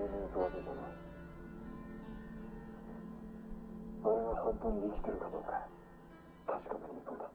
に行くわけじゃない。あれが本当に生きてるかどうか確かめに行くんだ。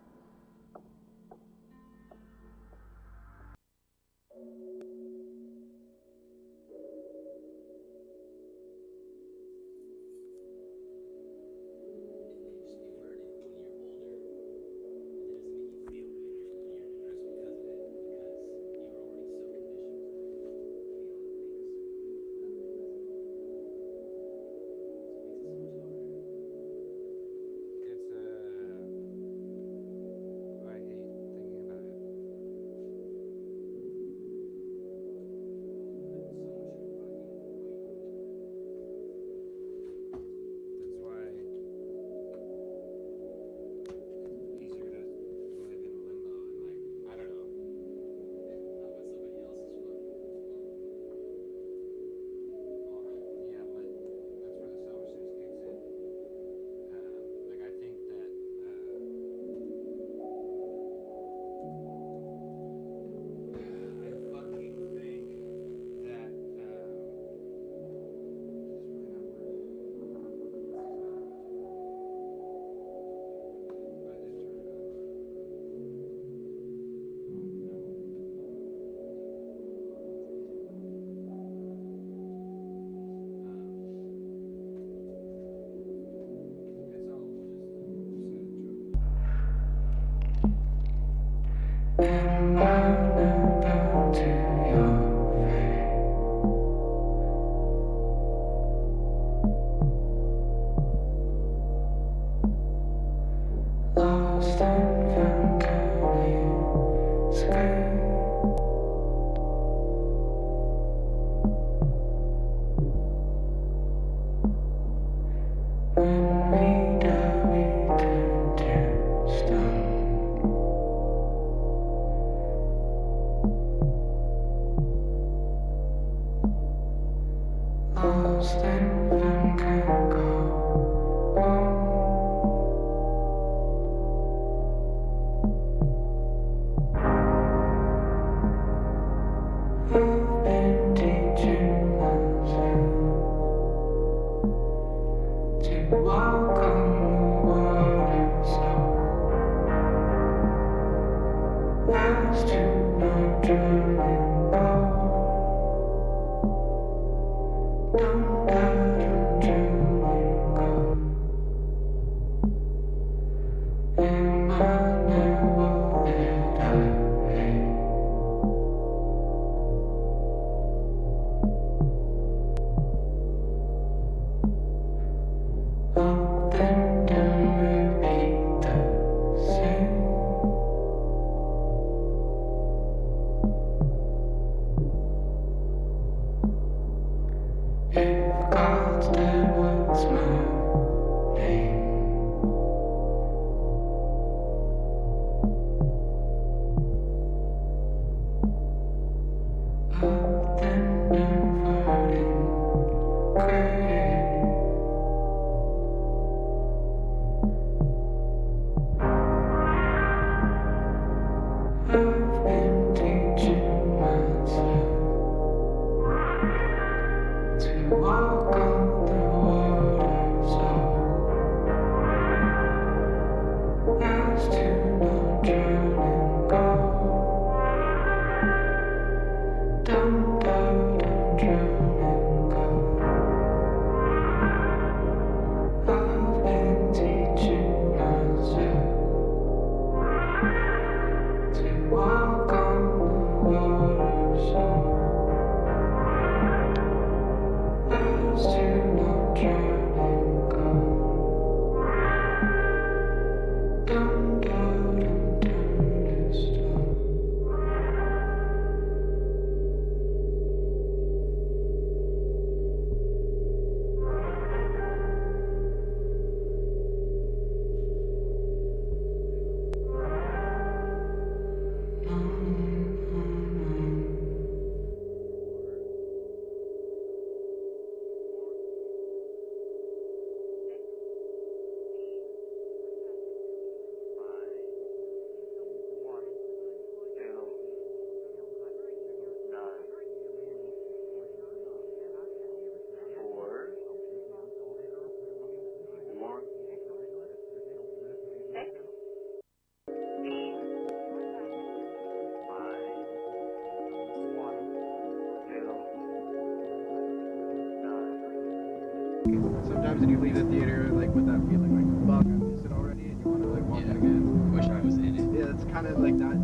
times did you leave the theater like with that feeling like, fuck, I missed it already, and you want to like watch it again? Wish I was in it. Yeah, it's kind of like that.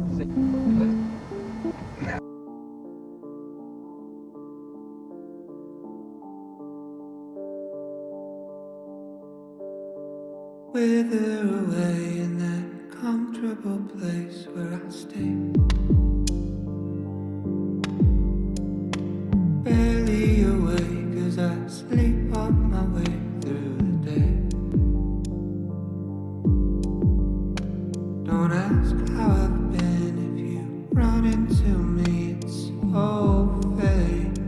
Wither away in that comfortable place where I stay. Barely awake as I sleepwalk my way through the day. Don't ask how I've been if you run into me, it's so fake.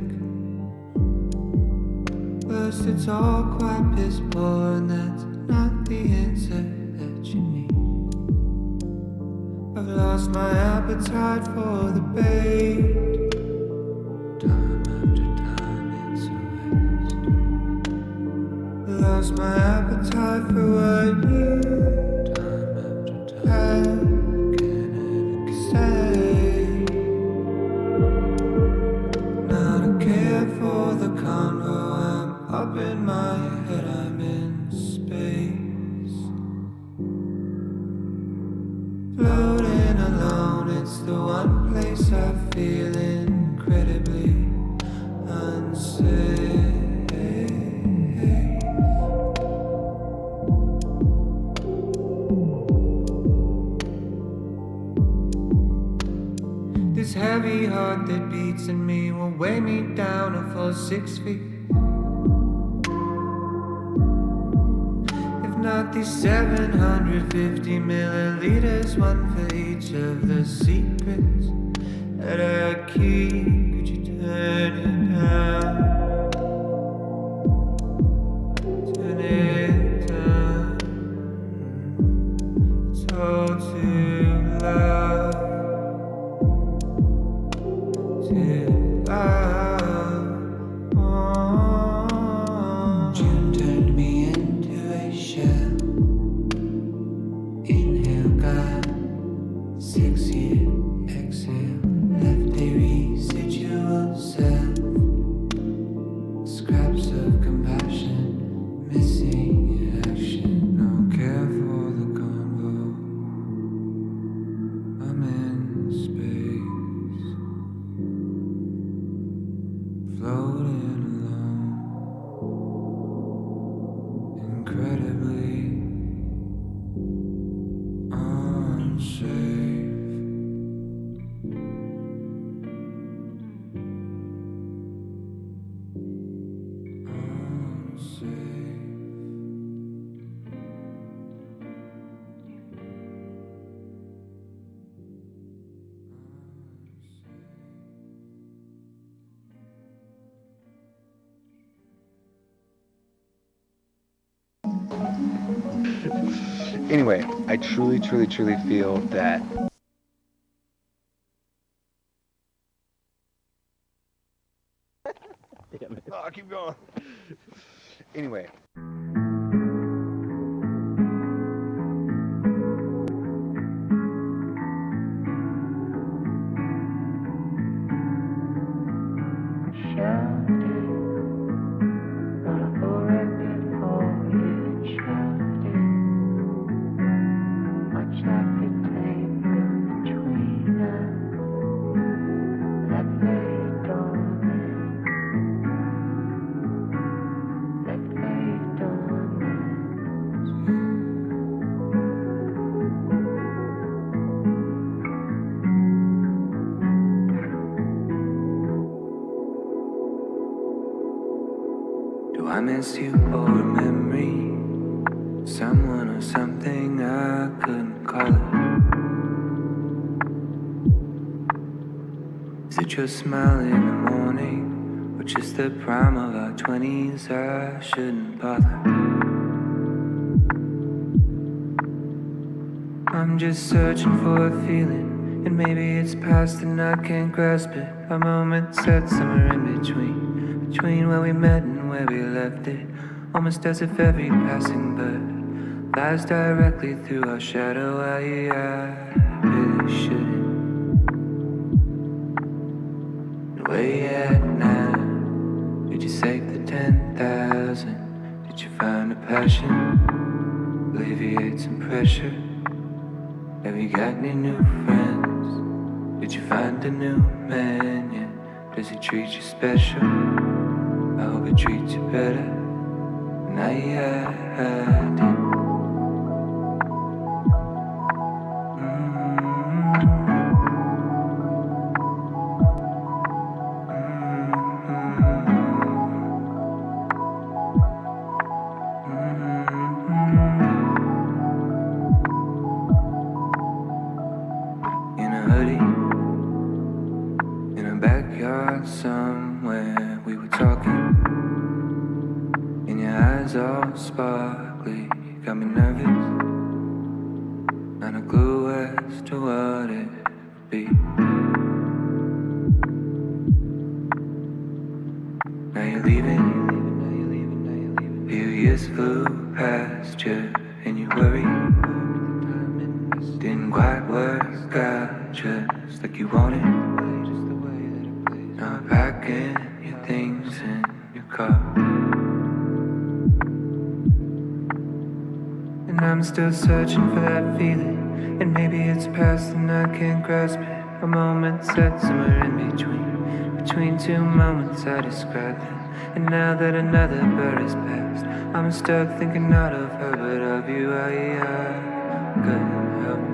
First it's all quite piss poor and that's not the answer that you need. I've lost my appetite for the bait. Time after time it's a waste. Lost my appetite for what you time after time can ever say. Now I don't care for the convo, I'm up in my head, I'm in space. Floating alone, it's the one place I feel incredibly unsafe. This heavy heart that beats in me will weigh me down a full 6 feet. Not these 750 milliliters, one for each of the secrets that I keep. Could you turn it down? Turn it down. It's all too loud. Too loud. Oh. June turned me into a shell. Inhale, God. 6 year exhale. Left a residual self. Scraps of compassion. Missing action. No care for the combo. I'm in space. Floating alone. Incredibly unsafe. Anyway, I truly feel that oh, keep going. Anyway. Do I miss you or a memory? Someone or something I couldn't call it. Is it your smile in the morning? Or just the prime of our 20s? I shouldn't bother. I'm just searching for a feeling, and maybe it's past and I can't grasp it. A moment set somewhere in between where we met and where we left it. Almost as if every passing bird flies directly through our shadow. I really shouldn't. Where you at now? Did you save the 10,000? Did you find a passion, alleviate some pressure? Have you got any new friends? Did you find a new man yet? Does he treat you special? I hope he treats you better than I did. In a hoodie, in a backyard somewhere, we were talking, and your eyes all sparkly, got me nervous, not a clue as to what it would be. Now you're leaving, few years flew past you, and you worry, didn't quite work out just like you wanted. Now packing your things in your car, and I'm still searching for that feeling. And maybe it's past and I can't grasp it. A moment set somewhere in between two moments I described it. And now that another bird has passed, I'm stuck thinking not of her but of you. I couldn't help it.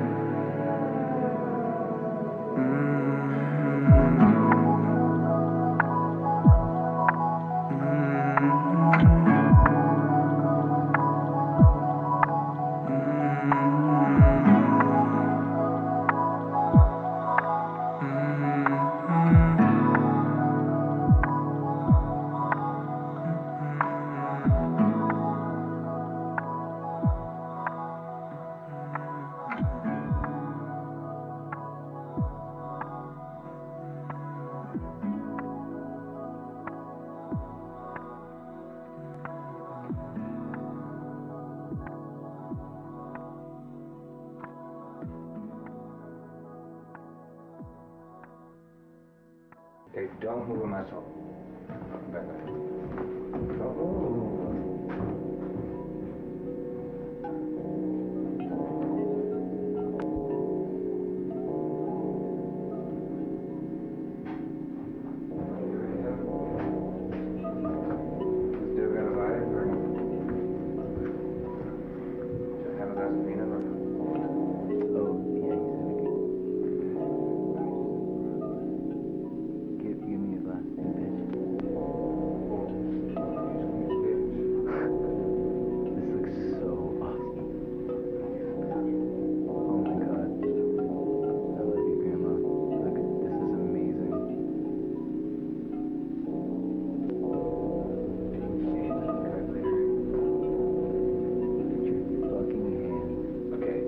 Okay, don't move a muscle. Back. Still got a vibe, or just have a glass of peanut butter? Oh, yeah, give me a glass, bitch. This looks so awesome. Oh my god. I love you, Grandma. Look, this is amazing. Look at your fucking hands. Okay.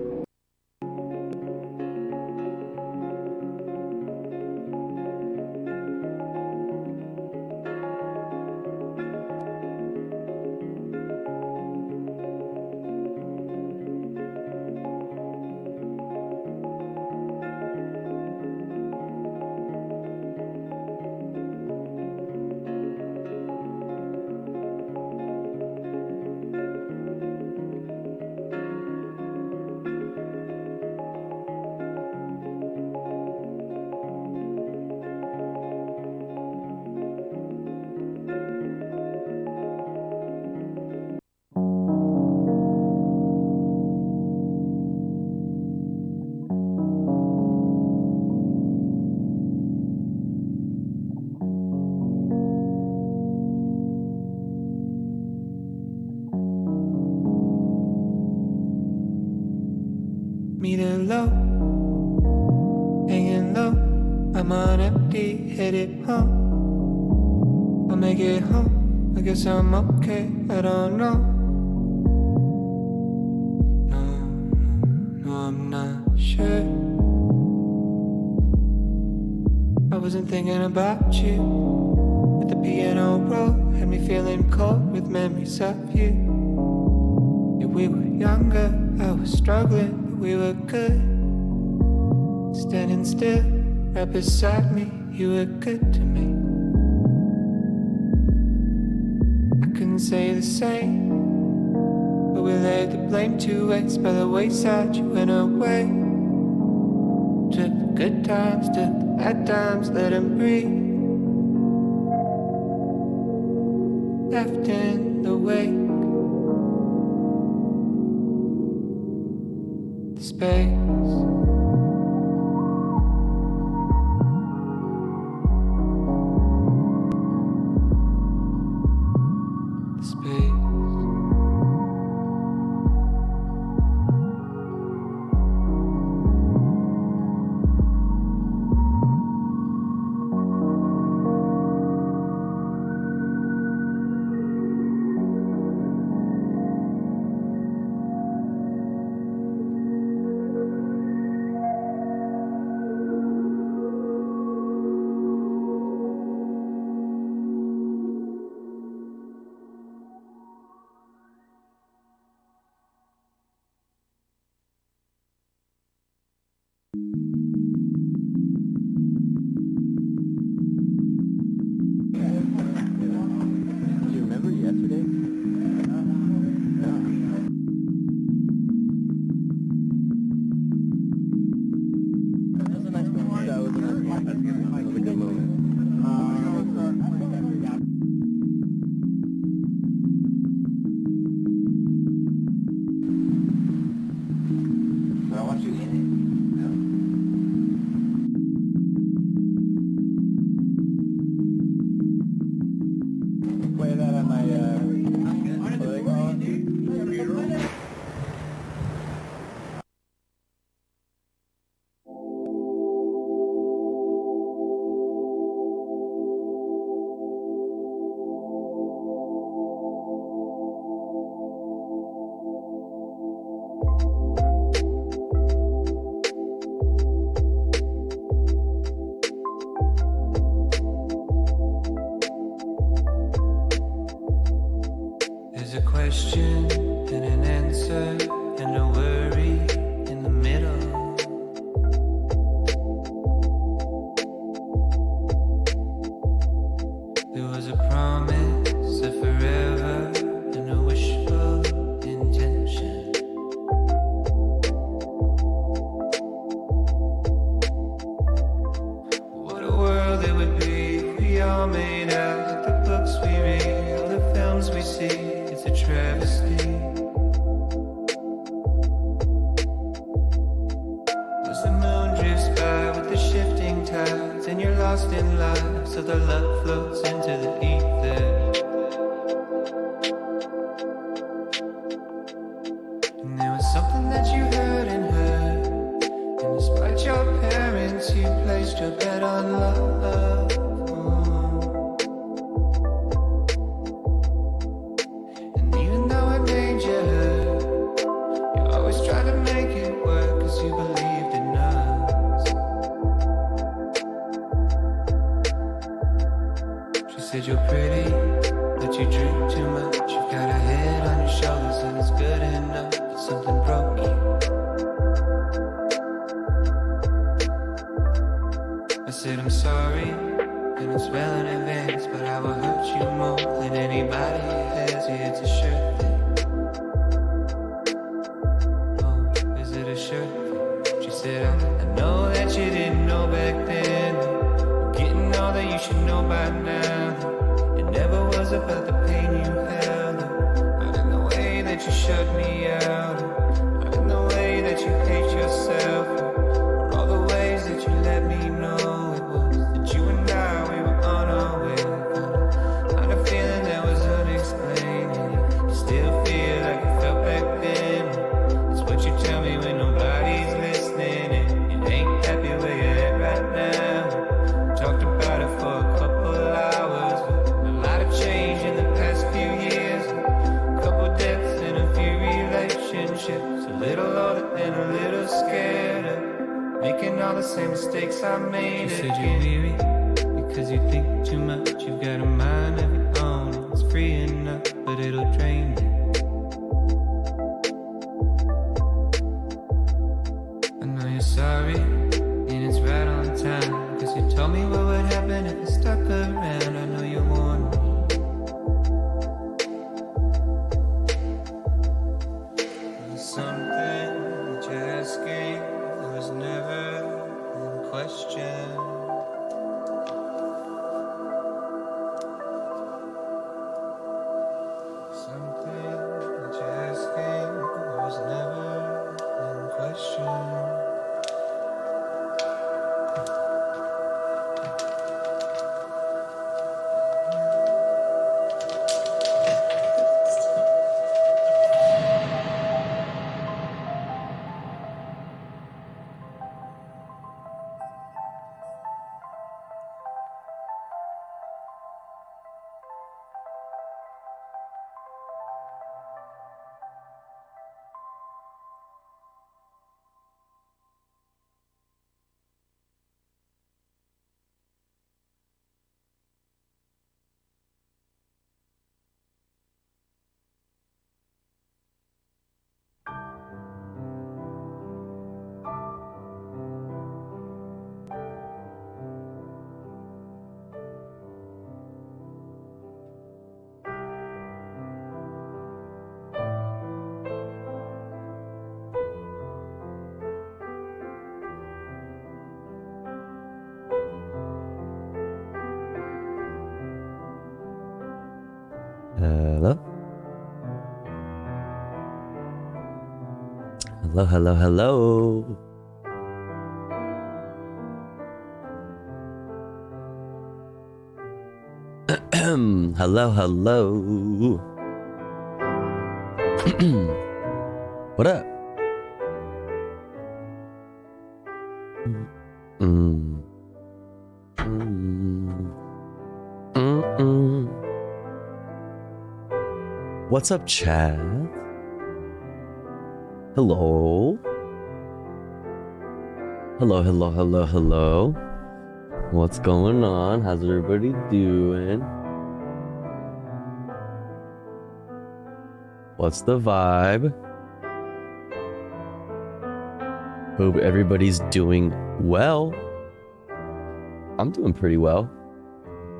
Meeting low, hanging low. I'm on empty, headed home. I'll make it home. I guess I'm okay. I don't know. No, I'm not sure. I wasn't thinking about you. But the piano roll had me feeling cold with memories of you. Yeah, we were younger. I was struggling. We were good, standing still, right beside me. You were good to me. I couldn't say the same we laid the blame to waste. By the wayside you went away. Took the good times, took the bad times, let them breathe. Left in the wake, the space. A question and an answer and a worry in the middle. There was a promise of forever and a wishful intention. What a world it would be if we all made out like the books we read, all the films we see. It's a travesty. As the moon drifts by with the shifting tides, and you're lost in life, so the love floats into the ether. And there was something that you heard and heard, and despite your parents, you placed your bet on love. Said you're pretty, but you drink too much. You've got a head on your shoulders and it's good enough, but something broke you. I said I'm sorry, and it's well in advance, but I will hurt you more than anybody has. Yeah, it's a shirt thing. Oh, is it a shirt thing? She said I know that you didn't know back then. Getting all that you should know by now. It never was about the pain you held, not in the way that you shut me out, not in the way that you hate yourself, or all the ways that you let me know it was that you and I, we were on our way. Kind of feeling that was unexplained, and you still feel like it felt back then. It's what you tell me when nobody's listening, and you ain't happy where you're at right now. Talked about it for a couple hours, a lot of change in the past few years, a couple deaths and a few relationships, a little older and a little scared of making all the same mistakes I made. You said you're weary because you think too much. You've got a mind of your own, it's free enough, but it'll drain you. I know you're sorry, and it's right on time, 'cause you told me what would happen if I stuck around. I know you warned me. question. Something that you're asking was never in question. Hello? Hello, hello, hello. Hello, hello. What up? Mm. Mm. Mm-mm. What's up, chat? Hello? Hello, hello, hello, hello. What's going on? How's everybody doing? What's the vibe? Hope everybody's doing well. I'm doing pretty well.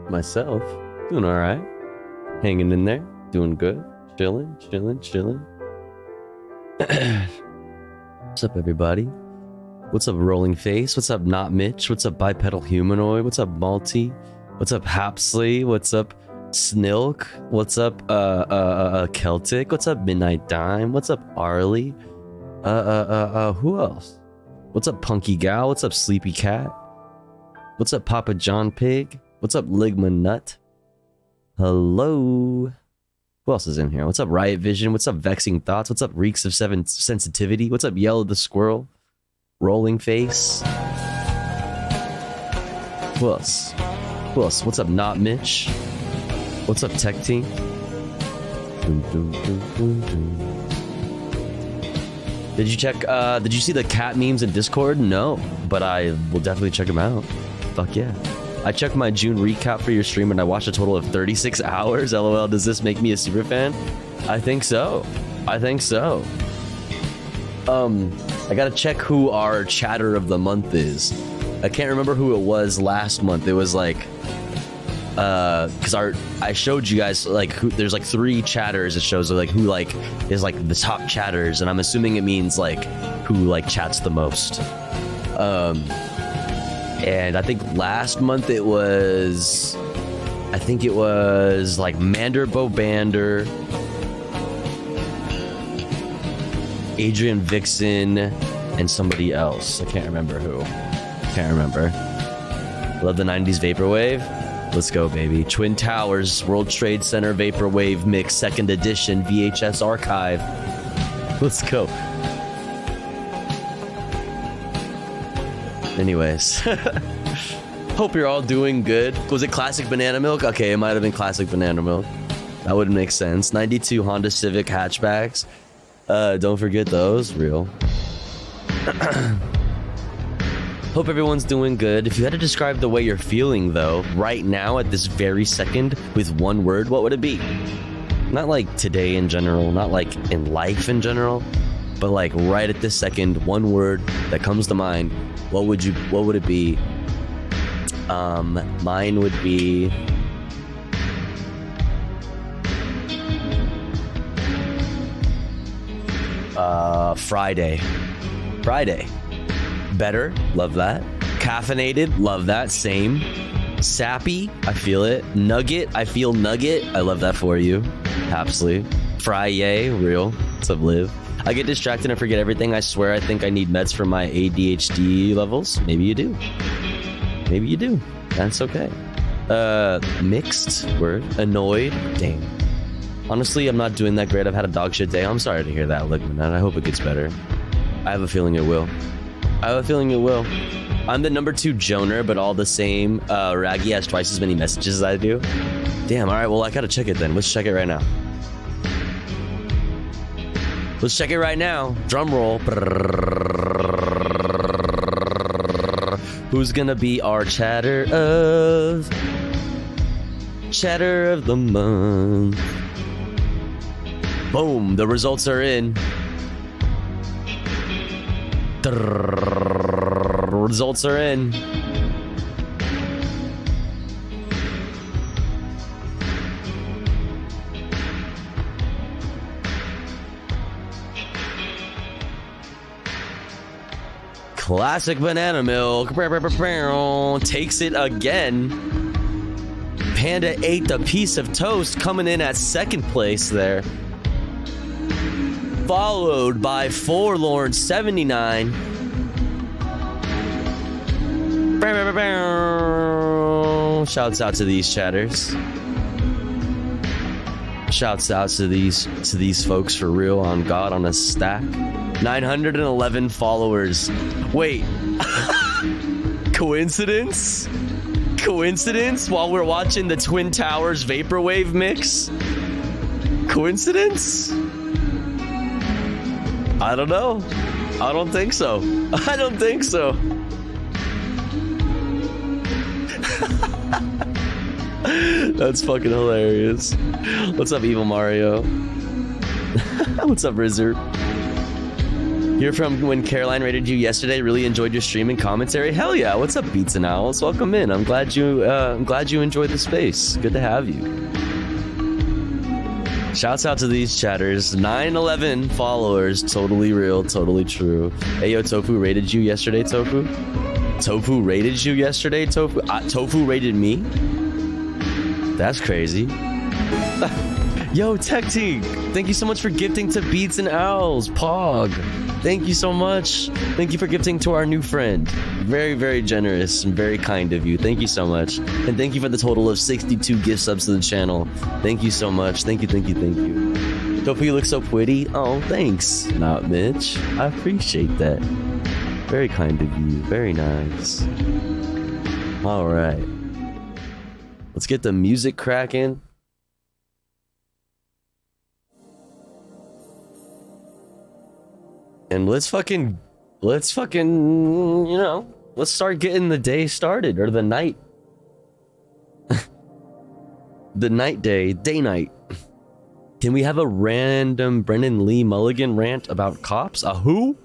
Myself. Doing alright. Hanging in there. Doing good. Chilling, chilling, chilling. What's up, everybody? What's up, Rolling Face? What's up, Not Mitch? What's up, Bipedal Humanoid? What's up, Malty? What's up, Hapsley? What's up, Snilk? What's up, Celtic? What's up, Midnight Dime? What's up, Arlie? Who else? What's up, Punky Gal? What's up, Sleepy Cat? What's up, Papa John Pig? What's up, Ligma Nut? Hello? Who else is in here? What's up, Riot Vision? What's up, Vexing Thoughts? What's up, Reeks of Sensitivity? What's up, Yellow the Squirrel? Rolling Face? Who else? Who else? What's up, Not Mitch? What's up, Tech Team? Dun, dun, dun, dun, dun. Did you check, did you see the cat memes in Discord? No, but I will definitely check them out. Fuck yeah. I checked my June recap for your stream and I watched a total of 36 hours. LOL, does this make me a super fan? I think so. I think so. I gotta check who our chatter of the month is. I can't remember who it was last month. It was like, cause I showed you guys like who, there's like 3 chatters. It shows like who like is like the top chatters, and I'm assuming it means like who like chats the most. And I think last month it was, like Mander Bobander, Adrian Vixen, and somebody else. I can't remember who. Can't remember. Love the 90s Vaporwave. Let's go, baby. Twin Towers, World Trade Center Vaporwave Mix, 2nd edition, VHS archive. Let's go. Anyways. Hope you're all doing good. Was it Classic Banana Milk? Okay, it might have been Classic Banana Milk. That would make sense. 92 Honda Civic hatchbacks. Don't forget those. Real. Hope everyone's doing good. If you had to describe the way you're feeling, though, right now at this very second with one word, what would it be? Not like today in general, not like in life in general, but like right at this second, one word that comes to mind. What would it be? Mine would be Friday. Better, love that. Caffeinated, love that. Same. Sappy, I feel it. Nugget, I feel nugget. I love that for you. Absolutely. Fry, yay, real. What's up, Liv? I get distracted and forget everything. I swear I think I need meds for my ADHD levels. Maybe you do. Maybe you do. That's okay. Mixed word. Annoyed. Dang. Honestly, I'm not doing that great. I've had a dog shit day. I'm sorry to hear that, Ligman. I hope it gets better. I have a feeling it will. I have a feeling it will. I'm the number 2 Joner, but all the same, Raggy has twice as many messages as I do. Damn, alright, well, I gotta check it then. Let's check it right now. Let's check it right now. Drum roll. Who's gonna be our chatter of the month? Boom, the results are in. Results are in. Classic banana milk takes it again. Panda ate the piece of toast, coming in at second place there. Followed by Forlorn 79. Shouts out to these chatters. Shouts out to these folks for real, on God, on a stack. 911 followers. Wait. Coincidence? Coincidence while we're watching the Twin Towers Vaporwave mix? Coincidence? I don't know. I don't think so. I don't think so. That's fucking hilarious. What's up, Evil Mario? What's up, Rizzer? You're from when Caroline rated you yesterday. Really enjoyed your stream and commentary. Hell yeah! What's up, Beats and Owls? Welcome in. I'm glad you enjoyed the space. Good to have you. Shouts out to these chatters. 911 followers. Totally real. Totally true. Hey yo, Tofu rated you yesterday. Tofu. Tofu rated you yesterday. Tofu. Tofu rated me. That's crazy. Yo, Tech Team, thank you so much for gifting to Beats and Owls. Pog, thank you so much. Thank you for gifting to our new friend. Very, very generous and very kind of you. Thank you so much. And thank you for the total of 62 gift subs to the channel. Thank you so much. Thank you, thank you, thank you. Tofu, you look so pretty. Oh, thanks. Not Mitch. I appreciate that. Very kind of you. Very nice. All right. Let's get the music cracking. And let's fucking, you know, let's start getting the day started, or the night. The night day night. Can we have a random Brendan Lee Mulligan rant about cops? A who?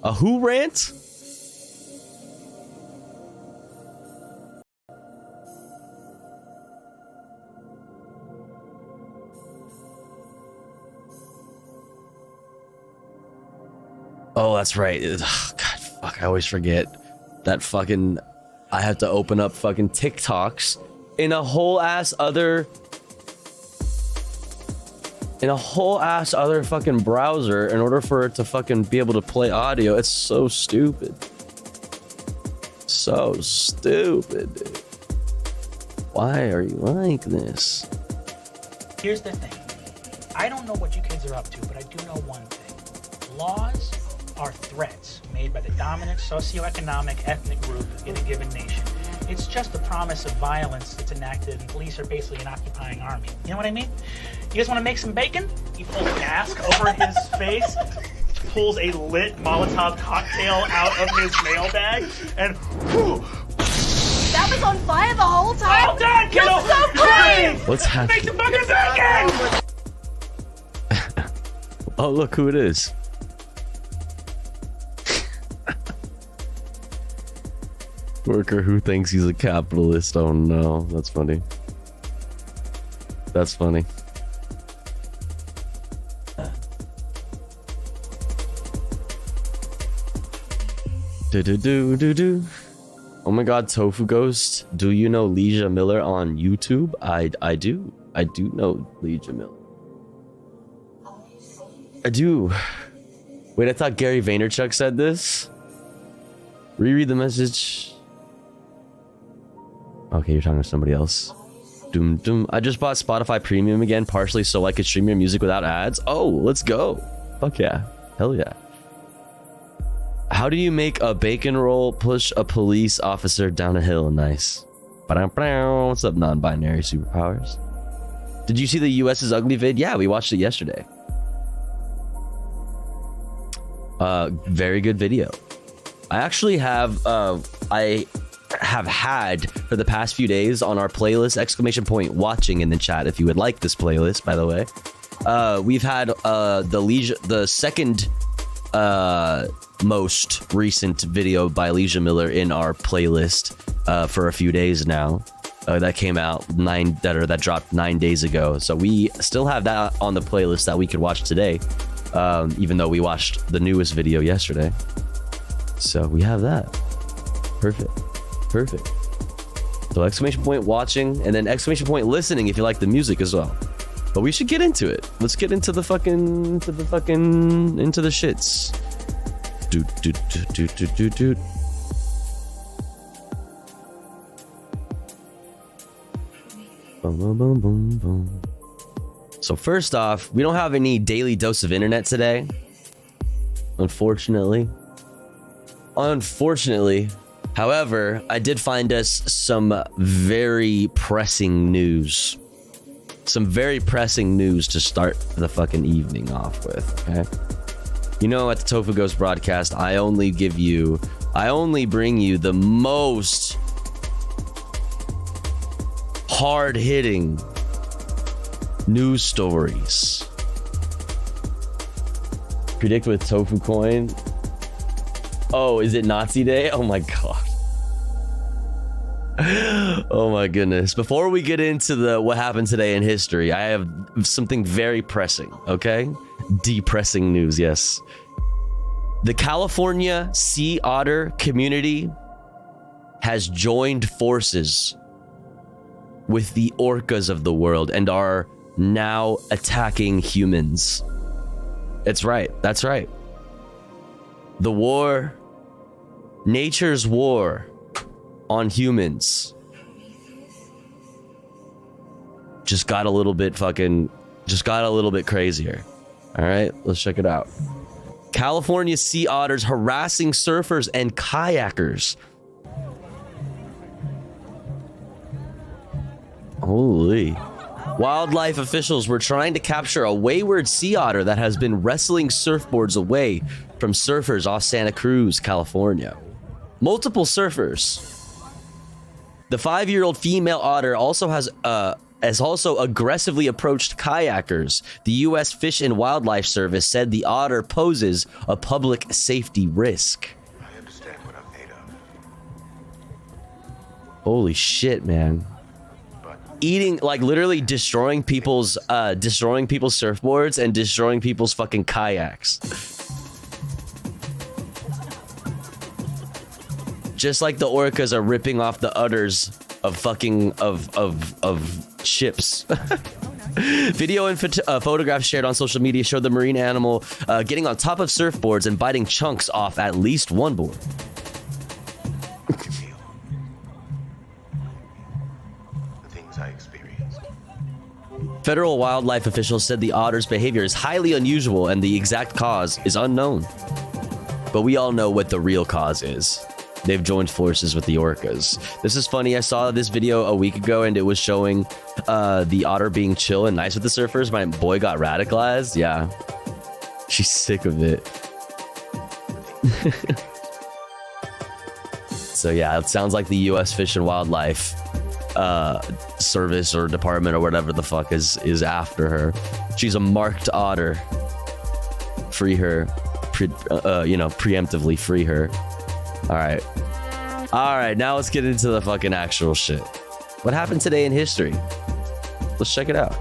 A who rant? Oh, that's right. Ugh, God, fuck, I always forget that fucking, I have to open up fucking TikToks in a whole ass other fucking browser in order for it to fucking be able to play audio. It's so stupid. So stupid, dude. Why are you like this? Here's the thing. I don't know what you kids are up to, but I do know one thing. Laws are threats made by the dominant socioeconomic ethnic group in a given nation. It's just the promise of violence that's enacted, and police are basically an occupying army. You know what I mean? You guys want to make some bacon? He pulls a mask over his face, pulls a lit Molotov cocktail out of his mailbag, and whew, that was on fire the whole time? Well done, kiddo! That's so great! What's happening? Make some fucking bacon! Oh, look who it is. Worker who thinks he's a capitalist. Oh no, that's funny. That's funny. Do do do do do. Oh my god, Tofu Ghost. Do you know Leisha Miller on YouTube? I do. I do know Leisha Miller. I do. Wait, I thought Gary Vaynerchuk said this. Reread the message. Okay, you're talking to somebody else. Doom doom. I just bought Spotify Premium again, partially so I could stream your music without ads. Oh, let's go. Fuck yeah. Hell yeah. How do you make a bacon roll push a police officer down a hill? Nice. What's up, non-binary superpowers? Did you see the US's ugly vid? Yeah, we watched it yesterday. Very good video. I actually have had for the past few days on our playlist !watching in the chat if you would like this playlist, by the way. We've had the second most recent video by Leisha Miller in our playlist for a few days now. That came out that dropped 9 days ago. So we still have that on the playlist that we could watch today, even though we watched the newest video yesterday. So we have that. Perfect. So !watching and then !listening if you like the music as well. But we should get into it. Let's get into the shits. Doot. Boom, boom, boom, boom. So first off, we don't have any daily dose of internet today. Unfortunately. However, I did find us some very pressing news. Some very pressing news to start the fucking evening off with, okay? You know, at the Tofu Ghost broadcast, I only bring you the most hard-hitting news stories. Predict with Tofu Coin. Oh, is it Nazi Day? Oh my god. Oh my goodness. Before we get into what happened today in history, I have something very pressing, okay? Depressing news, yes. The California sea otter community has joined forces with the orcas of the world and are now attacking humans. That's right. The war, nature's war on humans, just got a little bit crazier. All right, let's check it out. California sea otters harassing surfers and kayakers. Holy. Wildlife officials were trying to capture a wayward sea otter that has been wrestling surfboards away from surfers off Santa Cruz, California. Multiple surfers. The 5-year-old female otter also has aggressively approached kayakers. The U.S. Fish and Wildlife Service said the otter poses a public safety risk. I understand what I'm made of. Holy shit, man. Eating, like, literally destroying people's surfboards and destroying people's fucking kayaks. Just like the orcas are ripping off the udders of fucking ships. Video and photographs shared on social media showed the marine animal getting on top of surfboards and biting chunks off at least one board. I experienced. Federal wildlife officials said the otter's behavior is highly unusual and the exact cause is unknown. But we all know what the real cause is. They've joined forces with the orcas. This is funny. I saw this video a week ago and it was showing the otter being chill and nice with the surfers. My boy got radicalized. Yeah. She's sick of it. So yeah, it sounds like the U.S. Fish and Wildlife Service or department or whatever the fuck is after her. She's a marked otter. Free her. Preemptively free her. All right, now let's get into the fucking actual shit. What happened today in history? Let's check it out.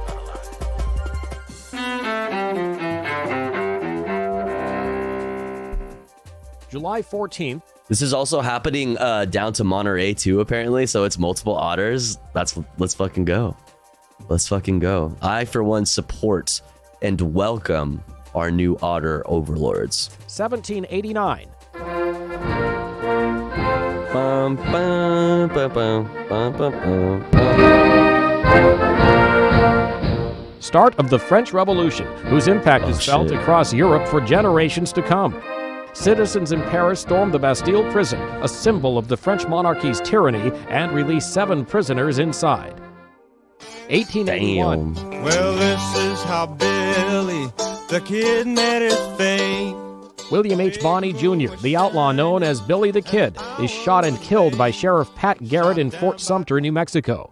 July 14th, This is also happening down to Monterey too, apparently. So it's multiple otters. Let's fucking go. Let's fucking go. I, for one, support and welcome our new otter overlords. 1789. Bum, bum, bum, bum, bum, bum, bum. Start of the French Revolution, whose impact is felt shit. across Europe for generations to come. Citizens in Paris stormed the Bastille prison, a symbol of the French monarchy's tyranny, and released 7 prisoners inside. 1881. Damn. Well, this is how Billy the Kid met his fame. William H. Bonney Jr., the outlaw known as Billy the Kid, is shot and killed by Sheriff Pat Garrett in Fort Sumter, New Mexico.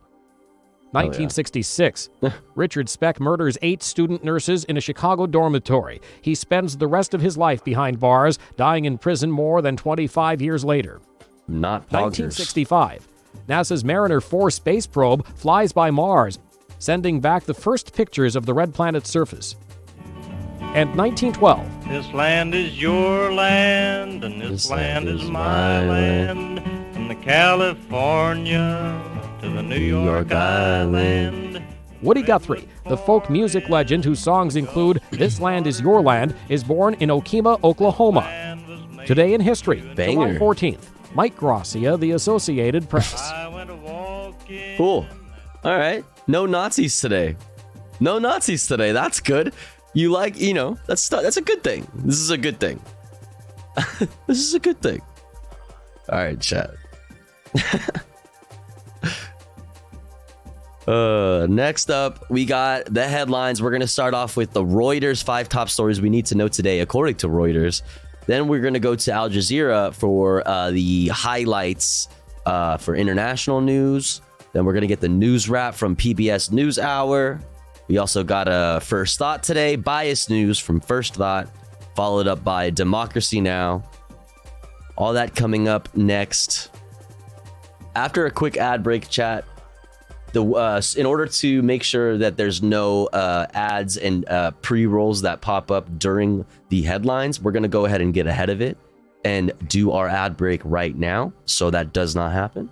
1966. Richard Speck murders 8 student nurses in a Chicago dormitory. He spends the rest of his life behind bars, dying in prison more than 25 years later. Not poggers. 1965. NASA's Mariner 4 space probe flies by Mars, sending back the first pictures of the red planet's surface. And 1912. This land is your land, and this land is my land. From the California to the New York Island. Woody Guthrie, the folk music legend whose songs include This Land Is Your Land, is born in Okemah, Oklahoma. Today in history, Banger. July 14th. Mike Gracia, The Associated Press. Cool. All right. No Nazis today. No Nazis today. That's good. You like, you know, that's a good thing. This is a good thing. This is a good thing. All right, chat. Next up, we got the headlines. We're going to start off with the Reuters 5 top stories we need to know today, according to Reuters. Then we're going to go to Al Jazeera for the highlights for international news. Then we're going to get the news wrap from PBS NewsHour. We also got a First Thought today, biased news from First Thought, followed up by Democracy Now! All that coming up next. After a quick ad break, chat, in order to make sure that there's no ads and pre-rolls that pop up during the headlines, we're going to go ahead and get ahead of it and do our ad break right now, so that does not happen.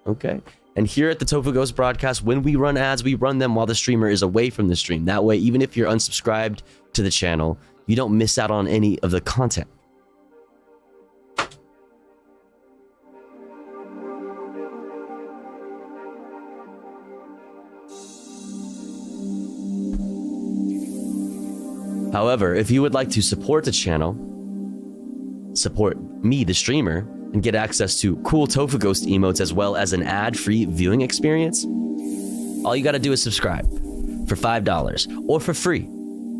Okay. And here at the Tofu Ghost broadcast, when we run ads, we run them while the streamer is away from the stream. That way, even if you're unsubscribed to the channel, you don't miss out on any of the content. However, if you would like to support the channel, support me, the streamer, and get access to cool Tofu Ghost emotes as well as an ad-free viewing experience, all you gotta do is subscribe for $5 or for free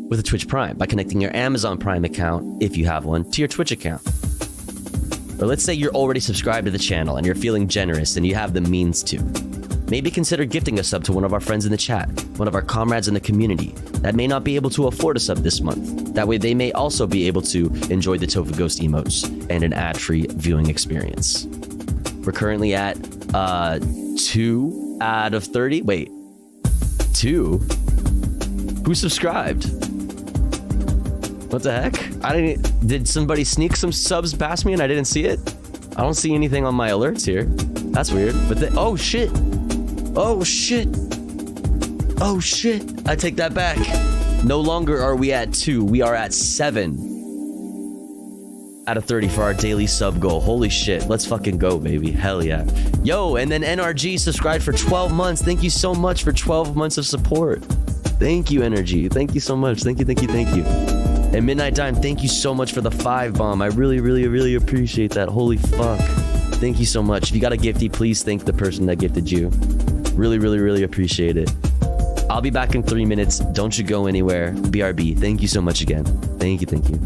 with a Twitch Prime by connecting your Amazon Prime account, if you have one, to your Twitch account. Or let's say you're already subscribed to the channel and you're feeling generous and you have the means to. Maybe consider gifting a sub to one of our friends in the chat, one of our comrades in the community that may not be able to afford a sub this month. That way they may also be able to enjoy the Tofu Ghost emotes and an ad-free viewing experience. We're currently at 2 out of 30. Wait, 2? Who subscribed? What the heck? Did somebody sneak some subs past me and I didn't see it? I don't see anything on my alerts here. That's weird. But oh shit. Oh shit. Oh shit. I take that back. No longer are we at 2. We are at 7 out of 30 for our daily sub goal. Holy shit. Let's fucking go, baby. Hell yeah. Yo, and then NRG subscribed for 12 months. Thank you so much for 12 months of support. Thank you, Energy. Thank you so much. Thank you, thank you, thank you. And Midnight Dime, thank you so much for the 5 bomb. I really, really, really appreciate that. Holy fuck. Thank you so much. If you got a gifty, please thank the person that gifted you. Really, really, really appreciate it. I'll be back in 3 minutes. Don't you go anywhere. BRB, thank you so much again. Thank you, thank you.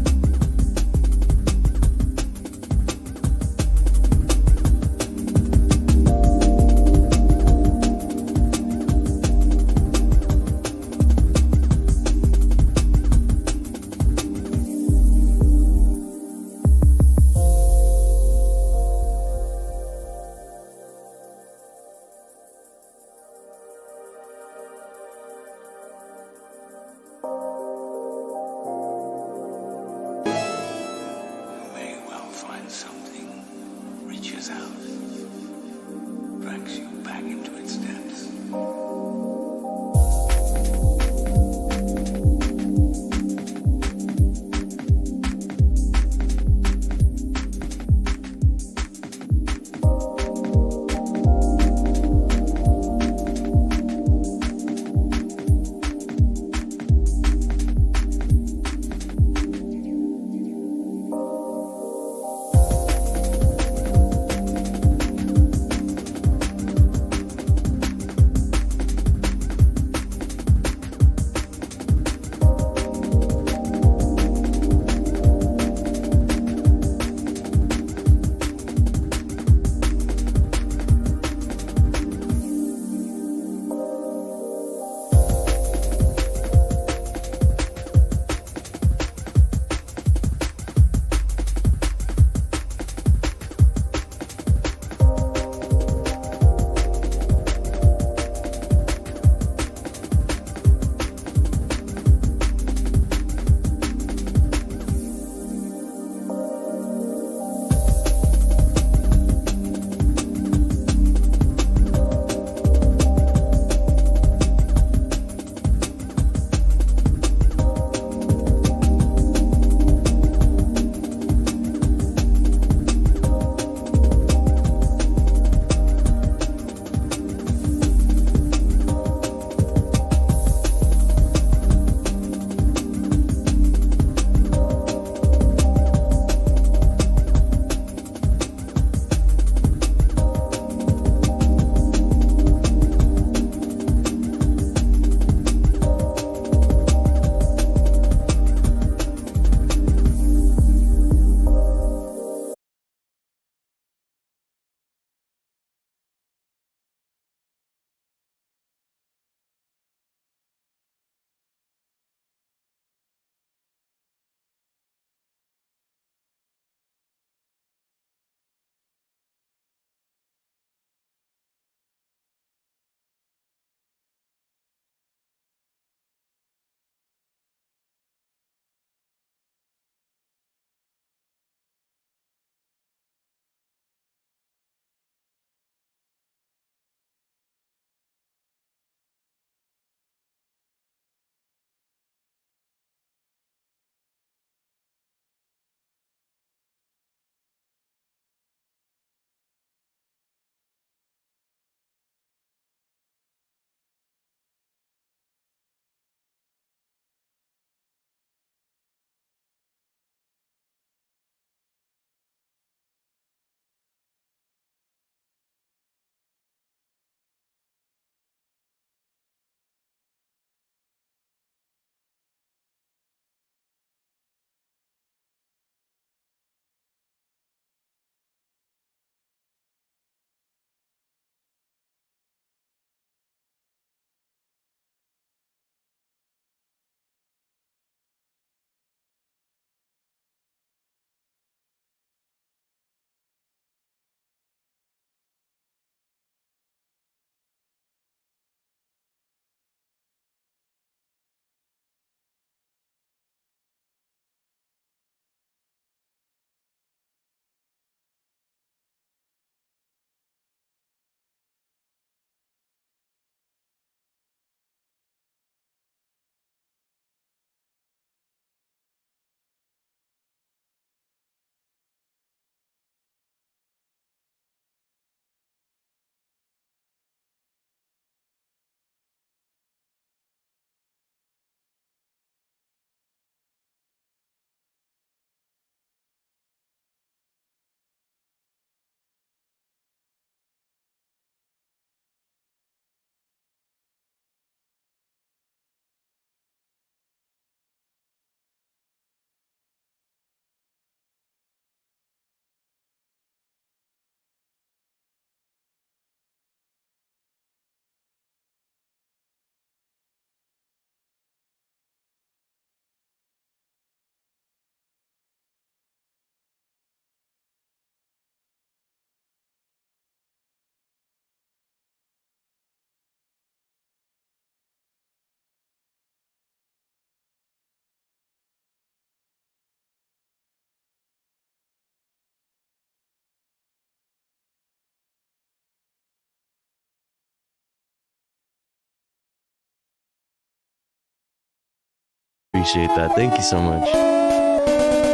appreciate that. Thank you so much.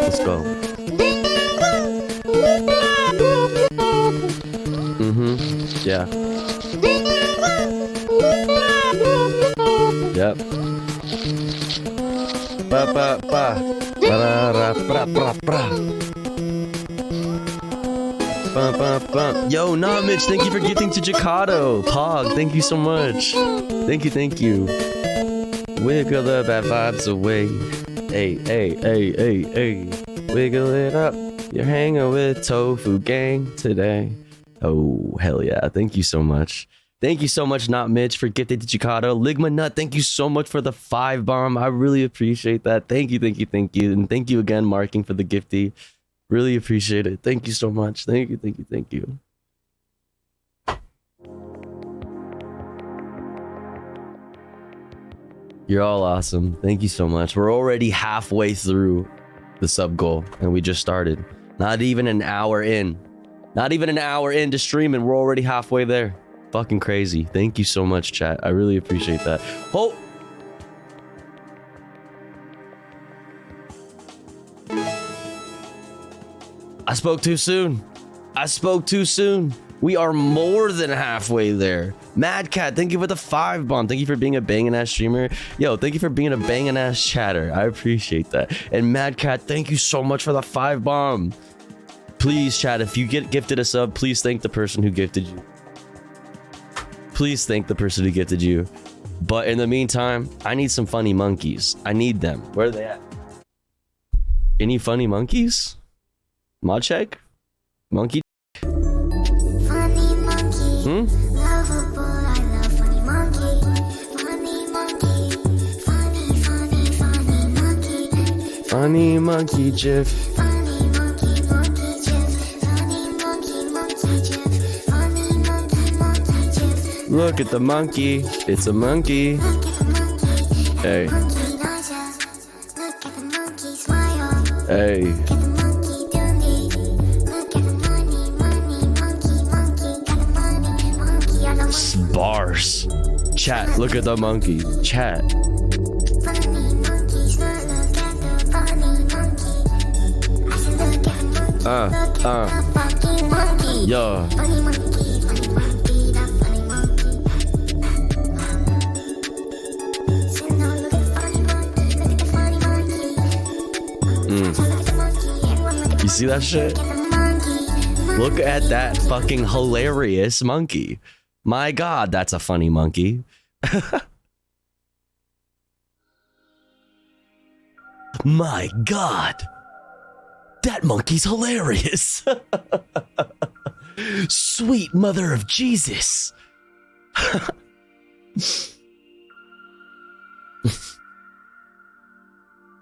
Let's go. Yeah. Yep. Ba ba ba. Yo, not Mitch, thank you for gifting to Jacato. Pog, thank you so much. Thank you. Wiggle the bad vibes away. Hey. Wiggle it up. You're hanging with Tofu Gang today. Oh, hell yeah. Thank you so much. Thank you so much, Not Mitch, for gifting to Jacato. Ligma Nut, thank you so much for the 5 bomb. I really appreciate that. Thank you. And thank you again, Marking, for the gifty. Really appreciate it. Thank you so much. Thank you. You're all awesome. Thank you so much. We're already halfway through the sub goal, and we just started. Not even an hour in. Not even an hour into streaming. We're already halfway there. Fucking crazy. Thank you so much, chat. I really appreciate that. Oh! I spoke too soon. We are more than halfway there. Mad Cat, thank you for the 5 bomb. Thank you for being a banging ass streamer. Yo, thank you for being a banging ass chatter. I appreciate that. And Mad Cat, thank you so much for the 5 bomb. Please, chat, if you get gifted a sub, please thank the person who gifted you. But in the meantime, I need some funny monkeys. I need them. Where are they at? Any funny monkeys? Mod check? Monkey? Funny monkey. Lovable, I love funny monkey. Funny monkey. Funny monkey. Funny monkey GIF. Funny monkey GIF. Funny monkey GIF. Funny monkey GIF. Look at the monkey. It's a monkey. Look at the monkey. Hey. Monkey nausea. Look at the monkey smile. Hey. Look at the monkey dooney. Look at the money monkey. Got the money monkey. I love Bars. Chat, look at the monkey. Chat. funny monkey. Look at the funny monkey. I said look at the monkey. Look at the fucking monkey. Yo. Funny monkey. Funny monkey. That funny monkey. Say no, look at the funny monkey. Look at the funny monkey. Look at the monkey. Everyone look at the You see that shit? monkey. Look at that fucking hilarious monkey. My god, that's a funny monkey. My god. That monkey's hilarious. Sweet mother of Jesus.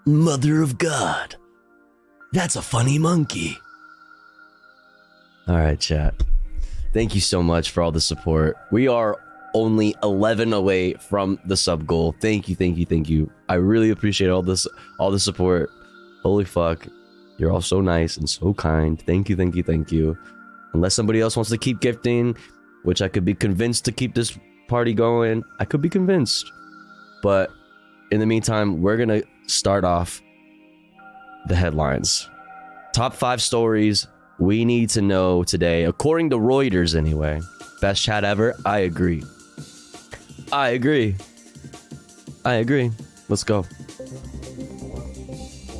Mother of God. That's a funny monkey. All right, chat. Thank you so much for all the support. We are only 11 away from the sub goal. Thank you. I really appreciate all the support. Holy fuck. You're all so nice and so kind. Thank you. Unless somebody else wants to keep gifting, which I could be convinced to keep this party going. I could be convinced. But in the meantime, we're going to start off the headlines. Top 5 stories we need to know today, according to Reuters anyway. Best chat ever? I agree. Let's go.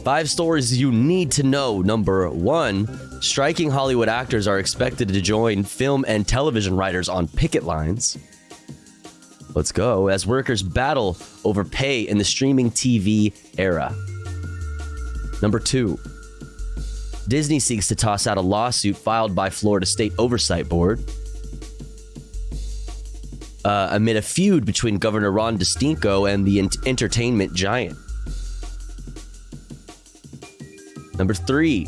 5 stories you need to know. Number 1, striking Hollywood actors are expected to join film and television writers on picket lines. Let's go. As workers battle over pay in the streaming TV era. Number 2, Disney seeks to toss out a lawsuit filed by Florida State Oversight Board amid a feud between Governor Ron DeSantis and the entertainment giant. Number 3,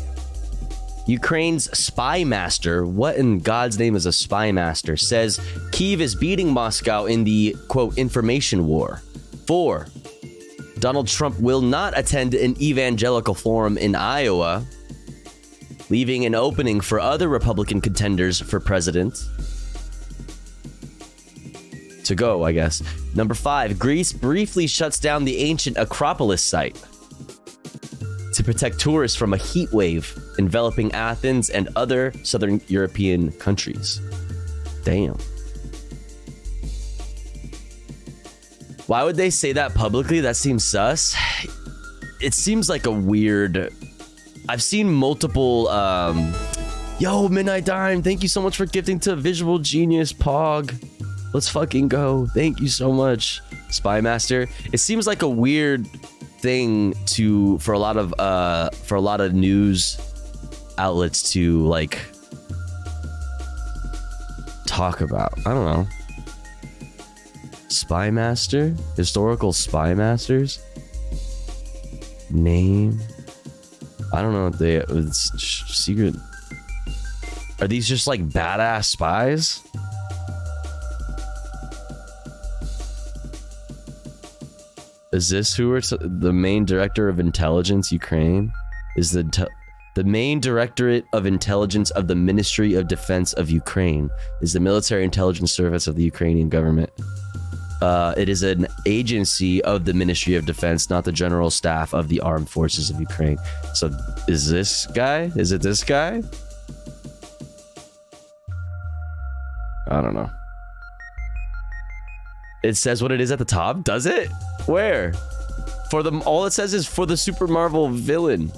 Ukraine's spy master, what in God's name is a spy master, says Kyiv is beating Moscow in the, quote, information war. 4, Donald Trump will not attend an evangelical forum in Iowa, leaving an opening for other Republican contenders for president to go, I guess. Number 5, Greece briefly shuts down the ancient Acropolis site. to protect tourists from a heat wave enveloping Athens and other southern European countries. Damn. Why would they say that publicly? That seems sus. It seems like a weird... I've seen multiple... Yo, Midnight Dime, thank you so much for gifting to Visual Genius Pog. Let's fucking go. Thank you so much, Spy Master. It seems like a weird thing for a lot of news outlets to like talk about. I don't know. Spy Master? Historical Spy Masters? Name? I don't know if it's secret. Are these just like badass spies? Is this who are the main director of intelligence Ukraine? Is the main directorate of intelligence of the Ministry of Defense of Ukraine is the military intelligence service of the Ukrainian government. It is an agency of the Ministry of Defense, not the general staff of the armed forces of Ukraine. So is this guy? Is it this guy? I don't know. It says what it is at the top, does it? Where? For the all it says is for the Super Marvel villain.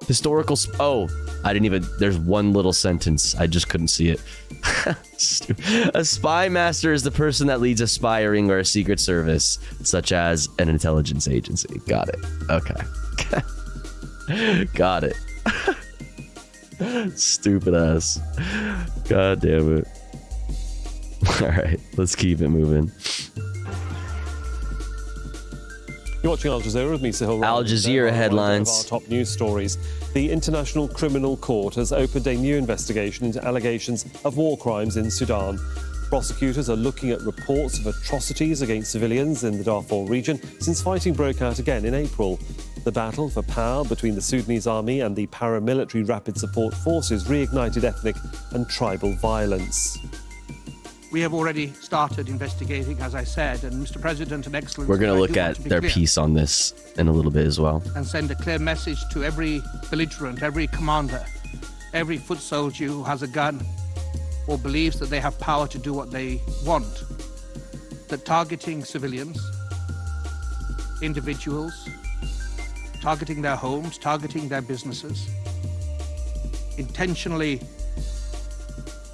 Historical oh, I didn't even there's one little sentence. I just couldn't see it. A spy master is the person that leads a spy ring or a secret service, such as an intelligence agency. Got it. Okay. Got it. Stupid ass. God damn it. All right, let's keep it moving. You're watching Al Jazeera with me, Sahil. Al Jazeera headlines. Our top news stories. The International Criminal Court has opened a new investigation into allegations of war crimes in Sudan. Prosecutors are looking at reports of atrocities against civilians in the Darfur region since fighting broke out again in April. The battle for power between the Sudanese army and the paramilitary Rapid Support Forces reignited ethnic and tribal violence. We have already started investigating, as I said, and Mr. President and Excellency, we're going to look at their piece on this in a little bit as well. And send a clear message to every belligerent, every commander, every foot soldier who has a gun or believes that they have power to do what they want, that targeting civilians, individuals, targeting their homes, targeting their businesses, intentionally,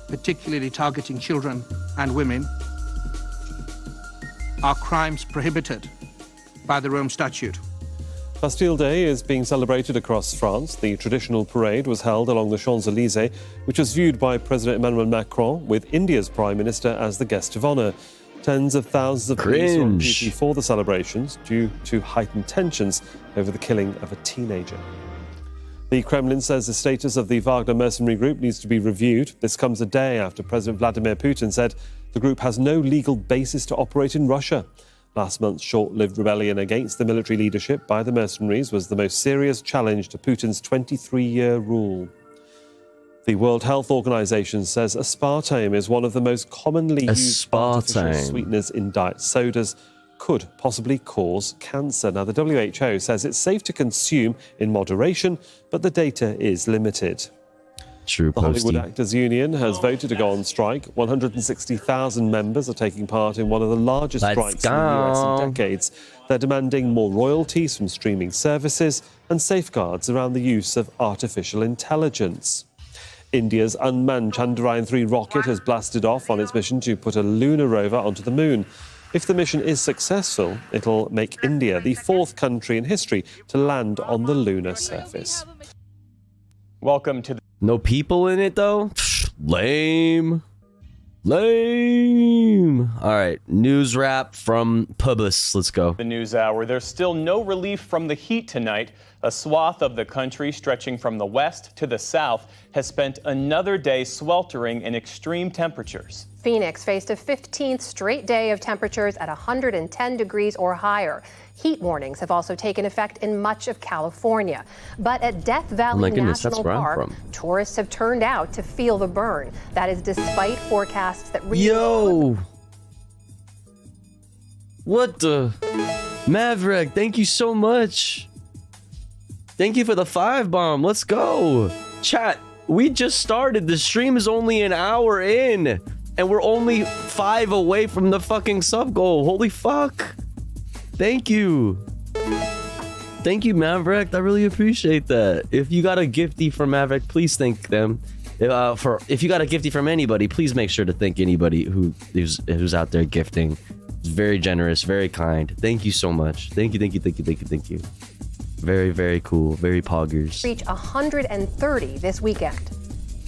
particularly targeting children and women, are crimes prohibited by the Rome Statute. Bastille Day is being celebrated across France. The traditional parade was held along the Champs-Élysées, which was viewed by President Emmanuel Macron, with India's Prime Minister as the guest of honour. Tens of thousands of police were on duty for the celebrations due to heightened tensions over the killing of a teenager. The Kremlin says the status of the Wagner mercenary group needs to be reviewed. This comes a day after President Vladimir Putin said the group has no legal basis to operate in Russia. Last month's short-lived rebellion against the military leadership by the mercenaries was the most serious challenge to Putin's 23-year rule. The World Health Organization says aspartame is one of the most commonly used artificial sweeteners in diet sodas, could possibly cause cancer. Now, the WHO says it's safe to consume in moderation, but the data is limited. True, the Hollywood Actors Union has voted to go on strike. 160,000 members are taking part in one of the largest strikes in the US in decades. They're demanding more royalties from streaming services and safeguards around the use of artificial intelligence. India's unmanned Chandrayaan-3 rocket has blasted off on its mission to put a lunar rover onto the moon. If the mission is successful, it'll make India the fourth country in history to land on the lunar surface. Welcome to the... No people in it, though? Lame. Lame. All right, news wrap from Publis. Let's go. The news hour. There's still no relief from the heat tonight. A swath of the country stretching from the west to the south has spent another day sweltering in extreme temperatures. Phoenix faced a 15th straight day of temperatures at 110 degrees or higher. Heat warnings have also taken effect in much of California. But at Death Valley National Park, tourists have turned out to feel the burn. That is despite forecasts that... Yo! What the... Maverick, thank you so much. Thank you for the 5 bomb. Let's go. Chat, we just started. The stream is only an hour in. And we're only 5 away from the fucking sub goal. Holy fuck. Thank you. Thank you, Maverick. I really appreciate that. If you got a gifty from Maverick, please thank them. If you got a gifty from anybody, please make sure to thank anybody who's out there gifting. It's very generous, very kind. Thank you so much. Thank you. Very, very cool. Very poggers. Reach 130 this weekend.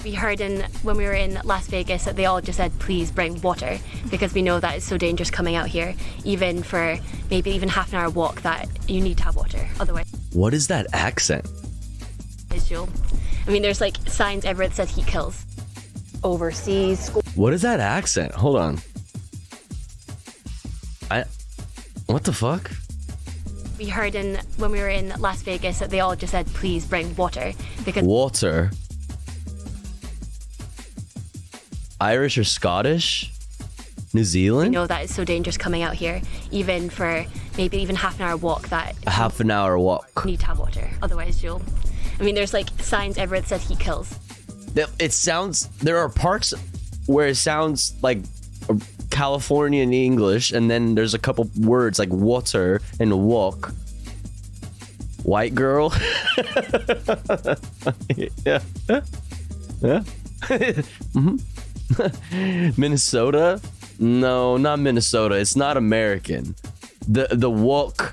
We heard when we were in Las Vegas that they all just said, please bring water, because we know that it's so dangerous coming out here, even for maybe even half an hour walk, that you need to have water. Otherwise, what is that accent? Visual. I mean, there's like signs everywhere that says heat kills. Overseas. What is that accent? Hold on. What the fuck? We heard when we were in Las Vegas that they all just said, please bring water, because water. Irish or Scottish? New Zealand? We know that it's so dangerous coming out here, even for maybe even half an hour walk, that a half an hour walk. You need to have water. Otherwise, I mean, there's like signs everywhere that says heat kills. It sounds, there are parts where it sounds like Californian English, and then there's a couple words like water and walk. White girl. Yeah. Mm-hmm. Minnesota? No, not Minnesota. It's not American. The walk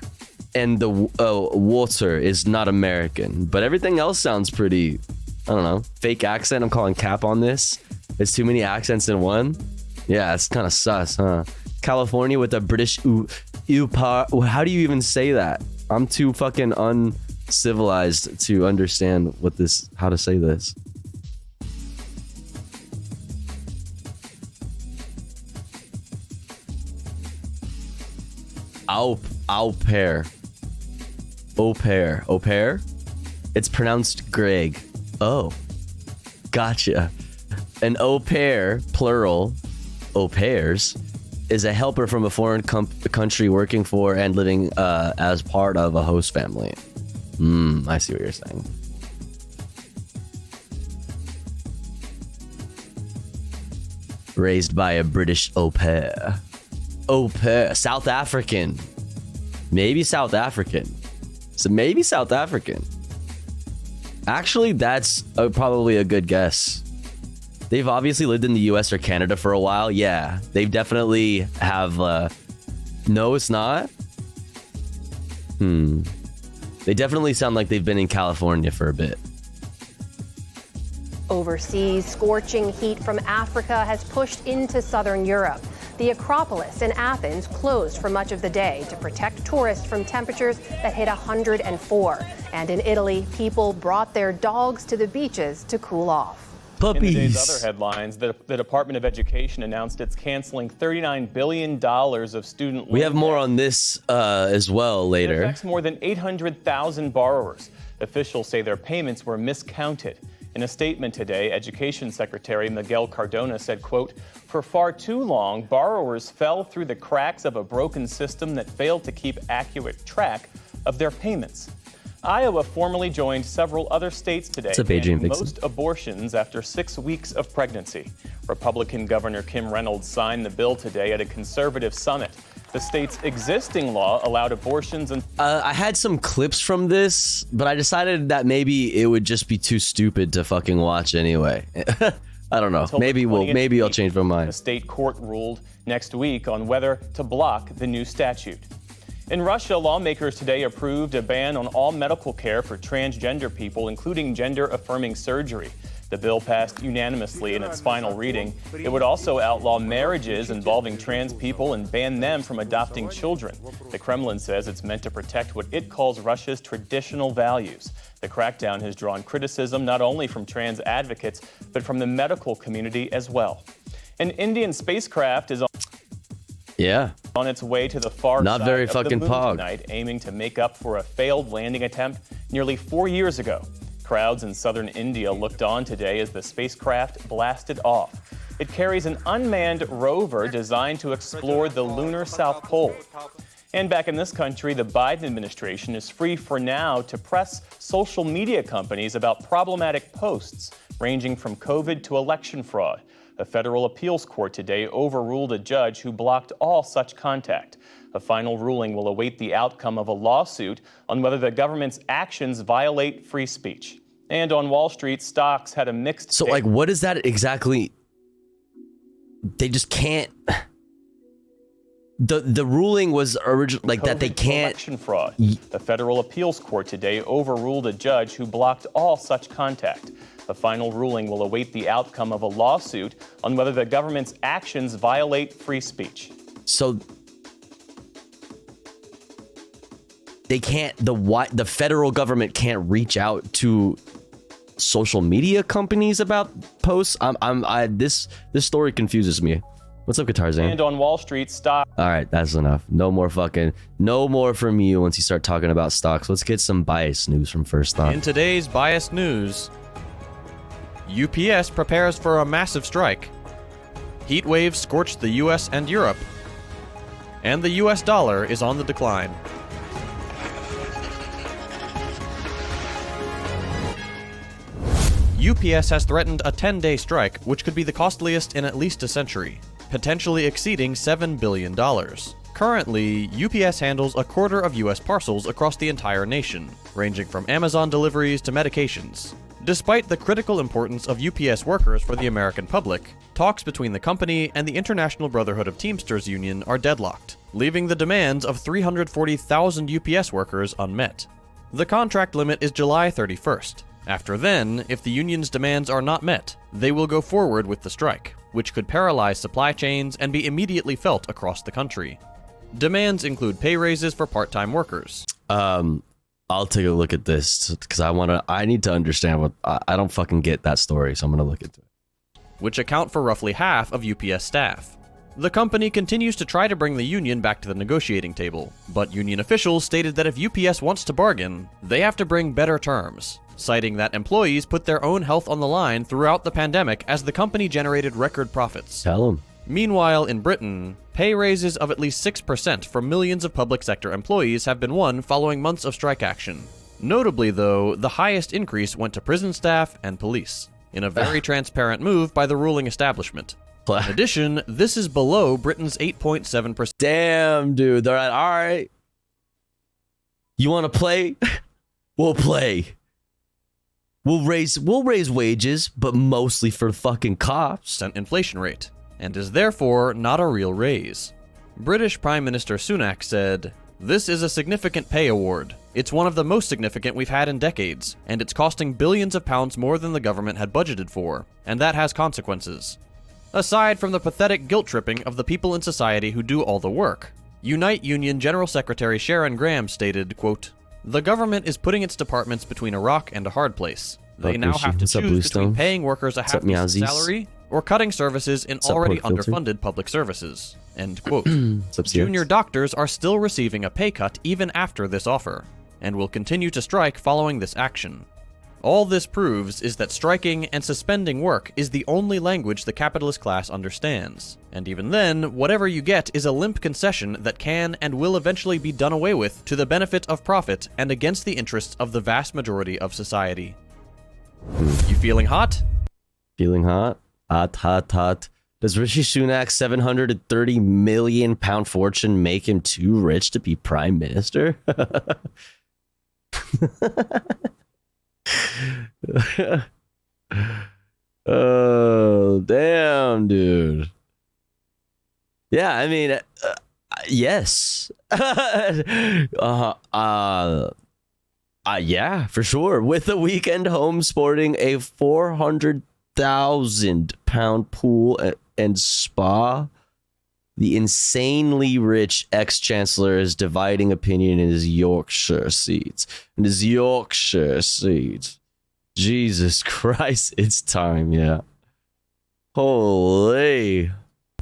and the water is not American, but everything else sounds pretty, I don't know, fake accent. I'm calling cap on this. It's too many accents in one. Yeah, it's kind of sus, huh? California with a British how do you even say that? I'm too fucking uncivilized to understand how to say this. Au pair. Au pair? It's pronounced Greg. Oh. Gotcha. An au pair, plural, au pairs, is a helper from a foreign country working for and living as part of a host family. I see what you're saying. Raised by a British au pair. Au pair. South African. Maybe South African. So maybe South African. Actually, that's probably a good guess. They've obviously lived in the US or Canada for a while. Yeah, they definitely have. No, it's not. They definitely sound like they've been in California for a bit. Overseas, scorching heat from Africa has pushed into southern Europe. The Acropolis in Athens closed for much of the day to protect tourists from temperatures that hit 104. And in Italy, people brought their dogs to the beaches to cool off. Puppies. In the day's other headlines, the Department of Education announced it's canceling $39 billion of student loans. We have more on this as well later. It affects more than 800,000 borrowers. Officials say their payments were miscounted. In a statement today, Education Secretary Miguel Cardona said, quote, "For far too long, borrowers fell through the cracks of a broken system that failed to keep accurate track of their payments." Iowa formally joined several other states today banning most abortions after 6 weeks of pregnancy. Republican Governor Kim Reynolds signed the bill today at a conservative summit. The state's existing law allowed abortions and I had some clips from this, but I decided that maybe it would just be too stupid to fucking watch anyway. I don't know. Maybe I'll change my mind. A state court ruled next week on whether to block the new statute. In Russia, lawmakers today approved a ban on all medical care for transgender people, including gender-affirming surgery. The bill passed unanimously in its final reading. It would also outlaw marriages involving trans people and ban them from adopting children. The Kremlin says it's meant to protect what it calls Russia's traditional values. The crackdown has drawn criticism not only from trans advocates, but from the medical community as well. An Indian spacecraft is on its way to the far side of the moon tonight, aiming to make up for a failed landing attempt nearly 4 years ago. Crowds in southern India looked on today as the spacecraft blasted off. It carries an unmanned rover designed to explore the lunar South Pole. And back in this country, the Biden administration is free for now to press social media companies about problematic posts ranging from COVID to election fraud. A federal appeals court today overruled a judge who blocked all such contact. A final ruling will await the outcome of a lawsuit on whether the government's actions violate free speech. And on Wall Street, stocks had a mixed So, like, what is that exactly? They just can't. The ruling was original, like that they can't. Election fraud. The federal appeals court today overruled a judge who blocked all such contact. A final ruling will await the outcome of a lawsuit on whether the government's actions violate free speech. So they can't. The federal government can't reach out to social media companies about posts. This story confuses me. What's up, Guitar Zan? And on Wall Street, stock. All right, that's enough. No more from you once you start talking about stocks. Let's get some biased news from First Thought. In today's biased news, UPS prepares for a massive strike. Heat waves scorched the US and Europe. And the US dollar is on the decline. UPS has threatened a 10-day strike, which could be the costliest in at least a century, potentially exceeding $7 billion. Currently, UPS handles a quarter of US parcels across the entire nation, ranging from Amazon deliveries to medications. Despite the critical importance of UPS workers for the American public, talks between the company and the International Brotherhood of Teamsters Union are deadlocked, leaving the demands of 340,000 UPS workers unmet. The contract limit is July 31st. After then, if the union's demands are not met, they will go forward with the strike, which could paralyze supply chains and be immediately felt across the country. Demands include pay raises for part-time workers. I'll take a look at this because I need to understand what I don't fucking get that story, so I'm gonna look into it. Which account for roughly half of UPS staff. The company continues to try to bring the union back to the negotiating table, but union officials stated that if UPS wants to bargain, they have to bring better terms, citing that employees put their own health on the line throughout the pandemic as the company generated record profits. Tell them. Meanwhile, in Britain, pay raises of at least 6% for millions of public sector employees have been won following months of strike action. Notably, though, the highest increase went to prison staff and police, in a very transparent move by the ruling establishment. In addition, this is below Britain's 8.7%. Damn, dude. They're like, all right. You want to play? We'll play. We'll raise wages, but mostly for fucking cops. Inflation rate, and is therefore not a real raise. British Prime Minister Sunak said, "This is a significant pay award. It's one of the most significant we've had in decades, and it's costing billions of pounds more than the government had budgeted for, and that has consequences." Aside from the pathetic guilt-tripping of the people in society who do all the work, Unite Union General Secretary Sharon Graham stated, quote, "The government is putting its departments between a rock and a hard place. They now have to choose between paying workers a half-decent salary or cutting services in already underfunded public services." End quote. Junior doctors are still receiving a pay cut even after this offer, and will continue to strike following this action. All this proves is that striking and suspending work is the only language the capitalist class understands. And even then, whatever you get is a limp concession that can and will eventually be done away with to the benefit of profit and against the interests of the vast majority of society. You feeling hot? Feeling hot? Hot. Does Rishi Sunak's £730 million fortune make him too rich to be prime minister? Oh, damn, dude. Yeah, I mean, yes. Yeah, for sure. With a weekend home sporting a £400,000 pool and spa, the insanely rich ex-chancellor is dividing opinion in his Yorkshire seats. Jesus Christ, it's time, yeah. Holy.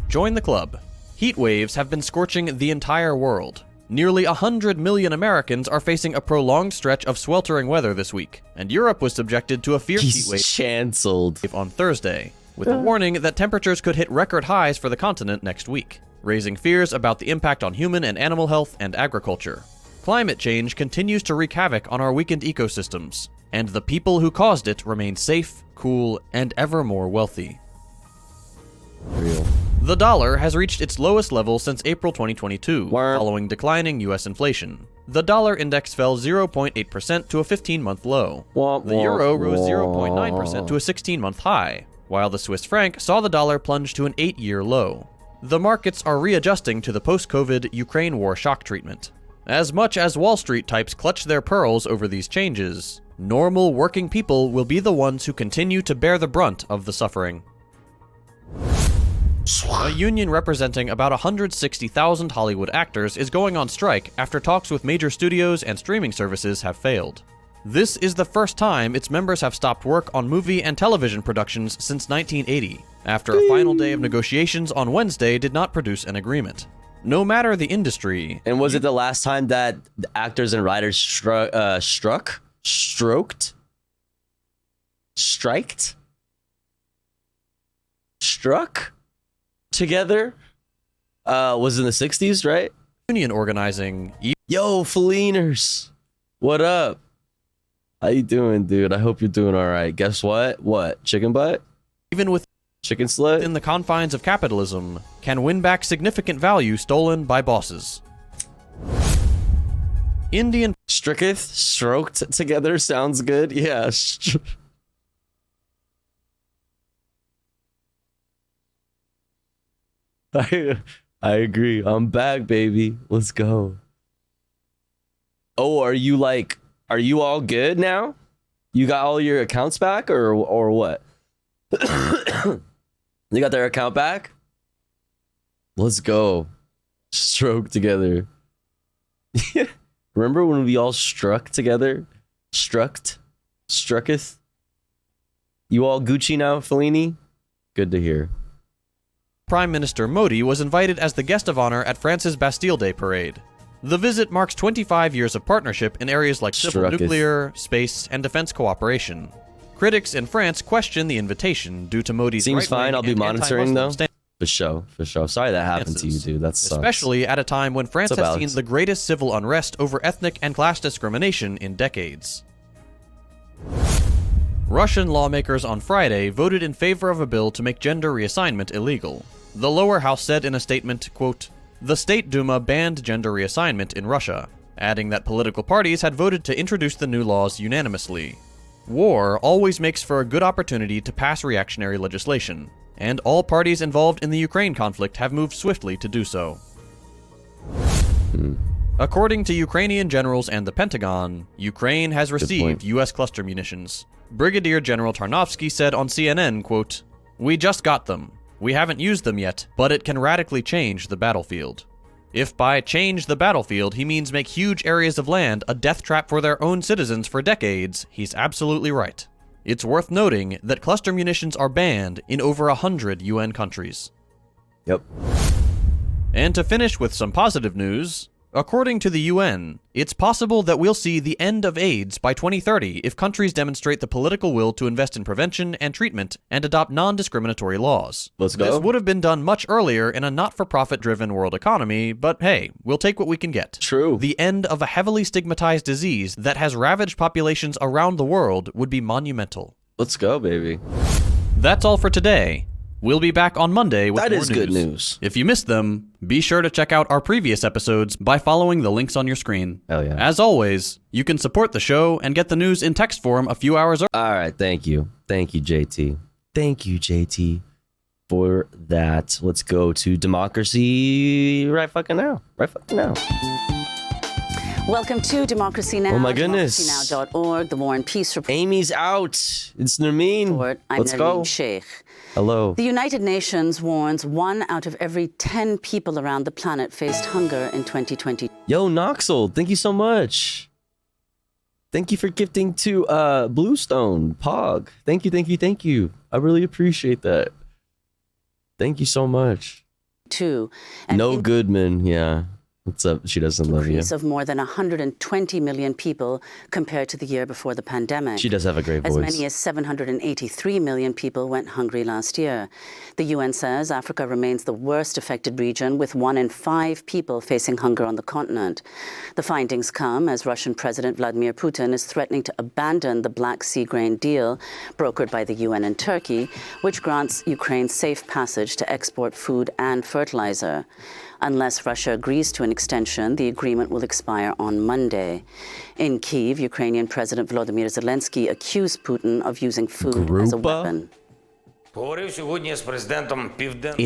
Join the club. Heat waves have been scorching the entire world. Nearly 100 million Americans are facing a prolonged stretch of sweltering weather this week, and Europe was subjected to a fierce heat wave canceled on Thursday, with a warning that temperatures could hit record highs for the continent next week. raising fears about the impact on human and animal health and agriculture. Climate change continues to wreak havoc on our weakened ecosystems, and the people who caused it remain safe, cool, and ever more wealthy. Real. The dollar has reached its lowest level since April 2022, following declining US inflation. The dollar index fell 0.8% to a 15-month low. The euro rose 0.9% to a 16-month high, while the Swiss franc saw the dollar plunge to an 8-year low. The markets are readjusting to the post-COVID Ukraine war shock treatment. As much as Wall Street types clutch their pearls over these changes, normal working people will be the ones who continue to bear the brunt of the suffering. A union representing about 160,000 Hollywood actors is going on strike after talks with major studios and streaming services have failed. This is the first time its members have stopped work on movie and television productions since 1980, after a final day of negotiations on Wednesday did not produce an agreement. No matter the industry... And was it the last time that the actors and writers striked together? Was in the 60s, right? Union organizing... Yo, Felliners! What up? How you doing, dude? I hope you're doing all right. Guess what? What? Chicken butt? Even with chicken slut? In the confines of capitalism, can win back significant value stolen by bosses. Indian... Stroked together sounds good. Yeah. I agree. I'm back, baby. Let's go. Oh, are you all good now? You got all your accounts back or what? You got their account back? Let's go. Stroke together. Remember when we all struck together? Strucketh? You all Gucci now, Fellini? Good to hear. Prime Minister Modi was invited as the guest of honor at France's Bastille Day parade. The visit marks 25 years of partnership in areas like civil nuclear, space, and defense cooperation. Critics in France question the invitation due to Modi's Seems fine, I'll be monitoring though. For sure. Sorry that happened to you, dude. That sucks. Especially at a time when France has seen the greatest civil unrest over ethnic and class discrimination in decades. Russian lawmakers on Friday voted in favor of a bill to make gender reassignment illegal. The lower house said in a statement, quote, "The State Duma banned gender reassignment in Russia," adding that political parties had voted to introduce the new laws unanimously. War always makes for a good opportunity to pass reactionary legislation, and all parties involved in the Ukraine conflict have moved swiftly to do so. According to Ukrainian generals and the Pentagon, Ukraine has received U.S. cluster munitions. Brigadier General Tarnovsky said on CNN, quote, "We just got them. We haven't used them yet, but it can radically change the battlefield." If by change the battlefield he means make huge areas of land a death trap for their own citizens for decades, he's absolutely right. It's worth noting that cluster munitions are banned in over 100 UN countries. Yep. And to finish with some positive news, according to the UN, it's possible that we'll see the end of AIDS by 2030 if countries demonstrate the political will to invest in prevention and treatment and adopt non-discriminatory laws. Let's go. This would have been done much earlier in a not-for-profit driven world economy, but hey, we'll take what we can get. True. The end of a heavily stigmatized disease that has ravaged populations around the world would be monumental. Let's go, baby. That's all for today. We'll be back on Monday with more news. That is good news. If you missed them, be sure to check out our previous episodes by following the links on your screen. Hell yeah. As always, you can support the show and get the news in text form a few hours early. All right, thank you. Thank you, JT. Thank you, JT, for that. Let's go to democracy right fucking now. Welcome to Democracy Now! Oh my goodness. DemocracyNow.org, the War and Peace Report. Amy's out. It's Nermeen. I'm Nermeen Sheikh. Hello. The United Nations warns 1 out of every 10 people around the planet faced hunger in 2020. Yo, Noxel, thank you so much. Thank you for gifting to Bluestone, Pog. Thank you. I really appreciate that. Thank you so much. Two. No Goodman, yeah. What's up? She doesn't love you. Increase of more than 120 million people compared to the year before the pandemic. She does have a great voice. As many as 783 million people went hungry last year. The UN says Africa remains the worst affected region, with 1 in 5 people facing hunger on the continent. The findings come as Russian President Vladimir Putin is threatening to abandon the Black Sea grain deal brokered by the UN and Turkey, which grants Ukraine safe passage to export food and fertilizer. Unless Russia agrees to an extension, the agreement will expire on Monday. In Kyiv, Ukrainian President Volodymyr Zelensky accused Putin of using food as a weapon. It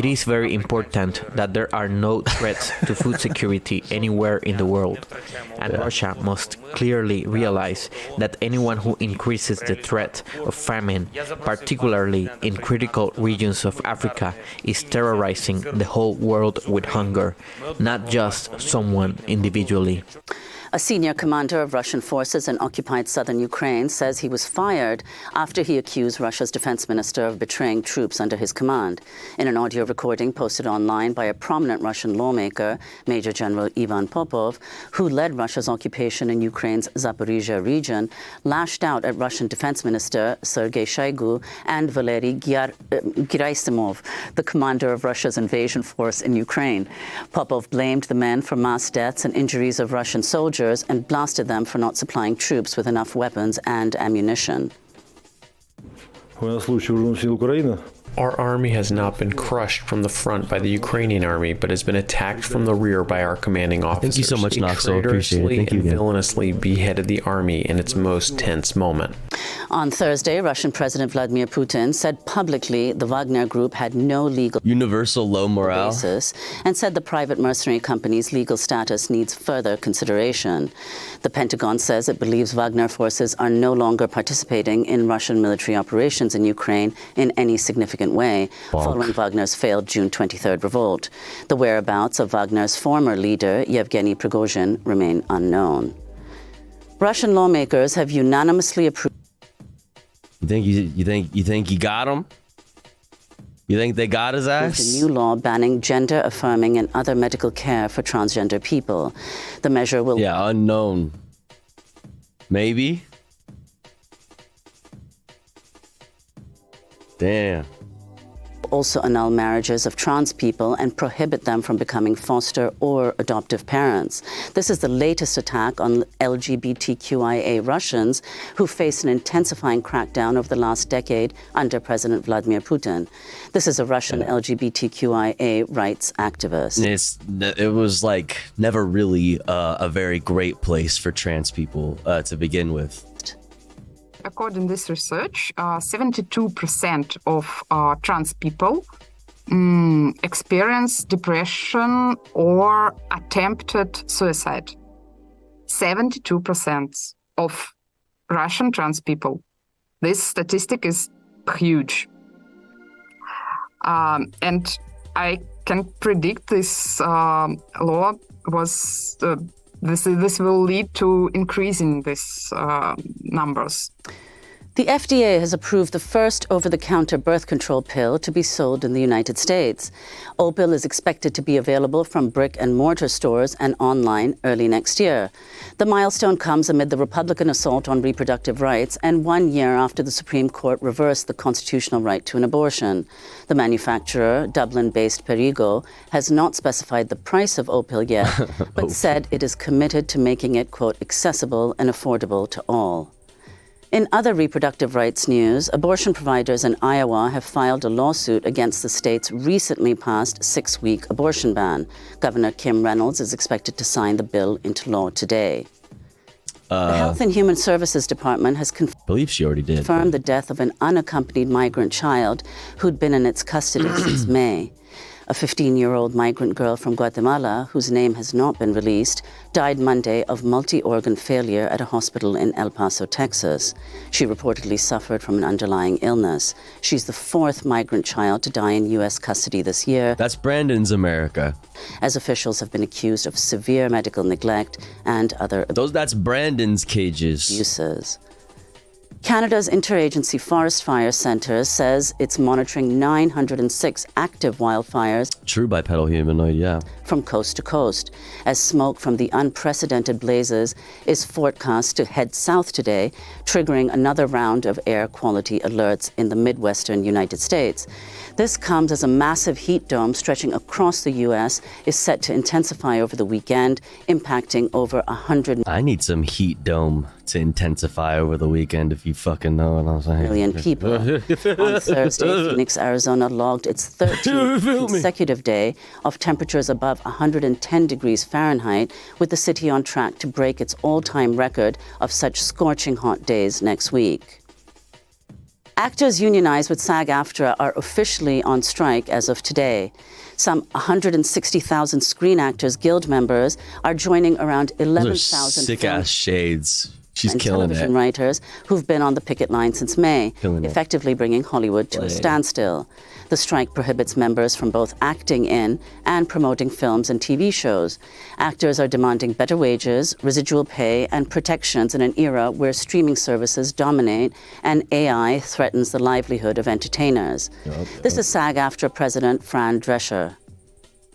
is very important that there are no threats to food security anywhere in the world, and Russia must clearly realize that anyone who increases the threat of famine, particularly in critical regions of Africa, is terrorizing the whole world with hunger, not just someone individually. A senior commander of Russian forces in occupied southern Ukraine says he was fired after he accused Russia's defense minister of betraying troops under his command. In an audio recording posted online by a prominent Russian lawmaker, Major General Ivan Popov, who led Russia's occupation in Ukraine's Zaporizhia region, lashed out at Russian Defense Minister Sergei Shoigu and Valery Gerasimov, the commander of Russia's invasion force in Ukraine. Popov blamed the men for mass deaths and injuries of Russian soldiers and blasted them for not supplying troops with enough weapons and ammunition. Our army has not been crushed from the front by the Ukrainian army, but has been attacked from the rear by our commanding officers. Thank you so much, Noxo. Appreciate it. Thank you again. Villainously beheaded the army in its most tense moment. On Thursday, Russian President Vladimir Putin said publicly the Wagner Group had no legal universal low morale basis and said the private mercenary company's legal status needs further consideration. The Pentagon says it believes Wagner forces are no longer participating in Russian military operations in Ukraine in any significant way, following Wagner's failed June 23rd revolt. The whereabouts of Wagner's former leader, Yevgeny Prigozhin, remain unknown. Russian lawmakers have unanimously approved. You think you got him? You think they got his ass? A new law banning gender affirming and other medical care for transgender people. The measure will unknown. Maybe. Damn. Also annul marriages of trans people and prohibit them from becoming foster or adoptive parents. This is the latest attack on LGBTQIA Russians who face an intensifying crackdown over the last decade under President Vladimir Putin. This is a Russian LGBTQIA rights activist. It was like never really a very great place for trans people to begin with. According to this research, 72% of trans people experience depression or attempted suicide. 72% of Russian trans people. This statistic is huge. And I can predict this law was this will lead to increasing these numbers. The FDA has approved the first over-the-counter birth control pill to be sold in the United States. Opill is expected to be available from brick-and-mortar stores and online early next year. The milestone comes amid the Republican assault on reproductive rights and 1 year after the Supreme Court reversed the constitutional right to an abortion. The manufacturer, Dublin-based Perrigo, has not specified the price of Opill yet, but said it is committed to making it, quote, accessible and affordable to all. In other reproductive rights news, abortion providers in Iowa have filed a lawsuit against the state's recently passed 6-week abortion ban. Governor Kim Reynolds is expected to sign the bill into law today. The Health and Human Services Department has confirmed the death of an unaccompanied migrant child who'd been in its custody since May. A 15-year-old migrant girl from Guatemala, whose name has not been released, died Monday of multi-organ failure at a hospital in El Paso, Texas. She reportedly suffered from an underlying illness. She's the 4th migrant child to die in U.S. custody this year. That's Brandon's America. As officials have been accused of severe medical neglect and other that's Brandon's cages. Abuses. Canada's Interagency Forest Fire Centre says it's monitoring 906 active wildfires. True bipedal humanoid, yeah. From coast to coast, as smoke from the unprecedented blazes is forecast to head south today, triggering another round of air quality alerts in the Midwestern United States. This comes as a massive heat dome stretching across the U.S. is set to intensify over the weekend, impacting over 100 I need some heat dome to intensify over the weekend, if you fucking know what I'm saying. million people. On Thursday, Phoenix, Arizona logged its 13th consecutive day of temperatures above 110 degrees Fahrenheit, with the city on track to break its all-time record of such scorching hot days next week. Actors unionized with SAG-AFTRA are officially on strike as of today. Some 160,000 Screen Actors Guild members are joining around 11,000 sick-ass shades. She's and killing television it. writers who've been on the picket line since May, Killing it. effectively bringing Hollywood to a standstill. The strike prohibits members from both acting in and promoting films and TV shows. Actors are demanding better wages, residual pay, and protections in an era where streaming services dominate and AI threatens the livelihood of entertainers. This is SAG-AFTRA President Fran Drescher.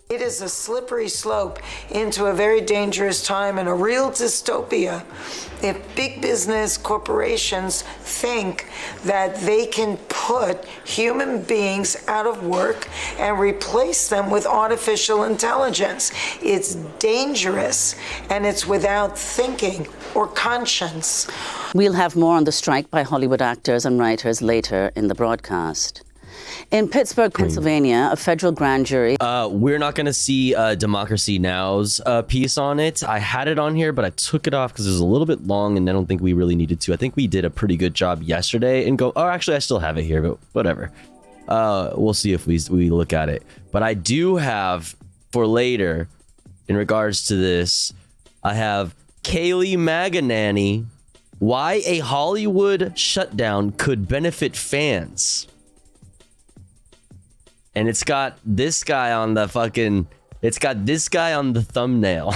It is a slippery slope into a very dangerous time and a real dystopia if big business corporations think that they can put human beings out of work and replace them with artificial intelligence. It's dangerous and it's without thinking or conscience. We'll have more on the strike by Hollywood actors and writers later in the broadcast. In Pittsburgh, Pennsylvania, a federal grand jury... We're not going to see Democracy Now!'s piece on it. I had it on here, but I took it off because it was a little bit long, and I don't think we really needed to. I think we did a pretty good job yesterday and go... Oh, actually, I still have it here, but whatever. We'll see if we look at it. But I do have, for later, in regards to this, I have Kayleigh McEnany, why a Hollywood shutdown could benefit fans. And it's got this guy on the fucking... It's got this guy on the thumbnail.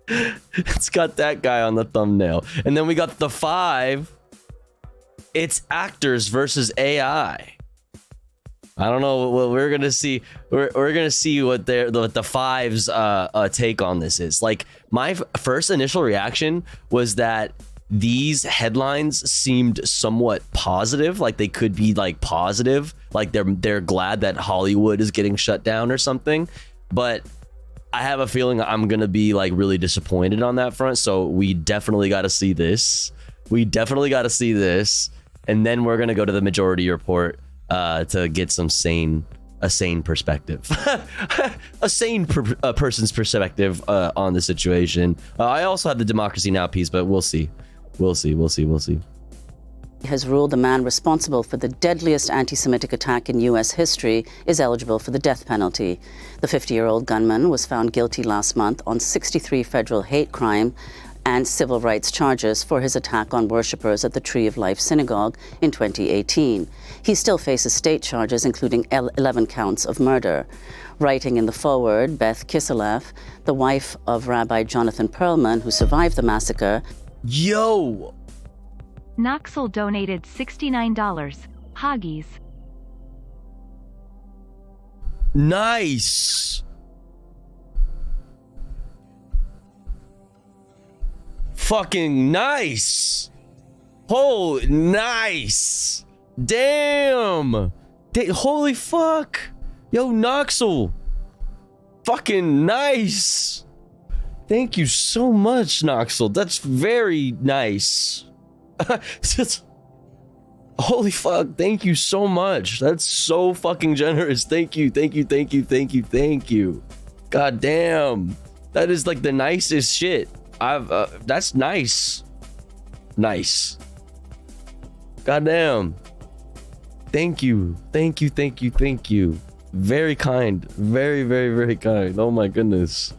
It's got that guy on the thumbnail. And then we got the 5. It's actors versus AI. I don't know what we're gonna see. We're gonna see what the 5's take on this is. Like, my first initial reaction was that these headlines seemed somewhat positive, like they could be like positive, like they're glad that Hollywood is getting shut down or something. But I have a feeling I'm gonna be like really disappointed on that front. So we definitely got to see this. And then we're gonna go to the majority report to get a sane perspective, a sane person's perspective on the situation. I also have the Democracy Now! Piece, but we'll see. We'll see. Has ruled the man responsible for the deadliest anti-Semitic attack in U.S. history is eligible for the death penalty. The 50-year-old gunman was found guilty last month on 63 federal hate crime and civil rights charges for his attack on worshippers at the Tree of Life Synagogue in 2018. He still faces state charges, including 11 counts of murder. Writing in the foreword, Beth Kiseleff, the wife of Rabbi Jonathan Perlman, who survived the massacre, Yo! Knoxville donated $69. Hoggies. Nice! Fucking nice! Oh, nice! Damn! Holy fuck! Yo, Knoxville! Fucking nice! Thank you so much, Knoxville. That's very nice. Holy fuck, thank you so much. That's so fucking generous. Thank you. God damn. That is like the nicest shit. That's nice. Nice. God damn. Thank you. Very kind. Very kind. Oh my goodness.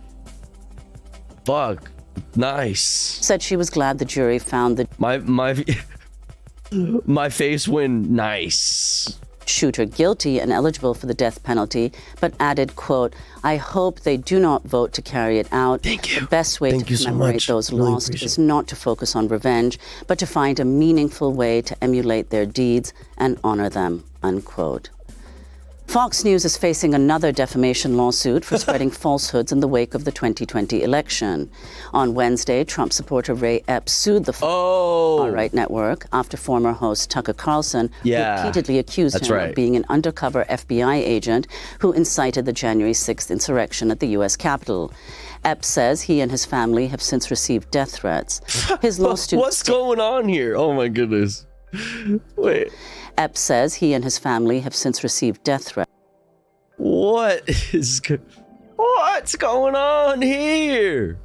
Fuck. Nice. Said she was glad the jury found that my face went nice. shooter guilty and eligible for the death penalty, but added, quote, "I hope they do not vote to carry it out. Thank you. The best way Thank to you so commemorate much. those Really lost appreciate is not to focus on revenge, but to find a meaningful way to emulate their deeds and honor them," unquote. Fox News is facing another defamation lawsuit for spreading falsehoods in the wake of the 2020 election. On Wednesday, Trump supporter Ray Epps sued the far-right network after former host Tucker Carlson repeatedly accused him of being an undercover FBI agent who incited the January 6th insurrection at the U.S. Capitol. Epps says he and his family have since received death threats. His lawsuit. What's going on here? Oh my goodness. Wait. Epps says he and his family have since received death threats. What's going on here?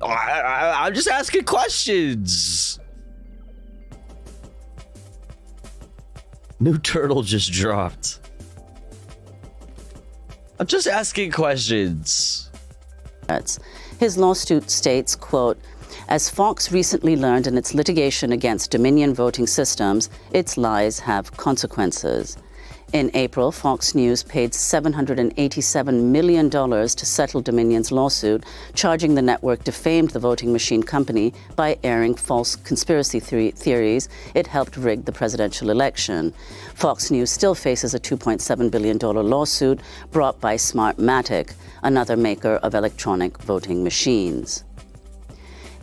I'm just asking questions. New turtle just dropped. I'm just asking questions. His lawsuit states, quote, "As Fox recently learned in its litigation against Dominion Voting Systems, its lies have consequences." In April, Fox News paid $787 million to settle Dominion's lawsuit, charging the network defamed the voting machine company by airing false conspiracy theories it helped rig the presidential election. Fox News still faces a $2.7 billion lawsuit brought by Smartmatic, another maker of electronic voting machines.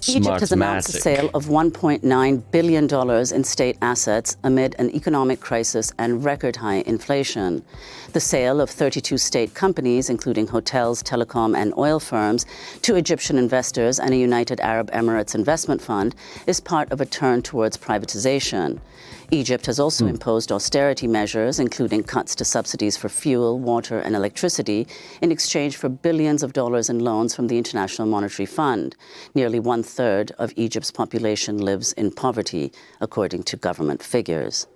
Egypt has announced a sale of $1.9 billion in state assets amid an economic crisis and record high inflation. The sale of 32 state companies, including hotels, telecom, and oil firms, to Egyptian investors and a United Arab Emirates investment fund is part of a turn towards privatization. Egypt has also imposed austerity measures, including cuts to subsidies for fuel, water, and electricity, in exchange for billions of dollars in loans from the International Monetary Fund. Nearly 1/3 of Egypt's population lives in poverty, according to government figures.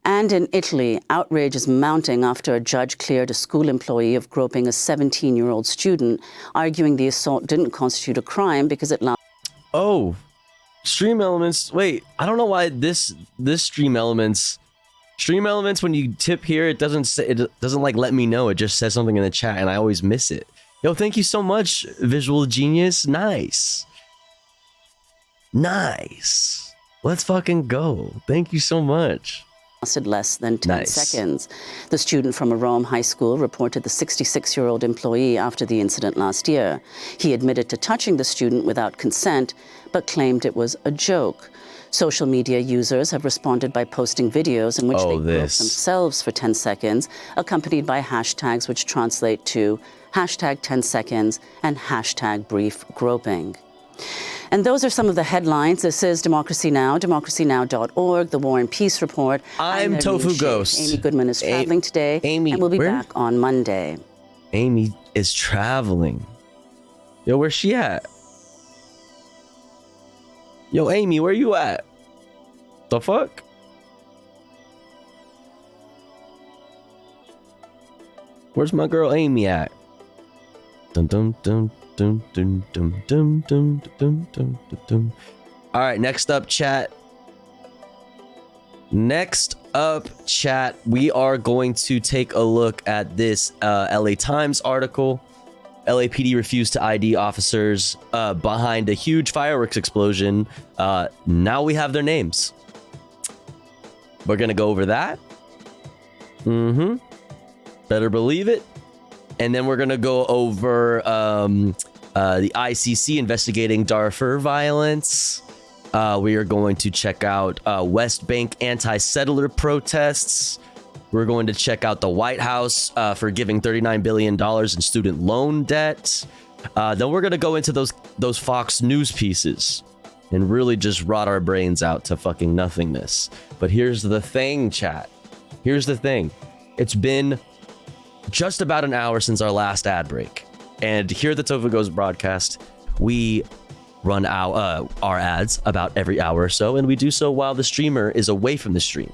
And in Italy, outrage is mounting after a judge cleared a school employee of groping a 17-year-old student, arguing the assault didn't constitute a crime because it allowed... Oh. Stream Elements. Wait, I don't know why this Stream Elements when you tip here, it doesn't like let me know. It just says something in the chat and I always miss it. Yo, thank you so much, Visual Genius. Nice. Let's fucking go. Thank you so much. Lasted less than 10 seconds. The student from a Rome high school reported the 66-year-old employee after the incident last year. He admitted to touching the student without consent, but claimed it was a joke. Social media users have responded by posting videos in which they grope themselves for 10 seconds, accompanied by hashtags which translate to #10seconds and #brief groping. And those are some of the headlines. This is Democracy Now!, democracynow.org, the War and Peace Report. I'm Tofu Ghost. Amy Goodman is traveling today, and we'll be back on Monday. Amy is traveling. Yo, where's she at? Yo, Amy, where you at? The fuck? Where's my girl Amy at? Dun dun dun dun dun dun dun dun dun dun dun. All right, next up, chat. We are going to take a look at this LA Times article. LAPD refused to ID officers behind a huge fireworks explosion. Now we have their names. We're gonna go over that. Better believe it. And then we're gonna go over the ICC investigating Darfur violence. We are going to check out West Bank anti-settler protests. We're going to check out the White House for giving $39 billion in student loan debt. Then we're going to go into those Fox News pieces and really just rot our brains out to fucking nothingness. But here's the thing, chat. Here's the thing. It's been just about an hour since our last ad break. And here at the Tofu Goes broadcast, we run our ads about every hour or so, and we do so while the streamer is away from the stream.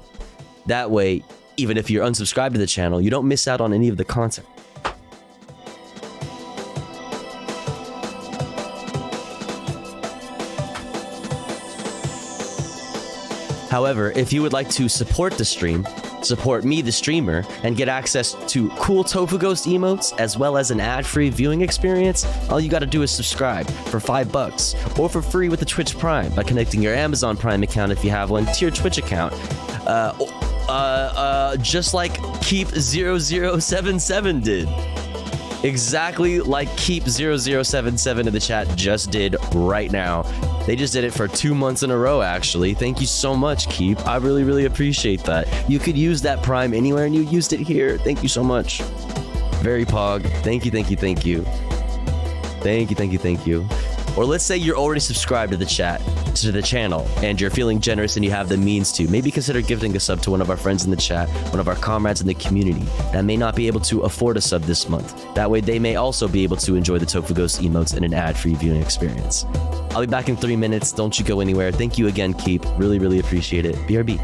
That way, even if you're unsubscribed to the channel, you don't miss out on any of the content. However, if you would like to support the stream, support me, the streamer, and get access to cool Tofu Ghost emotes, as well as an ad-free viewing experience, all you gotta do is subscribe for $5, or for free with the Twitch Prime by connecting your Amazon Prime account if you have one to your Twitch account. Just like Keep0077 did. Exactly like Keep0077 in the chat just did right now. They just did it for 2 months in a row, actually. Thank you so much, Keep. I really, really appreciate that. You could use that Prime anywhere, and you used it here. Thank you so much. Very pog. Thank you, thank you, thank you. Thank you, thank you, thank you. Or let's say you're already subscribed to the channel, and you're feeling generous and you have the means to. Maybe consider gifting a sub to one of our friends in the chat, one of our comrades in the community that may not be able to afford a sub this month. That way they may also be able to enjoy the Tofu Ghost emotes in an ad-free viewing experience. I'll be back in 3 minutes. Don't you go anywhere. Thank you again, Keep. Really, really appreciate it. BRB.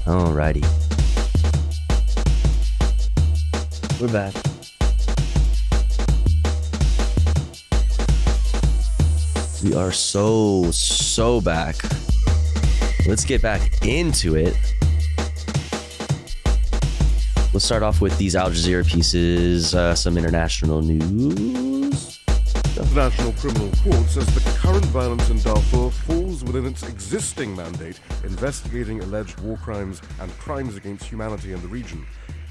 Alrighty. We're back. We are so back. Let's get back into it. Let's start off with these Al Jazeera pieces, some international news. The International Criminal Court says the current violence in Darfur falls within its existing mandate investigating alleged war crimes and crimes against humanity in the region.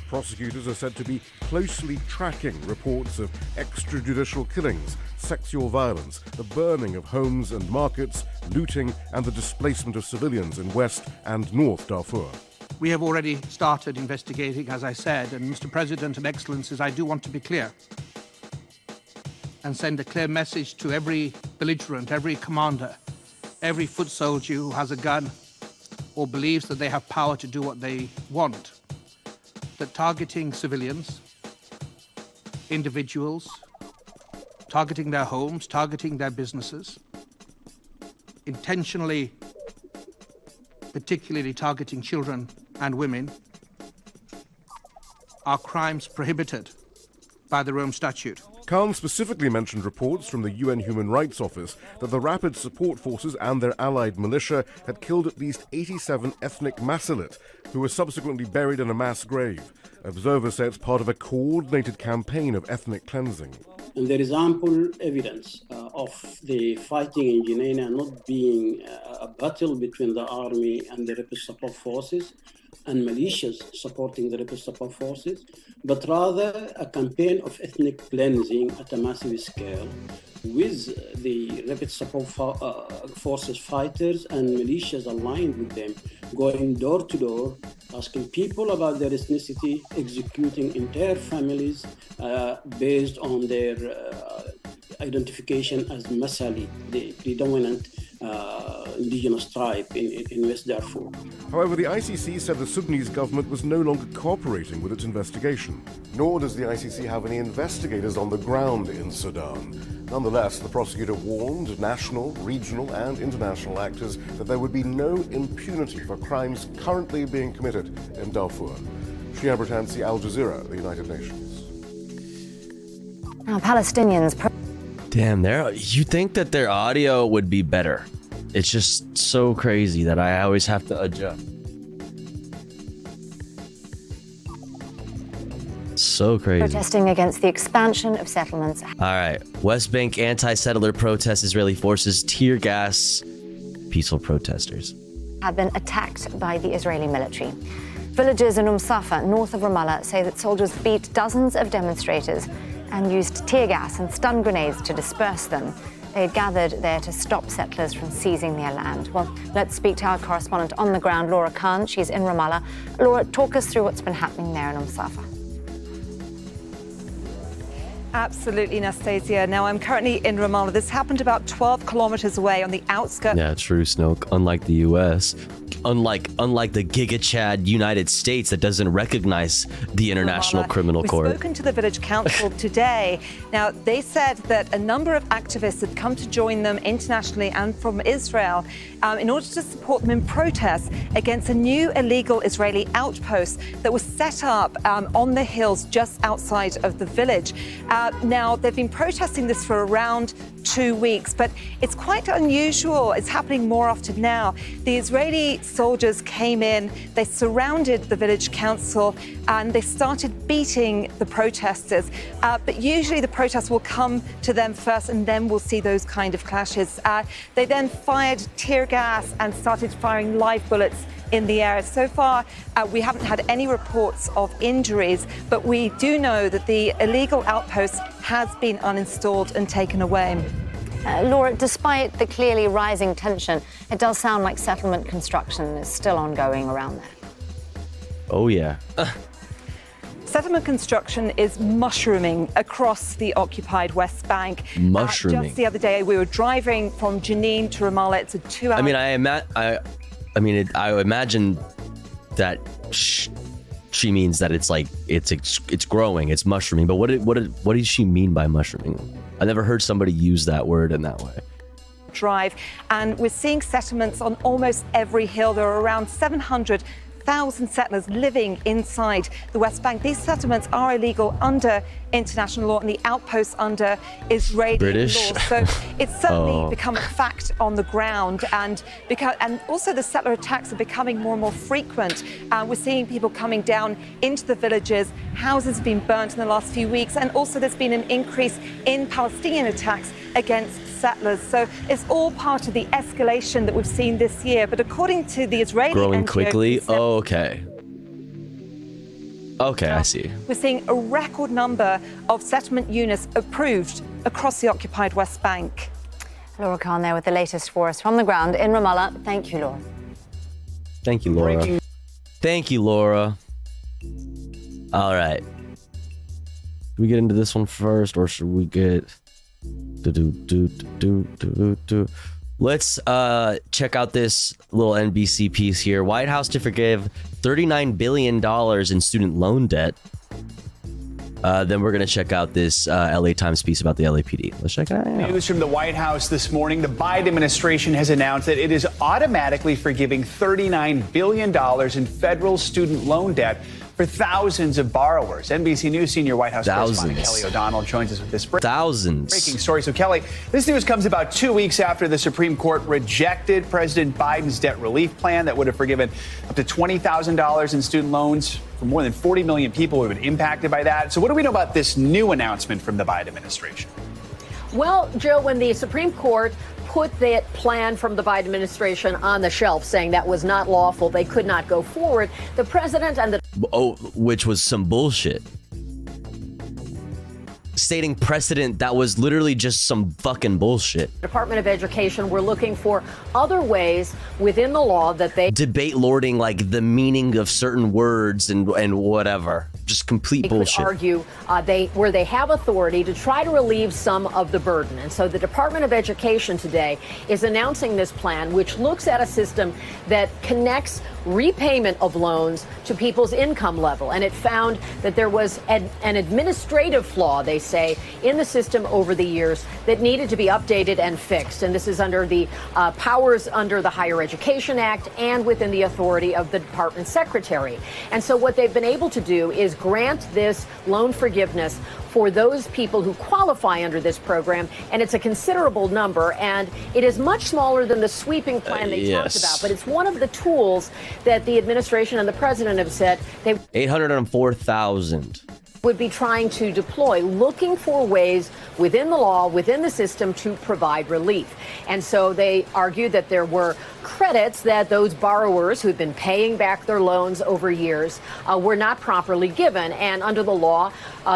Prosecutors are said to be closely tracking reports of extrajudicial killings, sexual violence, the burning of homes and markets, looting, and the displacement of civilians in West and North Darfur. We have already started investigating, as I said, and Mr. President and Excellencies, I do want to be clear and send a clear message to every belligerent, every commander, every foot soldier who has a gun or believes that they have power to do what they want, that targeting civilians, individuals, targeting their homes, targeting their businesses, intentionally, particularly targeting children and women, are crimes prohibited by the Rome Statute. Khan specifically mentioned reports from the UN Human Rights Office that the Rapid Support Forces and their allied militia had killed at least 87 ethnic Masilit, who were subsequently buried in a mass grave. Observers say it's part of a coordinated campaign of ethnic cleansing. And there is ample evidence of the fighting in Jenin not being a battle between the army and the Rapid Support Forces and militias supporting the Rapid Support Forces, but rather a campaign of ethnic cleansing at a massive scale with the Rapid Support Forces fighters and militias aligned with them, going door to door, asking people about their ethnicity, executing entire families based on their identification as Masali, the predominant indigenous tribe in West Darfur. However, the ICC said the Sudanese government was no longer cooperating with its investigation. Nor does the ICC have any investigators on the ground in Sudan. Nonetheless, the prosecutor warned national, regional, and international actors that there would be no impunity for crimes currently being committed in Darfur. Shia Britansi, Al Jazeera, the United Nations. Now, Palestinians... Damn, you think that their audio would be better. It's just so crazy that I always have to adjust. So crazy. Protesting against the expansion of settlements. All right. West Bank anti-settler protest. Israeli forces tear gas peaceful protesters. Have been attacked by the Israeli military. Villagers in Safa, north of Ramallah, say that soldiers beat dozens of demonstrators and used tear gas and stun grenades to disperse them. They had gathered there to stop settlers from seizing their land. Well, let's speak to our correspondent on the ground, Laura Khan. She's in Ramallah. Laura, talk us through what's been happening there in Safa. Absolutely, Nastasia. Now, I'm currently in Ramallah. This happened about 12 kilometers away on the outskirts. Yeah, true, Snoke. Unlike the U.S., unlike the Giga Chad United States that doesn't recognize the International Criminal Court. We've spoken to the village council today. Now, they said that a number of activists had come to join them internationally and from Israel in order to support them in protests against a new illegal Israeli outpost that was set up on the hills just outside of the village. Now, they've been protesting this for around 2 weeks, but it's quite unusual. It's happening more often now. The Israeli soldiers came in, they surrounded the village council, and they started beating the protesters. But usually the protests will come to them first, and then we'll see those kind of clashes. They then fired tear gas and started firing live bullets in the air. So far, we haven't had any reports of injuries, but we do know that the illegal outpost has been uninstalled and taken away. Laura, despite the clearly rising tension, it does sound like settlement construction is still ongoing around there. Oh, yeah. Settlement construction is mushrooming across the occupied West Bank. Mushrooming. Just the other day, we were driving from Jenin to Ramallah. It's a 2-hour... I imagine that she means that it's like it's growing, it's mushrooming. But what does she mean by mushrooming? I never heard somebody use that word in that way. Drive, and we're seeing settlements on almost every hill. There are around 700 1,000 settlers living inside the West Bank. These settlements are illegal under international law and the outposts under Israeli British? law. So it's certainly become a fact on the ground, and also the settler attacks are becoming more and more frequent. We're seeing people coming down into the villages. Houses have been burnt in the last few weeks, and also there's been an increase in Palestinian attacks against settlers. So it's all part of the escalation that we've seen this year. But according to the Israeli Growing NGO, quickly? Oh, okay. Okay, I see. we're seeing a record number of settlement units approved across the occupied West Bank. Laura Khan there with the latest for us from the ground in Ramallah. Thank you, Laura. Thank you, Laura. Thank you, Laura. All right. Should we get into this one first, or should we get... Let's check out this little NBC piece here. White House to forgive $39 billion in student loan debt. Then we're going to check out this LA Times piece about the LAPD. Let's check it out. News from the White House this morning. The Biden administration has announced that it is automatically forgiving $39 billion in federal student loan debt for thousands of borrowers. NBC News senior White House correspondent Kelly O'Donnell joins us with this breaking story. So, Kelly, this news comes about 2 weeks after the Supreme Court rejected President Biden's debt relief plan that would have forgiven up to $20,000 in student loans for more than 40 million people who have been impacted by that. So what do we know about this new announcement from the Biden administration? Well, Joe, when the Supreme Court put that plan from the Biden administration on the shelf, saying that was not lawful, they could not go forward, the president and the... Oh, which was some bullshit. Stating precedent that was literally just some fucking bullshit. Department of Education were looking for other ways within the law that they... Debate lording like the meaning of certain words and whatever. Just complete bullshit. Could argue where they have authority to try to relieve some of the burden. And so the Department of Education today is announcing this plan, which looks at a system that connects repayment of loans to people's income level. And it found that there was an administrative flaw, they say, in the system over the years that needed to be updated and fixed. And this is under the powers under the Higher Education Act and within the authority of the department secretary. And so what they've been able to do is grant this loan forgiveness for those people who qualify under this program, and it's a considerable number, and it is much smaller than the sweeping plan they talked about, but it's one of the tools that the administration and the president have said they 804,000 would be trying to deploy, looking for ways within the law, within the system to provide relief. And so they argued that there were credits that those borrowers who'd been paying back their loans over years were not properly given. And under the law,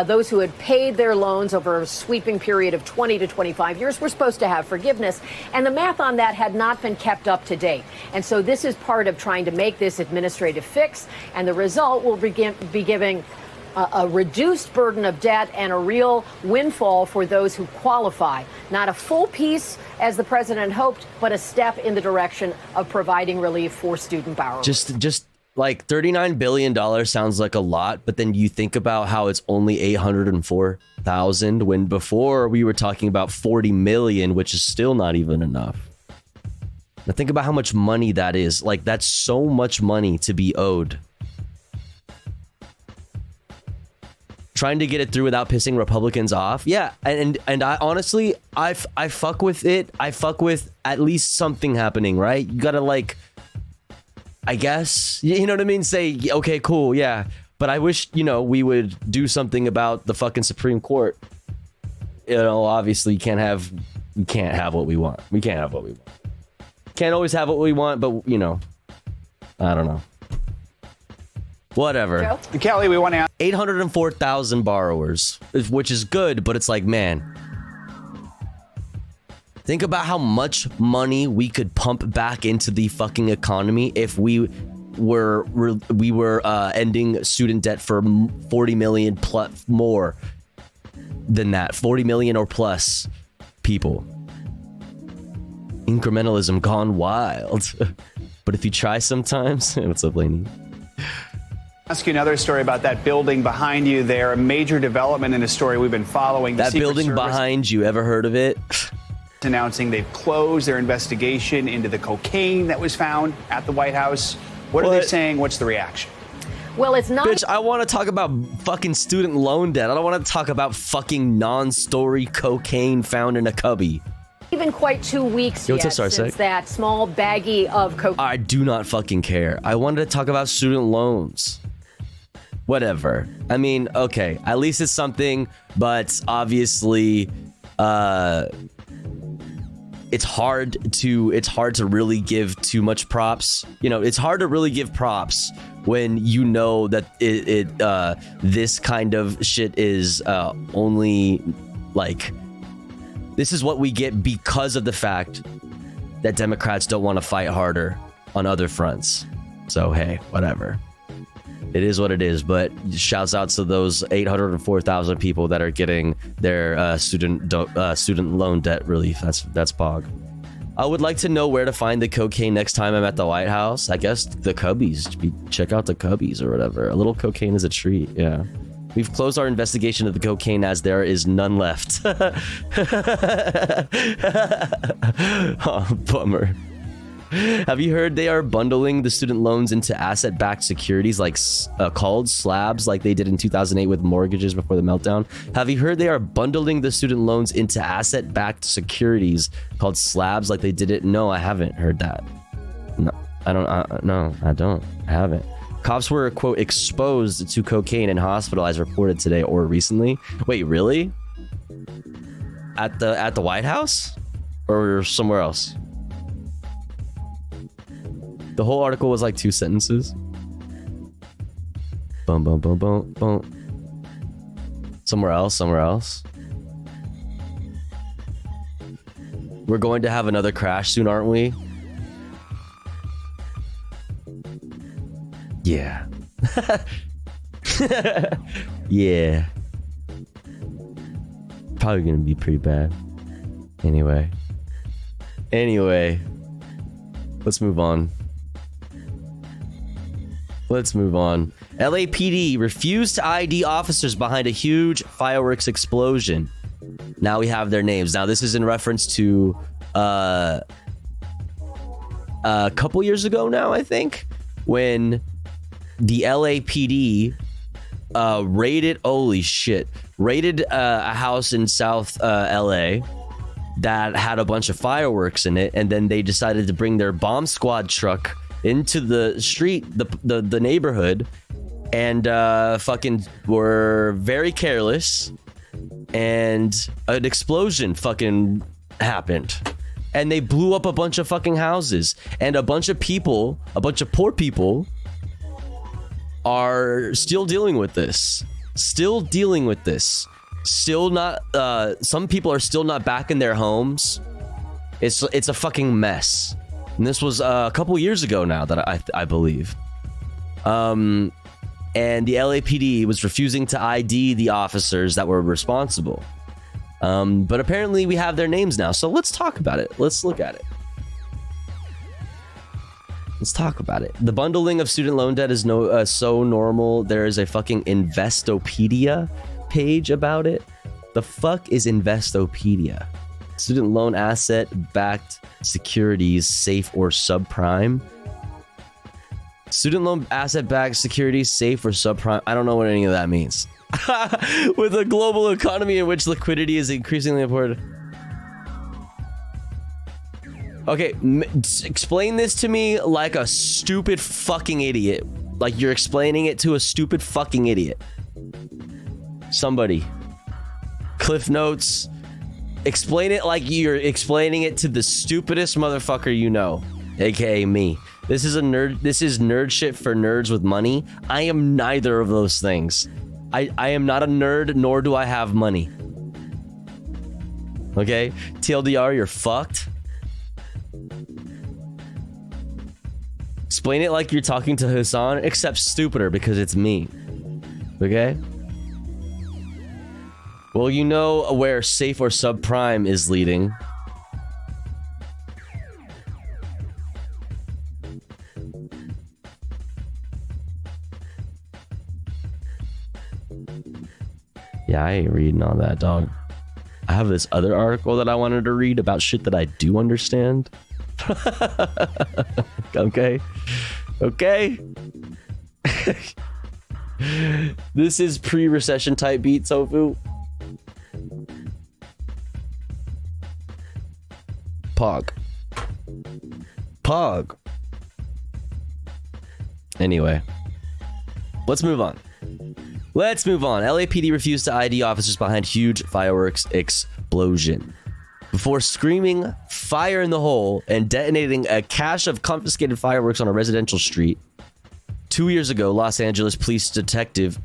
those who had paid their loans over a sweeping period of 20 to 25 years were supposed to have forgiveness. And the math on that had not been kept up to date. And so this is part of trying to make this administrative fix. And the result will be giving a reduced burden of debt and a real windfall for those who qualify. Not a full piece, as the president hoped, but a step in the direction of providing relief for student borrowers. Just like $39 billion sounds like a lot, but then you think about how it's only 804,000 when before we were talking about 40 million, which is still not even enough. Now think about how much money that is. Like, that's so much money to be owed. Trying to get it through without pissing Republicans off. Yeah, and I honestly, I fuck with it. I fuck with at least something happening, right? You gotta, like, I guess, you know what I mean? Say, okay, cool, yeah. But I wish, you know, we would do something about the fucking Supreme Court. You know, obviously we can't have what we want. We can't have what we want. Can't always have what we want, but, you know, I don't know. Whatever. Joe? Kelly, we want to 804,000 borrowers, which is good, but it's like, man, think about how much money we could pump back into the fucking economy if we were ending student debt for 40 million plus more than that, 40 million or plus people. Incrementalism gone wild. But if you try sometimes, what's up, Lainey? Ask you another story about that building behind you there, a major development in a story we've been following. That building behind you, ever heard of it? Announcing they've closed their investigation into the cocaine that was found at the White House. What are they saying? What's the reaction? Well, it's not. Bitch, I want to talk about fucking student loan debt. I don't want to talk about fucking non-story cocaine found in a cubby. Even quite 2 weeks yet since that small baggie of cocaine. I do not fucking care. I wanted to talk about student loans. Whatever. I mean, okay, at least it's something, but obviously, it's hard to really give too much props. You know, it's hard to really give props when you know that this kind of shit is only like, this is what we get because of the fact that Democrats don't want to fight harder on other fronts. So hey, whatever. It is what it is, but shouts out to those 804,000 people that are getting their student loan debt relief. That's pog. I would like to know where to find the cocaine next time I'm at the White House. I guess the Cubbies. Check out the Cubbies or whatever. A little cocaine is a treat. Yeah. We've closed our investigation of the cocaine as there is none left. Oh, bummer. Have you heard they are bundling the student loans into asset-backed securities like called slabs like they did in 2008 with mortgages before the meltdown? Have you heard they are bundling the student loans into asset-backed securities called slabs like they did it? No, I haven't heard that. No, I don't. No, I don't. I haven't. Cops were, quote, exposed to cocaine and hospitalized, reported today or recently. Wait, really? At the White House? Or somewhere else? The whole article was like 2 sentences. Boom, boom, boom, boom, boom. Somewhere else, somewhere else. We're going to have another crash soon, aren't we? Yeah. Yeah. Probably gonna be pretty bad. Anyway. Let's move on. LAPD refused to ID officers behind a huge fireworks explosion. Now we have their names. Now this is in reference to a couple years ago now, I think, when the LAPD raided a house in South LA that had a bunch of fireworks in it, and then they decided to bring their bomb squad truck into the street, the neighborhood, and fucking were very careless, and an explosion fucking happened, and they blew up a bunch of fucking houses, and a bunch of poor people are still dealing with this. Still not, some people are still not back in their homes. It's a fucking mess. And this was a couple years ago now that I believe. And the LAPD was refusing to ID the officers that were responsible. But apparently we have their names now. So let's talk about it. Let's look at it. Let's talk about it. The bundling of student loan debt is so normal. There is a fucking Investopedia page about it. The fuck is Investopedia? Student loan asset-backed securities, safe or subprime? Student loan asset-backed securities, safe or subprime? I don't know what any of that means. With a global economy in which liquidity is increasingly important. Okay, explain this to me like a stupid fucking idiot. Like you're explaining it to a stupid fucking idiot. Somebody. Cliff Notes. Explain it like you're explaining it to the stupidest motherfucker you know, aka me. This is nerd shit for nerds with money. I am neither of those things. I am not a nerd, nor do I have money. Okay? TLDR, you're fucked. Explain it like you're talking to Hassan, except stupider because it's me. Okay? Well, you know where safe or subprime is leading. Yeah, I ain't reading all that, dog. I have this other article that I wanted to read about shit that I do understand. Okay. Okay? This is pre-recession type beat, Tofu. Pog. Anyway, let's move on. LAPD refused to ID officers behind huge fireworks explosion before screaming fire in the hole and detonating a cache of confiscated fireworks on a residential street. 2 years ago, Los Angeles Police Detective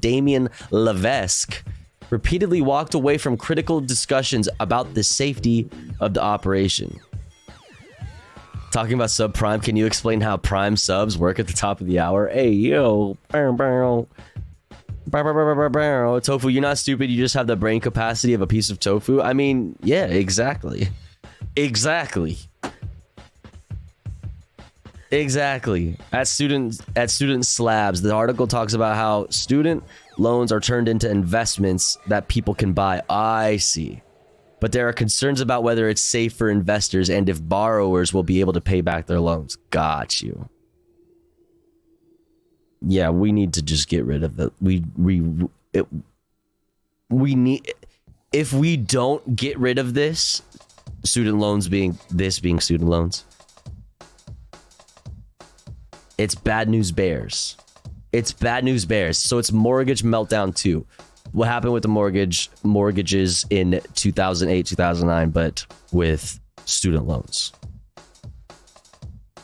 Damien Levesque repeatedly walked away from critical discussions about the safety of the operation. Talking about subprime, can you explain how prime subs work at the top of the hour? Hey, yo. Tofu, you're not stupid. You just have the brain capacity of a piece of tofu. I mean, yeah, exactly. At student slabs, the article talks about how student loans are turned into investments that people can buy. I see. But there are concerns about whether it's safe for investors and if borrowers will be able to pay back their loans. Got you. Yeah, we need to just get rid of the we need, if we don't get rid of this, student loans being student loans, it's bad news bears. So it's mortgage meltdown too. What happened with the mortgages in 2008, 2009, but with student loans.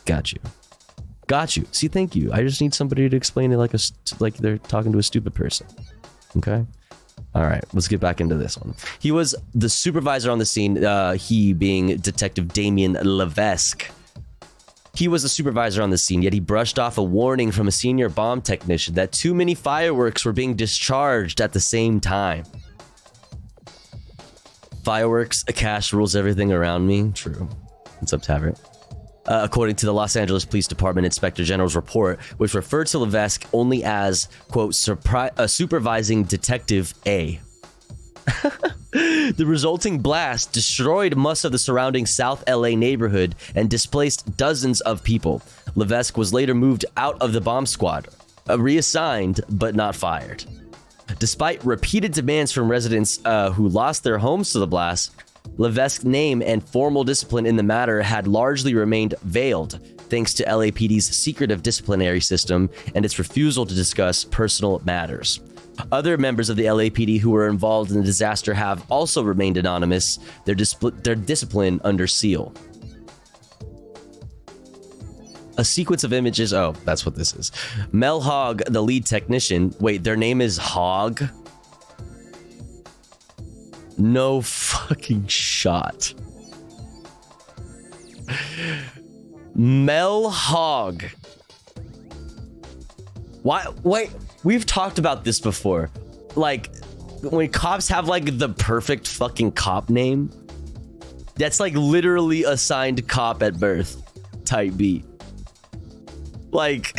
Got you. See, thank you. I just need somebody to explain it like they're talking to a stupid person. Okay. All right, let's get back into this one. He was the supervisor on the scene, he being Detective Damien Levesque. He was a supervisor on the scene, yet he brushed off a warning from a senior bomb technician that too many fireworks were being discharged at the same time. Fireworks, a cache rules everything around me. True. What's up, Tavert? According to the Los Angeles Police Department Inspector General's report, which referred to Levesque only as, quote, supervising Detective A. The resulting blast destroyed much of the surrounding South LA neighborhood and displaced dozens of people. Levesque was later moved out of the bomb squad, reassigned but not fired. Despite repeated demands from residents who lost their homes to the blast, Levesque's name and formal discipline in the matter had largely remained veiled, thanks to LAPD's secretive disciplinary system and its refusal to discuss personal matters. Other members of the LAPD who were involved in the disaster have also remained anonymous, their discipline under seal. A sequence of images. Oh, that's what this is. Mel Hogg, the lead technician. Wait, their name is Hogg? No fucking shot. Mel Hogg. Why? Wait, we've talked about this before. Like, when cops have like the perfect fucking cop name, that's like literally assigned cop at birth type beat. Like,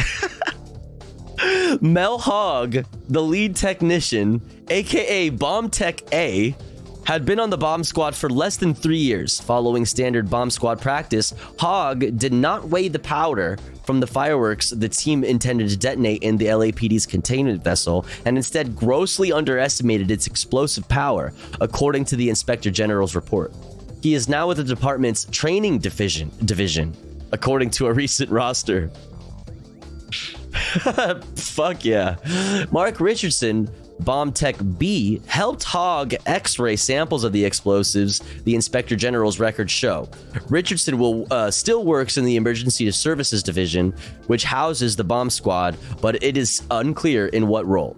Mel Hogg, the lead technician, aka Bomb Tech A, had been on the bomb squad for less than 3 years. Following standard bomb squad practice, Hogg did not weigh the powder from the fireworks the team intended to detonate in the LAPD's containment vessel, and instead grossly underestimated its explosive power, according to the Inspector General's report. He is now with the department's training division, according to a recent roster. Fuck yeah. Mark Richardson, Bomb Tech B, helped Hogg x-ray samples of the explosives, the Inspector General's records show. Richardson still works in the Emergency Services Division, which houses the bomb squad, but it is unclear in what role.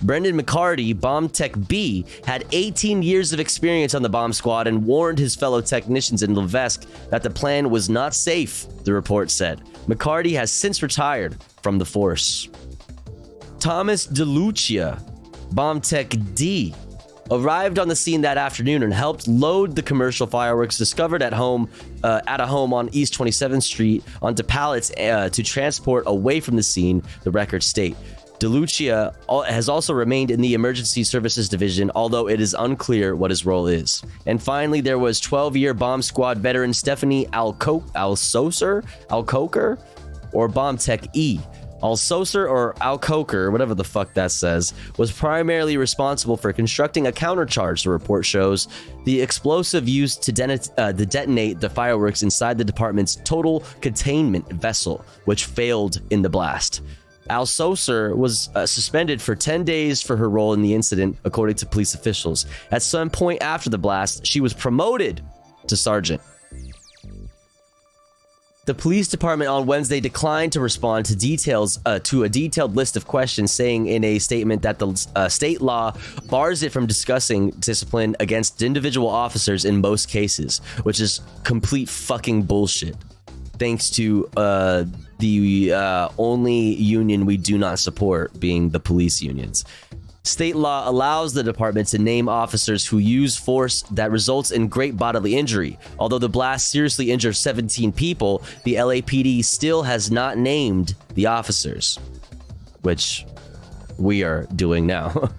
Brendan McCarty, Bomb Tech B, had 18 years of experience on the bomb squad and warned his fellow technicians in Levesque that the plan was not safe, the report said. McCarty has since retired from the force. Thomas DeLucia, Bomb Tech D, arrived on the scene that afternoon and helped load the commercial fireworks discovered at a home on East 27th Street onto pallets to transport away from the scene, the records state. DeLucia has also remained in the Emergency Services Division, although it is unclear what his role is. And finally, there was 12-year bomb squad veteran Stephanie Alcoker, or Bomb Tech E. Alcocer or Alcoker, whatever the fuck that says, was primarily responsible for constructing a countercharge, the report shows. The explosive used to detonate the fireworks inside the department's total containment vessel, which failed in the blast. Alcocer was suspended for 10 days for her role in the incident, according to police officials. At some point after the blast, she was promoted to sergeant. The police department on Wednesday declined to respond to details to a detailed list of questions, saying in a statement that the state law bars it from discussing discipline against individual officers in most cases, which is complete fucking bullshit. Thanks to the only union we do not support being the police unions. State law allows the department to name officers who use force that results in great bodily injury. Although the blast seriously injured 17 people, the LAPD still has not named the officers, which we are doing now.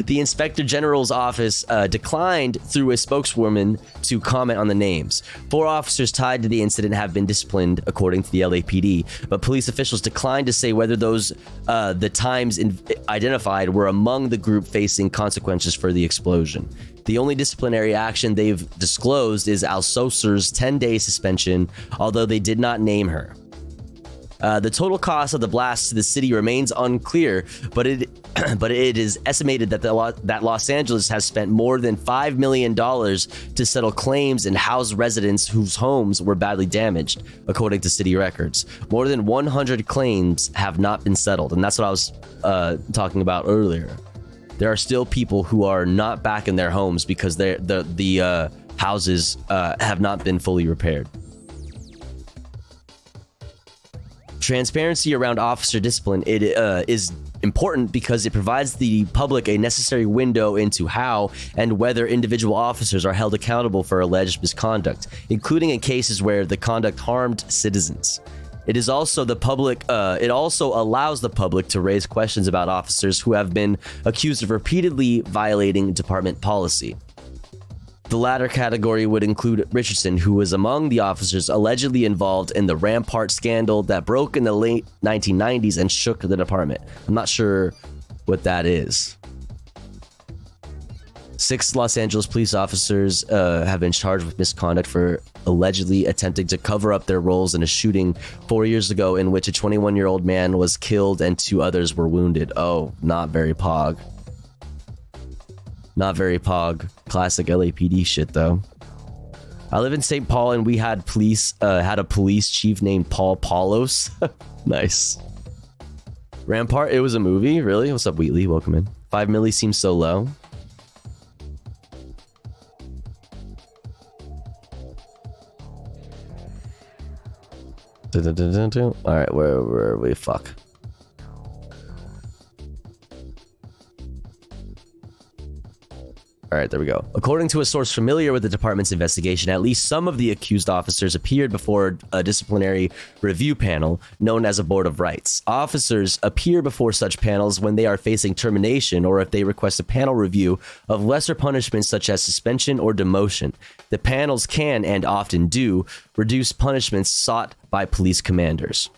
The Inspector General's office declined through a spokeswoman to comment on the names. 4 officers tied to the incident have been disciplined, according to the LAPD, but police officials declined to say whether those the times identified were among the group facing consequences for the explosion. The only disciplinary action they've disclosed is Alcocer's 10-day suspension, although they did not name her. The total cost of the blast to the city remains unclear, but it is estimated that that Los Angeles has spent more than $5 million to settle claims and house residents whose homes were badly damaged, according to city records. More than 100 claims have not been settled, and that's what I was talking about earlier. There are still people who are not back in their homes because the houses have not been fully repaired. Transparency around officer discipline is important because it provides the public a necessary window into how and whether individual officers are held accountable for alleged misconduct, including in cases where the conduct harmed citizens. It is also the public. It also allows the public to raise questions about officers who have been accused of repeatedly violating department policy. The latter category would include Richardson, who was among the officers allegedly involved in the Rampart scandal that broke in the late 1990s and shook the department. I'm not sure what that is. 6 Los Angeles police officers have been charged with misconduct for allegedly attempting to cover up their roles in a shooting 4 years ago in which a 21-year-old man was killed and 2 others were wounded. Oh, not very pog. Not very pog. Classic LAPD shit, though. I live in St. Paul, and we had a police chief named Paul Paulos. Nice. Rampart, it was a movie? Really? What's up, Wheatley? Welcome in. 5 milli seems so low. Alright, where are we? Fuck. All right, there we go. According to a source familiar with the department's investigation, at least some of the accused officers appeared before a disciplinary review panel known as a Board of Rights. Officers appear before such panels when they are facing termination or if they request a panel review of lesser punishments such as suspension or demotion. The panels can, and often do, reduce punishments sought by police commanders.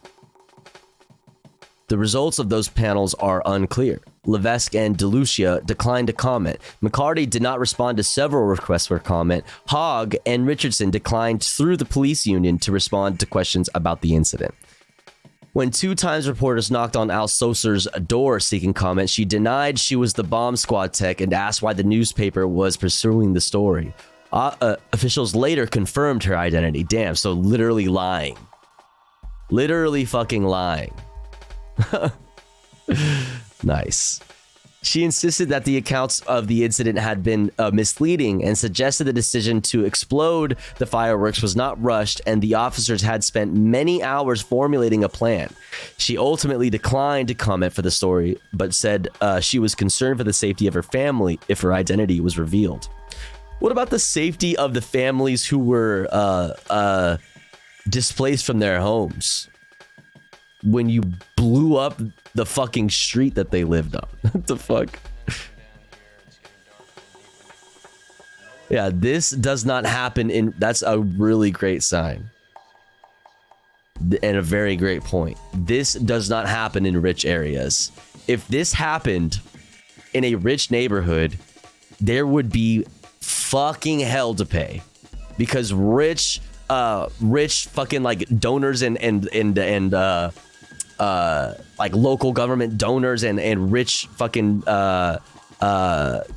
The results of those panels are unclear. Levesque and DeLucia declined to comment. McCarty did not respond to several requests for comment. Hogg and Richardson declined through the police union to respond to questions about the incident. When 2 Times reporters knocked on Alcocer's door seeking comment, she denied she was the bomb squad tech and asked why the newspaper was pursuing the story. Officials later confirmed her identity. Damn, so literally lying. Literally fucking lying. Nice. She insisted that the accounts of the incident had been misleading and suggested the decision to explode the fireworks was not rushed and the officers had spent many hours formulating a plan. She ultimately declined to comment for the story, but said she was concerned for the safety of her family if her identity was revealed. What about the safety of the families who were displaced from their homes? when you blew up the fucking street that they lived on. What the fuck? Yeah, this does not happen in... That's a really great sign. And a very great point. This does not happen in rich areas. If this happened in a rich neighborhood, there would be fucking hell to pay. Because rich fucking like donors and like local government donors and rich fucking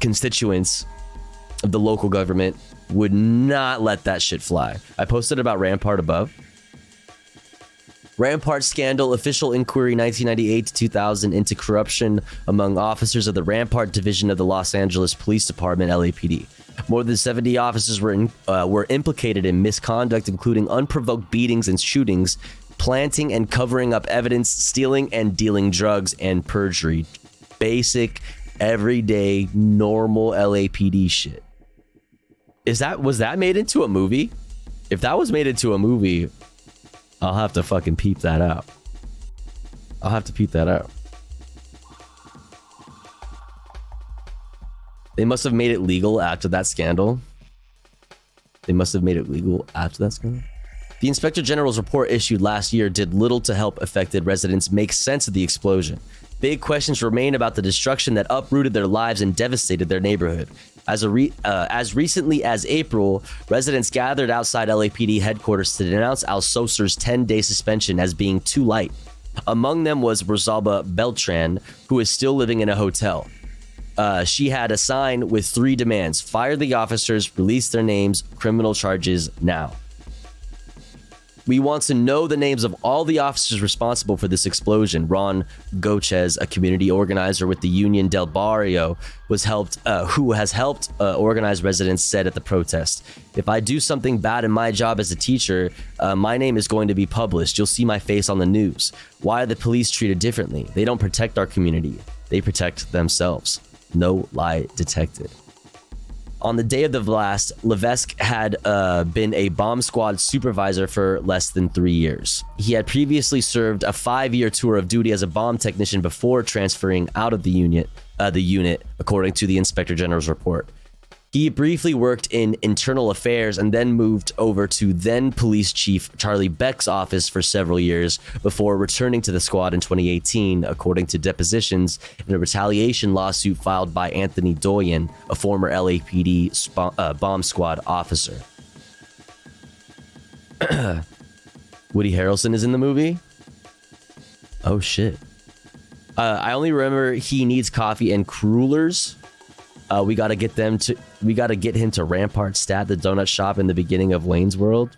constituents of the local government would not let that shit fly. I posted about Rampart above. Rampart scandal, official inquiry 1998 to 2000 into corruption among officers of the Rampart Division of the Los Angeles Police Department, LAPD. More than 70 officers were implicated in misconduct, including unprovoked beatings and shootings, planting and covering up evidence, stealing and dealing drugs, and perjury. Basic, everyday, normal LAPD shit. Was that made into a movie? If that was made into a movie, I'll have to fucking peep that out. I'll have to peep that out. They must have made it legal after that scandal. The Inspector General's report issued last year did little to help affected residents make sense of the explosion. Big questions remain about the destruction that uprooted their lives and devastated their neighborhood. As recently as April, residents gathered outside LAPD headquarters to denounce Al Soser's 10-day suspension as being too light. Among them was Rosalba Beltran, who is still living in a hotel. She had a sign with 3 demands: fire the officers, release their names, criminal charges now. We want to know the names of all the officers responsible for this explosion. Ron Gochez, a community organizer with the Union del Barrio, who has helped organize residents, said at the protest. If I do something bad in my job as a teacher, my name is going to be published. You'll see my face on the news. Why are the police treated differently? They don't protect our community. They protect themselves. No lie detected. On the day of the blast, Levesque had been a bomb squad supervisor for less than 3 years. He had previously served a 5-year tour of duty as a bomb technician before transferring out of the unit, according to the Inspector General's report. He briefly worked in internal affairs and then moved over to then Police Chief Charlie Beck's office for several years before returning to the squad in 2018, according to depositions in a retaliation lawsuit filed by Anthony Doyen, a former LAPD bomb squad officer. Woody Harrelson is in the movie? Oh shit. I only remember he needs coffee and crullers. We gotta get him to Rampart Stat, the donut shop in the beginning of Wayne's World.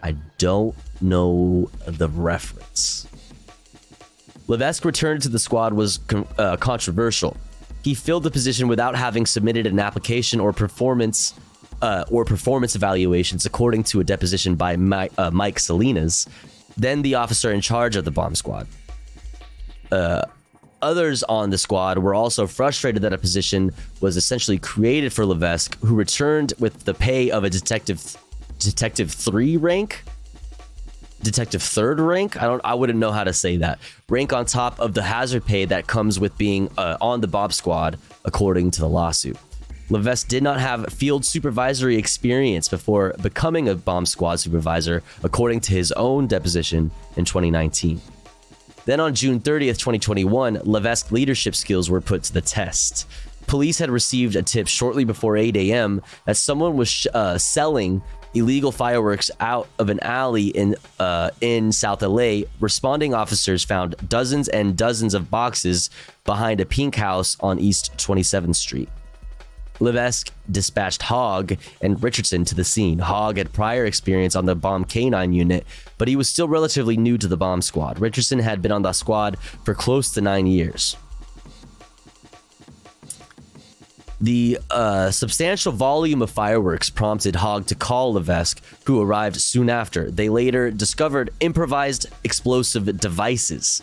I don't know the reference. Levesque returned to the squad was controversial. He filled the position without having submitted an application or performance evaluations, according to a deposition by Mike Salinas, then the officer in charge of the bomb squad. Others on the squad were also frustrated that a position was essentially created for Levesque, who returned with the pay of a detective 3 rank. Detective 3rd rank? I wouldn't know how to say that. Rank on top of the hazard pay that comes with being on the bomb squad, according to the lawsuit. Levesque did not have field supervisory experience before becoming a bomb squad supervisor, according to his own deposition in 2019. Then on June 30th, 2021, Levesque's leadership skills were put to the test. Police had received a tip shortly before 8 a.m. that someone was selling illegal fireworks out of an alley in South LA. Responding officers found dozens and dozens of boxes behind a pink house on East 27th Street. Levesque dispatched Hogg and Richardson to the scene. Hogg had prior experience on the bomb K9 unit, but he was still relatively new to the bomb squad. Richardson had been on the squad for close to 9 years. The substantial volume of fireworks prompted Hogg to call Levesque, who arrived soon after. They later discovered improvised explosive devices.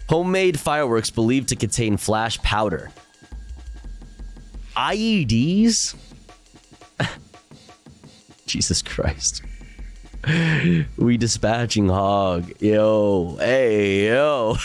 Homemade fireworks believed to contain flash powder. IEDs? Jesus Christ. We dispatching Hog. Yo, hey, yo.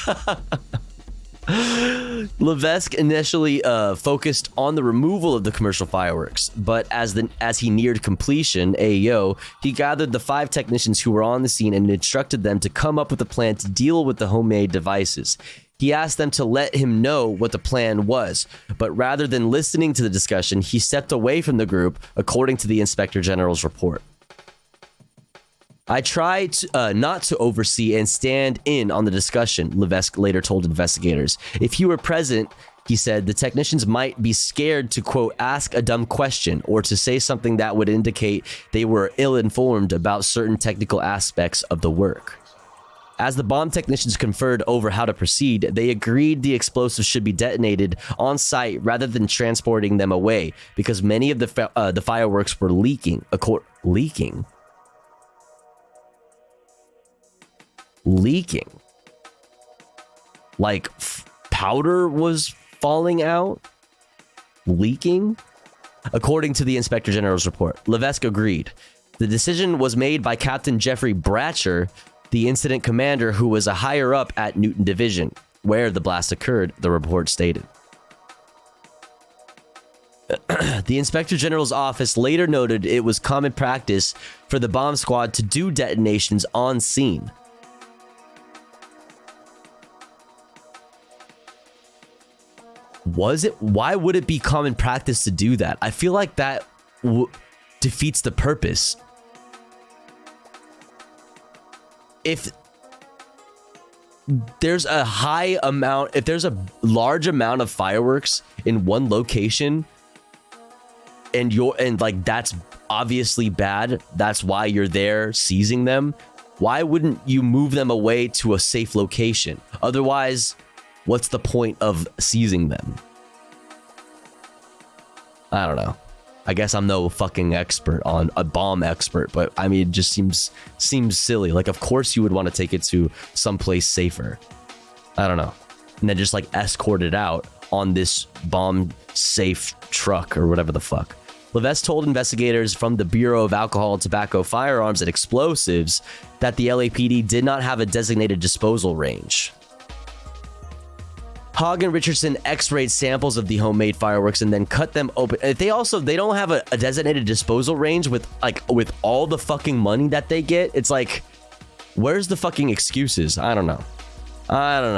Levesque initially focused on the removal of the commercial fireworks, but as he neared completion, he gathered the 5 technicians who were on the scene and instructed them to come up with a plan to deal with the homemade devices. He asked them to let him know what the plan was, but rather than listening to the discussion, he stepped away from the group, according to the Inspector General's report. I tried not to oversee and stand in on the discussion, Levesque later told investigators. If you were present, he said, the technicians might be scared to, quote, ask a dumb question or to say something that would indicate they were ill-informed about certain technical aspects of the work. As the bomb technicians conferred over how to proceed, they agreed the explosives should be detonated on site rather than transporting them away because many of the fireworks were leaking. Leaking. Like powder was falling out? Leaking? According to the Inspector General's report, Levesque agreed. The decision was made by Captain Jeffrey Bratcher, the incident commander who was a higher up at Newton Division, where the blast occurred, the report stated. The Inspector General's office later noted it was common practice for the bomb squad to do detonations on scene. Was it? Why would it be common practice to do that? I feel like that defeats the purpose. If there's a if there's a large amount of fireworks in one location and like that's obviously bad, that's why you're there seizing them, why wouldn't you move them away to a safe location? Otherwise, what's the point of seizing them? I don't know. I guess I'm no fucking expert on a bomb expert, but I mean, it just seems silly. Like, of course you would want to take it to someplace safer. I don't know. And then just like escort it out on this bomb safe truck or whatever the fuck. Levesque told investigators from the Bureau of Alcohol, Tobacco, Firearms, and Explosives that the LAPD did not have a designated disposal range. Hogg and Richardson x-rayed samples of the homemade fireworks and then cut them open. They don't have a designated disposal range with all the fucking money that they get. It's like, where's the fucking excuses? I don't know.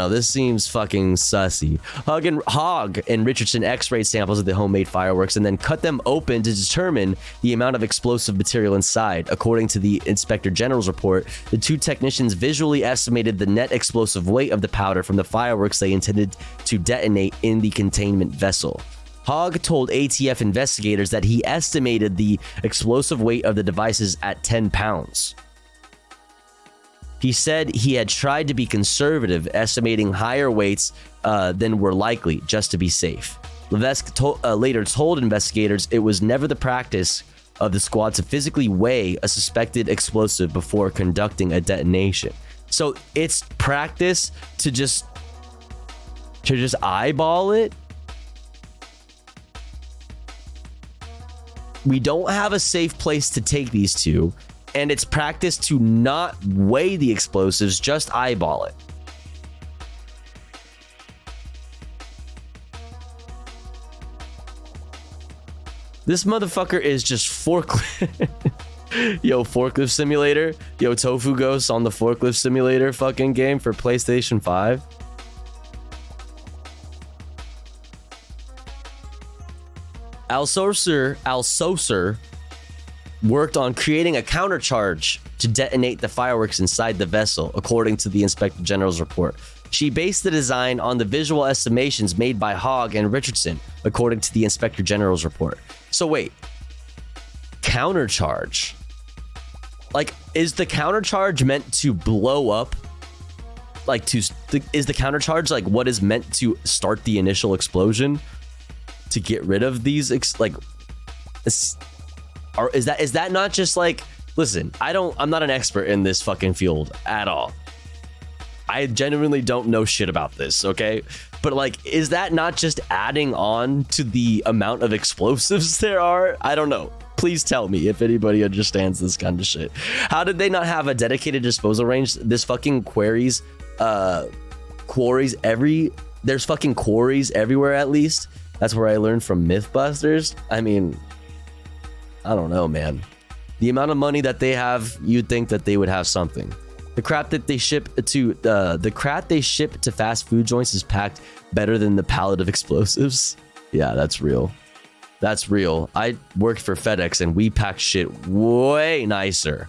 This seems fucking sussy. Hogg and Richardson x-rayed samples of the homemade fireworks and then cut them open to determine the amount of explosive material inside. According to the Inspector General's report, the 2 technicians visually estimated the net explosive weight of the powder from the fireworks they intended to detonate in the containment vessel. Hogg told ATF investigators that he estimated the explosive weight of the devices at 10 pounds. He said he had tried to be conservative, estimating higher weights than were likely, just to be safe. Levesque later told investigators it was never the practice of the squad to physically weigh a suspected explosive before conducting a detonation. So it's practice to just eyeball it? We don't have a safe place to take these two. And it's practice to not weigh the explosives, just eyeball it. This motherfucker is just forklift. Yo, forklift simulator. Yo, Tofu Ghost on the forklift simulator fucking game for PlayStation 5. Alsoser worked on creating a countercharge to detonate the fireworks inside the vessel, according to the Inspector General's report. She based the design on the visual estimations made by Hogg and Richardson, according to the Inspector General's report. So wait, countercharge? Like, is the countercharge meant to blow up? Like, is the countercharge like what is meant to start the initial explosion? To get rid of these, or is that not just like, listen, I'm not an expert in this fucking field at all. I genuinely don't know shit about this, okay? But like, is that not just adding on to the amount of explosives there are? I don't know. Please tell me if anybody understands this kind of shit. How did they not have a dedicated disposal range? This fucking there's fucking quarries everywhere at least. That's where I learned from Mythbusters. I mean, I don't know, man. The amount of money that they have, you'd think that they would have something. The crap they ship to fast food joints is packed better than the pallet of explosives. Yeah, that's real. That's real. I worked for FedEx and we pack shit way nicer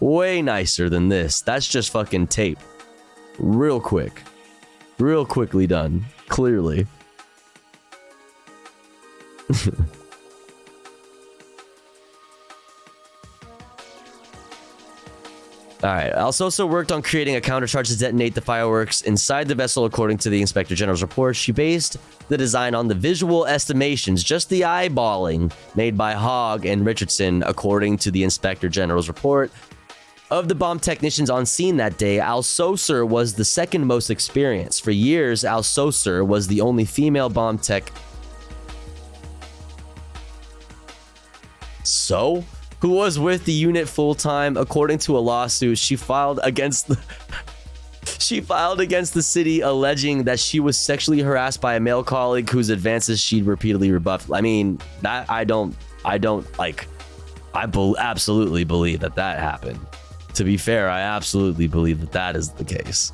than this. That's just fucking tape. Real quickly done. Clearly. Alright, Alsosa worked on creating a countercharge to detonate the fireworks inside the vessel, according to the Inspector General's report. She based the design on the visual estimations, just the eyeballing, made by Hogg and Richardson, according to the Inspector General's report. Of the bomb technicians on scene that day, Alsosa was the second most experienced. For years, Alsosa was the only female bomb tech. So, who was with the unit full-time. According to a lawsuit she filed against the city, alleging that she was sexually harassed by a male colleague whose advances she'd repeatedly rebuffed. I mean, that I absolutely believe that happened. To be fair, I absolutely believe that is the case.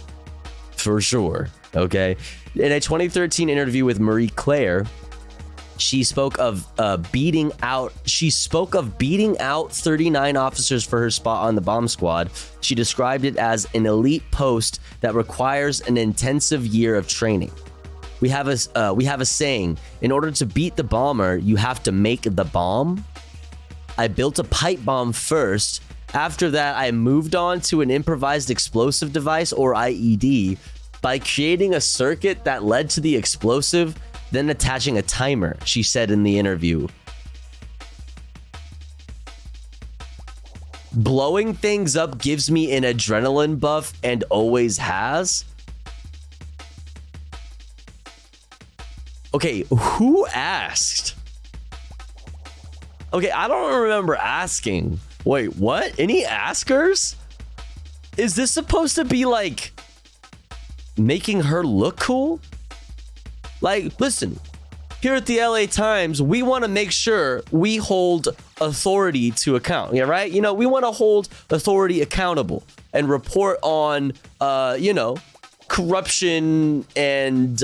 For sure. Okay. In a 2013 interview with Marie Claire, she spoke of beating out 39 officers for her spot on the bomb squad. She described it as an elite post that requires an intensive year of training. We have a saying: in order to beat the bomber, you have to make the bomb. I built a pipe bomb first. After that, I moved on to an improvised explosive device, or IED, by creating a circuit that led to the explosive, then attaching a timer, she said in the interview. Blowing things up gives me an adrenaline buff and always has? Okay, who asked? Okay, I don't remember asking. Wait, what? Any askers? Is this supposed to be like making her look cool? Like, listen, here at the LA Times, we want to make sure we hold authority to account. Yeah, right? You know, we want to hold authority accountable and report on, corruption and,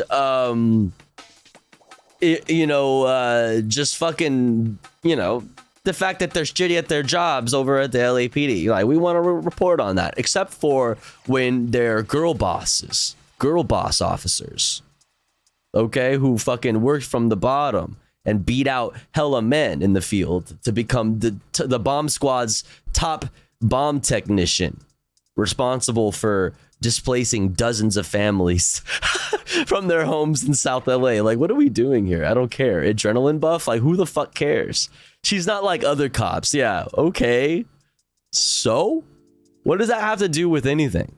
just fucking, the fact that they're shitty at their jobs over at the LAPD. Like, we want to report on that, except for when they're girl boss officers. Okay, who fucking worked from the bottom and beat out hella men in the field to become the bomb squad's top bomb technician, responsible for displacing dozens of families from their homes in South LA. Like, what are we doing here? I don't care. Adrenaline buff? Like, who the fuck cares? She's not like other cops. Yeah, okay. So, what does that have to do with anything?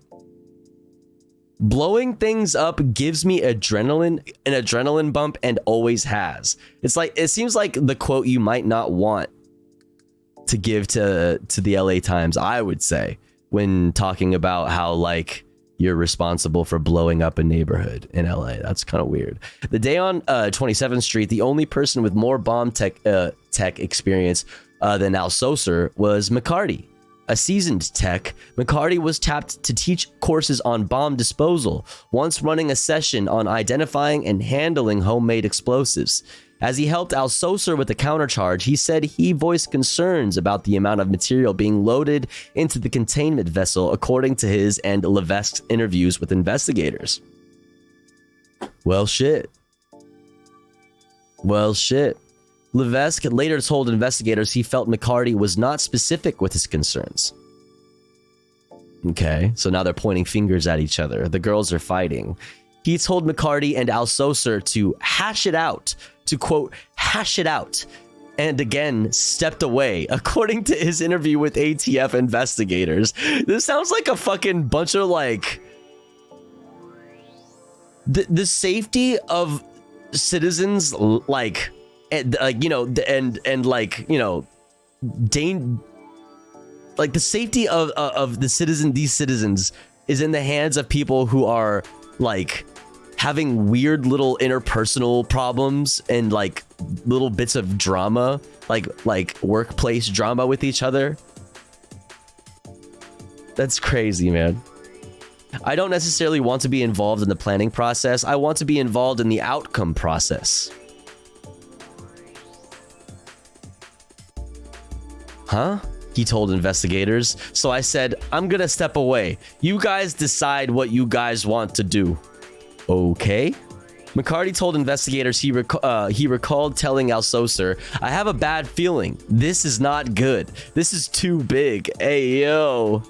Blowing things up gives me an adrenaline bump and always has. It seems like the quote you might not want to give to the LA Times, I would say, when talking about how like you're responsible for blowing up a neighborhood in LA. That's kind of weird. The day on 27th Street, the only person with more bomb tech experience than Alsosa was McCarty. A seasoned tech, McCarty was tapped to teach courses on bomb disposal, once running a session on identifying and handling homemade explosives. As he helped Alsosa with the countercharge, he said he voiced concerns about the amount of material being loaded into the containment vessel, according to his and Levesque's interviews with investigators. Well, shit. Levesque later told investigators he felt McCarty was not specific with his concerns. Okay, so now they're pointing fingers at each other. The girls are fighting. He told McCarty and Alsosa to hash it out, to quote, hash it out, and again stepped away, according to his interview with ATF investigators. This sounds like a fucking bunch of like... The safety of citizens, like... like the safety of these citizens is in the hands of people who are like having weird little interpersonal problems and like little bits of drama, like workplace drama with each other. That's crazy, man. I don't necessarily want to be involved in the planning process. I want to be involved in the outcome process. Huh? He told investigators. So I said, I'm gonna step away. You guys decide what you guys want to do. Okay. McCarty told investigators he recalled telling Althusser, I have a bad feeling. This is not good. This is too big. Hey, yo.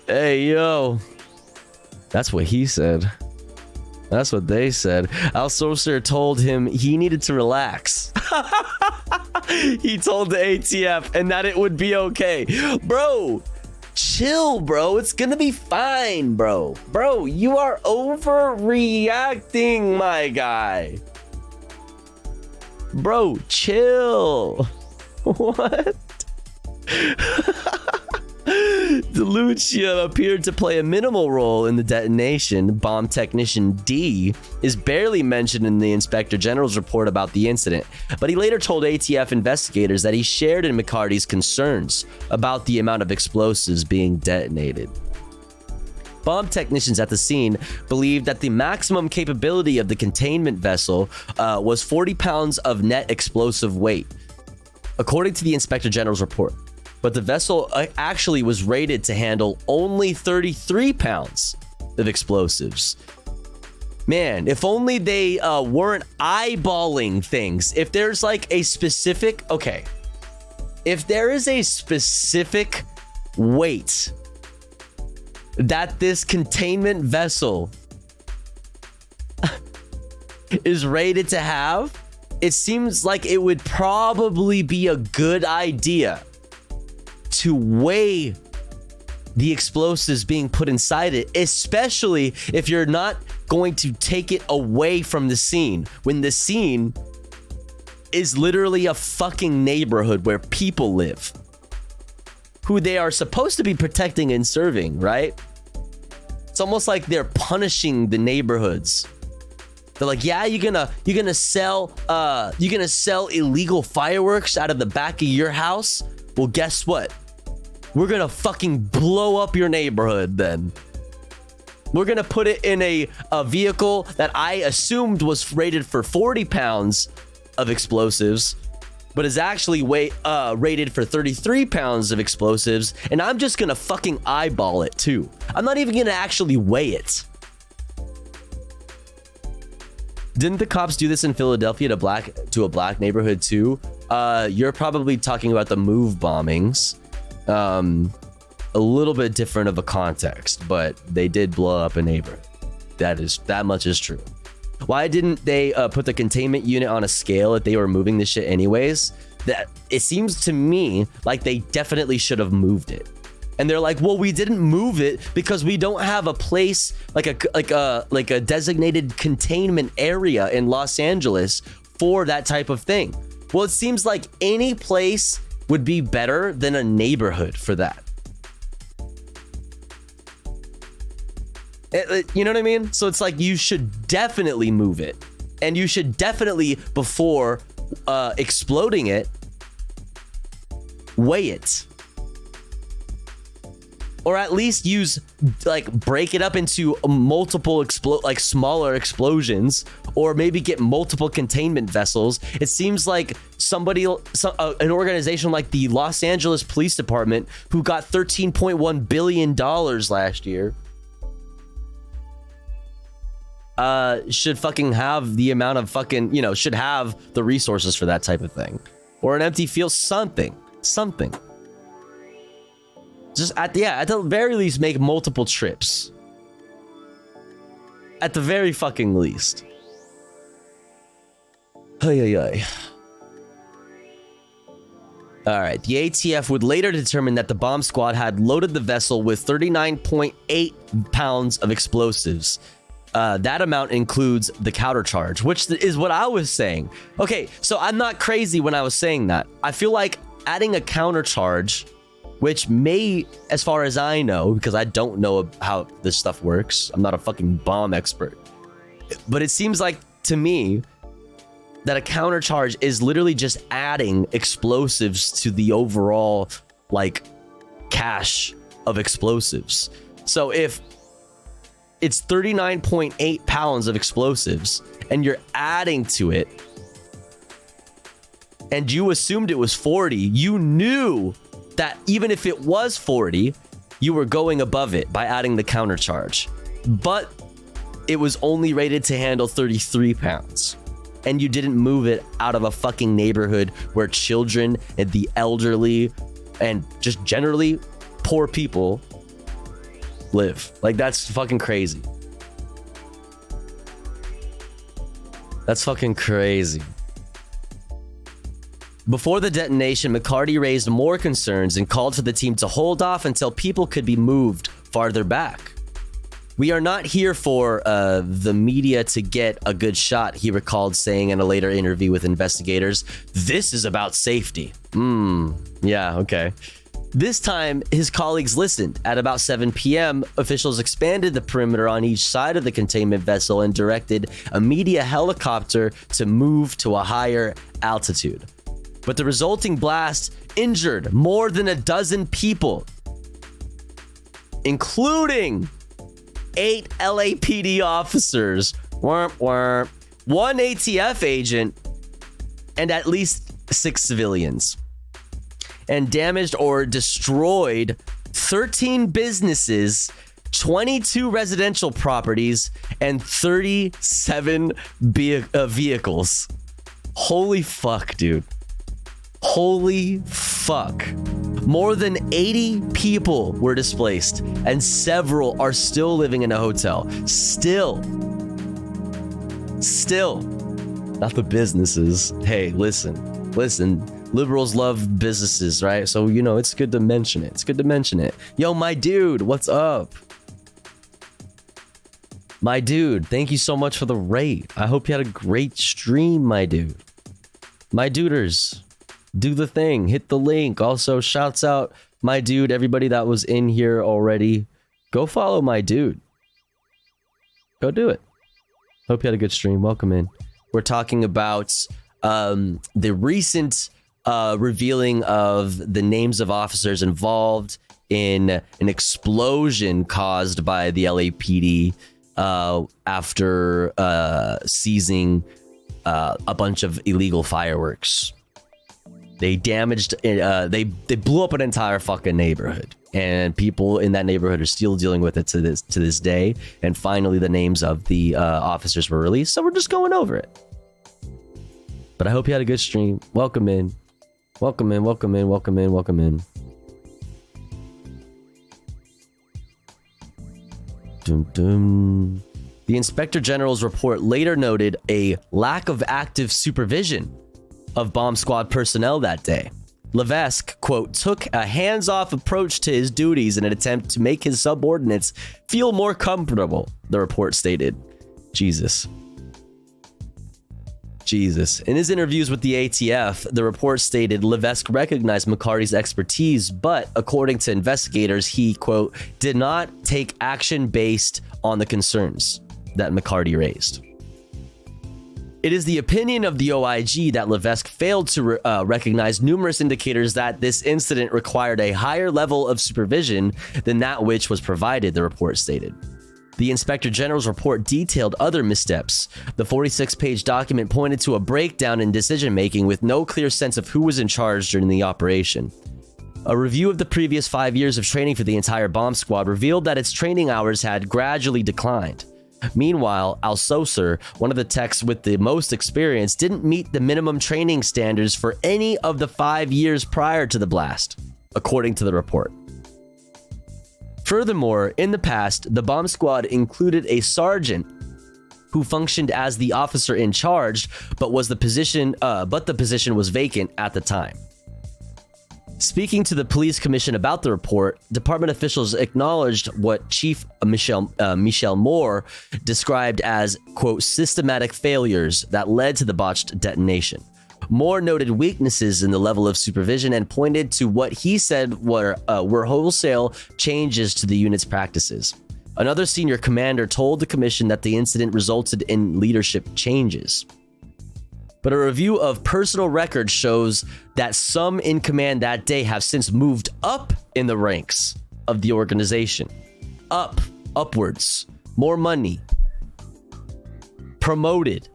Hey, yo. That's what he said. That's what they said. Althusser told him he needed to relax. He told the ATF and that it would be okay. Bro, chill, bro. It's gonna be fine, bro. Bro, you are overreacting, my guy. Bro, chill. What? DeLucia appeared to play a minimal role in the detonation. Bomb technician D is barely mentioned in the Inspector General's report about the incident, but he later told ATF investigators that he shared in McCarty's concerns about the amount of explosives being detonated. Bomb technicians at the scene believed that the maximum capability of the containment vessel was 40 pounds of net explosive weight, according to the Inspector General's report. But the vessel actually was rated to handle only 33 pounds of explosives. Man, if only they weren't eyeballing things. If there's like a specific, okay, if there is a specific weight that this containment vessel is rated to have, it seems like it would probably be a good idea to weigh the explosives being put inside it, especially if you're not going to take it away from the scene, when the scene is literally a fucking neighborhood where people live, who they are supposed to be protecting and serving, right? It's almost like they're punishing the neighborhoods. They're like, yeah, you're gonna sell illegal fireworks out of the back of your house? Well, guess what? We're gonna fucking blow up your neighborhood then. We're gonna put it in a vehicle that I assumed was rated for 40 pounds of explosives, but is actually rated for 33 pounds of explosives, and I'm just gonna fucking eyeball it too. I'm not even gonna actually weigh it. Didn't the cops do this in Philadelphia to a black neighborhood too? You're probably talking about the MOVE bombings. A little bit different of a context, but they did blow up a neighborhood. That much is true. Why didn't they put the containment unit on a scale if they were moving this shit anyways? That it seems to me like they definitely should have moved it. And they're like, well, we didn't move it because we don't have a place like a designated containment area in Los Angeles for that type of thing. Well, it seems like any place would be better than a neighborhood for that. You know what I mean? So it's like you should definitely move it, and you should definitely, before exploding it, weigh it, or at least break it up into multiple smaller explosions, or maybe get multiple containment vessels. It seems like an organization like the Los Angeles Police Department, who got $13.1 billion last year, should fucking have the amount of fucking, should have the resources for that type of thing, or an empty field, something. Just at the very least, make multiple trips. At the very fucking least. Ay. All right. The ATF would later determine that the bomb squad had loaded the vessel with 39.8 pounds of explosives. That amount includes the countercharge, which is what I was saying. Okay, so I'm not crazy when I was saying that. I feel like adding a counter charge, which may, as far as I know, because I don't know how this stuff works, I'm not a fucking bomb expert, but it seems like to me that a counter charge is literally just adding explosives to the overall like cache of explosives. So if it's 39.8 pounds of explosives and you're adding to it and you assumed it was 40, you knew that even if it was 40, you were going above it by adding the counter charge. But it was only rated to handle 33 pounds. And you didn't move it out of a fucking neighborhood where children and the elderly and just generally poor people live. Like, that's fucking crazy. That's fucking crazy. Before the detonation, McCarty raised more concerns and called for the team to hold off until people could be moved farther back. We are not here for the media to get a good shot, he recalled saying in a later interview with investigators. This is about safety. Yeah, okay. This time, his colleagues listened. At about 7 p.m., officials expanded the perimeter on each side of the containment vessel and directed a media helicopter to move to a higher altitude. But the resulting blast injured more than a dozen people, including 8 LAPD officers, one ATF agent, and at least 6 civilians, and damaged or destroyed 13 businesses, 22 residential properties, and 37 vehicles. Holy fuck, dude. Holy fuck. More than 80 people were displaced, and several are still living in a hotel. Still. Not the businesses. Hey, listen. Liberals love businesses, right? So, you know, it's good to mention it. Yo, my dude, what's up? My dude, thank you so much for the rate. I hope you had a great stream, my dude. My duders. Do the thing, hit the link. Also, shouts out my dude, everybody that was in here already. Go follow my dude. Go do it. Hope you had a good stream. Welcome in. We're talking about the recent revealing of the names of officers involved in an explosion caused by the LAPD after seizing a bunch of illegal fireworks. They damaged, they blew up an entire fucking neighborhood, and people in that neighborhood are still dealing with it to this day. And finally, the names of the officers were released, so we're just going over it. But I hope you had a good stream. Welcome in. Dum dum. The Inspector General's report later noted a lack of active supervision of bomb squad personnel that day. Levesque, quote, took a hands-off approach to his duties in an attempt to make his subordinates feel more comfortable, the report stated. Jesus. In his interviews with the ATF, the report stated Levesque recognized McCarty's expertise, but according to investigators, he, quote, did not take action based on the concerns that McCarty raised. It is the opinion of the OIG that Levesque failed to recognize numerous indicators that this incident required a higher level of supervision than that which was provided, the report stated. The Inspector General's report detailed other missteps. The 46-page document pointed to a breakdown in decision-making with no clear sense of who was in charge during the operation. A review of the previous 5 years of training for the entire bomb squad revealed that its training hours had gradually declined. Meanwhile, Alcocer, one of the techs with the most experience, didn't meet the minimum training standards for any of the 5 years prior to the blast, according to the report. Furthermore, in the past, the bomb squad included a sergeant who functioned as the officer in charge, but the position was vacant at the time. Speaking to the police commission about the report, department officials acknowledged what Chief Michelle Moore described as, quote, systematic failures that led to the botched detonation. Moore noted weaknesses in the level of supervision and pointed to what he said were wholesale changes to the unit's practices. Another senior commander told the commission that the incident resulted in leadership changes. But a review of personal records shows that some in command that day have since moved up in the ranks of the organization. Upwards, more money, promoted.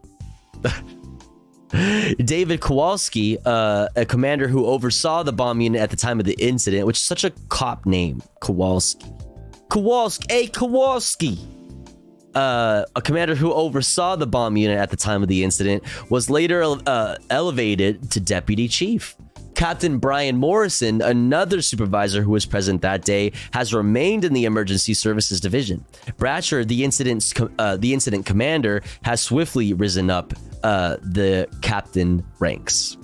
David Kowalski, a commander who oversaw the bomb unit at the time of the incident, which is such a cop name, Kowalski. Kowalski. A commander who oversaw the bomb unit at the time of the incident was later elevated to deputy chief. Captain Brian Morrison, another supervisor who was present that day, has remained in the Emergency Services Division. Bratcher, the incident commander, has swiftly risen up the captain ranks.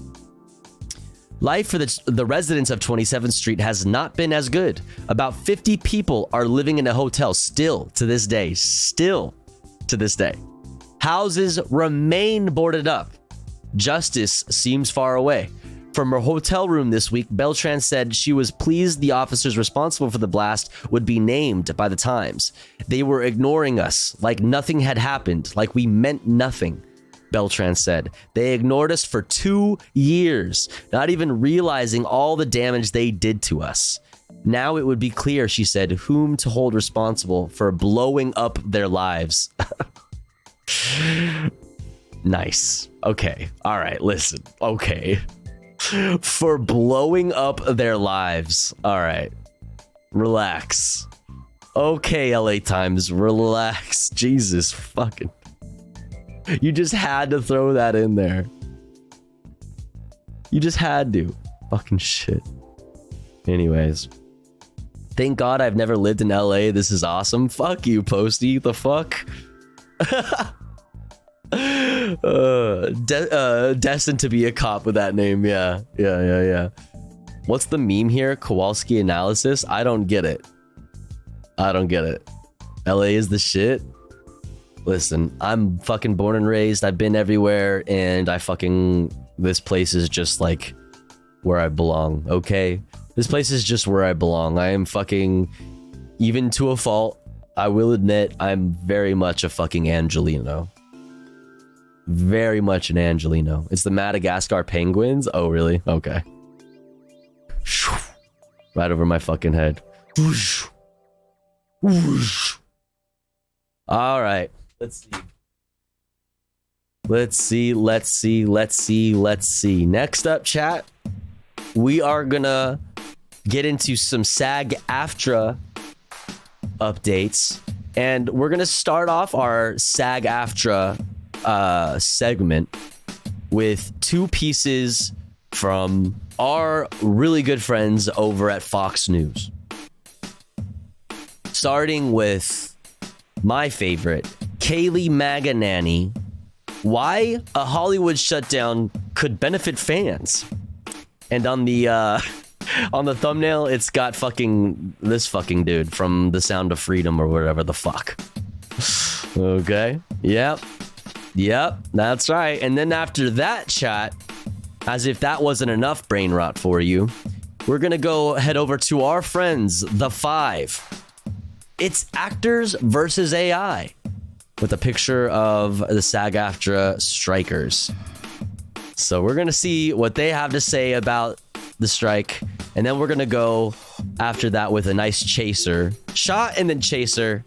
Life for the residents of 27th Street has not been as good. About 50 people are living in a hotel still to this day. Houses remain boarded up. Justice seems far away. From her hotel room this week, Beltran said she was pleased the officers responsible for the blast would be named by the Times. They were ignoring us, like nothing had happened, like we meant nothing, Beltran said. They ignored us for 2 years, not even realizing all the damage they did to us. Now it would be clear, she said, whom to hold responsible for blowing up their lives. Nice. Okay. All right. Listen. Okay. For blowing up their lives. All right. Relax. Okay, LA Times, relax. Jesus fucking. You just had to throw that in there. You just had to. Fucking shit. Anyways. Thank God I've never lived in LA. This is awesome. Fuck you, Posty. The fuck? Destined to be a cop with that name. Yeah. What's the meme here? Kowalski analysis? I don't get it. LA is the shit. Listen, I'm fucking born and raised. I've been everywhere, and this place is just like where I belong, okay? This place is just where I belong. I am fucking, even to a fault, I will admit, I'm very much a fucking Angelino. Very much an Angelino. It's the Madagascar Penguins? Oh, really? Okay. Right over my fucking head. All right. Let's see. Next up, chat, we are gonna get into some SAG-AFTRA updates, and we're gonna start off our SAG-AFTRA segment with two pieces from our really good friends over at Fox News. Starting with my favorite, Kayleigh Maganani, why a Hollywood shutdown could benefit fans. And on the thumbnail, it's got this fucking dude from The Sound of Freedom or whatever the fuck. Okay. Yep, that's right. And then after that, chat, as if that wasn't enough brain rot for you, we're gonna go head over to our friends, The Five. It's actors versus AI, with a picture of the SAG-AFTRA strikers. So we're gonna see what they have to say about the strike, and then we're gonna go after that with a nice chaser. Shot and then chaser.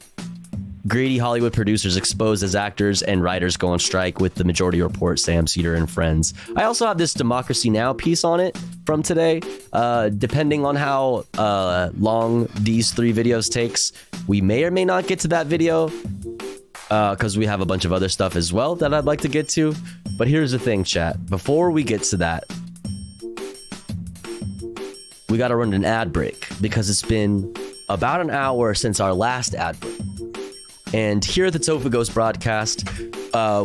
Greedy Hollywood producers exposed as actors and writers go on strike with the Majority Report, Sam Cedar and friends. I also have this Democracy Now! Piece on it from today. Depending on how long these 3 videos takes, we may or may not get to that video, because we have a bunch of other stuff as well that I'd like to get to. But here's the thing, chat. Before we get to that, we gotta run an ad break, because it's been about an hour since our last ad break. And here at the Tofu Ghost broadcast,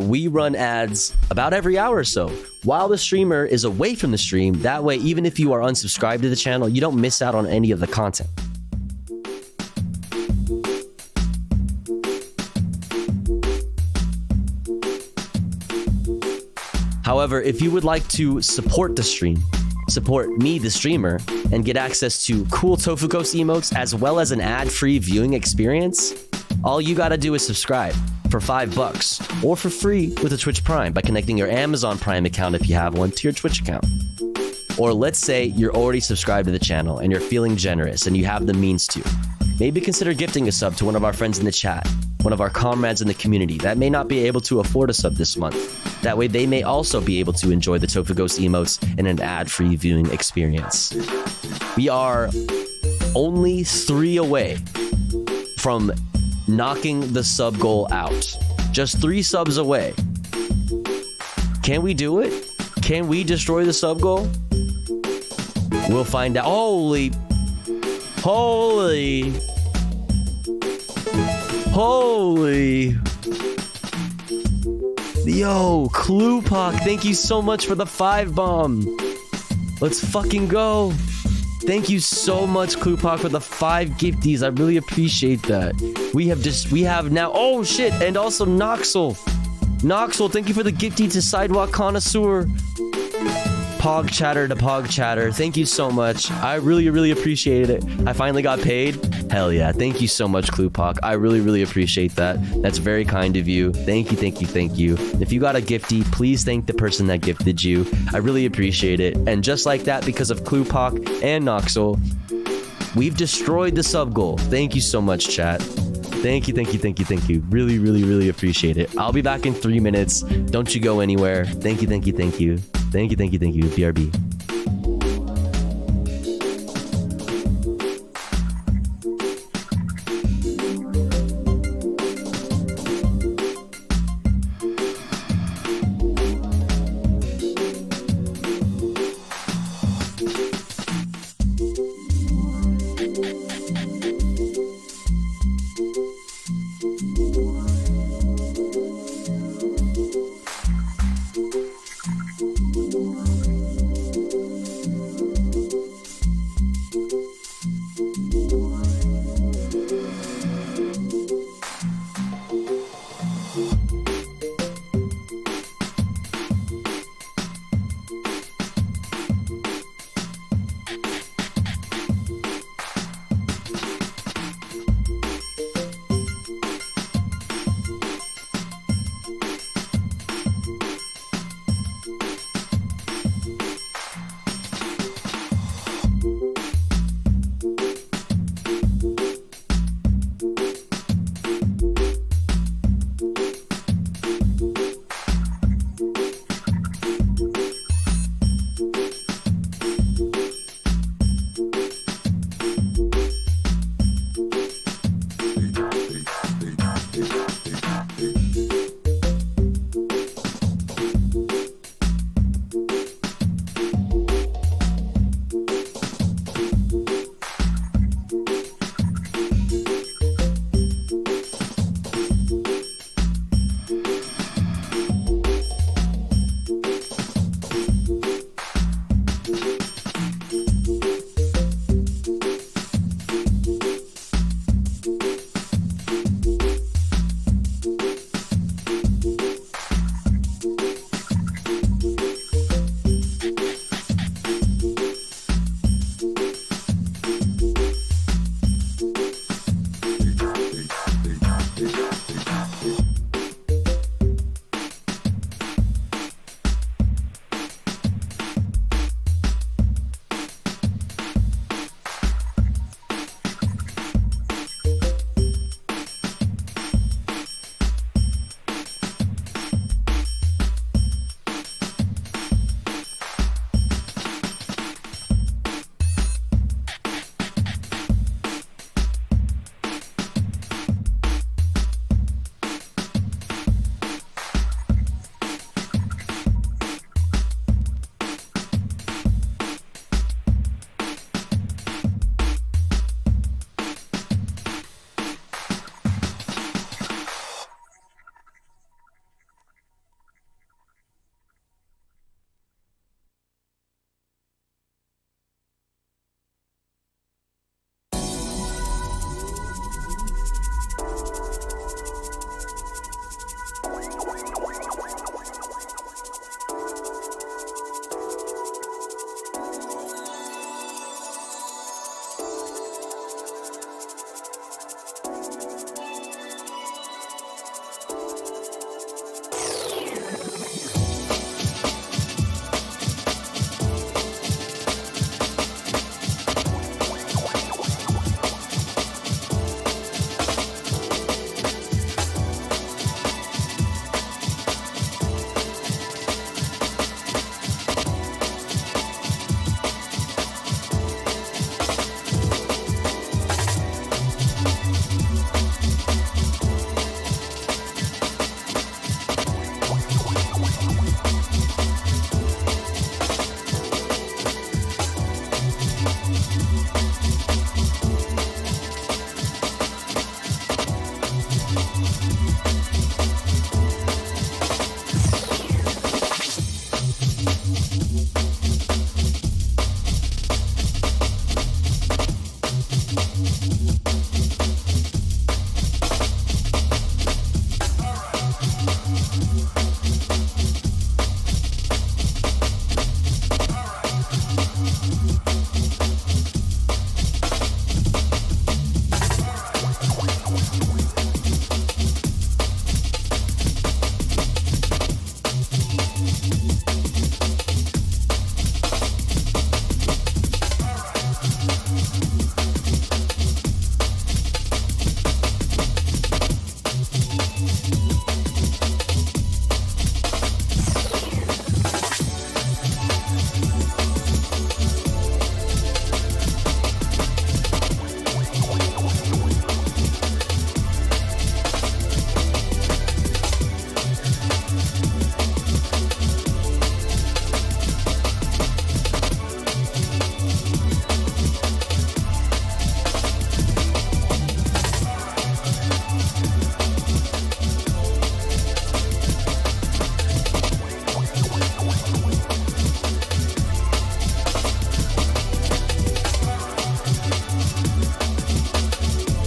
we run ads about every hour or so while the streamer is away from the stream. That way, even if you are unsubscribed to the channel, you don't miss out on any of the content. However, However, if you would like to support the stream, support me, the streamer, and get access to cool Tofu Ghost emotes as well as an ad-free viewing experience, all you gotta do is subscribe for $5 or for free with a Twitch Prime by connecting your Amazon Prime account if you have one to your Twitch account. Or let's say you're already subscribed to the channel and you're feeling generous and you have the means to. Maybe consider gifting a sub to one of our friends in the chat, one of our comrades in the community that may not be able to afford a sub this month. That way they may also be able to enjoy the Tofu Ghost emotes in an ad-free viewing experience. We are only 3 away from knocking the sub goal out. Just 3 subs away. Can we do it? Can we destroy the sub goal? We'll find out. Holy. Yo, Klupak, thank you so much for the 5 bomb. Let's fucking go. Thank you so much, Klupak, for the 5 gifties. I really appreciate that. We have now, oh shit, and also Noxel. Noxel, thank you for the gifty to Sidewalk Connoisseur. Pog Chatter to Pog Chatter, thank you so much. I really appreciated it. I finally got paid. Hell yeah, thank you so much, Klupak. I really appreciate that. That's very kind of you. Thank you. If you got a gifty, please thank the person that gifted you. I really appreciate it. And just like that, because of Klupak and Noxel, we've destroyed the sub goal. Thank you so much, chat. Thank you. Really appreciate it. I'll be back in 3 minutes. Don't you go anywhere. Thank you. BRB.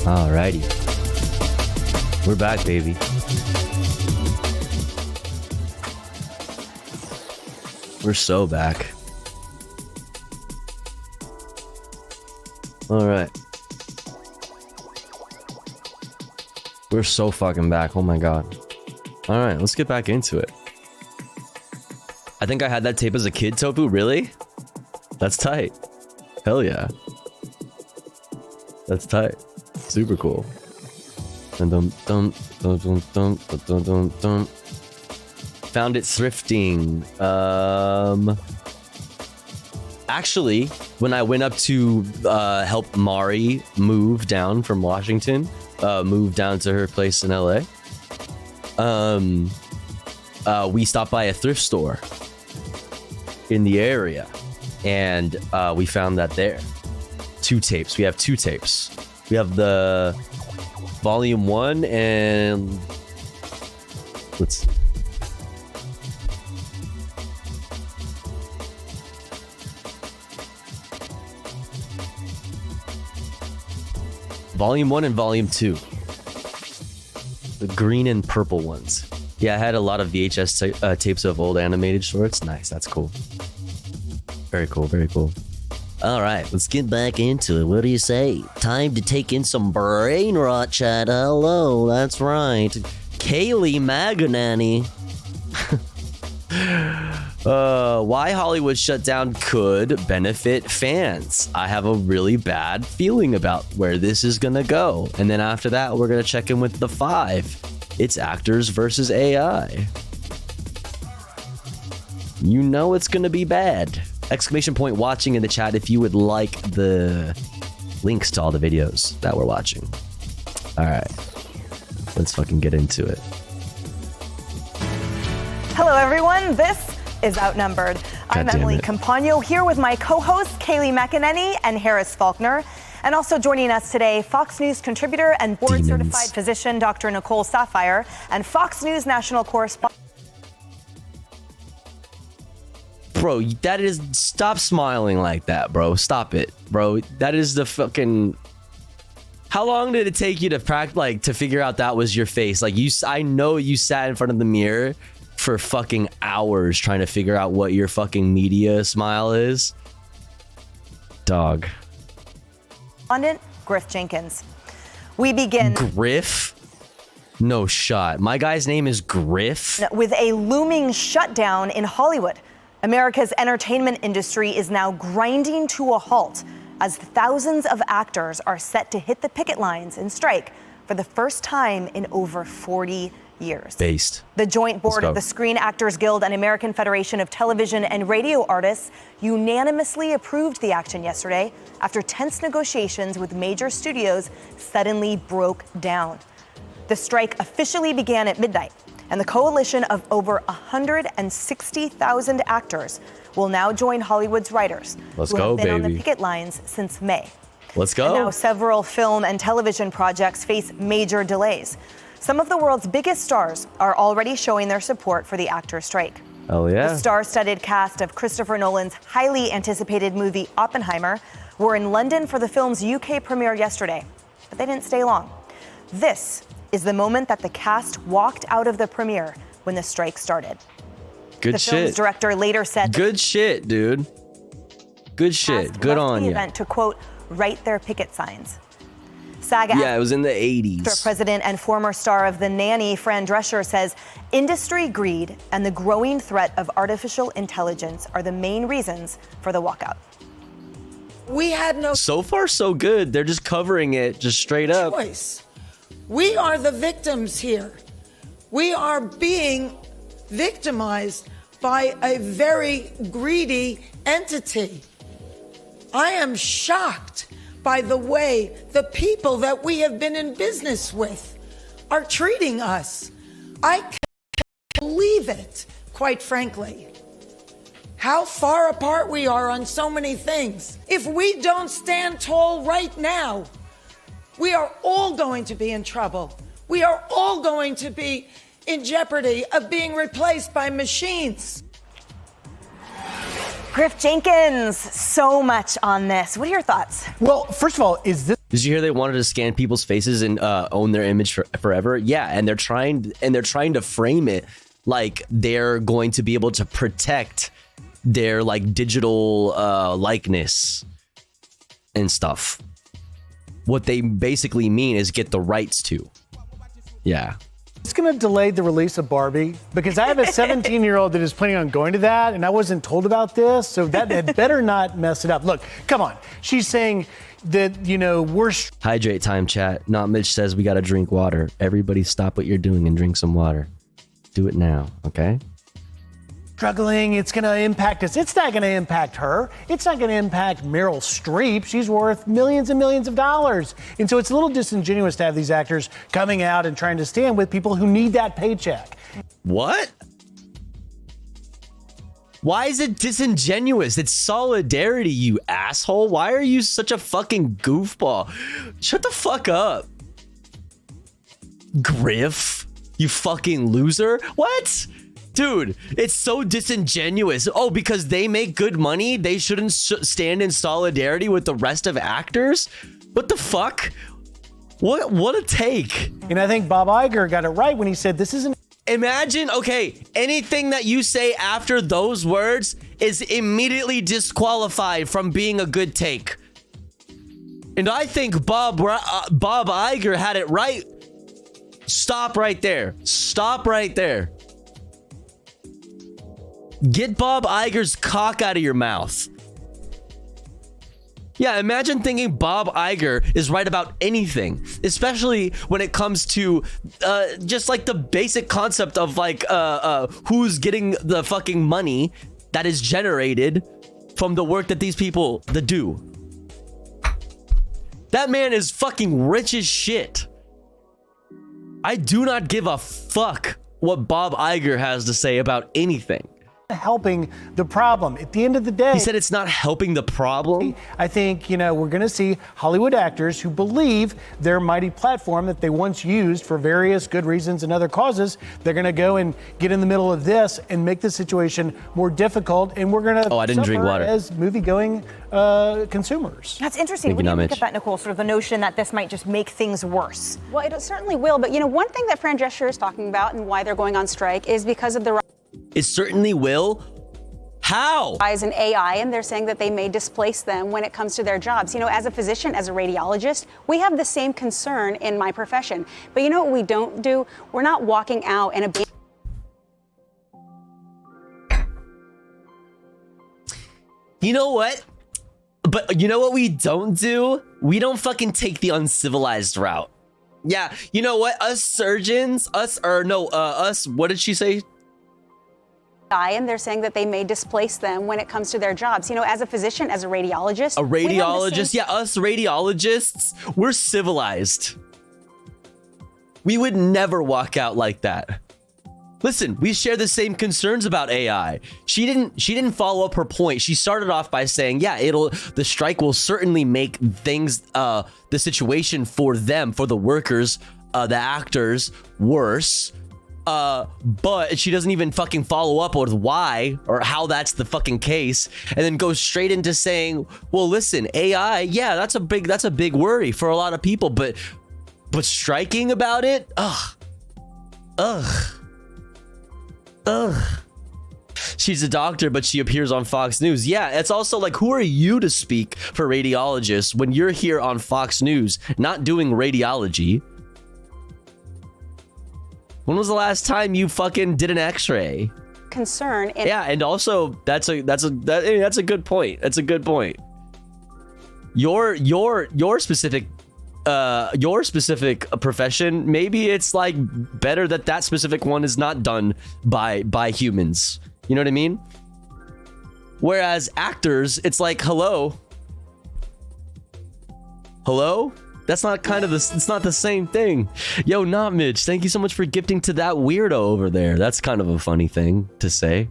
Alrighty. We're back, baby. We're so back. Alright. We're so fucking back. Oh my god. Alright, let's get back into it. I think I had that tape as a kid, Tofu. Really? That's tight. Hell yeah. That's tight. Super cool. Dun, dun, dun, dun, dun, dun, dun, dun, dun. Found it thrifting. Actually, when I went up to help Mari move down from Washington, move down to her place in LA, we stopped by a thrift store in the area, and we found that there. 2 tapes. We have 2 tapes. We have the volume 1 and let's. Volume 1 and Volume 2. The green and purple ones. Yeah, I had a lot of VHS tapes of old animated shorts. Nice, that's cool. Very cool, very cool. All right, let's get back into it. What do you say? Time to take in some brain rot chat. Hello, that's right. Kaylee Maganani. Why Hollywood shutdown could benefit fans. I have a really bad feeling about where this is gonna go. And then after that, we're gonna check in with the 5. It's actors versus AI. You know it's gonna be bad. Exclamation point watching in the chat if you would like the links to all the videos that we're watching. All right, let's fucking get into it. Hello, everyone. This is Outnumbered. I'm Emily Campagno here with my co-hosts Kaylee McEnany and Harris Faulkner. And also joining us today, Fox News contributor and board-certified physician Dr. Nicole Saphier and Fox News national correspondent. Bro, that is... Stop smiling like that, bro. Stop it, bro. That is the fucking... How long did it take you to practice, like, to figure out that was your face? Like, I know you sat in front of the mirror for fucking hours trying to figure out what your fucking media smile is. Dog. Griff Jenkins. We begin... Griff? No shot. My guy's name is Griff? With a looming shutdown in Hollywood. America's entertainment industry is now grinding to a halt as thousands of actors are set to hit the picket lines and strike for the first time in over 40 years. Based. The joint board of the Screen Actors Guild and American Federation of Television and Radio Artists unanimously approved the action yesterday after tense negotiations with major studios suddenly broke down. The strike officially began at midnight, and the coalition of over 160,000 actors will now join Hollywood's writers who have been on the picket lines since May. Let's go. And now several film and television projects face major delays. Some of the world's biggest stars are already showing their support for the actor strike. Oh yeah. The star-studded cast of Christopher Nolan's highly anticipated movie Oppenheimer were in London for the film's UK premiere yesterday, but they didn't stay long. This is the moment that the cast walked out of the premiere when the strike started. Good shit. The film's director later said, "Good shit, dude. Good shit. Good on you." Event to quote, "write their picket signs." SAG Yeah, it was in the 80s. President and former star of The Nanny, Fran Drescher, says industry greed and the growing threat of artificial intelligence are the main reasons for the walkout. We had no So far, so good. They're just covering it, just straight up. choice. We are the victims here. We are being victimized by a very greedy entity. I am shocked by the way the people that we have been in business with are treating us. I can't believe it, quite frankly. How far apart we are on so many things. If we don't stand tall right now, we are all going to be in trouble. We are all going to be in jeopardy of being replaced by machines. Griff Jenkins, so much on this. What are your thoughts? Well, first of all, is this... Did you hear they wanted to scan people's faces and own their image forever? Yeah, and they're trying to frame it like they're going to be able to protect their like digital likeness and stuff. What they basically mean is get the rights to. Yeah. It's going to delay the release of Barbie because I have a 17-year-old that is planning on going to that, and I wasn't told about this, so that had better not mess it up. Look, come on. She's saying that, you know, we're... Hydrate time, chat. Not Mitch says we got to drink water. Everybody stop what you're doing and drink some water. Do it now, okay? Struggling, it's going to impact us. It's not going to impact her. It's not going to impact Meryl Streep. She's worth millions and millions of dollars. And so it's a little disingenuous to have these actors coming out and trying to stand with people who need that paycheck. What? Why is it disingenuous? It's solidarity, you asshole. Why are you such a fucking goofball? Shut the fuck up. Griff, you fucking loser. What? Dude, it's so disingenuous. Oh, because they make good money, they shouldn't stand in solidarity with the rest of actors? What the fuck? What a take. And I think Bob Iger got it right when he said this isn't... Imagine, okay, anything that you say after those words is immediately disqualified from being a good take. And I think Bob Iger had it right. Stop right there. Stop right there. Get Bob Iger's cock out of your mouth. Yeah, imagine thinking Bob Iger is right about anything, especially when it comes to just like the basic concept of like who's getting the fucking money that is generated from the work that these people do. That man is fucking rich as shit. I do not give a fuck what Bob Iger has to say about anything. Helping the problem. At the end of the day, he said it's not helping the problem. I think, you know, we're going to see Hollywood actors who believe their mighty platform that they once used for various good reasons and other causes, they're going to go and get in the middle of this and make the situation more difficult, and we're going to I didn't drink water. As movie-going consumers. That's interesting. What do you think of that, Nicole? Sort of the notion that this might just make things worse. Well, it certainly will, but you know, one thing that Fran Drescher is talking about and why they're going on strike is because of the It certainly will. How? rise in AI, and they're saying that they may displace them when it comes to their jobs. You know, as a physician, as a radiologist, we have the same concern in my profession. But you know what we don't do? We're not walking out and You know what? But you know what we don't do? We don't fucking take the uncivilized route. Yeah, you know what? Us surgeons, what did she say? and they're saying that they may displace them when it comes to their jobs. You know, as a physician, as a radiologist. A radiologist? Yeah, us radiologists, we're civilized. We would never walk out like that. Listen, we share the same concerns about AI. She didn't follow up her point. She started off by saying, yeah, the strike will certainly make things, the situation for them, for the workers, the actors, worse. But she doesn't even fucking follow up with why or how that's the fucking case, and then goes straight into saying, well, listen, AI, yeah, that's a big worry for a lot of people, but striking about it, ugh. She's a doctor, but she appears on Fox News. Yeah, it's also like, who are you to speak for radiologists when you're here on Fox News not doing radiology? When was the last time you fucking did an X-ray? Concern. Yeah, and also that's a good point. That's a good point. Your specific profession, maybe it's like better that specific one is not done by humans. You know what I mean? Whereas actors, it's like, hello. That's not it's not the same thing. Yo, not Mitch. Thank you so much for gifting to that weirdo over there. That's kind of a funny thing to say.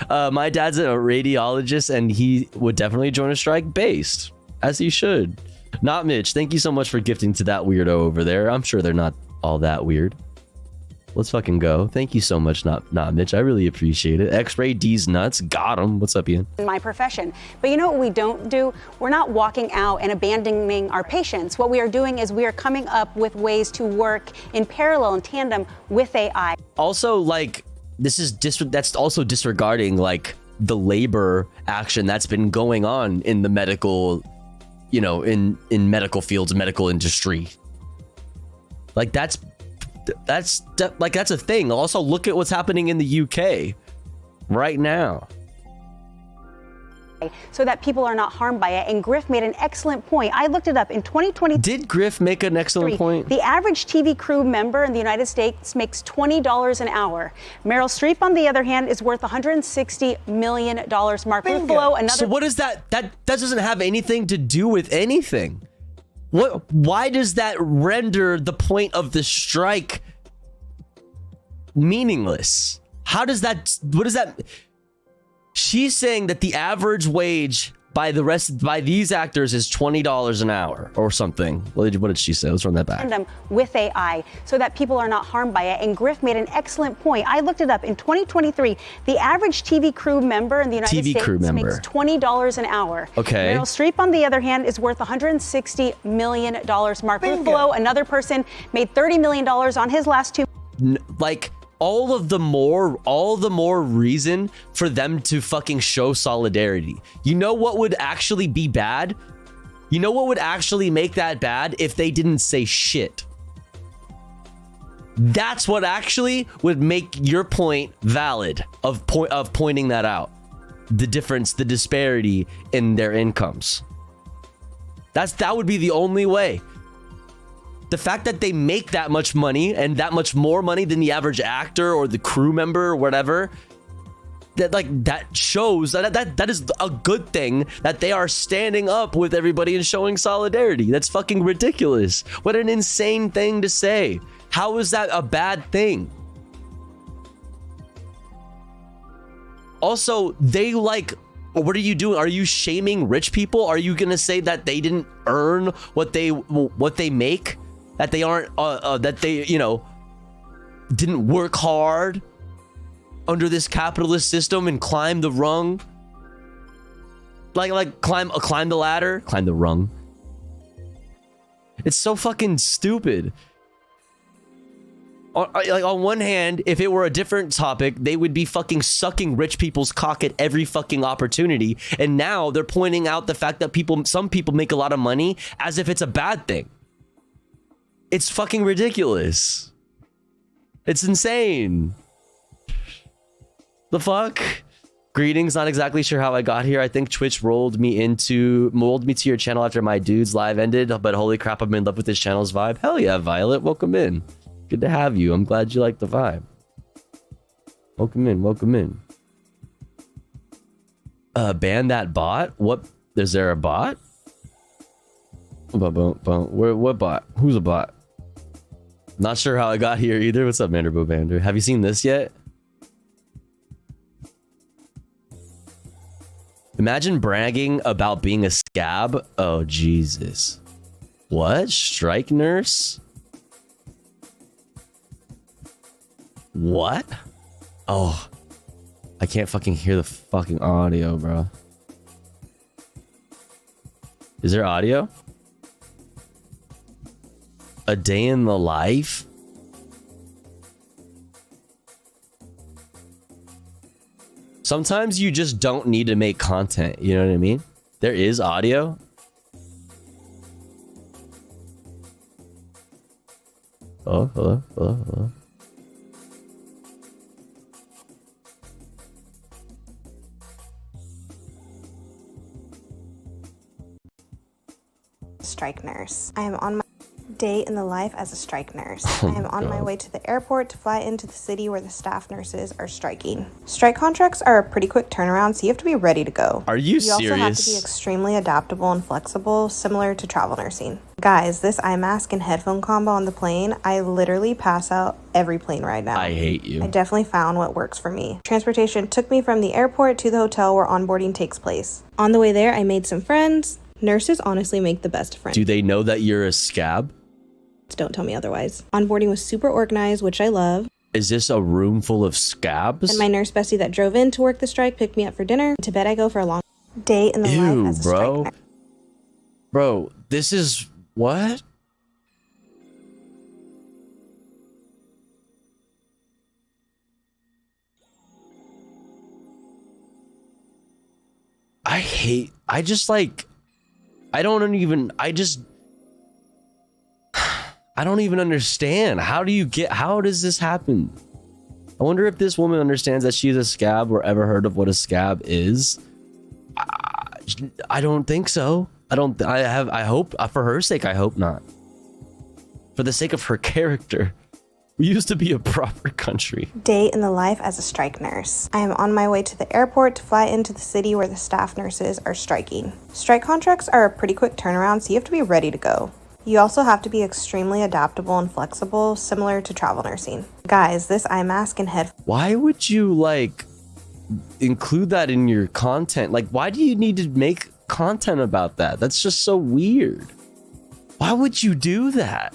My dad's a radiologist, and he would definitely join a strike based, as he should. Not Mitch. Thank you so much for gifting to that weirdo over there. I'm sure they're not all that weird. Let's fucking go. Thank you so much, not Mitch. I really appreciate it. X-Ray D's nuts. Got him. What's up, Ian? In my profession. But you know what we don't do? We're not walking out and abandoning our patients. What we are doing is we are coming up with ways to work in parallel and tandem with AI. Also, like, that's also disregarding, like, the labor action that's been going on in the medical, you know, in medical fields, medical industry. Like, that's a thing. Also, look at what's happening in the UK right now. So that people are not harmed by it. And Griff made an excellent point. I looked it up in 2020. Did Griff make an excellent point? The average TV crew member in the United States makes $20 an hour. Meryl Streep, on the other hand, is worth $160 million. Mark Ruffalo, another. So what is that? That doesn't have anything to do with anything. Why does that render the point of the strike meaningless? What does that? She's saying that the average wage by these actors is $20 an hour or something. What did she say? Let's run that back. With AI, so that people are not harmed by it. And Griff made an excellent point. I looked it up in 2023. The average TV crew member in the United States makes $20 an hour. Okay. Meryl Streep, on the other hand, is worth $160 million. Mark Ruffalo, another person, made $30 million on his last two. Like, all the more reason for them to fucking show solidarity. You know what would actually be bad? You know what would actually make that bad? If they didn't say shit. That's what actually would make your point valid of pointing that out. The difference, the disparity in their incomes. That would be the only way. The fact that they make that much money and that much more money than the average actor or the crew member or whatever, that shows that is a good thing, that they are standing up with everybody and showing solidarity. That's fucking ridiculous. What an insane thing to say. How is that a bad thing? Also, what are you doing? Are you shaming rich people? Are you gonna say that they didn't earn what they make? That they aren't, that they, you know, didn't work hard under this capitalist system and climb the rung? Like climb the ladder, climb the rung. It's so fucking stupid. On one hand, if it were a different topic, they would be fucking sucking rich people's cock at every fucking opportunity. And now they're pointing out the fact that some people make a lot of money as if it's a bad thing. It's fucking ridiculous. It's insane. The fuck? Greetings, not exactly sure how I got here. I think Twitch rolled me to your channel after my dude's live ended, but holy crap, I'm in love with this channel's vibe. Hell yeah, Violet, welcome in. Good to have you. I'm glad you like the vibe. Welcome in, welcome in. Ban that bot? What? Is there a bot? What bot? Who's a bot? Not sure how I got here either. What's up, Manderbo Bander? Have you seen this yet? Imagine bragging about being a scab. Oh, Jesus. What? Strike nurse? What? Oh. I can't fucking hear the fucking audio, bro. Is there audio? A day in the life? Sometimes you just don't need to make content, you know what I mean? There is audio. Oh, hello. Strike nurse. I am on my day in the life as a strike nurse. I am on my way to the airport to fly into the city where the staff nurses are striking. Strike contracts are a pretty quick turnaround, so you have to be ready to go. Are you serious? You also have to be extremely adaptable and flexible, similar to travel nursing. Guys, this eye mask and headphone combo on the plane, I literally pass out every plane ride now. I hate you. I definitely found what works for me. Transportation took me from the airport to the hotel where onboarding takes place. On the way there, I made some friends. Nurses honestly make the best friends. Do they know that you're a scab? Don't tell me otherwise. Onboarding was super organized, which I love. Is this a room full of scabs? And my nurse bestie that drove in to work the strike picked me up for dinner. To bed I go for a long day in the life as a bro. strike. Bro, this is what? I don't even understand. How does this happen? I wonder if this woman understands that she's a scab or ever heard of what a scab is. I don't think so. I hope, for her sake, I hope not. For the sake of her character. We used to be a proper country. Day in the life as a strike nurse. I am on my way to the airport to fly into the city where the staff nurses are striking. Strike contracts are a pretty quick turnaround, so you have to be ready to go. You also have to be extremely adaptable and flexible, similar to travel nursing. Guys, this eye mask and head. Why would you include that in your content? Why do you need to make content about that? That's just so weird. Why would you do that?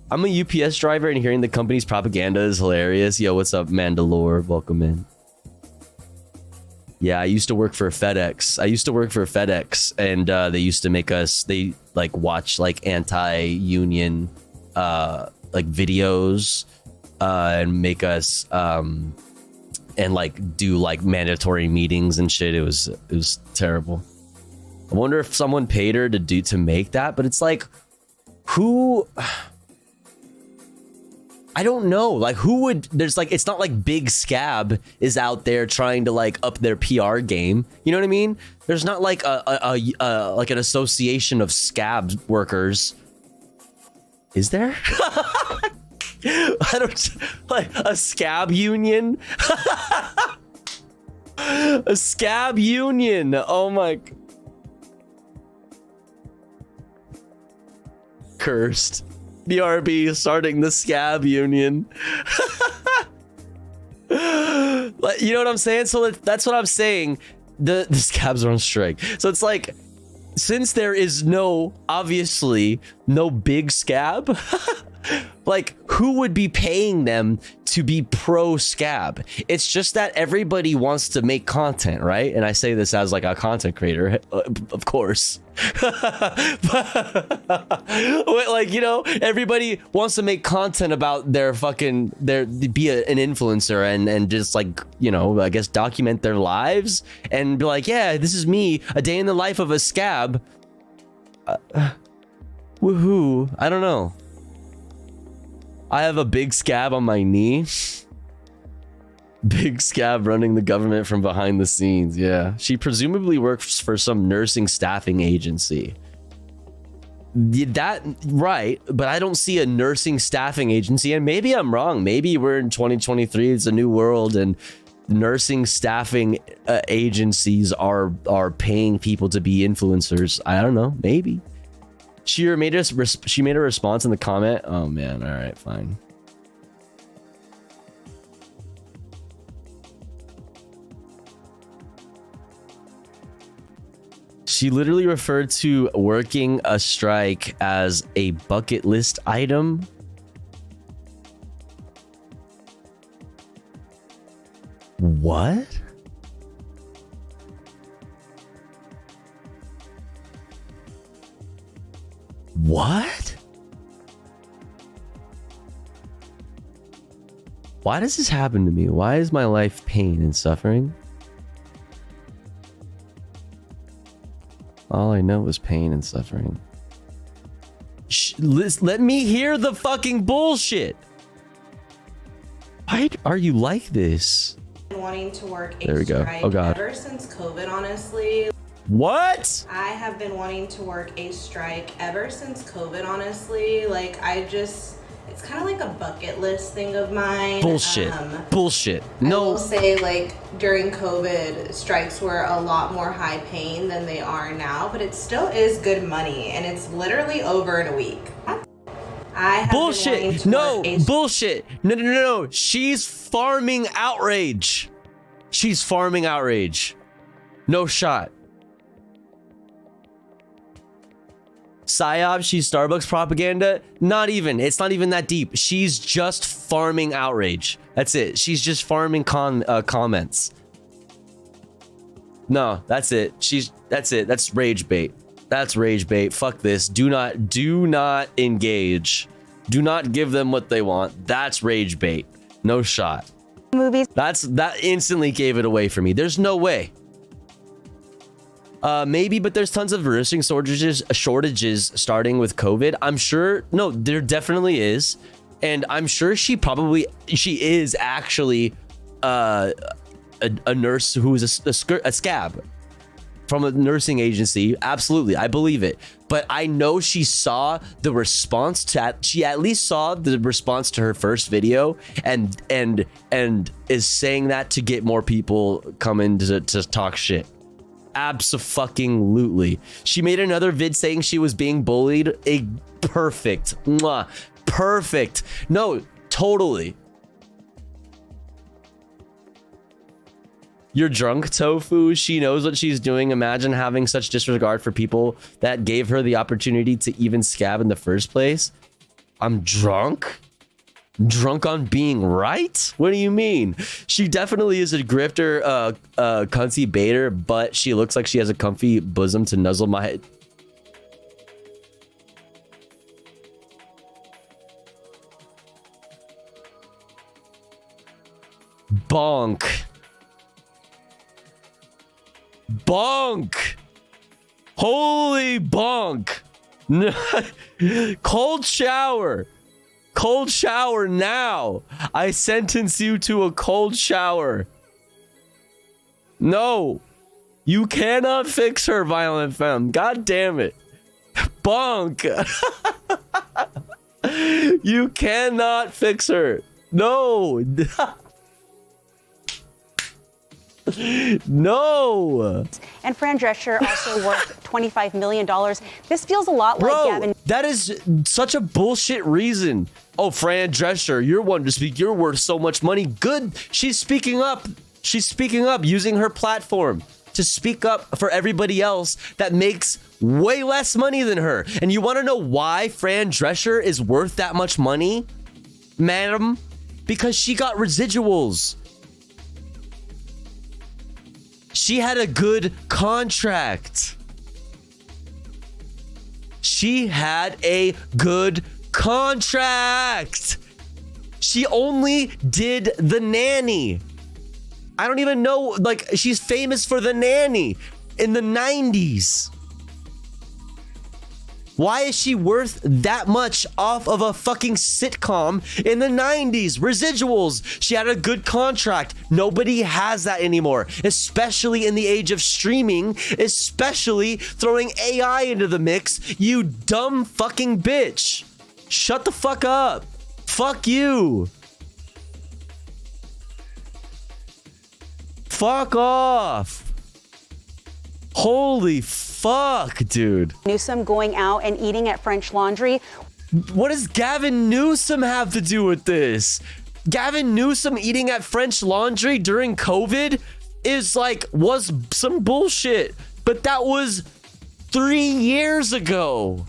I'm a UPS driver and hearing the company's propaganda is hilarious. Yo, what's up, Mandalore? Welcome in. Yeah, I used to work for FedEx. And they used to make us, watch anti-union videos and make us and do mandatory meetings and shit. It was terrible. I wonder if someone paid her to make that, but it's who? I don't know. Who would? There's it's not like Big Scab is out there trying to up their PR game. You know what I mean? There's not an association of scab workers. Is there? I don't a scab union. A scab union. Oh my. Cursed. BRB starting the scab union. You know what I'm saying? So that's what I'm saying. The scabs are on strike. So it's since there is obviously no big scab, who would be paying them to be pro scab? It's just that everybody wants to make content, right? And I say this as a content creator, of course. Everybody wants to make content about be an influencer and just I guess document their lives and be yeah, this is me, a day in the life of a scab. Woohoo. I don't know. I have a big scab on my knee. Big scab running the government from behind the scenes. Yeah. She presumably works for some nursing staffing agency. That, right. But I don't see a nursing staffing agency. And maybe I'm wrong. Maybe we're in 2023. It's a new world. And nursing staffing agencies are paying people to be influencers. I don't know. Maybe. She made a response in the comment. Oh, man. All right, fine. She literally referred to working a strike as a bucket list item. What? What? Why does this happen to me? Why is my life pain and suffering? All I know is pain and suffering. Let me hear the fucking bullshit. Why are you like this? Wanting to work There we go. Oh God. Ever since COVID, honestly. What? I have been wanting to work a strike ever since COVID, honestly. It's kind of like a bucket list thing of mine. Bullshit. Bullshit. No. I will say, during COVID, strikes were a lot more high paying than they are now, but it still is good money, and it's literally over in a week. I have Bullshit. No. Bullshit. No. She's farming outrage. She's farming outrage. No shot. PSYOP, she's Starbucks propaganda. Not even. It's not even that deep. She's just farming outrage. That's it. She's just farming comments. No, that's it. That's it. That's rage bait. That's rage bait. Fuck this. Do not engage. Do not give them what they want. That's rage bait. No shot. Movies. That instantly gave it away for me. There's no way. Maybe, but there's tons of nursing shortages starting with COVID. I'm sure. No, there definitely is, and I'm sure she is actually a nurse who is a scab from a nursing agency. Absolutely, I believe it. But I know she saw the response to. She at least saw the response to her first video, and is saying that to get more people coming to talk shit. Abso-fucking-lutely. She made another vid saying she was being bullied. Perfect. Mwah. Perfect. No, totally. You're drunk, Tofu. She knows what she's doing. Imagine having such disregard for people that gave her the opportunity to even scab in the first place. I'm drunk? Drunk on being right? What do you mean? She definitely is a grifter, cunty baiter, but she looks like she has a comfy bosom to nuzzle my head. Bonk. Bonk. Holy bonk. Cold shower. Cold shower now. I sentence you to a cold shower. No. You cannot fix her, Violent Femme. God damn it. Bonk. You cannot fix her. No. No. And Fran Drescher also worth $25 million. This feels a lot like Gavin. That is such a bullshit reason. Oh, Fran Drescher, you're one to speak. You're worth so much money. Good. She's speaking up. She's speaking up, using her platform to speak up for everybody else that makes way less money than her. And you want to know why Fran Drescher is worth that much money, madam? Because she got residuals. She had a good contract. She had a good contract. She only did The Nanny. I don't even know, like, she's famous for The Nanny in the 90s. Why is she worth that much off of a fucking sitcom in the 90s? Residuals. She had a good contract. Nobody has that anymore, especially in the age of streaming, especially throwing AI into the mix. You dumb fucking bitch. Shut the fuck up. Fuck you. Fuck off. Holy fuck, dude. Newsom going out and eating at French Laundry. What does Gavin Newsom have to do with this? Gavin Newsom eating at French Laundry during COVID was some bullshit. But that was 3 years ago.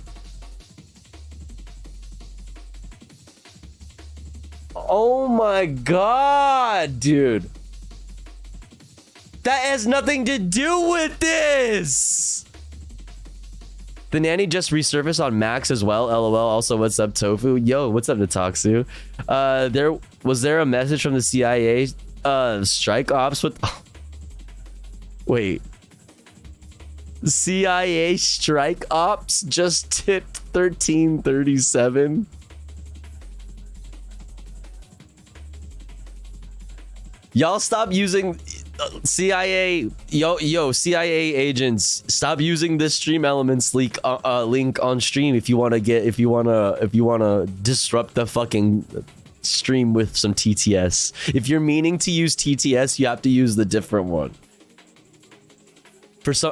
Oh my god, dude. That has nothing to do with this. The Nanny just resurfaced on Max as well. LOL. Also, what's up, Tofu? Yo, what's up, Nataxu? Was there a message from the CIA strike ops with... Oh. Wait. CIA strike ops just tipped 1337. Y'all stop using CIA CIA agents. Stop using this Stream Elements link on stream if you want to disrupt the fucking stream with some TTS. If you're meaning to use TTS, you have to use the different one.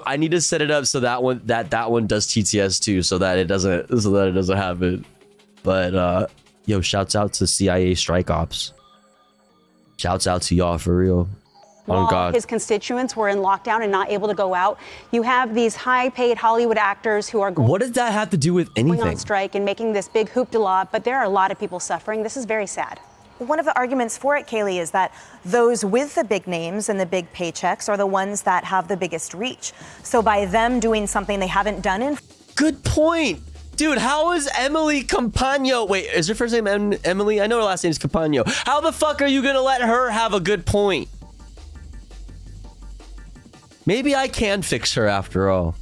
I need to set it up so that one does TTS too, so that it doesn't have it. But yo, shouts out to CIA strike ops. Shouts out to y'all for real. while God. his constituents were in lockdown and not able to go out. You have these high-paid Hollywood actors who are going What does that have to do with on anything? strike and making this big hoopla, but there are a lot of people suffering. This is very sad. One of the arguments for it, Kaylee, is that those with the big names and the big paychecks are the ones that have the biggest reach. So by them doing something they haven't done in... Good point. Dude, how is Emily Campagno? Wait, is her first name Emily? I know her last name is Campagno. How the fuck are you gonna let her have a good point? Maybe I can fix her after all.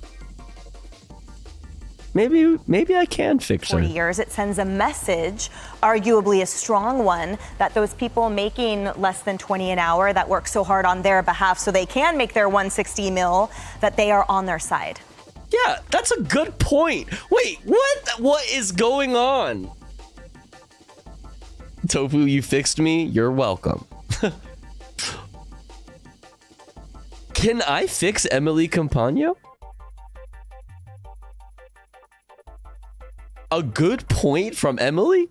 Maybe I can fix her. 40 years, it sends a message, arguably a strong one, that those people making less than 20 an hour that work so hard on their behalf so they can make their 160 mil, that they are on their side. Yeah, that's a good point. Wait, what is going on? Tofu, you fixed me. You're welcome. Can I fix Emily Campagno? A good point from Emily?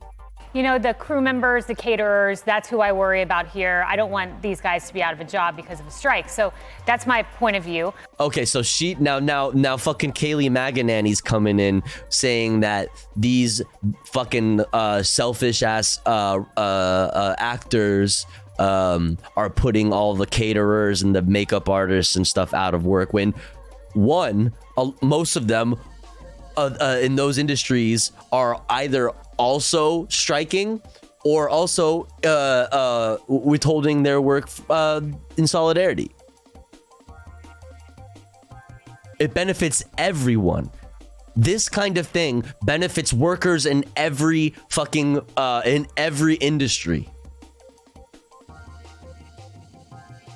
You know, the crew members, the caterers, that's who I worry about here. I don't want these guys to be out of a job because of a strike. So that's my point of view. Okay, so she now fucking Kaylee Maganani's coming in saying that these fucking selfish ass actors are putting all the caterers and the makeup artists and stuff out of work when most of them in those industries are either also striking or also withholding their work in solidarity. It benefits everyone. This kind of thing benefits workers in every fucking in every industry,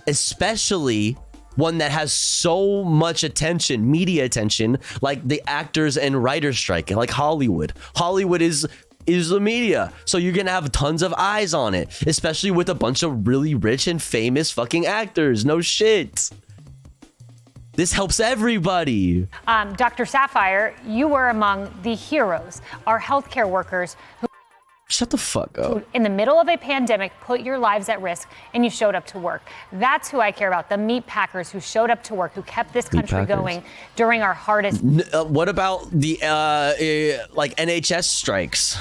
especially one that has so much attention, media attention, like the actors and writers strike, like Hollywood. Hollywood is the media, so you're gonna have tons of eyes on it, especially with a bunch of really rich and famous fucking actors. No shit. This helps everybody. Dr. Sapphire, you were among the heroes, our healthcare workers who, shut the fuck up, in the middle of a pandemic, put your lives at risk, and you showed up to work. That's who I care about, the meat packers who showed up to work, who kept this country going during our hardest. What about the like NHS strikes?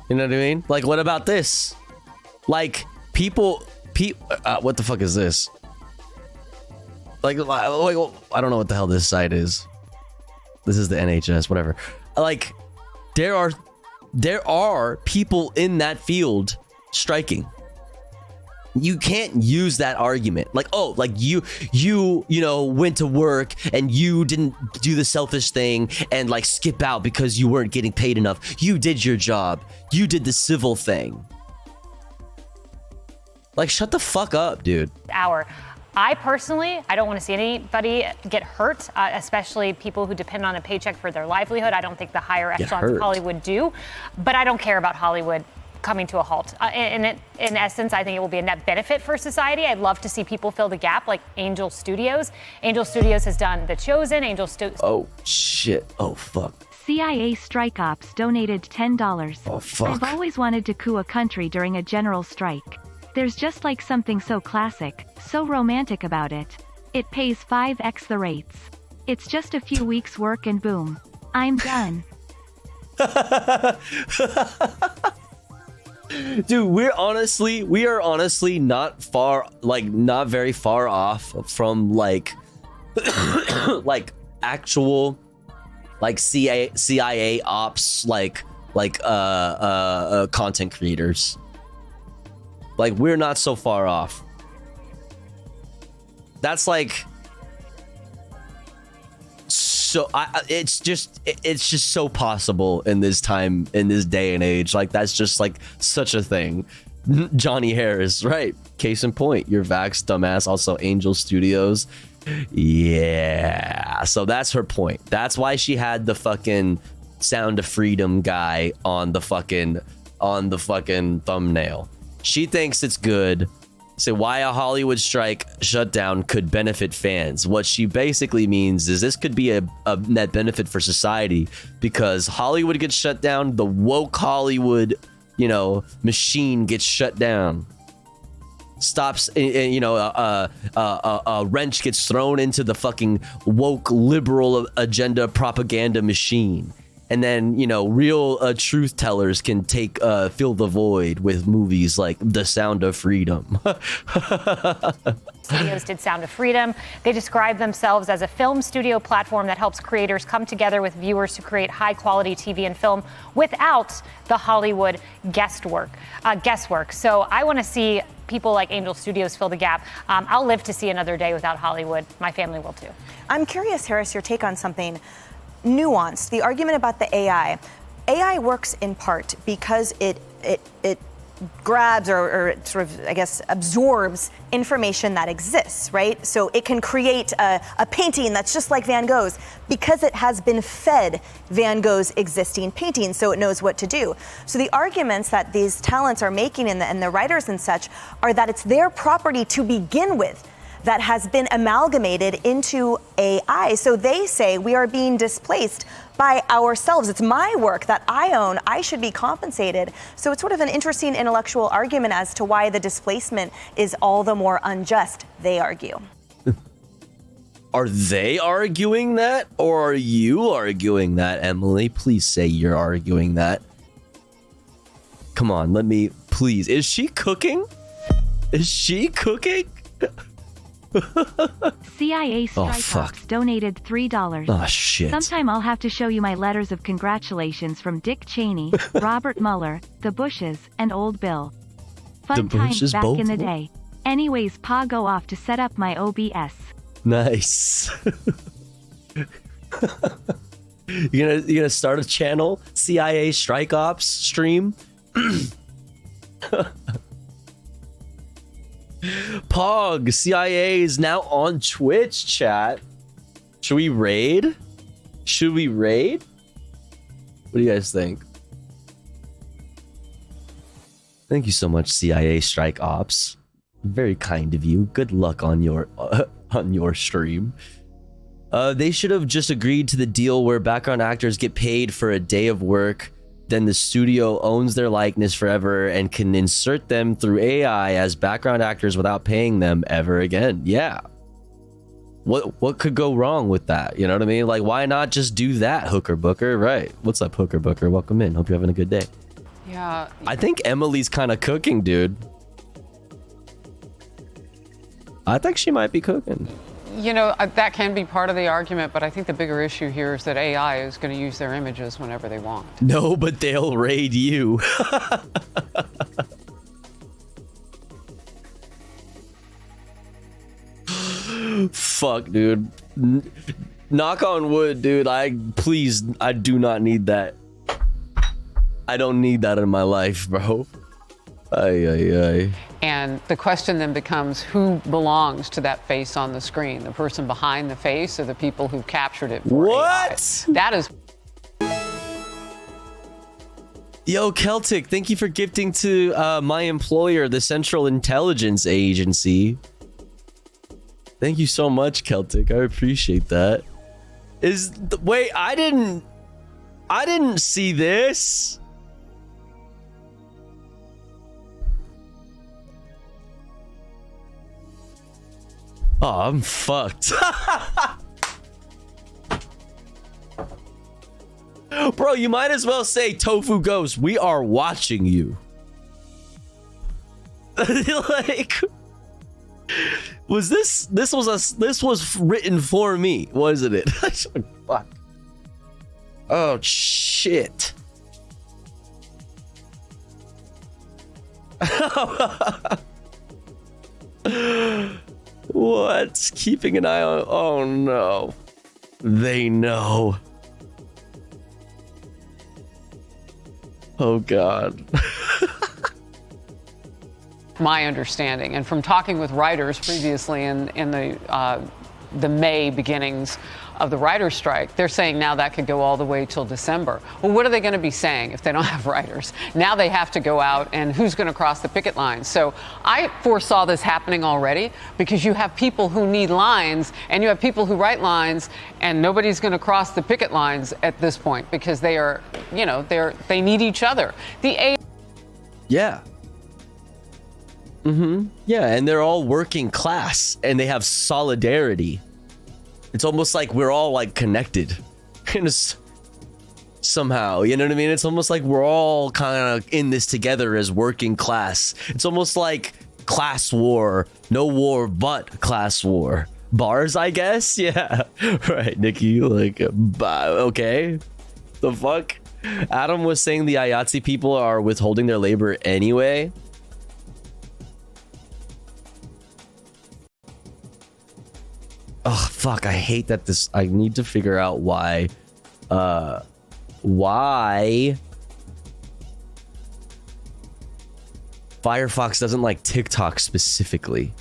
You know what I mean? Like, what about this? Like, people, what the fuck is this? Like, I don't know what the hell this site is. This is the NHS, whatever. Like, there are people in that field striking. You can't use that argument. Like, oh, like you know, went to work and you didn't do the selfish thing and like skip out because you weren't getting paid enough. You did your job. You did the civil thing. Like, shut the fuck up, dude. I personally, I don't want to see anybody get hurt, especially people who depend on a paycheck for their livelihood. I don't think the higher echelons of Hollywood do, but I don't care about Hollywood coming to a halt. In essence, I think it will be a net benefit for society. I'd love to see people fill the gap like Angel Studios. Angel Studios has done The Chosen. Oh, shit. Oh, fuck. CIA Strike Ops donated $10. Oh, fuck. I've always wanted to coup a country during a general strike. There's just like something so classic, so romantic about it. It pays 5x the rates. It's just a few weeks work and boom, I'm done. Dude, we are honestly not very far off from like like actual like CIA ops like content creators. Like, we're not so far off. That's like so it's just so possible in this time, in this day and age. Like, that's just like such a thing. Johnny Harris, right? Case in point, your Vax dumbass. Also Angel Studios. Yeah, so that's her point. That's why she had the fucking Sound of Freedom guy on the fucking thumbnail. She thinks it's good So why a Hollywood strike shutdown could benefit fans. What she basically means is this could be a net benefit for society because Hollywood gets shut down, the woke Hollywood, machine gets shut down. Stops, a wrench gets thrown into the fucking woke liberal agenda propaganda machine. And then, real truth tellers can fill the void with movies like The Sound of Freedom. Studios did Sound of Freedom. They describe themselves as a film studio platform that helps creators come together with viewers to create high-quality TV and film without the Hollywood guesswork. So I want to see people like Angel Studios fill the gap. I'll live to see another day without Hollywood. My family will too. I'm curious, Harris, your take on something nuanced. The argument about the AI. AI works in part because it grabs or sort of, I guess, absorbs information that exists, right? So it can create a painting that's just like Van Gogh's because it has been fed Van Gogh's existing painting, so it knows what to do. So the arguments that these talents are making and the writers and such are that it's their property to begin with that has been amalgamated into AI. So they say we are being displaced by ourselves. It's my work that I own. I should be compensated. So it's sort of an interesting intellectual argument as to why the displacement is all the more unjust, they argue. Are they arguing that? Or are you arguing that, Emily? Please say you're arguing that. Come on, let me, please. Is she cooking? Is she cooking? CIA Strike Ops donated $3. Oh, shit. Sometime I'll have to show you my letters of congratulations from Dick Cheney, Robert Mueller, the Bushes, and Old Bill. Fun times back in the day. Anyways, Pa, go off to set up my OBS. Nice. You gonna start a channel? CIA Strike Ops stream? Pog, CIA is now on Twitch, chat. Should we raid? What do you guys think? Thank you so much, CIA Strike Ops. Very kind of you. Good luck on your stream. They should have just agreed to the deal where background actors get paid for a day of work. Then the studio owns their likeness forever and can insert them through AI as background actors without paying them ever again. Yeah. What could go wrong with that? You know what I mean? Like, why not just do that, Hooker Booker? Right. What's up, Hooker Booker? Welcome in. Hope you're having a good day. Yeah. I think Emily's kind of cooking, dude. I think she might be cooking. That can be part of the argument, but I think the bigger issue here is that AI is going to use their images whenever they want. No, but they'll raid you. Fuck, dude. Knock on wood, dude. I do not need that. I don't need that in my life, bro. Ay. And the question then becomes, who belongs to that face on the screen? The person behind the face or the people who captured it for what? AI? That is... Yo, Celtic, thank you for gifting to my employer, the Central Intelligence Agency. Thank you so much, Celtic. I appreciate that. Wait, I didn't see this. Oh, I'm fucked. Bro, you might as well say Tofu Ghost, we are watching you. Like, this was written for me, wasn't it? Fuck. Oh shit. What? Keeping an eye on... Oh no. They know. Oh god. My understanding, and from talking with writers previously in the May beginnings of the writer's strike, they're saying now that could go all the way till December. Well, what are they going to be saying if they don't have writers? Now they have to go out, and who's going to cross the picket line? So I foresaw this happening already, because you have people who need lines and you have people who write lines, and nobody's going to cross the picket lines at this point because they are, they need each other. Yeah. Yeah, and they're all working class and they have solidarity. It's almost like we're all like connected somehow, you know what I mean? It's almost like we're all kind of in this together as working class. It's almost like class war, no war but class war. Bars, I guess. Yeah. Right, Nikki, like, okay. The fuck? Adam was saying the IATSE people are withholding their labor anyway. Oh, fuck. I hate that this... I need to figure out why... why... Firefox doesn't like TikTok specifically.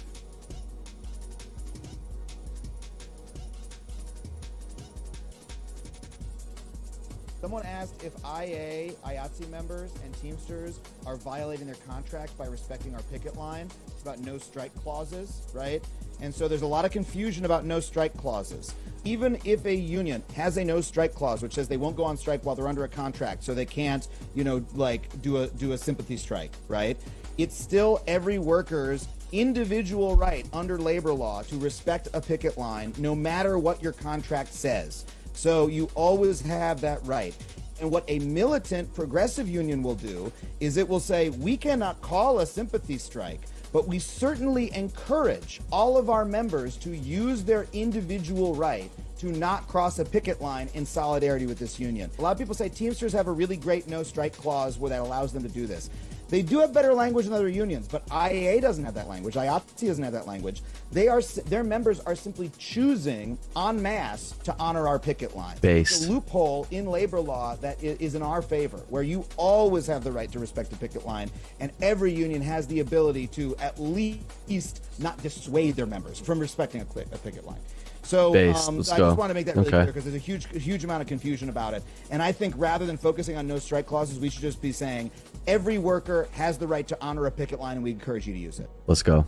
Someone asked if IATSE members and Teamsters are violating their contract by respecting our picket line. It's about no strike clauses, right? And so there's a lot of confusion about no strike clauses. Even if a union has a no strike clause, which says they won't go on strike while they're under a contract, so they can't, do a sympathy strike, right? It's still every worker's individual right under labor law to respect a picket line, no matter what your contract says. So you always have that right. And what a militant progressive union will do is it will say, we cannot call a sympathy strike, but we certainly encourage all of our members to use their individual right to not cross a picket line in solidarity with this union. A lot of people say Teamsters have a really great no strike clause where that allows them to do this. They do have better language than other unions, but IAA doesn't have that language. IATSE doesn't have that language. Their members are simply choosing en masse to honor our picket line. It's a loophole in labor law that is in our favor, where you always have the right to respect the picket line, and every union has the ability to at least not dissuade their members from respecting a picket line. So I just want to make that really clear, because there's a huge amount of confusion about it. And I think rather than focusing on no strike clauses, we should just be saying every worker has the right to honor a picket line, and we encourage you to use it. Let's go.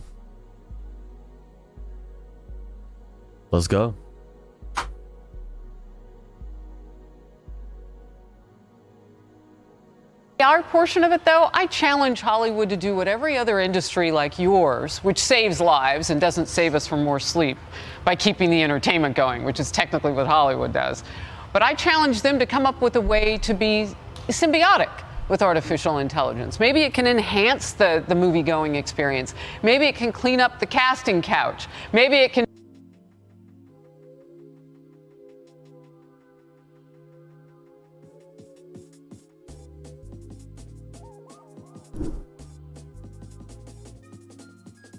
Let's go. Our portion of it, though, I challenge Hollywood to do what every other industry like yours, which saves lives and doesn't save us from more sleep by keeping the entertainment going, which is technically what Hollywood does. But I challenge them to come up with a way to be symbiotic with artificial intelligence. Maybe it can enhance the movie-going experience. Maybe it can clean up the casting couch. Maybe it can...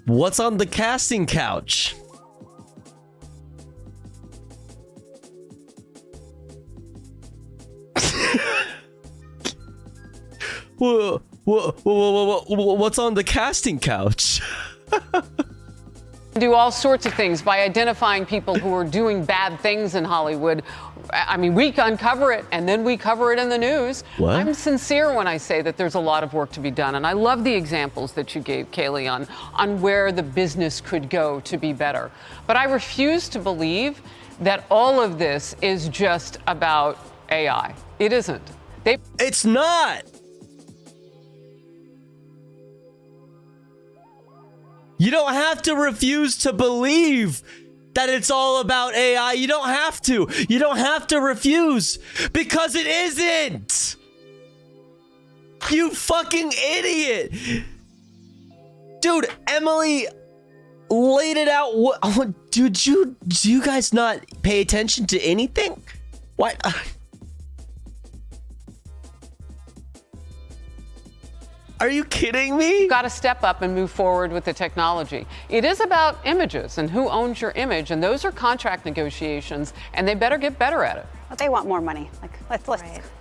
What's on the casting couch? What's on the casting couch? Do all sorts of things by identifying people who are doing bad things in Hollywood. I mean, we uncover it, and then we cover it in the news. What? I'm sincere when I say that there's a lot of work to be done, and I love the examples that you gave, Kaylee, on where the business could go to be better. But I refuse to believe that all of this is just about AI. It isn't. It's not. You don't have to refuse to believe that it's all about AI. You don't have to. You don't have to refuse, because it isn't. You fucking idiot. Dude, Emily laid it out. Do you guys not pay attention to anything? What? Are you kidding me? You've got to step up and move forward with the technology. It is about images and who owns your image, and those are contract negotiations, and they better get better at it. But they want more money. Let's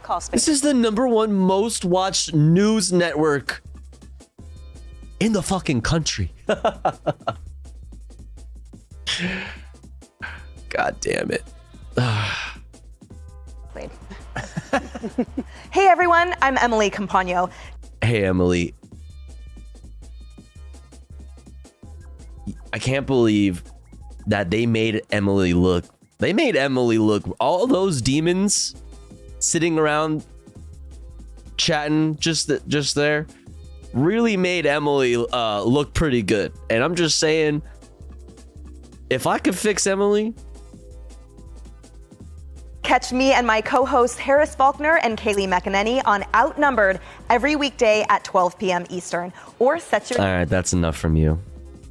call space. This is the #1 most watched news network in the fucking country. God damn it. Hey everyone, I'm Emily Campagno. Hey, Emily. I can't believe that they made Emily look. All those demons sitting around chatting just there really made Emily look pretty good. And I'm just saying, if I could fix Emily. Catch me and my co-hosts Harris Faulkner and Kaylee McEnany on Outnumbered every weekday at 12 p.m. Eastern. Or set your... All right, that's enough from you.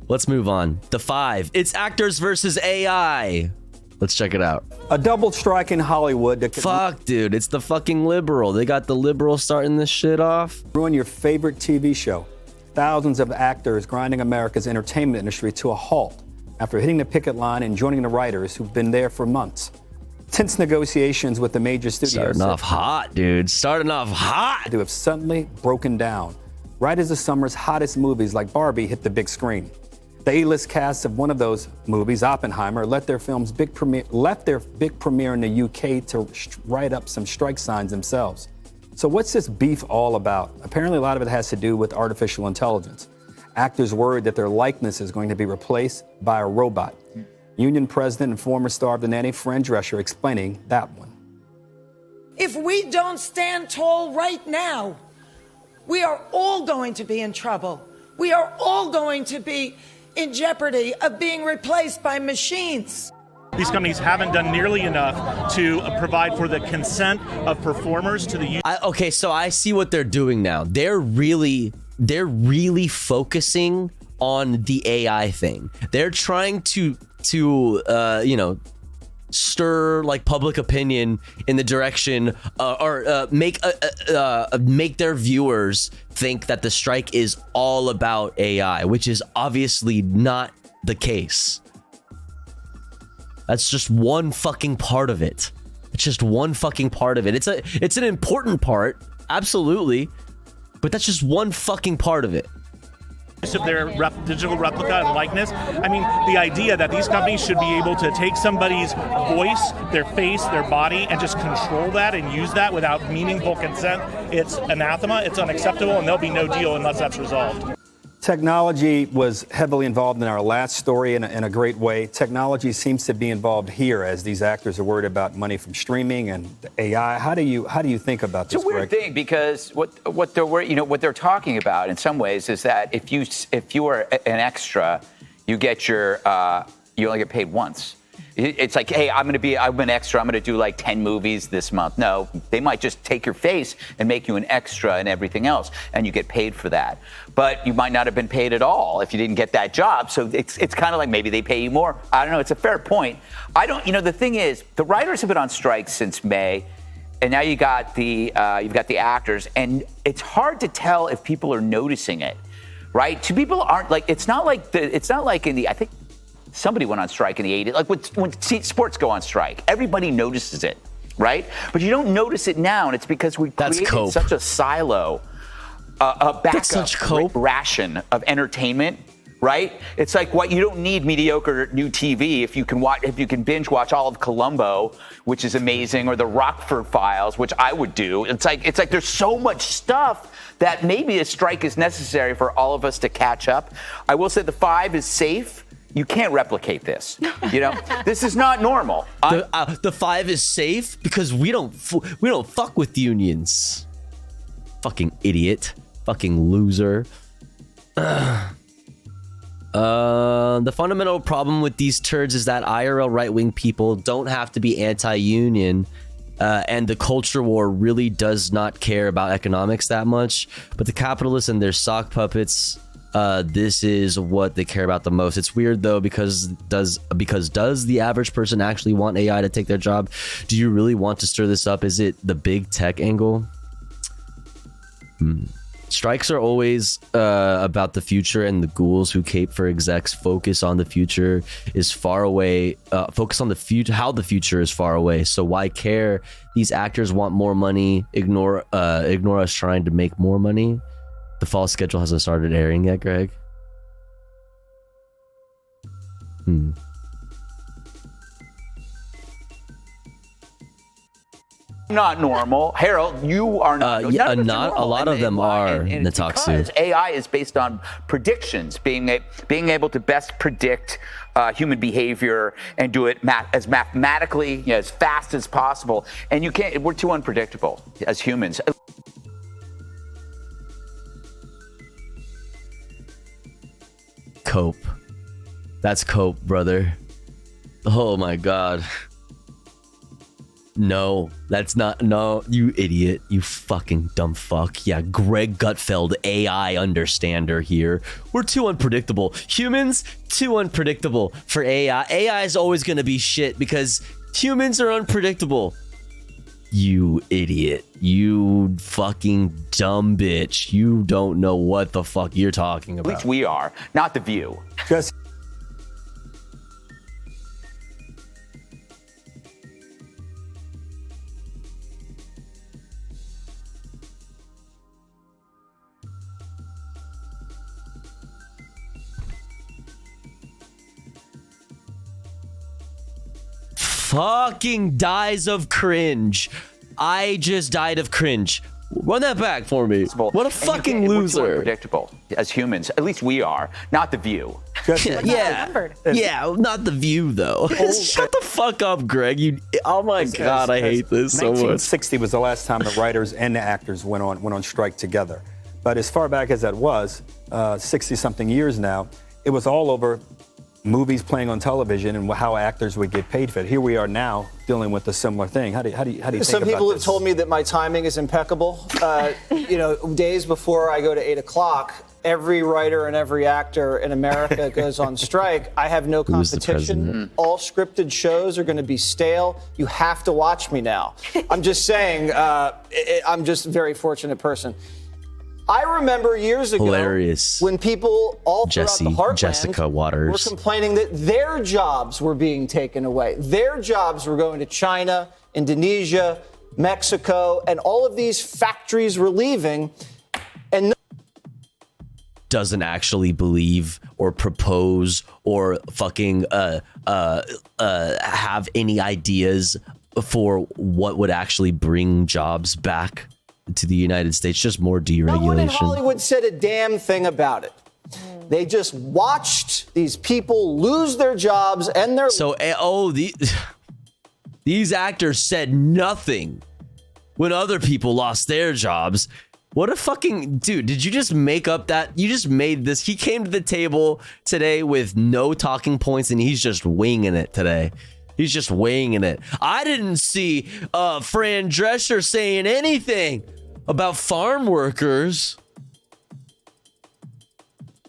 Let's move on. The 5. It's actors versus AI. Let's check it out. A double strike in Hollywood that could Fuck, dude. It's the fucking liberal. They got the liberal starting this shit off. ruin your favorite TV show. Thousands of actors grinding America's entertainment industry to a halt after hitting the picket line and joining the writers who've been there for months. Tense negotiations with the major studios. Starting off hot, dude. Starting off hot. To have suddenly broken down right as the summer's hottest movies like Barbie hit the big screen. The A-list cast of one of those movies, Oppenheimer, left their big premiere in the UK to write up some strike signs themselves. So what's this beef all about? Apparently a lot of it has to do with artificial intelligence. Actors worried that their likeness is going to be replaced by a robot. Union president and former star of The Nanny, Fran Drescher, explaining that one. If we don't stand tall right now, we are all going to be in trouble. We are all going to be in jeopardy of being replaced by machines. These companies haven't done nearly enough to provide for the consent of performers to the Okay, so I see what they're doing now. They're really focusing on the AI thing. They're trying to stir like public opinion in the direction or make their viewers think that the strike is all about AI, which is obviously not the case. That's just one fucking part of it. It's just one fucking part of it. It's an important part, absolutely, but that's just one fucking part of it. Of their digital replica and likeness. I mean, the idea that these companies should be able to take somebody's voice, their face, their body, and just control that and use that without meaningful consent, it's anathema, it's unacceptable, and there'll be no deal unless that's resolved. Technology was heavily involved in our last story in a great way. Technology seems to be involved here as these actors are worried about money from streaming and AI. How do you think about this? It's a weird thing because what they're talking about in some ways is that if you are an extra, you get you only get paid once. It's like, hey, I'm an extra. I'm going to do like 10 movies this month. No, they might just take your face and make you an extra and everything else, and you get paid for that. But you might not have been paid at all if you didn't get that job. So it's kind of like maybe they pay you more. I don't know. It's a fair point. The thing is, the writers have been on strike since May, and now you've got the actors, and it's hard to tell if people are noticing it, right? Two people aren't like. It's not like in the. I think somebody went on strike in the 80s. Like when sports go on strike, everybody notices it, right? But you don't notice it now, and it's because we created such a silo, a backup ration of entertainment, right? It's like you don't need mediocre new TV if you can binge watch all of Columbo, which is amazing, or the Rockford Files, which I would do. It's like there's so much stuff that maybe a strike is necessary for all of us to catch up. I will say the 5 is safe. You can't replicate this. This is not normal. The 5 is safe because we don't fuck with unions. Fucking idiot. Fucking loser. The fundamental problem with these turds is that IRL right-wing people don't have to be anti-union, and the culture war really does not care about economics that much. But the capitalists and their sock puppets, this is what they care about the most. It's weird though, because does the average person actually want AI to take their job? Do you really want to stir this up? Is it the big tech angle? Strikes are always about the future, and the ghouls who cape for execs focus on the future is far away. Focus on the future, how the future is far away. So why care? These actors want more money. Ignore us trying to make more money. The fall schedule hasn't started airing yet, Greg. not normal. Harold, you are not. Yeah, not a lot of them are, Nataksu. Because AI is based on predictions, being able to best predict human behavior and do it as mathematically, as fast as possible. And you can't. We're too unpredictable as humans. Cope. That's cope, brother. Oh my God. No, that's not. No, you idiot. You fucking dumb fuck. Yeah, Greg Gutfeld, AI understander here. We're too unpredictable. Humans, too unpredictable for AI. AI is always going to be shit because humans are unpredictable. You idiot. You fucking dumb bitch. You don't know what the fuck you're talking about. At least we are, not The View. Just fucking dies of cringe. I just died of cringe. Run that back for me. What a fucking loser. We're too unpredictable as humans. At least we are, not The View. Yeah, not The View though. Shut the fuck up, Greg. Oh my God, I hate this so much. 1960 was the last time the writers and the actors went on strike together. But as far back as that was, 60-something years now, it was all over movies playing on television and how actors would get paid for it. Here we are now dealing with a similar thing. How do you think about this? Some people have told me that my timing is impeccable. Days before I go to 8 o'clock, every writer and every actor in America goes on strike. I have no competition. All scripted shows are going to be stale. You have to watch me now. I'm just saying, I'm just a very fortunate person. I remember years ago when people all throughout the heartland Jessica Waters were complaining that their jobs were being taken away. Their jobs were going to China, Indonesia, Mexico, and all of these factories were leaving. And doesn't actually believe or propose or fucking have any ideas for what would actually bring jobs back to the United States. Just more deregulation. No one in Hollywood said a damn thing about it. They just watched these people lose their jobs and their... These actors said nothing when other people lost their jobs. What a fucking... Dude, did you just make up that? You just made this. He came to the table today with no talking points and he's just winging it today. He's just winging it. I didn't see Fran Drescher saying anything about farm workers,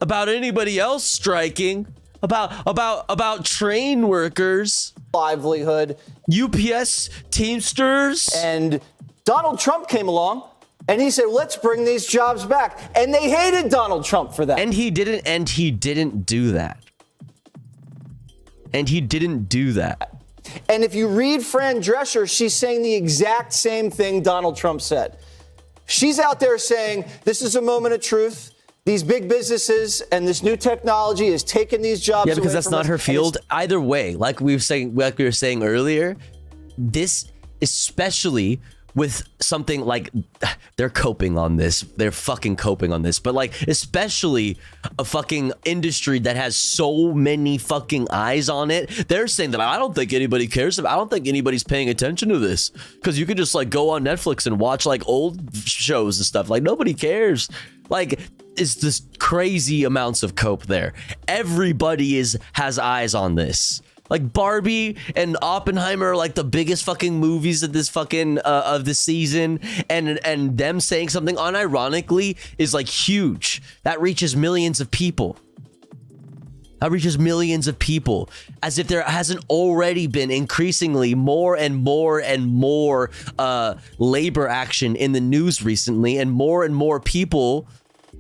about anybody else striking, about train workers, livelihood, UPS Teamsters. And Donald Trump came along and he said, let's bring these jobs back. And they hated Donald Trump for that. And he didn't do that. And he didn't do that. And if you read Fran Drescher, she's saying the exact same thing Donald Trump said. She's out there saying, this is a moment of truth. These big businesses and this new technology is taking these jobs away. Yeah, because that's not her field. Either way, like we were saying earlier, this, especially with something like, they're coping on this. They're fucking coping on this. But like, especially a fucking industry that has so many fucking eyes on it. They're saying that I don't think anybody cares. I don't think anybody's paying attention to this. Because you could just like go on Netflix and watch like old shows and stuff. Like nobody cares. Like, it's this crazy amounts of cope there. Everybody has eyes on this. Like Barbie and Oppenheimer are like the biggest fucking movies of this fucking of the season, and them saying something unironically is like huge. That reaches millions of people. As if there hasn't already been increasingly more and more and more labor action in the news recently, and more people,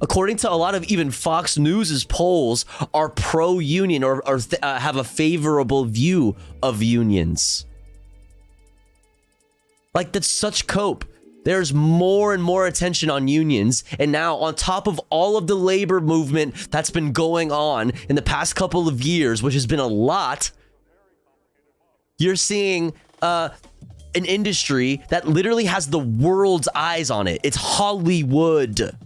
according to a lot of even Fox News's polls, are pro-union or have a favorable view of unions. Like, that's such cope. There's more and more attention on unions. And now, on top of all of the labor movement that's been going on in the past couple of years, which has been a lot, you're seeing an industry that literally has the world's eyes on it. It's Hollywood.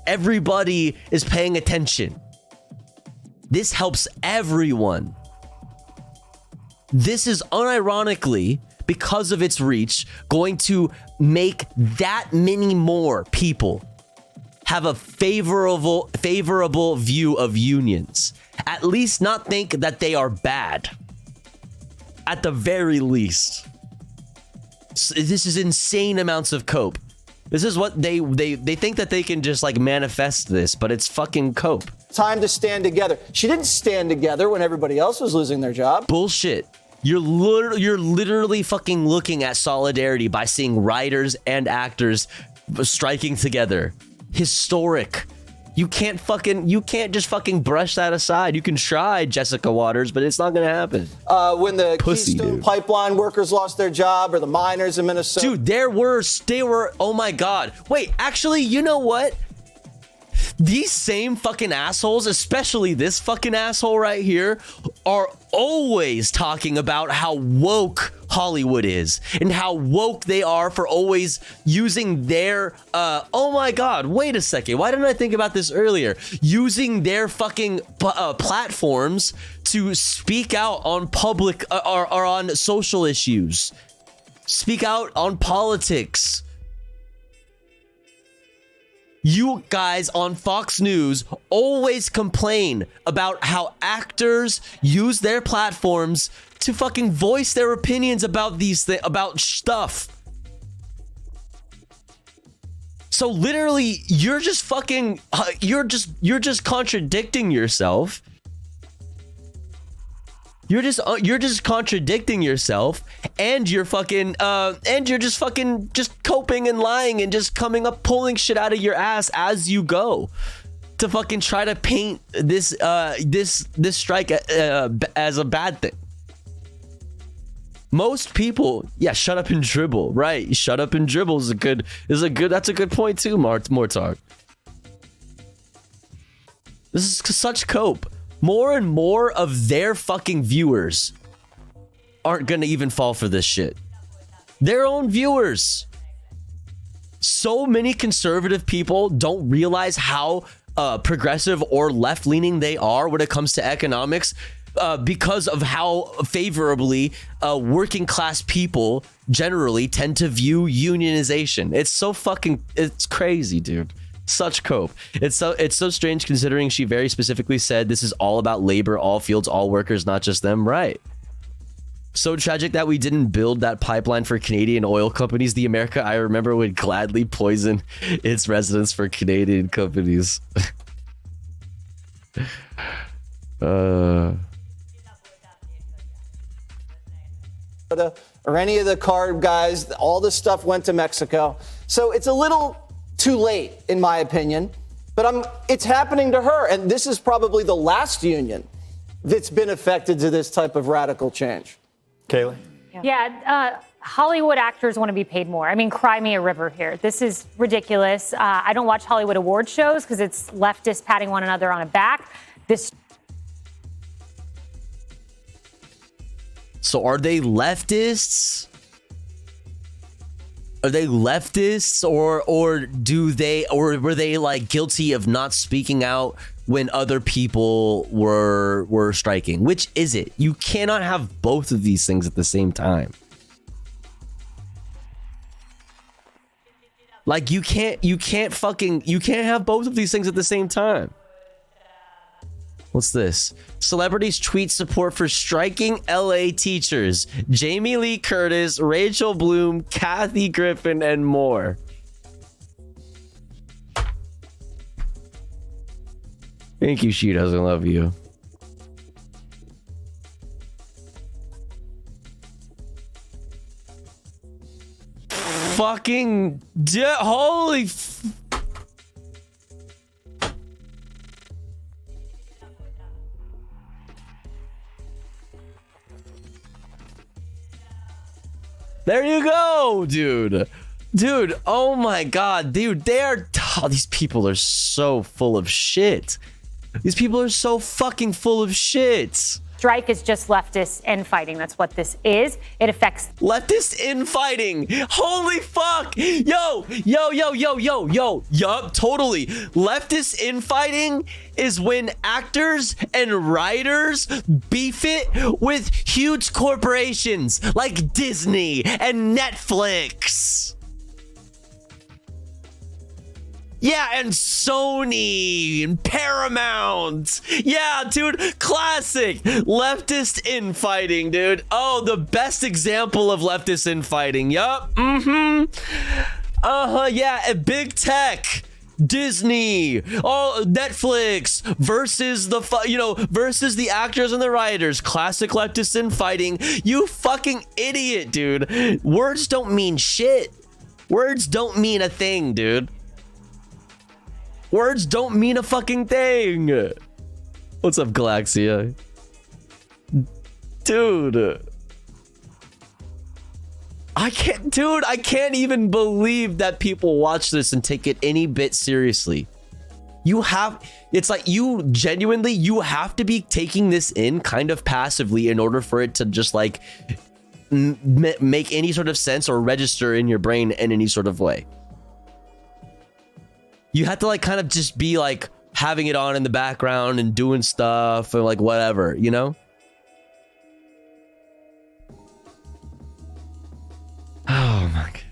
Everybody is paying attention. This helps everyone. This is unironically, because of its reach, going to make that many more people have a favorable view of unions. At least not think that they are bad. At the very least. This is insane amounts of cope. This is what they think that they can just like manifest this, but it's fucking cope. Time to stand together. She didn't stand together when everybody else was losing their job. Bullshit. You're literally fucking looking at solidarity by seeing writers and actors striking together. Historic. You can't just fucking brush that aside. You can try, Jessica Waters, but it's not gonna happen. When the Keystone Pipeline workers lost their job, or the miners in Minnesota. Dude, they were, oh my God. Wait, actually, you know what? These same fucking assholes, especially this fucking asshole right here, are always talking about how woke Hollywood is and how woke they are for always using their, oh my God, wait a second. Why didn't I think about this earlier? Using their fucking platforms to speak out on public or on social issues. Speak out on politics. You guys on Fox News always complain about how actors use their platforms to fucking voice their opinions about about stuff. So literally, you're just fucking, you're just contradicting yourself. You're just contradicting yourself, and you're fucking and you're just fucking just coping and lying and just coming up pulling shit out of your ass as you go to fucking try to paint this this strike as a bad thing. Most people, yeah, shut up and dribble, right? Shut up and dribble is that's a good point too, Mortar. This is such cope. More and more of their fucking viewers aren't gonna even fall for this shit. Their own viewers. So many conservative people don't realize how progressive or left-leaning they are when it comes to economics because of how favorably working class people generally tend to view unionization. It's crazy, dude. Such cope. It's so strange considering she very specifically said this is all about labor, all fields, all workers, not just them. Right. So tragic that we didn't build that pipeline for Canadian oil companies. The America I remember would gladly poison its residents for Canadian companies. Or any of the carb guys, all this stuff went to Mexico. So it's a little too late, in my opinion, but it's happening to her, and this is probably the last union that's been affected to this type of radical change. Kaylee? Yeah, Hollywood actors want to be paid more. I mean, cry me a river here. This is ridiculous. I don't watch Hollywood award shows because it's leftists patting one another on the back. So are they leftists? Are they leftists or were they like guilty of not speaking out when other people were striking? Which is it? You cannot have both of these things at the same time. Like you can't have both of these things at the same time. What's this? Celebrities tweet support for striking LA teachers. Jamie Lee Curtis, Rachel Bloom, Kathy Griffin, and more. Thank you, she doesn't love you. Fucking holy there you go, dude. Dude, oh my God, dude, these people are so full of shit. These people are so fucking full of shit. strike is just leftists infighting. That's what this is. It affects leftist infighting. Holy fuck. Yo. Yup, totally. Leftist infighting is when actors and writers beef it with huge corporations like Disney and Netflix. Yeah, and Sony and Paramount. Yeah, dude, classic leftist infighting, dude. Oh, the best example of leftist infighting. Yup. Yeah, and big tech. Disney, Netflix versus versus the actors and the writers. Classic leftist infighting. You fucking idiot, dude. Words don't mean shit. Words don't mean a thing, dude. Words don't mean a fucking thing. What's up, Galaxia? Dude. I can't even believe that people watch this and take it any bit seriously. It's like you have to be taking this in kind of passively in order for it to just like make any sort of sense or register in your brain in any sort of way. You have to like kind of just be like having it on in the background and doing stuff and like whatever, you know? Oh my God.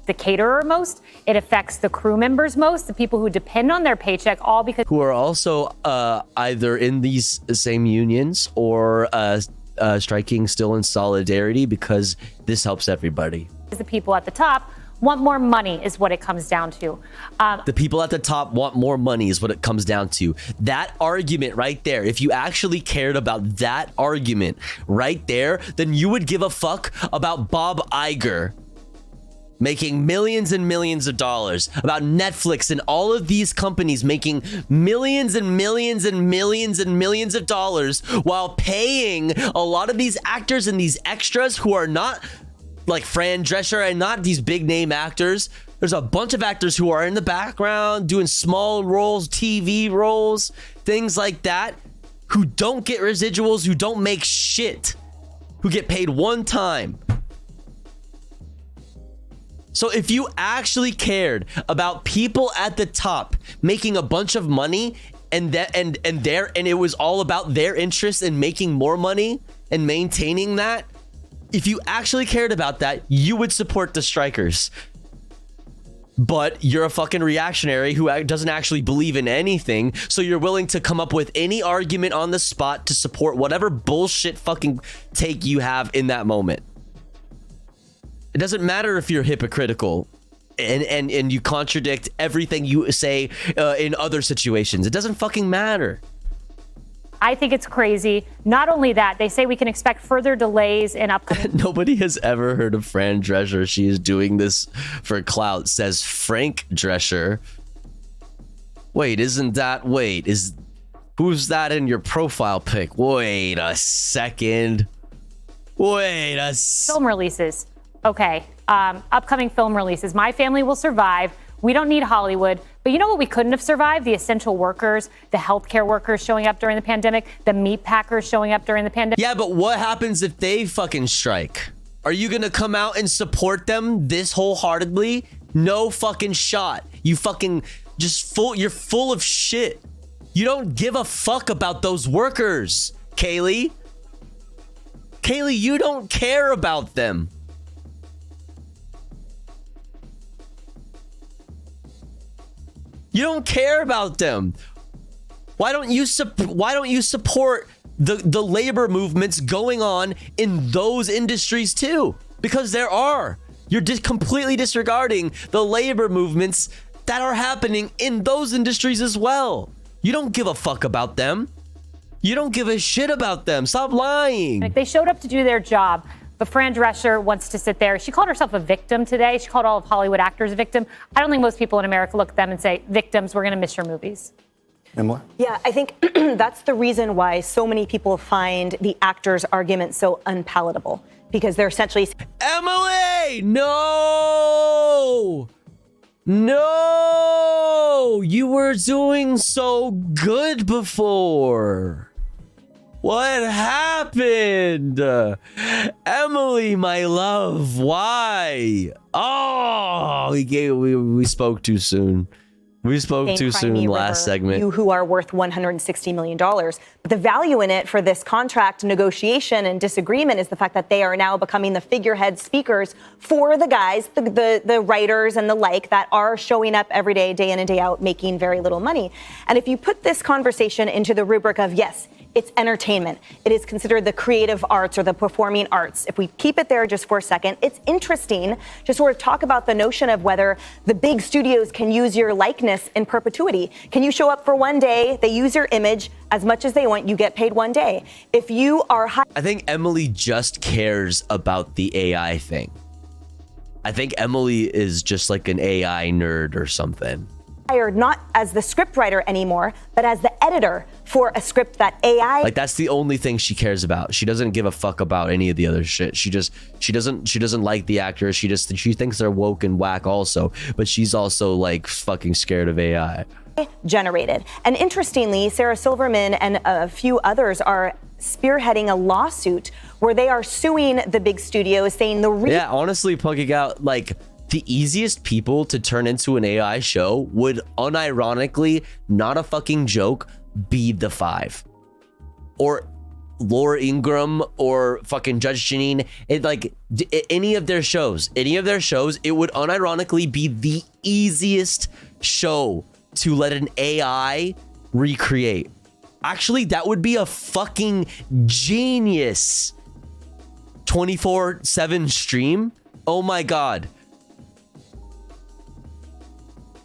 The caterer most. It affects the crew members most, the people who depend on their paycheck, all because who are also either in these same unions or striking still in solidarity because this helps everybody. The people at the top want more money is what it comes down to. The people at the top want more money is what it comes down to. That argument right there, if you actually cared about that argument right there, then you would give a fuck about Bob Iger making millions and millions of dollars, about Netflix and all of these companies making millions and millions and millions and millions of dollars while paying a lot of these actors and these extras who are not like Fran Drescher and not these big name actors. There's a bunch of actors who are in the background doing small roles, TV roles, things like that, who don't get residuals, who don't make shit, who get paid one time. So if you actually cared about people at the top making a bunch of money and it was all about their interest in making more money and maintaining that, if you actually cared about that, you would support the strikers. But you're a fucking reactionary who doesn't actually believe in anything, so you're willing to come up with any argument on the spot to support whatever bullshit fucking take you have in that moment. It doesn't matter if you're hypocritical and you contradict everything you say in other situations. It doesn't fucking matter. I think it's crazy. Not only that, they say we can expect further delays in upcoming. Nobody has ever heard of Fran Drescher. She is doing this for clout, says Frank Drescher. Wait, who's that in your profile pic? Wait a second. Film releases. Okay. Upcoming film releases. My Family Will Survive. We don't need Hollywood. But you know what we couldn't have survived? The essential workers, the healthcare workers showing up during the pandemic, the meat packers showing up during the pandemic. Yeah, but what happens if they fucking strike? Are you gonna come out and support them this wholeheartedly? No fucking shot. You fucking you're full of shit. You don't give a fuck about those workers, Kaylee. Kaylee, you don't care about them. You don't care about them. Why don't you support the labor movements going on in those industries too? Because there are. You're just completely disregarding the labor movements that are happening in those industries as well. You don't give a fuck about them. You don't give a shit about them. Stop lying. They showed up to do their job. But Fran Drescher wants to sit there. She called herself a victim today. She called all of Hollywood actors a victim. I don't think most people in America look at them and say, victims, we're going to miss your movies. Emily? Yeah, I think that's the reason why so many people find the actors' argument so unpalatable. Because they're essentially... Emily! No! No! You were doing so good before. What happened? Emily, my love, why? Oh, we spoke too soon. We spoke too soon last segment. You who are worth $160 million. But the value in it for this contract negotiation and disagreement is the fact that they are now becoming the figurehead speakers for the guys, the writers and the like that are showing up every day, day in and day out, making very little money. And if you put this conversation into the rubric of, yes, it's entertainment. It is considered the creative arts or the performing arts. If we keep it there just for a second, it's interesting to sort of talk about the notion of whether the big studios can use your likeness in perpetuity. Can you show up for one day, they use your image as much as they want, you get paid one day. If you are I think Emily just cares about the AI thing. I think Emily is just like an AI nerd or something. hired not as the scriptwriter anymore, but as the editor for a script that AI. Like that's the only thing she cares about. She doesn't give a fuck about any of the other shit. She doesn't like the actors. She thinks they're woke and whack also, but she's also like fucking scared of AI. Generated. And interestingly, Sarah Silverman and a few others are spearheading a lawsuit where they are suing the big studios, saying yeah, honestly, poking out like the easiest people to turn into an AI show would unironically, not a fucking joke, be the Five or Laura Ingraham or fucking Judge Jeanine. It like any of their shows, it would unironically be the easiest show to let an AI recreate. Actually, that would be a fucking genius 24/7 stream. Oh my God.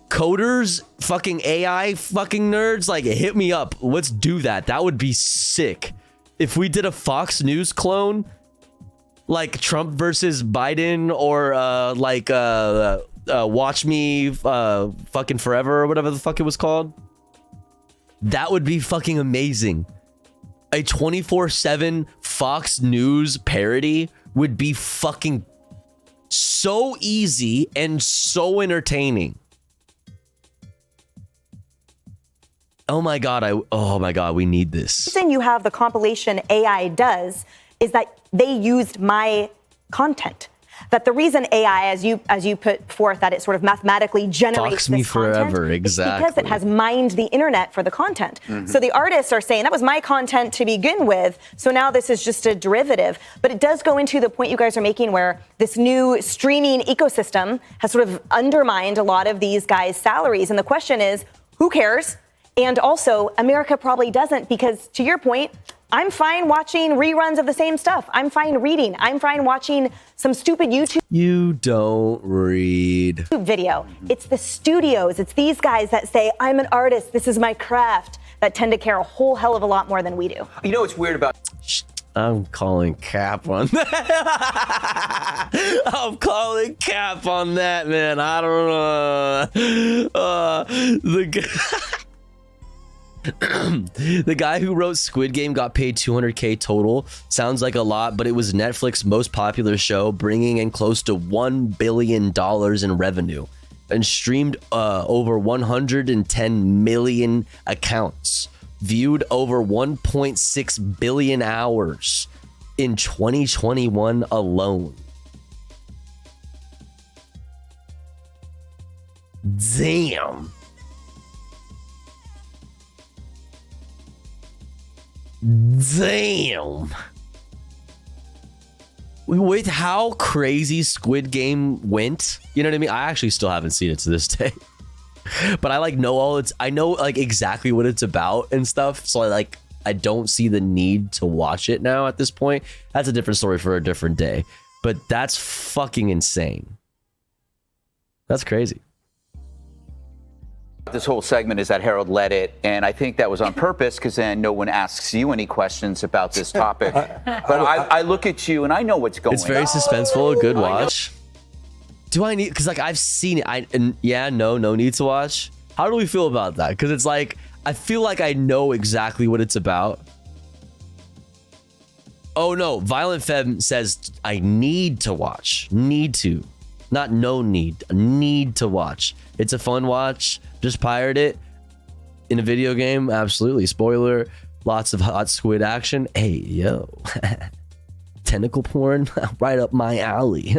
Coders, fucking AI, fucking nerds, like hit me up. Let's do that. That would be sick. If we did a Fox News clone, like Trump versus Biden, or Watch Me fucking Forever or whatever the fuck it was called. That would be fucking amazing. A 24/7 Fox News parody would be fucking so easy and so entertaining. Oh my God, we need this. The reason you have the compilation AI does is that they used my content. That the reason AI, as you put forth, that it sort of mathematically generates Fox Me Forever, exactly. Because it has mined the internet for the content. Mm-hmm. So the artists are saying that was my content to begin with, so now this is just a derivative. But it does go into the point you guys are making where this new streaming ecosystem has sort of undermined a lot of these guys' salaries. And the question is, who cares? And also, America probably doesn't, because to your point, I'm fine watching reruns of the same stuff. I'm fine reading. I'm fine watching some stupid YouTube. You don't read. Video. It's the studios. It's these guys that say, I'm an artist. This is my craft, that tend to care a whole hell of a lot more than we do. You know what's weird about... I'm calling cap on that. I'm calling cap on that, man. I don't know. The guy who wrote Squid Game got paid $200K total. Sounds like a lot, but it was Netflix's most popular show, bringing in close to $1 billion in revenue and streamed over 110 million accounts, viewed over 1.6 billion hours in 2021 alone. Damn. Damn. With how crazy Squid Game went, you know what I mean? I actually still haven't seen it to this day. But I I know like exactly what it's about and stuff. So I don't see the need to watch it now at this point. That's a different story for a different day. But that's fucking insane. That's crazy. This whole segment is that Harold led it, and I think that was on purpose because then no one asks you any questions about this topic. But I look at you and I know what's going on. It's very suspenseful, a good watch. Do I need, because like I've seen it, no need to watch. How do we feel about that? Because it's like, I feel like I know exactly what it's about. Oh no, Violent Femme says I need to watch. Need to. Not no need. Need to watch. It's a fun watch. Just pirate it in a video game. Absolutely. Spoiler. Lots of hot squid action. Hey, yo. Tentacle porn, right up my alley.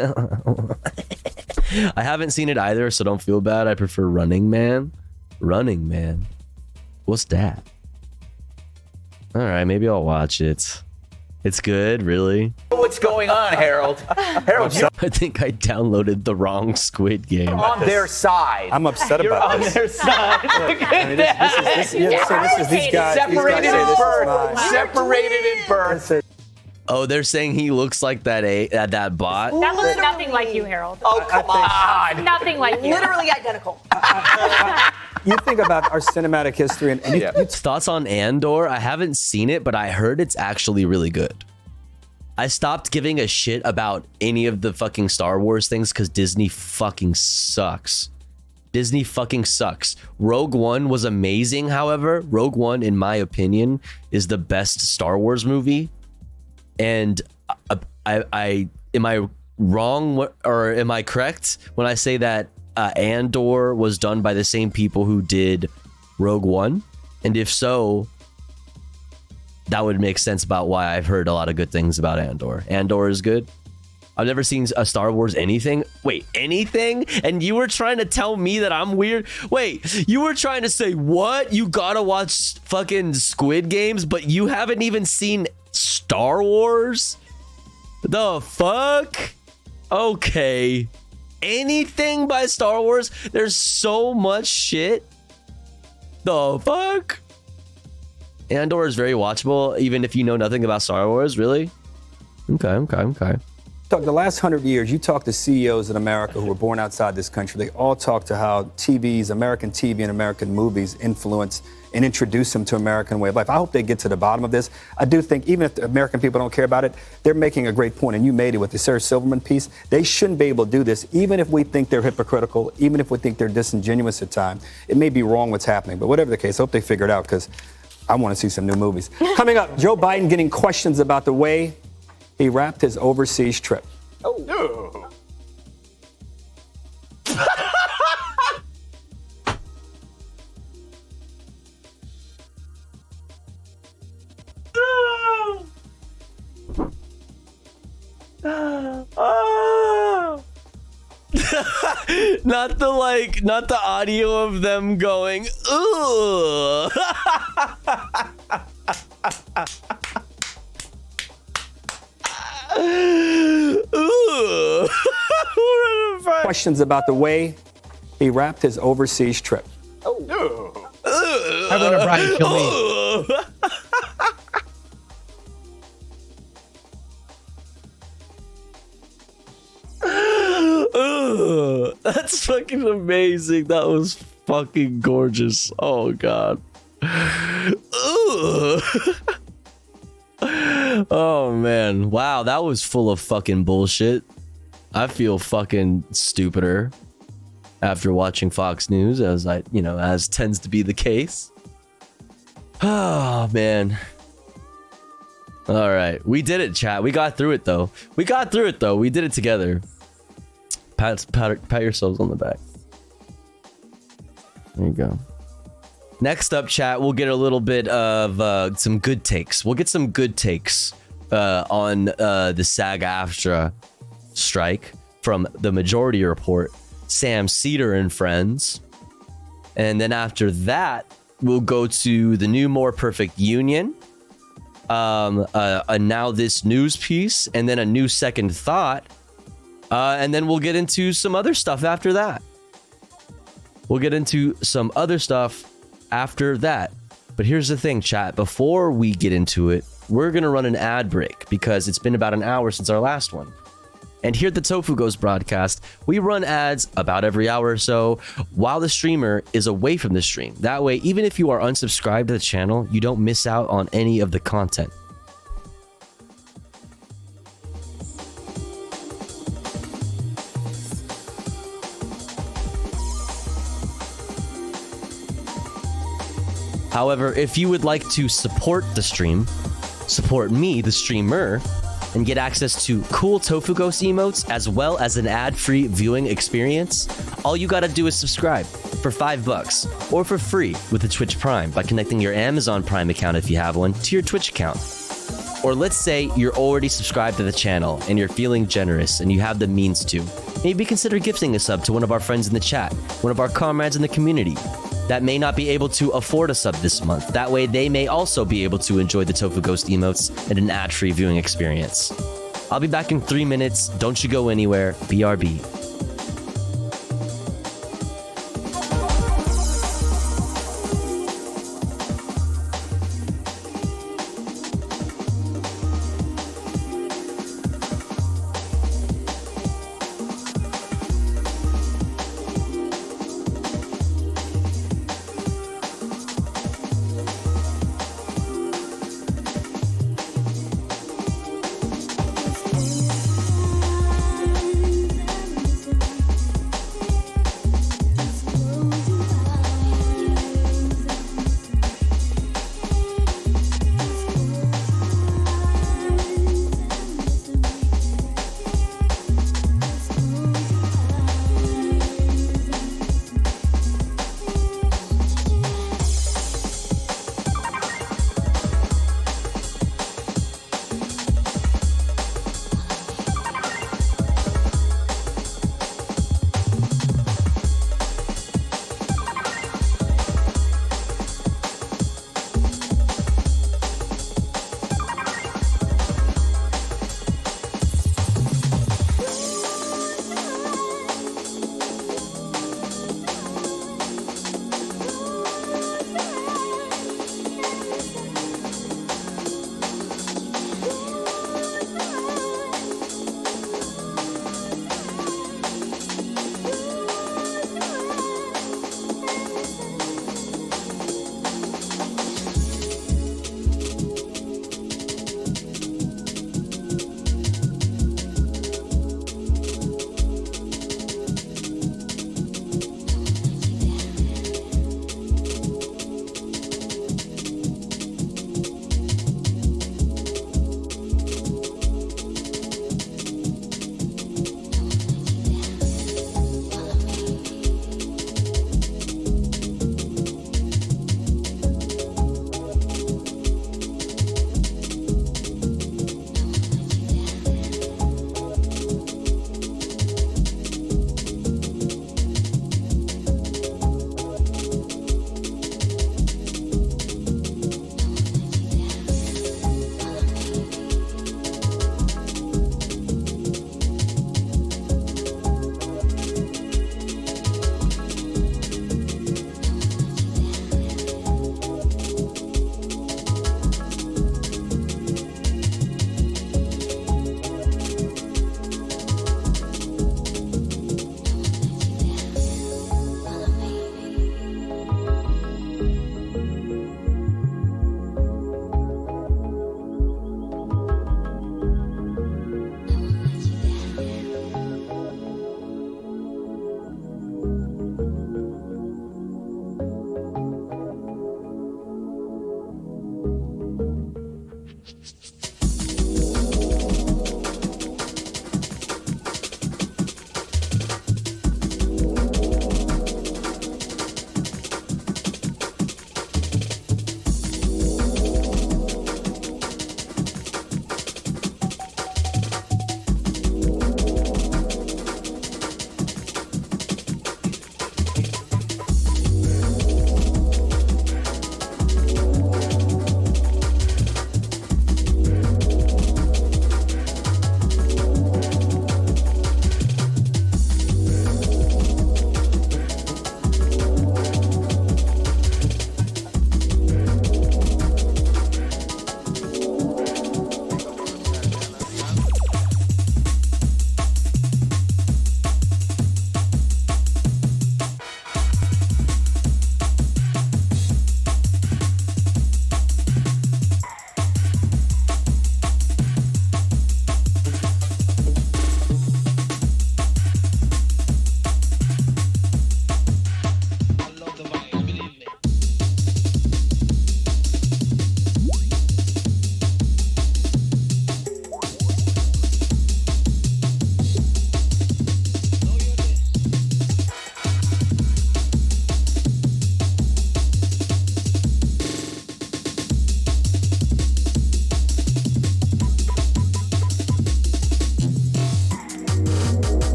I haven't seen it either, so don't feel bad. I prefer Running Man. Running Man. What's that? All right, maybe I'll watch it. It's good, really? What's going on, Harold? Harold, you're I think I downloaded the wrong Squid Game. on their side. I'm upset You're about on this. their side. Look at that. This is these guys. Separated say in this is birth. mine. Separated in birth. Oh, they're saying he looks like that bot? That looks nothing like you, Harold. Oh, come on. Nothing like you. Literally identical. You think about our cinematic history and you Thoughts on Andor? I haven't seen it, but I heard it's actually really good. I stopped giving a shit about any of the fucking Star Wars things because Disney fucking sucks. Disney fucking sucks. Rogue One was amazing, however. Rogue One, in my opinion, is the best Star Wars movie. And I am I wrong or am I correct when I say that Andor was done by the same people who did Rogue One? And if so, that would make sense about why I've heard a lot of good things about Andor. Andor is good. I've never seen a Star Wars anything. Wait, anything? And you were trying to tell me that I'm weird? Wait, you were trying to say what? You gotta watch fucking Squid Games, but you haven't even seen Star Wars? The fuck? Okay. Anything by Star Wars? There's so much shit. The fuck? Andor is very watchable, even if you know nothing about Star Wars, really? Okay. Talk the last 100 years, you talk to CEOs in America who were born outside this country. They all talk to how TVs, American TV and American movies influence and introduce them to American way of life. I hope they get to the bottom of this. I do think even if the American people don't care about it, they're making a great point, and you made it with the Sarah Silverman piece. They shouldn't be able to do this, even if we think they're hypocritical, even if we think they're disingenuous at times. It may be wrong what's happening, but whatever the case, I hope they figure it out because I want to see some new movies. Coming up, Joe Biden getting questions about the way he wrapped his overseas trip. Oh. Not the audio of them going, ooh. Ooh. Questions about the way he wrapped his overseas trip. I would have Brian kill me. That's fucking amazing. That was fucking gorgeous. Oh god. Oh man. Wow, that was full of fucking bullshit. I feel fucking stupider after watching Fox News, as tends to be the case. Oh man. All right, we did it, chat. We got through it though. We did it together. Pat yourselves on the back. There you go. Next up, chat, we'll get a little bit of some good takes. We'll get some good takes on the SAG-AFTRA strike from the Majority Report, Sam Cedar and friends. And then after that, we'll go to the new More Perfect Union, a Now This News piece, and then a new Second Thought. And then we'll get into some other stuff after that. But here's the thing, chat. Before we get into it, we're going to run an ad break because it's been about an hour since our last one. And here at the Tofu Goes broadcast, we run ads about every hour or so while the streamer is away from the stream. That way, even if you are unsubscribed to the channel, you don't miss out on any of the content. However, if you would like to support the stream, support me, the streamer, and get access to cool Tofu Ghost emotes as well as an ad-free viewing experience, all you gotta do is subscribe. for $5 or for free with the Twitch Prime by connecting your Amazon Prime account, if you have one, to your Twitch account. Or let's say you're already subscribed to the channel and you're feeling generous and you have the means to. Maybe consider gifting a sub to one of our friends in the chat, one of our comrades in the community that may not be able to afford a sub this month. That way they may also be able to enjoy the Tofu Ghost emotes and an ad-free viewing experience. I'll be back in 3 minutes. Don't you go anywhere. BRB.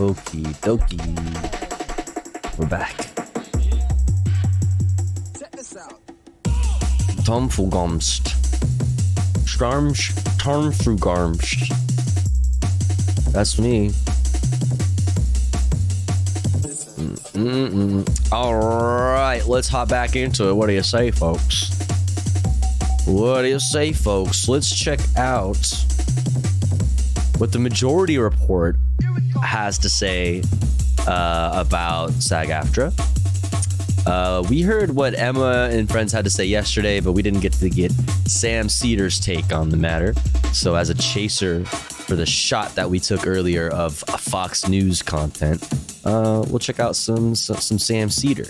Okie dokie. We're back. Tomfugamst. Tarmfugamst. That's me. All right, let's hop back into it. What do you say, folks? What do you say, folks? Let's check out what the Majority Report has to say about SAG-AFTRA. We heard what Emma and friends had to say yesterday, but we didn't get to get Sam Cedar's take on the matter. So as a chaser for the shot that we took earlier of Fox News content, we'll check out some Sam Cedar.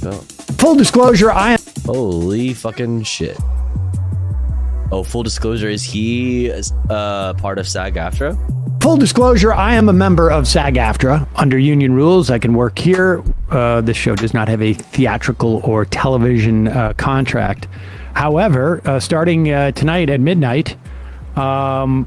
Go. Full disclosure, Holy fucking shit. Oh, full disclosure, is he part of SAG-AFTRA? Full disclosure, I am a member of SAG-AFTRA. Under union rules, I can work here. This show does not have a theatrical or television contract. However, starting tonight at midnight, I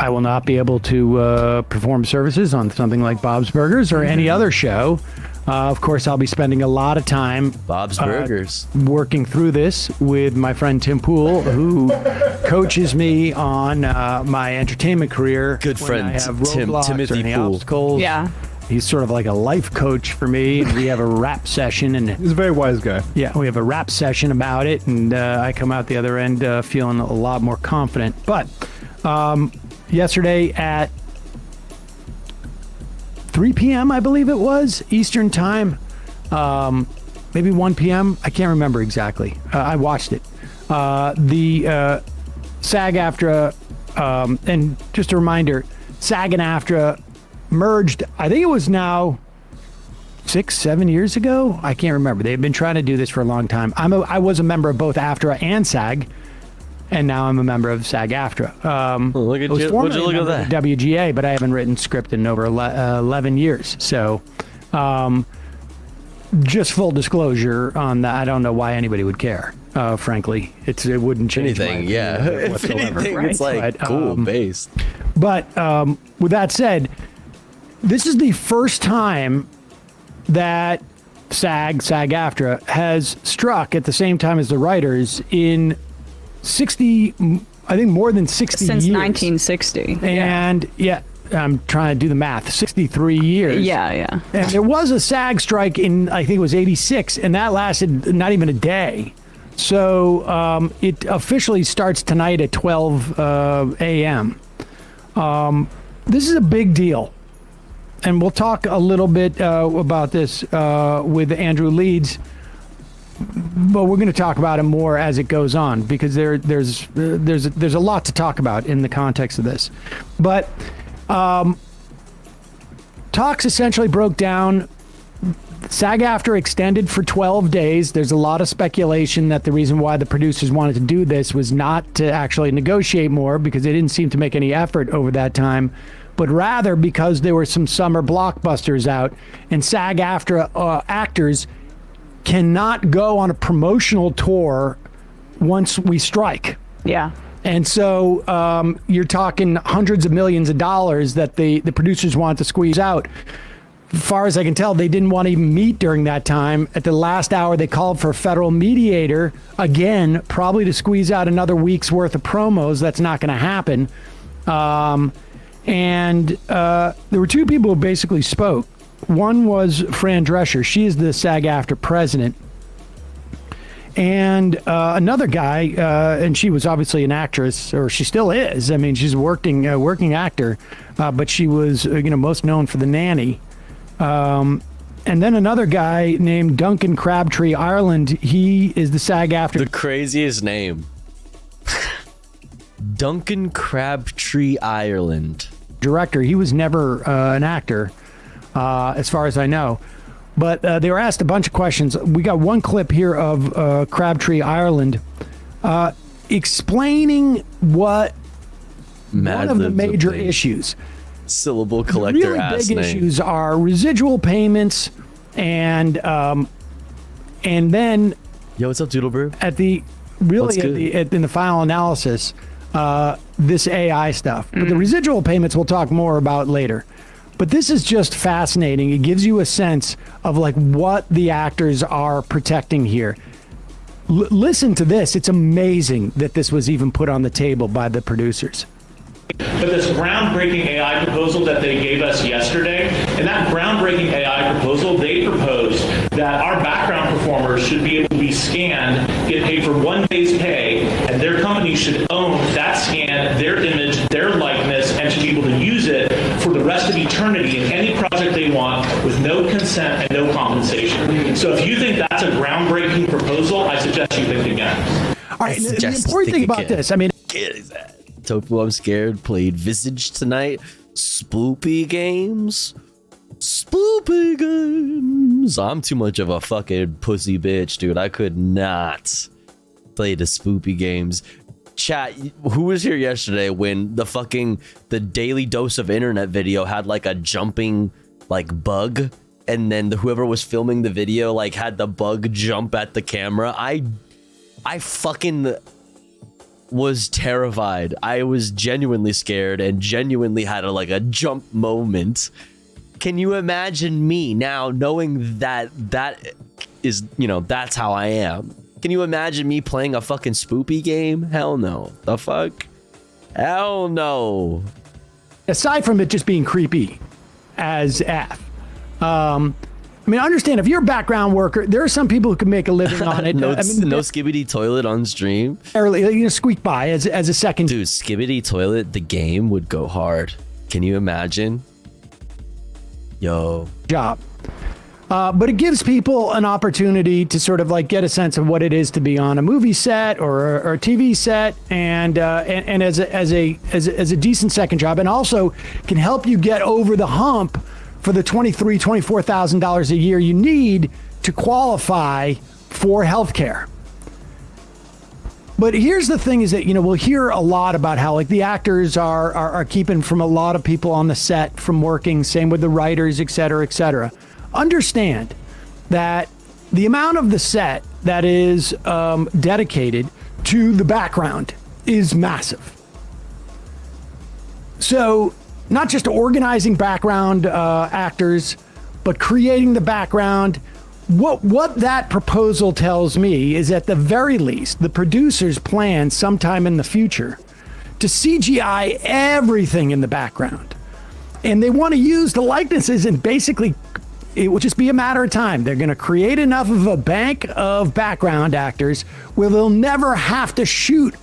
will not be able to perform services on something like Bob's Burgers or any other show. Of course, I'll be spending a lot of time Bob's Burgers working through this with my friend Tim Pool, who coaches me on my entertainment career. Good friend, Timothy Pool. Obstacles. Yeah. He's sort of like a life coach for me. We have a rap session, and he's a very wise guy. Yeah, we have a rap session about it, and I come out the other end feeling a lot more confident. But yesterday at 3 p.m., I believe it was, Eastern time, maybe 1 p.m., I can't remember exactly. I watched it. The SAG-AFTRA, and just a reminder, SAG and AFTRA merged, I think it was now 6-7 years ago. I can't remember. They've been trying to do this for a long time. I was a member of both AFTRA and SAG, and now I'm a member of SAG-AFTRA. Look at you! Would you look at that? WGA, but I haven't written script in over 11 years. So, just full disclosure on that. I don't know why anybody would care. Frankly, it wouldn't change anything. Yeah, if anything, right? It's like cool based. But with that said, this is the first time that SAG-AFTRA has struck at the same time as the writers in 60, I think more than 60 Since years. 1960. And yeah, I'm trying to do the math, 63 years. Yeah. And there was a SAG strike in, I think it was 86, and that lasted not even a day. So it officially starts tonight at 12 a.m. This is a big deal. And we'll talk a little bit about this with Andrew Leeds. But we're going to talk about it more as it goes on, because there's a lot to talk about in the context of this. But talks essentially broke down. SAG-AFTRA extended for 12 days. There's a lot of speculation that the reason why the producers wanted to do this was not to actually negotiate more, because they didn't seem to make any effort over that time, but rather because there were some summer blockbusters out, and SAG-AFTRA actors cannot go on a promotional tour once we strike. Yeah. And so you're talking hundreds of millions of dollars that the producers want to squeeze out. As far as I can tell, they didn't want to even meet during that time. At the last hour, they called for a federal mediator, again, probably to squeeze out another week's worth of promos. That's not going to happen. And there were two people who basically spoke. One was Fran Drescher. She is the SAG-AFTRA president. And another guy, and she was obviously an actress, or she still is. I mean, she's a working actor, but she was most known for The Nanny. And then another guy named Duncan Crabtree Ireland. He is the SAG-AFTRA. The craziest name. Duncan Crabtree Ireland. Director. He was never an actor, as far as I know. But they were asked a bunch of questions. We got one clip here of Crabtree Ireland explaining what one of the major issues. Syllable collector really ass big name. issues are residual payments and then yo, what's up, Doodlebird? At the in the final analysis, this AI stuff. But the residual payments we'll talk more about later. But this is just fascinating. It gives you a sense of like what the actors are protecting here. Listen to this. It's amazing that this was even put on the table by the producers. But this groundbreaking AI proposal that they gave us yesterday, in that groundbreaking AI proposal, they proposed that our background performers should be able to be scanned, get paid for 1 day's pay, and their company should own that scan, their image, their likeness, and should be able to use it for the rest of eternity in any project they want with no consent and no compensation. So if you think that's a groundbreaking proposal, I suggest you think again. All right, the important thing about this, I mean, Tofu, I'm scared, played Visage tonight. Spoopy games. I'm too much of a fucking pussy bitch, dude. I could not play the spoopy games. Chat, who was here yesterday when the Daily Dose of Internet video had like a jumping like bug, and then whoever was filming the video like had the bug jump at the camera? I fucking was terrified. I was genuinely scared and genuinely had a jump moment. Can you imagine me now knowing that is, that's how I am? Can you imagine me playing a fucking spoopy game? Hell no. The fuck? Hell no. Aside from it just being creepy as F, I mean, understand, if you're a background worker, there are some people who can make a living on it. no Skibidi Toilet on stream. Early, squeak by as a second. Dude, Skibidi Toilet, the game would go hard. Can you imagine? Yo. Job. But it gives people an opportunity to sort of like get a sense of what it is to be on a movie set or a TV set, and as a decent second job, and also can help you get over the hump for the $24,000 a year you need to qualify for healthcare. But here's the thing is that, we'll hear a lot about how like the actors are keeping from a lot of people on the set from working, same with the writers, et cetera, et cetera. Understand that the amount of the set that is dedicated to the background is massive. So not just organizing background actors, but creating the background. What that proposal tells me is at the very least, the producers plan sometime in the future to CGI everything in the background. And they want to use the likenesses, and basically it will just be a matter of time. They're going to create enough of a bank of background actors where they'll never have to shoot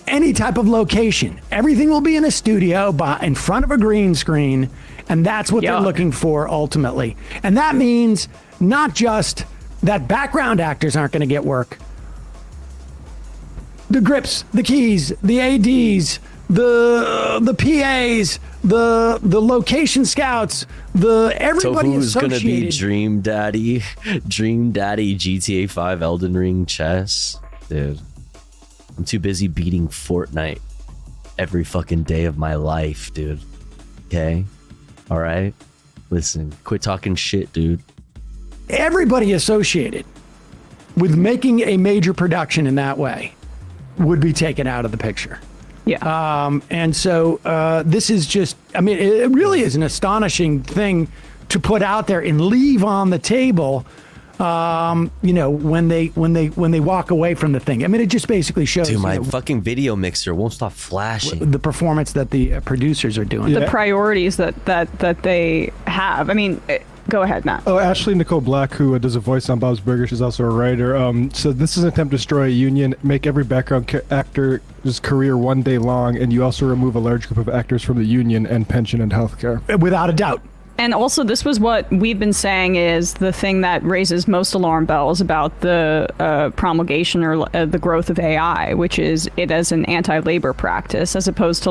any type of location. Everything will be in a studio in front of a green screen, and that's what they're looking for ultimately. And that means not just that background actors aren't going to get work. The grips, the keys, the ADs, the PAs, the location scouts, everybody Tofu's associated. Gonna be Dream Daddy GTA 5 Elden Ring chess, dude. I'm too busy beating Fortnite every fucking day of my life, dude. Okay? All right? Listen, quit talking shit, dude. Everybody associated with making a major production in that way would be taken out of the picture. Yeah. And so this is just, it really is an astonishing thing to put out there and leave on the table. When they walk away from the thing. It just basically shows. Dude, my fucking video mixer won't stop flashing. The performance that the producers are doing. The priorities that they have. Go ahead, Matt. Oh, Ashley Nicole Black, who does a voice on Bob's Burgers, she's also a writer. So this is an attempt to destroy a union, make every background actor's career 1 day long, and you also remove a large group of actors from the union and pension and healthcare. Without a doubt. And also, this was what we've been saying is the thing that raises most alarm bells about the promulgation or the growth of AI, which is it as an anti-labor practice, as opposed to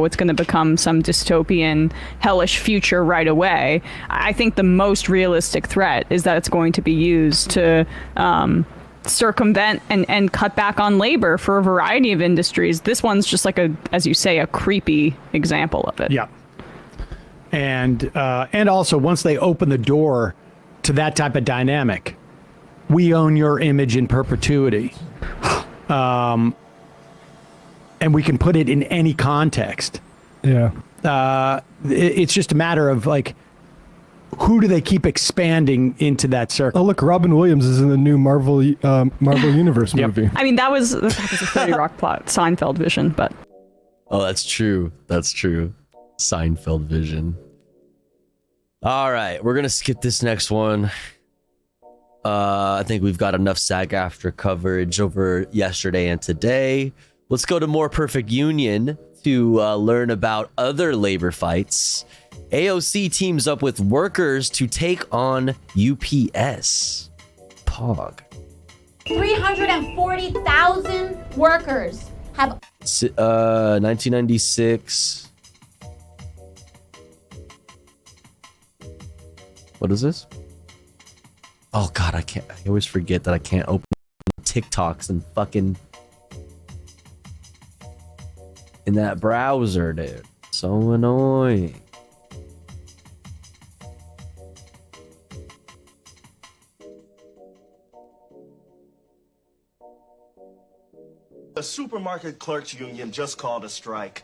it's going to become some dystopian, hellish future right away. I think the most realistic threat is that it's going to be used to circumvent and cut back on labor for a variety of industries. This one's just as you say, a creepy example of it. Yeah. And also, once they open the door to that type of dynamic, we own your image in perpetuity. And we can put it in any context. Yeah. It's just a matter of like, who do they keep expanding into that circle? Oh, look, Robin Williams is in the new Marvel Universe movie. I mean, that was a 30 Rock plot, Seinfeld vision, but. Oh, that's true. That's true. Seinfeld vision. All right, we're gonna skip this next one. I think we've got enough SAG-AFTRA coverage over yesterday and today. Let's go to More Perfect Union to learn about other labor fights. AOC teams up with workers to take on UPS. Pog. 340,000 workers have 1996. What is this? Oh God, I always forget that I can't open TikToks and fucking in that browser, dude. So annoying. The supermarket clerks union just called a strike.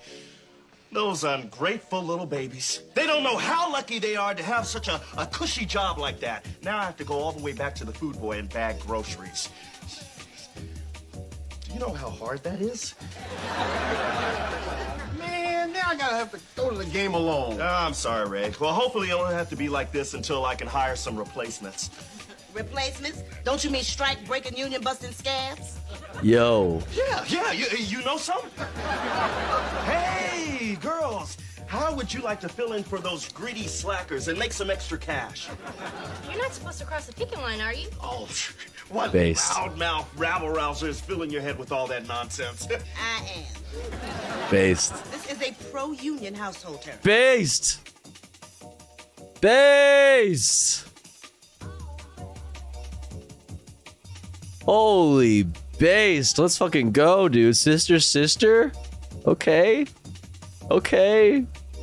Those ungrateful little babies. They don't know how lucky they are to have such a cushy job like that. Now I have to go all the way back to the food boy and bag groceries. Do you know how hard that is? Man, now I gotta have to go to the game alone. I'm sorry, Ray. Well, hopefully it'll have to be like this until I can hire some replacements. Replacements? Don't you mean strike, breaking, union busting scabs? Yo. Yeah, you know some? Hey, girls, how would you like to fill in for those greedy slackers and make some extra cash? You're not supposed to cross the picket line, are you? Oh, what Based. loudmouth rabble-rouser is filling your head with all that nonsense? I am. Based. This is a pro-union household, Terry. Based. Based. Holy based. Let's fucking go, dude. Sister. Okay.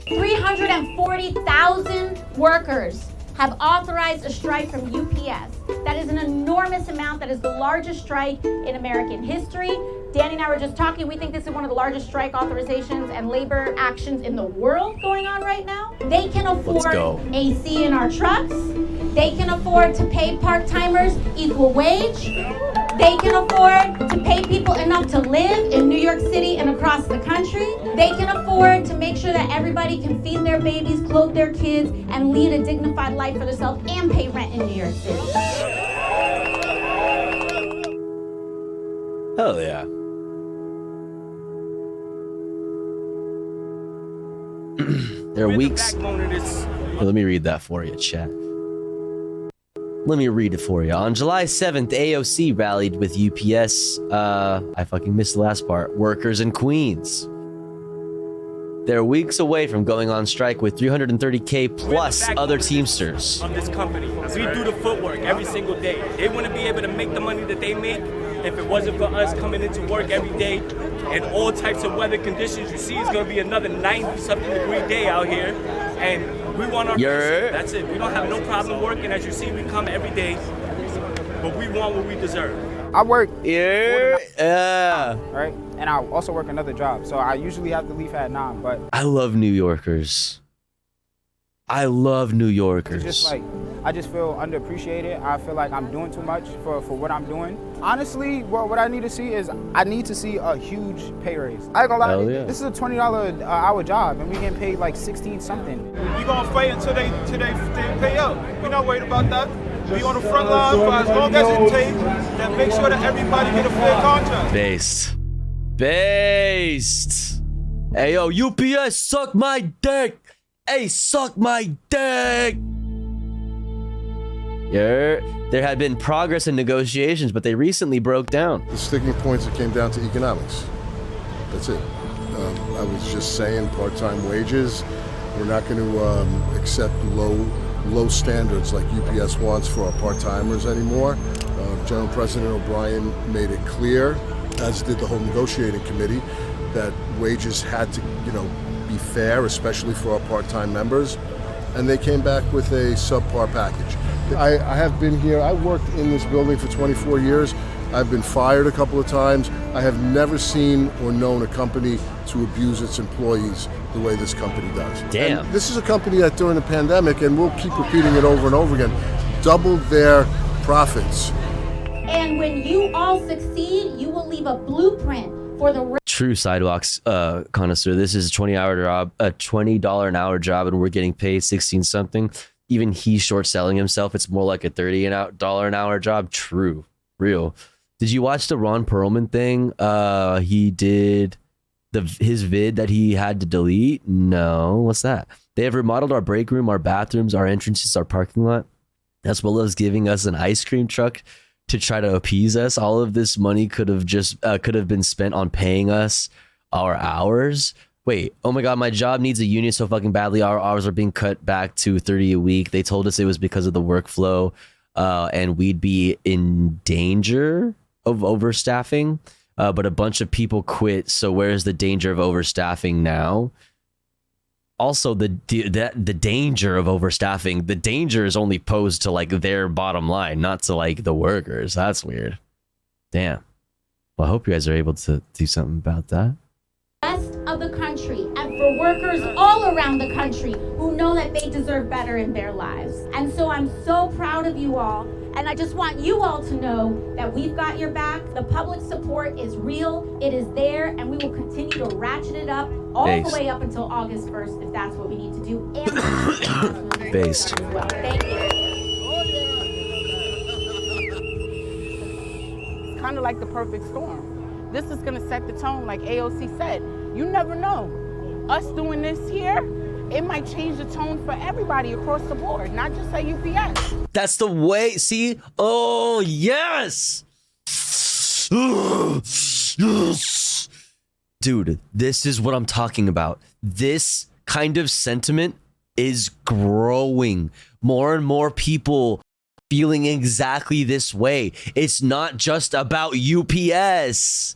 340,000 workers have authorized a strike from UPS. That is an enormous amount. That is the largest strike in American history. Danny and I were just talking. We think this is one of the largest strike authorizations and labor actions in the world going on right now. They can afford AC in our trucks. They can afford to pay part-timers equal wage. They can afford to pay people enough to live in New York City and across the country. They can afford to make sure that everybody can feed their babies, clothe their kids, and lead a dignified life for themselves and pay rent in New York City. Hell yeah. There are weeks. Let me read that for you, chat. Let me read it for you. On July 7th, AOC rallied with UPS. I fucking missed the last part. Workers in Queens. They're weeks away from going on strike with 330K plus other Teamsters. Of this company. We do the footwork every single day. They wouldn't be able to make the money that they make if it wasn't for us coming into work every day in all types of weather conditions. You see, it's going to be another 90-something degree day out here. And we want our paycheck. That's it. We don't have no problem working. As you see, we come every day, but we want what we deserve. I work. Right? And I also work another job. So I usually have to leave at 9, but I love New Yorkers. I love New Yorkers. it's just like, I just feel underappreciated. I feel like I'm doing too much for what I'm doing. Honestly, what I need to see is I need to see a huge pay raise. I ain't gonna lie, Hell yeah. this is a $20 hour job and we getting paid like 16 something. We gonna fight until they pay up. We're not worried about that. We on the front line for as long as it takes to make sure that everybody get a fair contract. Based. Hey yo, UPS, suck my dick. Hey, suck my dick. Yeah. There had been progress in negotiations, but they recently broke down. The sticking points, it came down to economics. That's it. I was just saying part-time wages. We're not going to accept low standards like UPS wants for our part-timers anymore. General President O'Brien made it clear, as did the whole negotiating committee, that wages had to, be fair, especially for our part-time members. And they came back with a subpar package. I have been here, I worked in this building for 24 years. I've been fired a couple of times. I have never seen or known a company to abuse its employees the way this company does. Damn. And this is a company that during the pandemic, and we'll keep repeating it over and over again, doubled their profits. And when you all succeed, you will leave a blueprint for the True sidewalks connoisseur. This is a $20 an hour job, and we're getting paid 16 something. Even he's short selling himself. It's more like a $30 an hour job. True, real. Did you watch the Ron Perlman thing? He did his vid that he had to delete. No, what's that? They have remodeled our break room, our bathrooms, our entrances, our parking lot, as well as giving us an ice cream truck to try to appease us. All of this money could have been spent on paying us our hours. Wait, oh my God, my job needs a union so fucking badly. Our hours are being cut back to 30 a week. They told us it was because of the workflow, and we'd be in danger of overstaffing. But a bunch of people quit. So where's the danger of overstaffing now? Also, the danger of overstaffing, the danger is only posed to like their bottom line, not to like the workers. That's weird. Damn. Well, I hope you guys are able to do something about that. rest of the country and for workers all around the country who know that they deserve better in their lives. And so I'm so proud of you all. And I just want you all to know that we've got your back. The public support is real, it is there, and we will continue to ratchet it up all the way up until August 1st if that's what we need to do. And Based. well, thank you. It's kind of like the perfect storm. This is going to set the tone, like AOC said. You never know. Us doing this here, it might change the tone for everybody across the board, not just at UPS. That's the way. See? Oh, yes. Dude, this is what I'm talking about. This kind of sentiment is growing. More and more people feeling exactly this way. It's not just about UPS.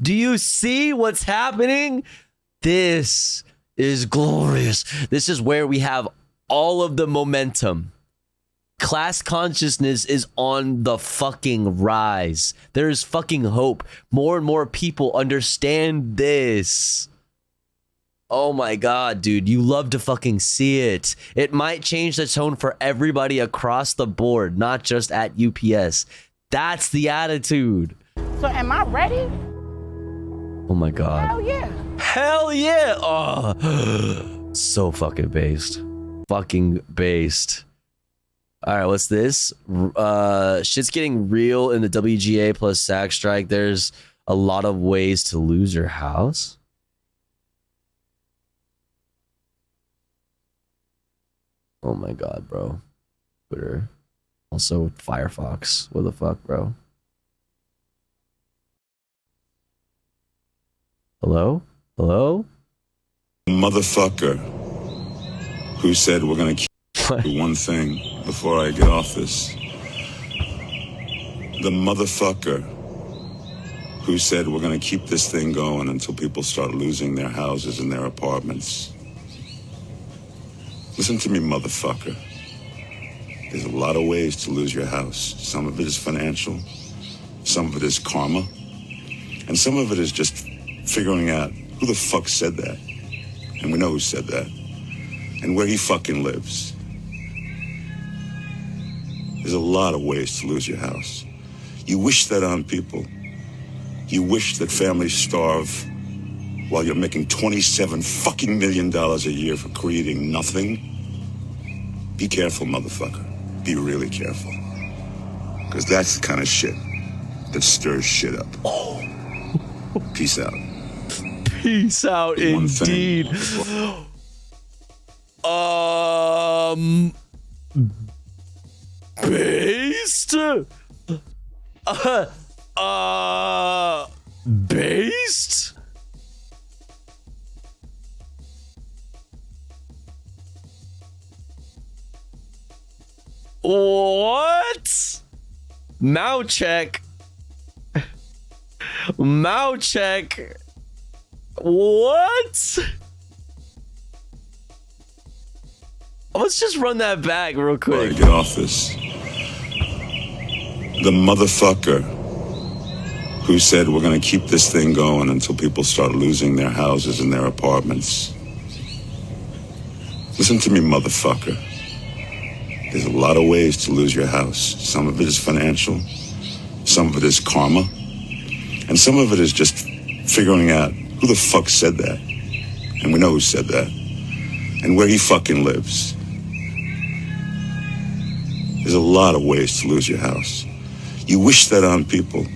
Do you see what's happening? This is glorious. This is where we have all of the momentum. Class consciousness is on the fucking rise. There is fucking hope. More and more people understand this. Oh my God, dude, you love to fucking see it. It might change the tone for everybody across the board, not just at UPS. That's the attitude. So am I ready? Oh my God. Hell yeah. Hell yeah. Oh, so fucking based. Fucking based. All right, what's this? Shit's getting real in the WGA plus SAG strike. There's a lot of ways to lose your house. Oh my God, bro. Twitter. Also Firefox. What the fuck, bro? Hello? Hello? Motherfucker who said we're going to keep one thing before I get off this. The motherfucker who said we're going to keep this thing going until people start losing their houses and their apartments. Listen to me, motherfucker. There's a lot of ways to lose your house. Some of it is financial, some of it is karma, and some of it is just figuring out who the fuck said that. And we know who said that. And where he fucking lives. There's a lot of ways to lose your house. You wish that on people. You wish that families starve while you're making $27 fucking million a year for creating nothing. Be careful, motherfucker. Be really careful. Because that's the kind of shit that stirs shit up. Peace out. Peace out, indeed. Based? Based? What? Mouth check. Mouth check. What? Let's just run that back real quick. Get off this. The motherfucker who said we're going to keep this thing going until people start losing their houses and their apartments. Listen to me, motherfucker. There's a lot of ways to lose your house. Some of it is financial, some of it is karma, and some of it is just figuring out who the fuck said that. And we know who said that. And where he fucking lives. There's a lot of ways to lose your house. You wish that on people.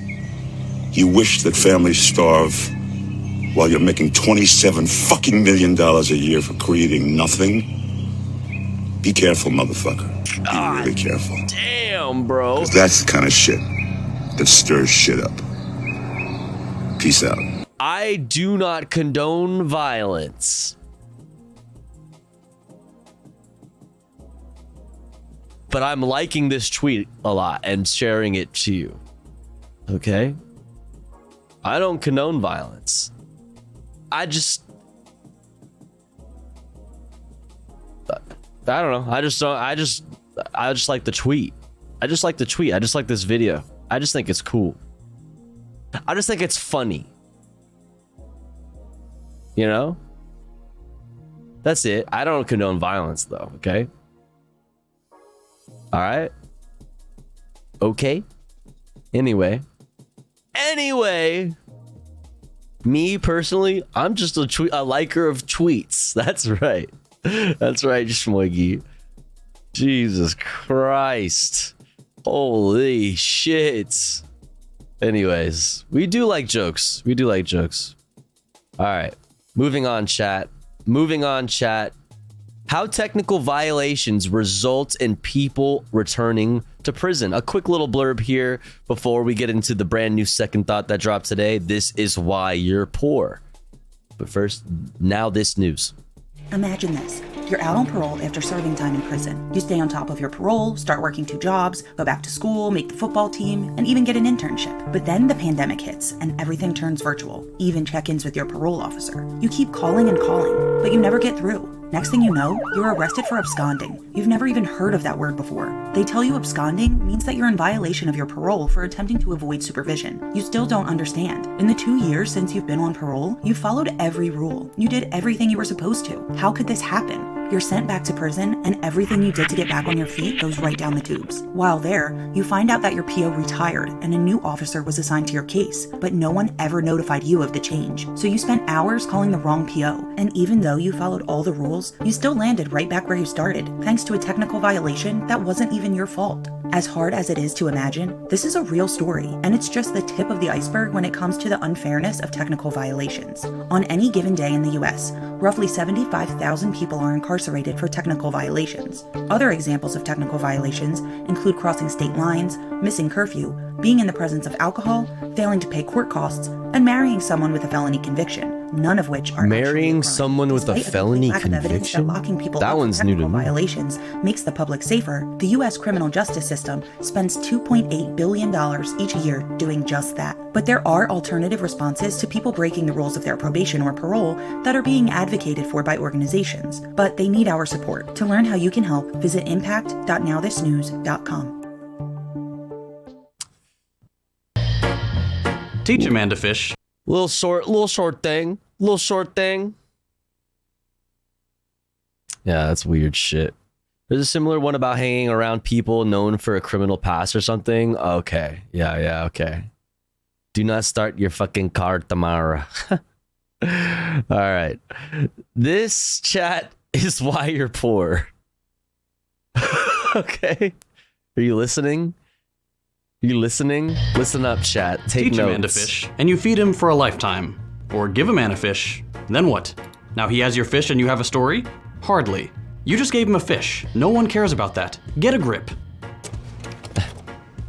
You wish that families starve while you're making $27 fucking million a year for creating nothing. Be careful, motherfucker. Be really careful. Damn, bro. 'Cause that's the kind of shit that stirs shit up. Peace out. I do not condone violence. But I'm liking this tweet a lot and sharing it to you. Okay? I don't condone violence. I don't know. I just like the tweet. I just like the tweet. I just like this video. I just think it's cool. I just think it's funny. You know? That's it. I don't condone violence though, okay? All right. Okay. Anyway, me personally, I'm just a liker of tweets. That's right. That's right, Schmoigi. Jesus Christ. Holy shit. Anyways, we do like jokes. All right. Moving on, chat. How technical violations result in people returning to prison. A quick little blurb here before we get into the brand new second thought that dropped today. This is why you're poor. But first, now this news. Imagine this. You're out on parole after serving time in prison. You stay on top of your parole, start working 2 jobs, go back to school, make the football team, and even get an internship. But then the pandemic hits and everything turns virtual, even check-ins with your parole officer. You keep calling and calling, but you never get through. Next thing you know, you're arrested for absconding. You've never even heard of that word before. They tell you absconding means that you're in violation of your parole for attempting to avoid supervision. You still don't understand. In the 2 years since you've been on parole, you followed every rule. You did everything you were supposed to. How could this happen? You're sent back to prison, and everything you did to get back on your feet goes right down the tubes. While there, you find out that your PO retired and a new officer was assigned to your case, but no one ever notified you of the change. So you spent hours calling the wrong PO, and even though you followed all the rules, you still landed right back where you started, thanks to a technical violation that wasn't even your fault. As hard as it is to imagine, this is a real story, and it's just the tip of the iceberg when it comes to the unfairness of technical violations. On any given day in the US, roughly 75,000 people are incarcerated for technical violations. Other examples of technical violations include crossing state lines, missing curfew, being in the presence of alcohol, failing to pay court costs, and marrying someone with a felony conviction, none of which are marrying someone with a felony conviction. Locking people that up one's for new to me. Violations makes the public safer. The U.S. criminal justice system spends $2.8 billion each year doing just that. But there are alternative responses to people breaking the rules of their probation or parole that are being advocated for by organizations. But they need our support. To learn how you can help, visit impact.nowthisnews.com. Teach a man to fish. Little short thing. Yeah, that's weird shit. There's a similar one about hanging around people known for a criminal past or something. Okay. Yeah, okay. Do not start your fucking car tomorrow. All right. This chat is why you're poor. Okay. Are you listening? Listen up, chat. Take Teach notes. a man to fish, and you feed him for a lifetime. Or give a man a fish, then what? Now he has your fish and you have a story? Hardly. You just gave him a fish. No one cares about that. Get a grip.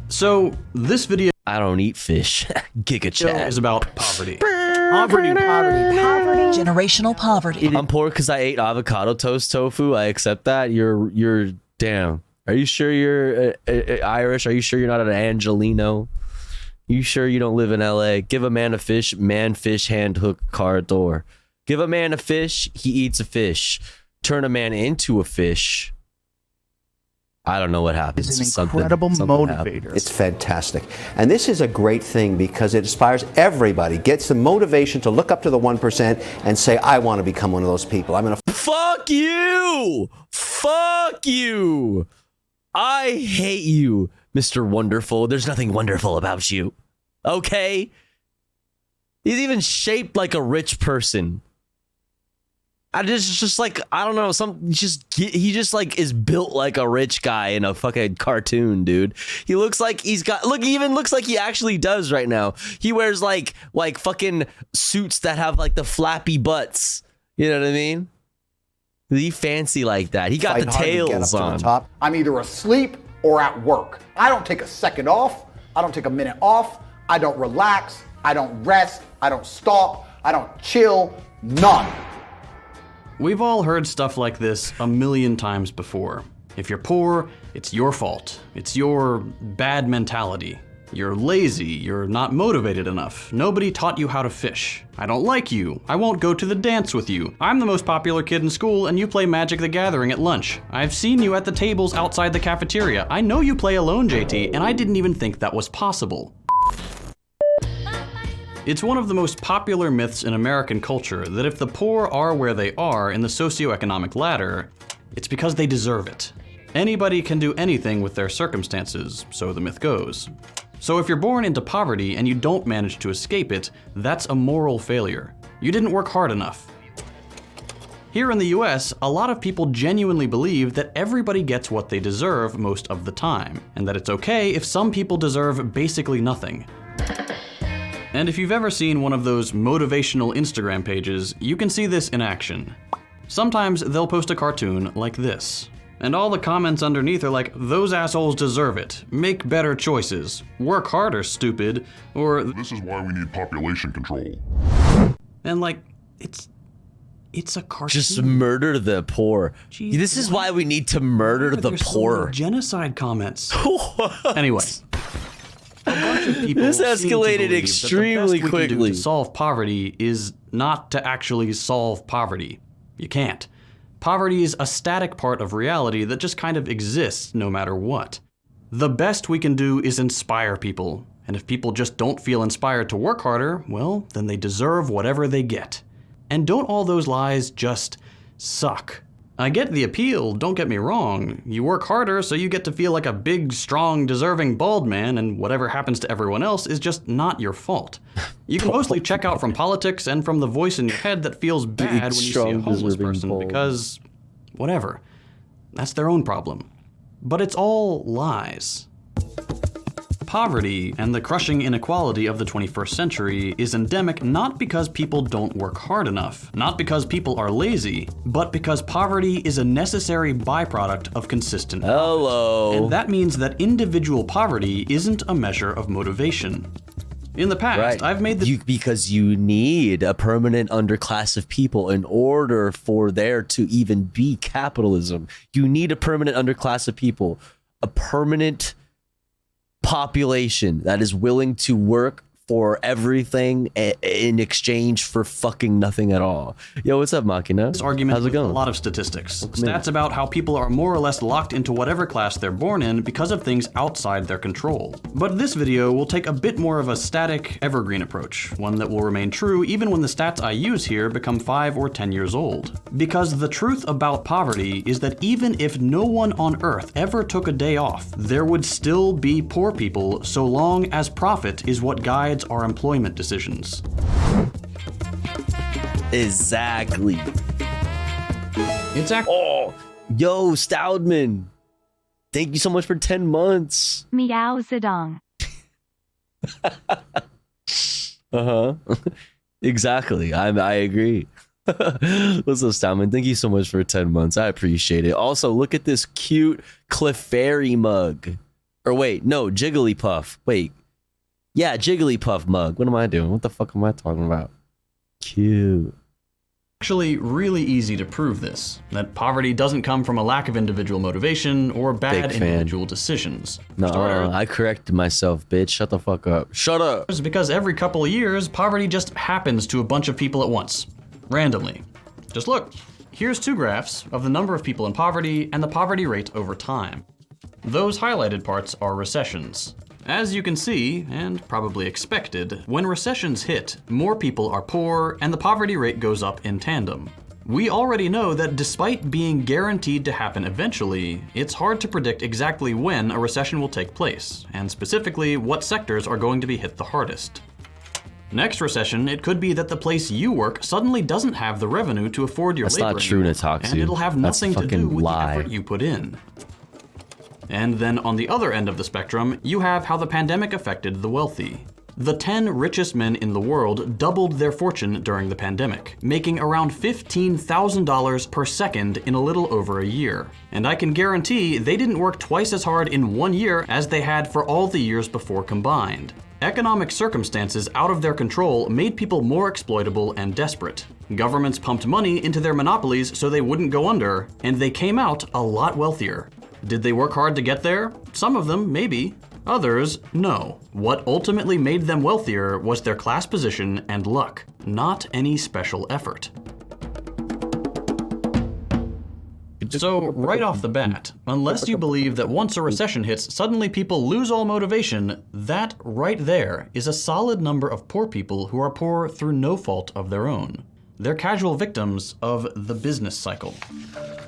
So, this video... I don't eat fish. Giga chat. ...is about poverty. Poverty. Generational poverty. I'm poor because I ate avocado toast tofu. I accept that. You're damn. Are you sure you're Irish? Are you sure you're not an Angelino? You sure you don't live in LA? Give a man a fish, man fish hand hook car door. Give a man a fish, he eats a fish. Turn a man into a fish. I don't know what happens. It's an incredible motivator. It's fantastic. And this is a great thing because it inspires everybody, gets the motivation to look up to the 1% and say, I want to become one of those people. I'm going to fuck you. Fuck you. I hate you, Mr. Wonderful. There's nothing wonderful about you. Okay? He's even shaped like a rich person. I just like, I don't know, he just like is built like a rich guy in a fucking cartoon, dude. He looks like he even looks like he actually does right now. He wears like fucking suits that have like the flappy butts. You know what I mean? He fancy like that. He got the tails on. Top. I'm either asleep or at work. I don't take a second off. I don't take a minute off. I don't relax. I don't rest. I don't stop. I don't chill. None. We've all heard stuff like this a million times before. If you're poor, it's your fault. It's your bad mentality. You're lazy. You're not motivated enough. Nobody taught you how to fish. I don't like you. I won't go to the dance with you. I'm the most popular kid in school and you play Magic the Gathering at lunch. I've seen you at the tables outside the cafeteria. I know you play alone, JT, and I didn't even think that was possible. It's one of the most popular myths in American culture that if the poor are where they are in the socioeconomic ladder, it's because they deserve it. Anybody can do anything with their circumstances, so the myth goes. So if you're born into poverty and you don't manage to escape it, that's a moral failure. You didn't work hard enough. Here in the US, a lot of people genuinely believe that everybody gets what they deserve most of the time, and that it's okay if some people deserve basically nothing. And if you've ever seen one of those motivational Instagram pages, you can see this in action. Sometimes they'll post a cartoon like this. And all the comments underneath are like, those assholes deserve it. Make better choices. Work harder, stupid. Or, this is why we need population control. And like, it's a cartoon. Just murder the poor. Jeez, this is why we need to murder the poor. Genocide comments. Anyway. A bunch of people This escalated extremely that the best we can do quickly. to solve poverty is not to actually solve poverty. You can't. Poverty is a static part of reality that just kind of exists no matter what. The best we can do is inspire people. And if people just don't feel inspired to work harder, well, then they deserve whatever they get. And don't all those lies just suck? I get the appeal, don't get me wrong. You work harder so you get to feel like a big, strong, deserving bald man, and whatever happens to everyone else is just not your fault. You can mostly check out from politics and from the voice in your head that feels bad when you see a homeless person because, whatever. That's their own problem. But it's all lies. Poverty and the crushing inequality of the 21st century is endemic not because people don't work hard enough, not because people are lazy, but because poverty is a necessary byproduct of consistent profit. And that means that individual poverty isn't a measure of motivation. In the past, I've made the because you need a permanent underclass of people in order for there to even be capitalism. You need a permanent underclass of people, a permanent population that is willing to work for everything in exchange for fucking nothing at all. Yo, what's up, Machina? This argument How's it going? A lot of statistics. Stats about how people are more or less locked into whatever class they're born in because of things outside their control. But this video will take a bit more of a static, evergreen approach, one that will remain true even when the stats I use here become 5 or 10 years old. Because the truth about poverty is that even if no one on Earth ever took a day off, there would still be poor people so long as profit is what guides our employment decisions. Exactly. Oh, yo, Stoudman. Thank you so much for 10 months. Meow Zedong. Exactly. I agree. What's up, Stoudman? Thank you so much for 10 months. I appreciate it. Also, look at this cute Clefairy mug. Or wait, no, Jigglypuff. Wait. Yeah, Jigglypuff mug. What am I doing? What the fuck am I talking about? Cute. Actually really easy to prove this, that poverty doesn't come from a lack of individual motivation or bad individual decisions. No, I corrected myself, bitch. Shut the fuck up. Shut up. It's because every couple of years, poverty just happens to a bunch of people at once, randomly. Just look, here's 2 graphs of the number of people in poverty and the poverty rate over time. Those highlighted parts are recessions. As you can see, and probably expected, when recessions hit, more people are poor and the poverty rate goes up in tandem. We already know that despite being guaranteed to happen eventually, it's hard to predict exactly when a recession will take place, and specifically what sectors are going to be hit the hardest. Next recession, it could be that the place you work suddenly doesn't have the revenue to afford your labor That's not true, anymore, Nataxu. and it'll have That's nothing to do fucking with lie. the effort you put in. And then on the other end of the spectrum, you have how the pandemic affected the wealthy. The 10 richest men in the world doubled their fortune during the pandemic, making around $15,000 per second in a little over a year. And I can guarantee they didn't work twice as hard in 1 year as they had for all the years before combined. Economic circumstances out of their control made people more exploitable and desperate. Governments pumped money into their monopolies so they wouldn't go under, and they came out a lot wealthier. Did they work hard to get there? Some of them, maybe. Others, no. What ultimately made them wealthier was their class position and luck, not any special effort. So, right off the bat, unless you believe that once a recession hits, suddenly people lose all motivation, that right there is a solid number of poor people who are poor through no fault of their own. They're casual victims of the business cycle,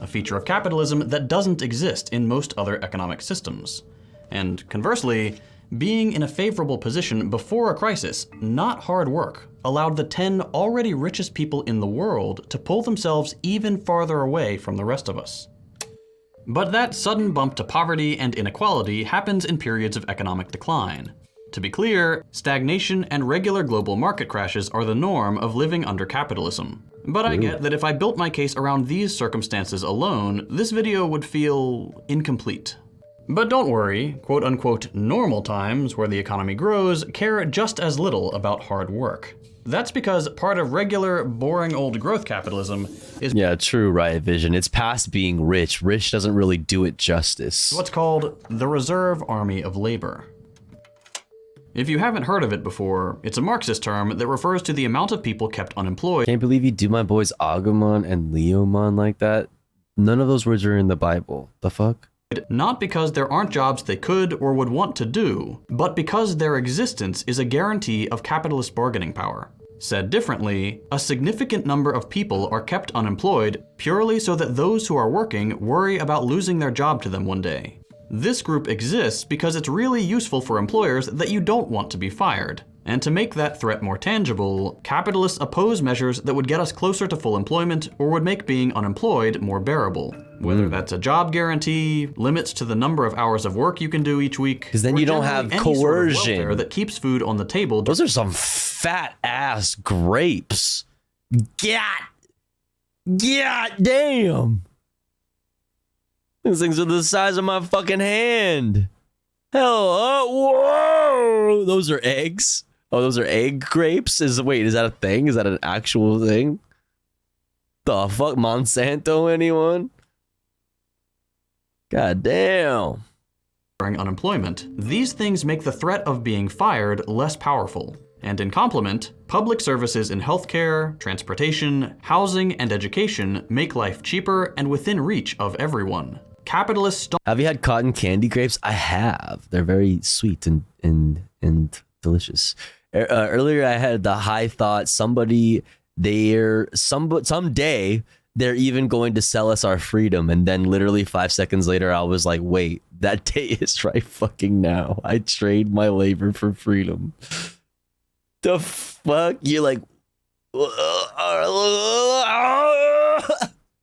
a feature of capitalism that doesn't exist in most other economic systems. And conversely, being in a favorable position before a crisis, not hard work, allowed the 10 already richest people in the world to pull themselves even farther away from the rest of us. But that sudden bump to poverty and inequality happens in periods of economic decline. To be clear, stagnation and regular global market crashes are the norm of living under capitalism. But I get that if I built my case around these circumstances alone, this video would feel incomplete. But don't worry, quote-unquote normal times where the economy grows care just as little about hard work. That's because part of regular, boring old growth capitalism is true, Riot Vision. It's past being rich. Rich doesn't really do it justice. what's called the reserve army of labor. If you haven't heard of it before, it's a Marxist term that refers to the amount of people kept unemployed. Can't believe you do my boys Agumon and Leomon like that. None of those words are in the Bible. The fuck? Not because there aren't jobs they could or would want to do, but because their existence is a guarantee of capitalist bargaining power. Said differently, a significant number of people are kept unemployed purely so that those who are working worry about losing their job to them one day. This group exists because it's really useful for employers that you don't want to be fired. And to make that threat more tangible, capitalists oppose measures that would get us closer to full employment or would make being unemployed more bearable. Whether that's a job guarantee, limits to the number of hours of work you can do each week, because then you don't have any sort of coercion welfare that keeps food on the table. Those are some fat ass grapes. God damn. These things are the size of my fucking hand. Hell, whoa! Those are eggs. Oh, those are egg grapes? Wait, is that a thing? Is that an actual thing? The fuck, Monsanto, anyone? God damn. During unemployment, these things make the threat of being fired less powerful. And in complement, public services in healthcare, transportation, housing, and education make life cheaper and within reach of everyone. Capitalists Have you had cotton candy grapes? I have. They're very sweet and delicious. Earlier I had the high thought someday they're even going to sell us our freedom, and then literally 5 seconds later I was like, wait, that day is right fucking now. I trade my labor for freedom. The fuck? You're like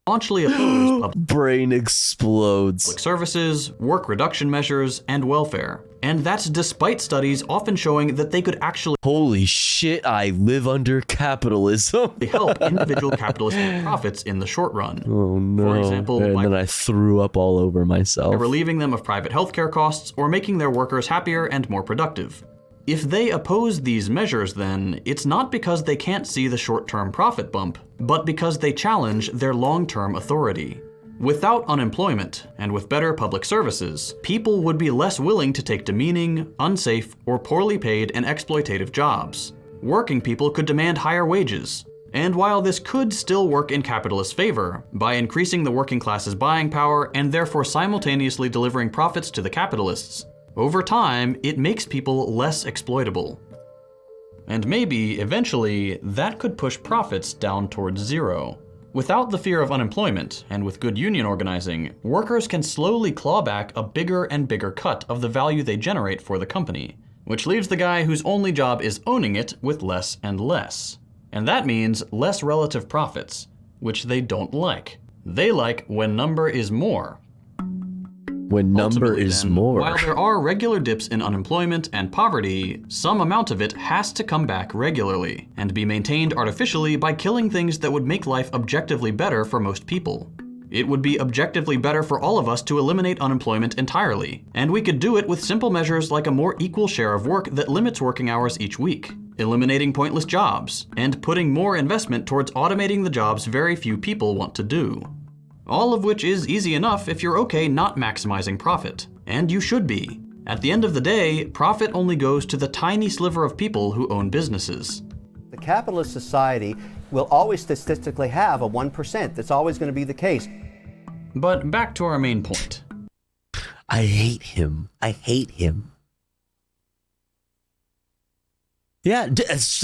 staunchly oppose brain explodes. Public services, work reduction measures, and welfare. And that's despite studies often showing that they could actually holy shit, I live under capitalism. help individual capitalistic profits in the short run. Oh no. For example, and then I threw up all over myself. Relieving them of private healthcare costs or making their workers happier and more productive. If they oppose these measures, then, it's not because they can't see the short-term profit bump, but because they challenge their long-term authority. Without unemployment, and with better public services, people would be less willing to take demeaning, unsafe, or poorly paid and exploitative jobs. Working people could demand higher wages, And while this could still work in capitalist favor, by increasing the working class's buying power and therefore simultaneously delivering profits to the capitalists, over time, it makes people less exploitable. And maybe, eventually, that could push profits down towards zero. Without the fear of unemployment, and with good union organizing, workers can slowly claw back a bigger and bigger cut of the value they generate for the company, which leaves the guy whose only job is owning it with less and less. And that means less relative profits, which they don't like. They like when number is more. When number is more. While there are regular dips in unemployment and poverty, some amount of it has to come back regularly and be maintained artificially by killing things that would make life objectively better for most people. It would be objectively better for all of us to eliminate unemployment entirely, and we could do it with simple measures like a more equal share of work that limits working hours each week, eliminating pointless jobs, and putting more investment towards automating the jobs very few people want to do. All of which is easy enough if you're okay not maximizing profit. And you should be. At the end of the day, profit only goes to the tiny sliver of people who own businesses. The capitalist society will always statistically have a 1%. That's always going to be the case. But back to our main point. I hate him. I hate him. Yeah, it's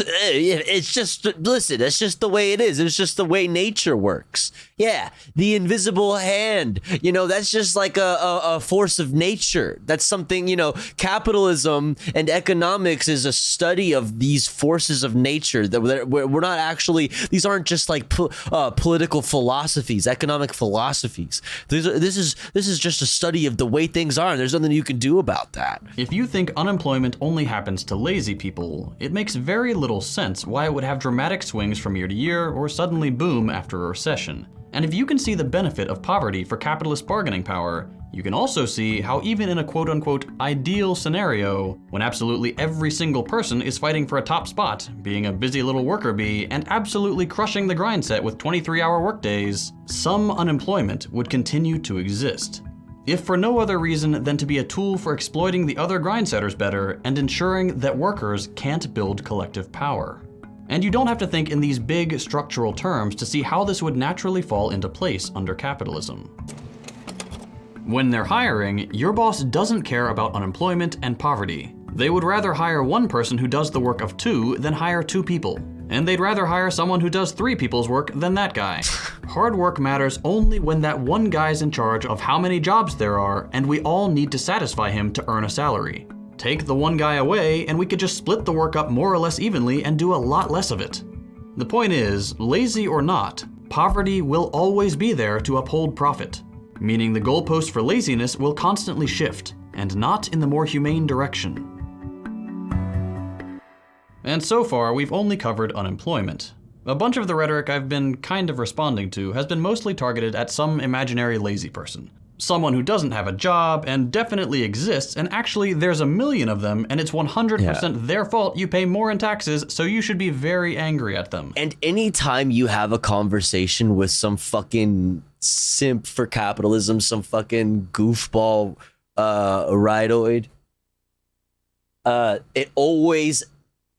just, listen, it's just the way it is. It's just the way nature works. Yeah, the invisible hand, that's just like a force of nature. That's something, capitalism and economics is a study of these forces of nature. That we're not actually, these aren't just like political philosophies, economic philosophies. This is just a study of the way things are, and there's nothing you can do about that. If you think unemployment only happens to lazy people, it makes very little sense why it would have dramatic swings from year to year or suddenly boom after a recession. And if you can see the benefit of poverty for capitalist bargaining power, you can also see how even in a quote-unquote ideal scenario, when absolutely every single person is fighting for a top spot, being a busy little worker bee, and absolutely crushing the grind set with 23-hour workdays, some unemployment would continue to exist. If for no other reason than to be a tool for exploiting the other grindsetters better and ensuring that workers can't build collective power. And you don't have to think in these big structural terms to see how this would naturally fall into place under capitalism. When they're hiring, your boss doesn't care about unemployment and poverty. They would rather hire one person who does the work of two than hire two people. And they'd rather hire someone who does three people's work than that guy. Hard work matters only when that one guy's in charge of how many jobs there are, and we all need to satisfy him to earn a salary. Take the one guy away, and we could just split the work up more or less evenly and do a lot less of it. The point is, lazy or not, poverty will always be there to uphold profit, meaning the goalpost for laziness will constantly shift, and not in the more humane direction. And so far, we've only covered unemployment. A bunch of the rhetoric I've been kind of responding to has been mostly targeted at some imaginary lazy person. Someone who doesn't have a job and definitely exists, and actually there's a million of them, and it's 100% their fault you pay more in taxes, so you should be very angry at them. And anytime you have a conversation with some fucking simp for capitalism, some fucking goofball ridoid, it always,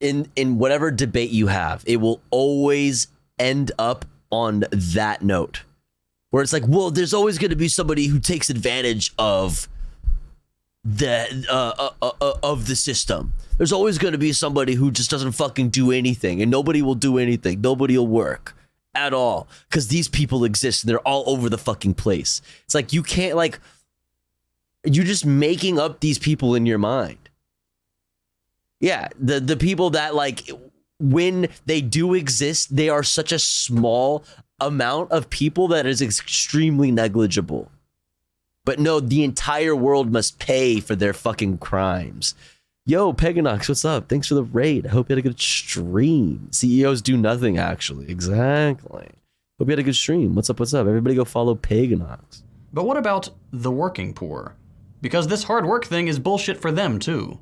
in whatever debate you have, it will always end up on that note. Where it's like, well, there's always going to be somebody who takes advantage of the system. There's always going to be somebody who just doesn't fucking do anything, and nobody will do anything. Nobody will work at all because these people exist and they're all over the fucking place. It's like you can't, like, you're just making up these people in your mind. Yeah, the people that, like, when they do exist, they are such a small amount of people that is extremely negligible. But no, the entire world must pay for their fucking crimes. Yo, Peganox, what's up? Thanks for the raid. I hope you had a good stream. CEOs do nothing, actually. Exactly. Hope you had a good stream. What's up? Everybody go follow Peganox. But what about the working poor? Because this hard work thing is bullshit for them, too.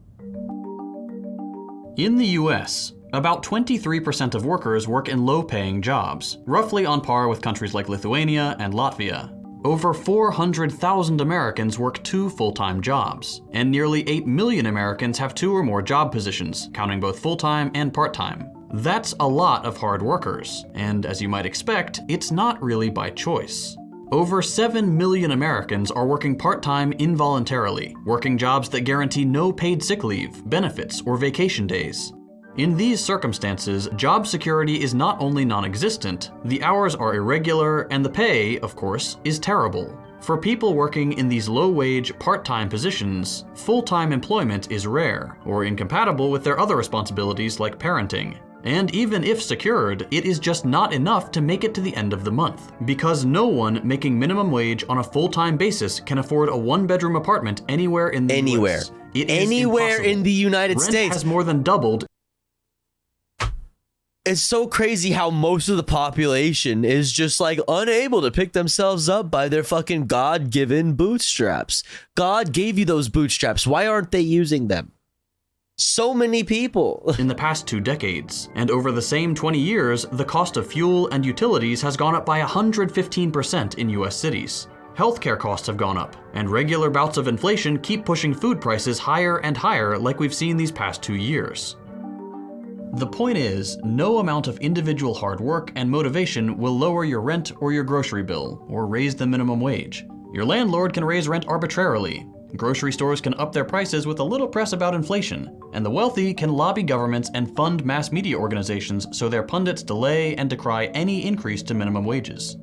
In the US, about 23% of workers work in low-paying jobs, roughly on par with countries like Lithuania and Latvia. Over 400,000 Americans work 2 full-time jobs, and nearly 8 million Americans have 2 or more job positions, counting both full-time and part-time. That's a lot of hard workers, and as you might expect, it's not really by choice. Over 7 million Americans are working part-time involuntarily, working jobs that guarantee no paid sick leave, benefits, or vacation days. In these circumstances, job security is not only non-existent, the hours are irregular, and the pay, of course, is terrible. For people working in these low-wage, part-time positions, full-time employment is rare, or incompatible with their other responsibilities like parenting. And even if secured, it is just not enough to make it to the end of the month, because no one making minimum wage on a full-time basis can afford a one-bedroom apartment anywhere in the US. It is Anywhere impossible. in the United Rent States has more than doubled. It's so crazy how most of the population is just like unable to pick themselves up by their fucking God-given bootstraps. God gave you those bootstraps. Why aren't they using them? So many people. In the past 2 decades, and over the same 20 years, the cost of fuel and utilities has gone up by 115% in US cities. Healthcare costs have gone up, and regular bouts of inflation keep pushing food prices higher and higher like we've seen these past 2 years. The point is, no amount of individual hard work and motivation will lower your rent or your grocery bill, or raise the minimum wage. Your landlord can raise rent arbitrarily. Grocery stores can up their prices with a little press about inflation, and the wealthy can lobby governments and fund mass media organizations so their pundits delay and decry any increase to minimum wages.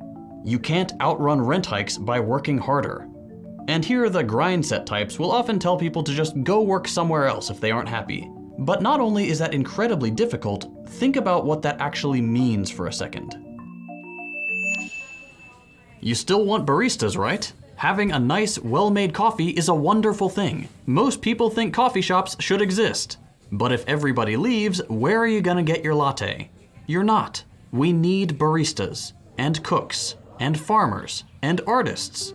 You can't outrun rent hikes by working harder. And here the grind set types will often tell people to just go work somewhere else if they aren't happy. But not only is that incredibly difficult, think about what that actually means for a second. You still want baristas, right? Having a nice, well-made coffee is a wonderful thing. Most people think coffee shops should exist. But if everybody leaves, where are you gonna get your latte? You're not. We need baristas, and cooks, and farmers, and artists.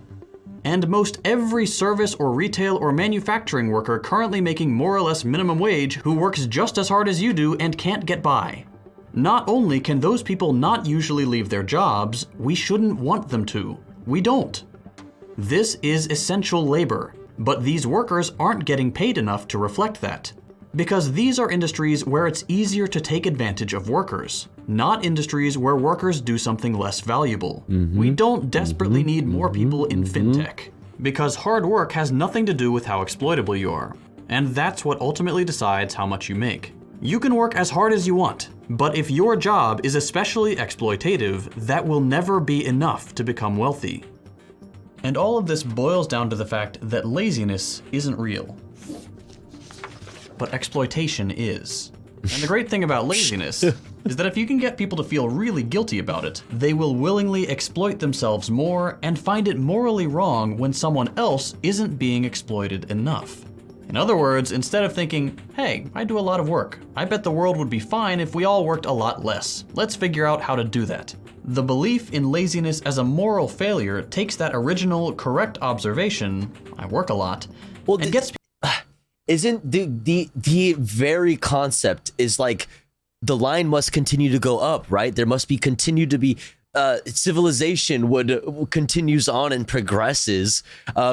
And most every service or retail or manufacturing worker currently making more or less minimum wage who works just as hard as you do and can't get by. Not only can those people not usually leave their jobs, we shouldn't want them to. We don't. This is essential labor, but these workers aren't getting paid enough to reflect that. Because these are industries where it's easier to take advantage of workers, not industries where workers do something less valuable. We don't desperately need more people in fintech, because hard work has nothing to do with how exploitable you are, and that's what ultimately decides how much you make. You can work as hard as you want, but if your job is especially exploitative, that will never be enough to become wealthy. And all of this boils down to the fact that laziness isn't real. But exploitation is. And the great thing about laziness is that if you can get people to feel really guilty about it, they will willingly exploit themselves more and find it morally wrong when someone else isn't being exploited enough. In other words, instead of thinking, hey, I do a lot of work, I bet the world would be fine if we all worked a lot less. Let's figure out how to do that. The belief in laziness as a moral failure takes that original correct observation, I work a lot, and gets Isn't the very concept is like the line must continue to go up, right? There must be continue to be civilization continues on and progresses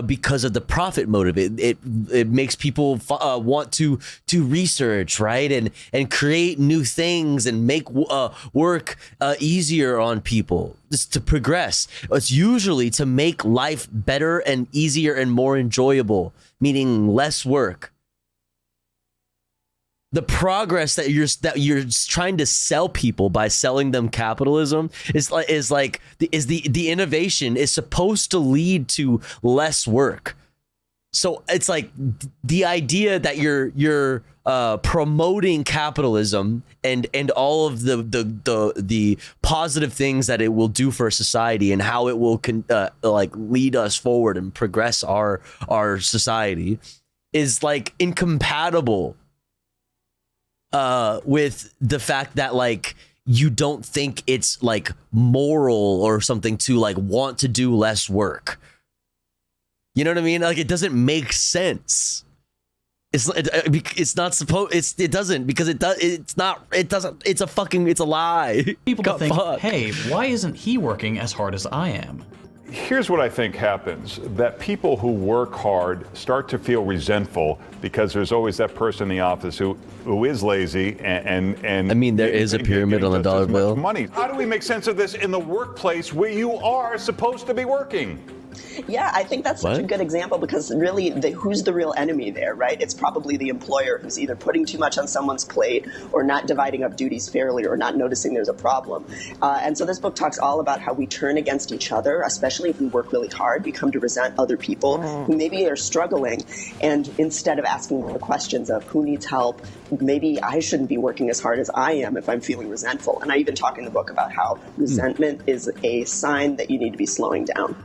because of the profit motive. It makes people want to research, right, and create new things and make work easier on people. Just to progress. It's usually to make life better and easier and more enjoyable, meaning less work. The progress that you're trying to sell people by selling them capitalism is the innovation is supposed to lead to less work. So it's like the idea that you're promoting capitalism and all of the positive things that it will do for society and how it will lead us forward and progress our society is like incompatible with the fact that like you don't think it's like moral or something to like want to do less work. You know what I mean? Like it doesn't make sense. It's not supposed. It doesn't because it does. It's not. It doesn't. It's a fucking. It's a lie. People think, hey, why isn't he working as hard as I am? Here's what I think happens, that people who work hard start to feel resentful because there's always that person in the office who is lazy and I mean, there is a pyramid on the dollar bill. Money. How do we make sense of this in the workplace where you are supposed to be working? Yeah, I think that's such a good example because really, who's the real enemy there, right? It's probably the employer who's either putting too much on someone's plate or not dividing up duties fairly or not noticing there's a problem. And so this book talks all about how we turn against each other, especially if we work really hard. We come to resent other people who maybe are struggling. And instead of asking the questions of who needs help, maybe I shouldn't be working as hard as I am if I'm feeling resentful. And I even talk in the book about how resentment is a sign that you need to be slowing down.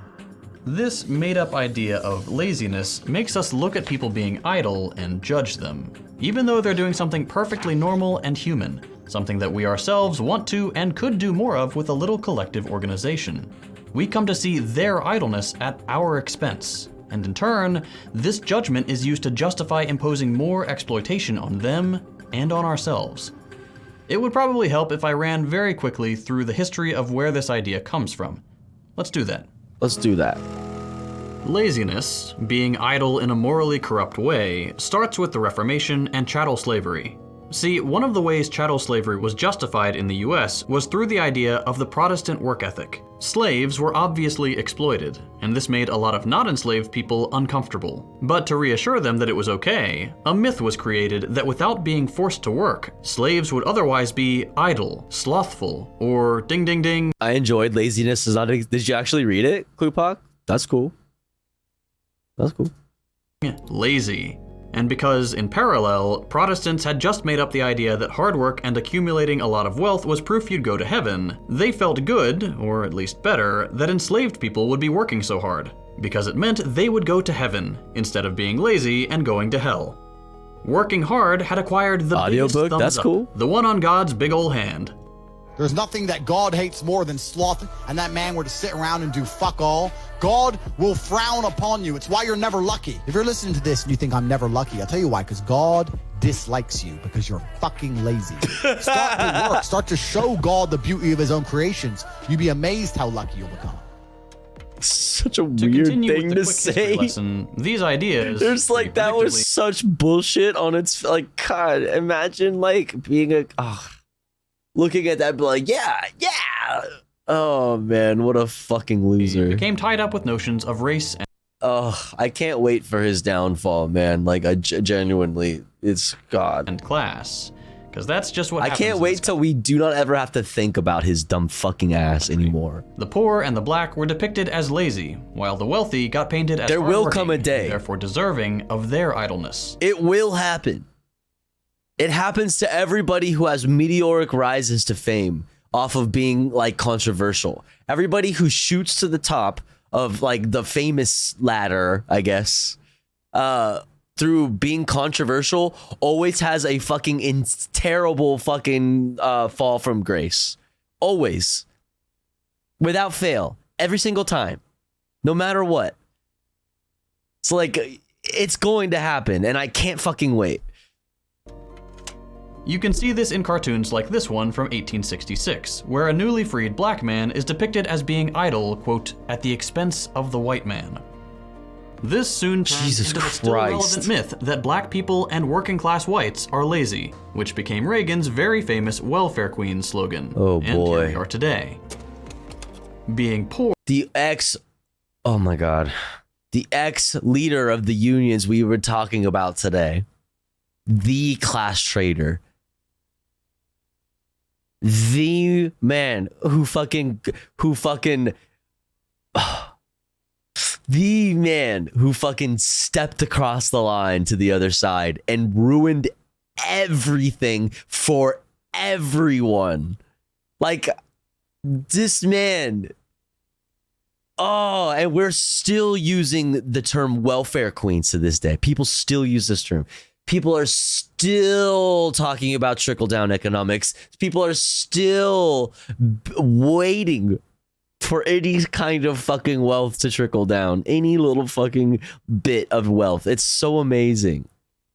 This made-up idea of laziness makes us look at people being idle and judge them, even though they're doing something perfectly normal and human, something that we ourselves want to and could do more of with a little collective organization. We come to see their idleness at our expense, and in turn, this judgment is used to justify imposing more exploitation on them and on ourselves. It would probably help if I ran very quickly through the history of where this idea comes from. Let's do that. Let's do that. Laziness, being idle in a morally corrupt way, starts with the Reformation and chattel slavery. See, one of the ways chattel slavery was justified in the US was through the idea of the Protestant work ethic. Slaves were obviously exploited, and this made a lot of not enslaved people uncomfortable. But to reassure them that it was okay, a myth was created that without being forced to work, slaves would otherwise be idle, slothful, or ding ding ding. I enjoyed Laziness Is Not. Did you actually read it, Klupak? That's cool. That's cool. Lazy. And because, in parallel, Protestants had just made up the idea that hard work and accumulating a lot of wealth was proof you'd go to heaven, they felt good, or at least better, that enslaved people would be working so hard, because it meant they would go to heaven, instead of being lazy and going to hell. Working hard had acquired the biggest thumbs that's up, cool. the one on God's big ol' hand. There's nothing that God hates more than sloth, and that man were to sit around and do fuck all. God will frown upon you. It's why you're never lucky. If you're listening to this and you think I'm never lucky, I'll tell you why, because God dislikes you because you're fucking lazy. Start to work. Start to show God the beauty of his own creations. You'd be amazed how lucky you'll become. Such a weird thing to say. Lesson, these ideas. There's like, that was such bullshit on its, like, God, imagine like being a, looking at that, be like, yeah. Oh man, what a fucking loser. He became tied up with notions of race and I can't wait for his downfall, man. Like, I genuinely, it's God. And class. Because that's just what I happens. can't wait till we do not ever have to think about his dumb fucking ass anymore. The poor and the black were depicted as lazy, while the wealthy got painted as there will hardworking, come a day, therefore deserving of their idleness. It will happen. It happens to everybody who has meteoric rises to fame off of being like controversial. Everybody who shoots to the top of like the famous ladder, I guess, through being controversial, always has a fucking terrible fucking fall from grace. Always. Without fail. Every single time. No matter what. It's like, it's going to happen, and I can't fucking wait. You can see this in cartoons like this one from 1866, where a newly freed black man is depicted as being idle, quote, at the expense of the white man. This soon turned into the still relevant myth that black people and working class whites are lazy, which became Reagan's very famous welfare queen slogan. Oh and boy. Here we are today. Being poor. Oh my God. The ex-leader of the unions we were talking about today. The class traitor. The man who fucking the man who fucking stepped across the line to the other side and ruined everything for everyone. Like, this man. Oh, and we're still using the term welfare queens to this day. People still use this term. People are still talking about trickle-down economics. People are still waiting for any kind of fucking wealth to trickle down. Any little fucking bit of wealth. It's so amazing.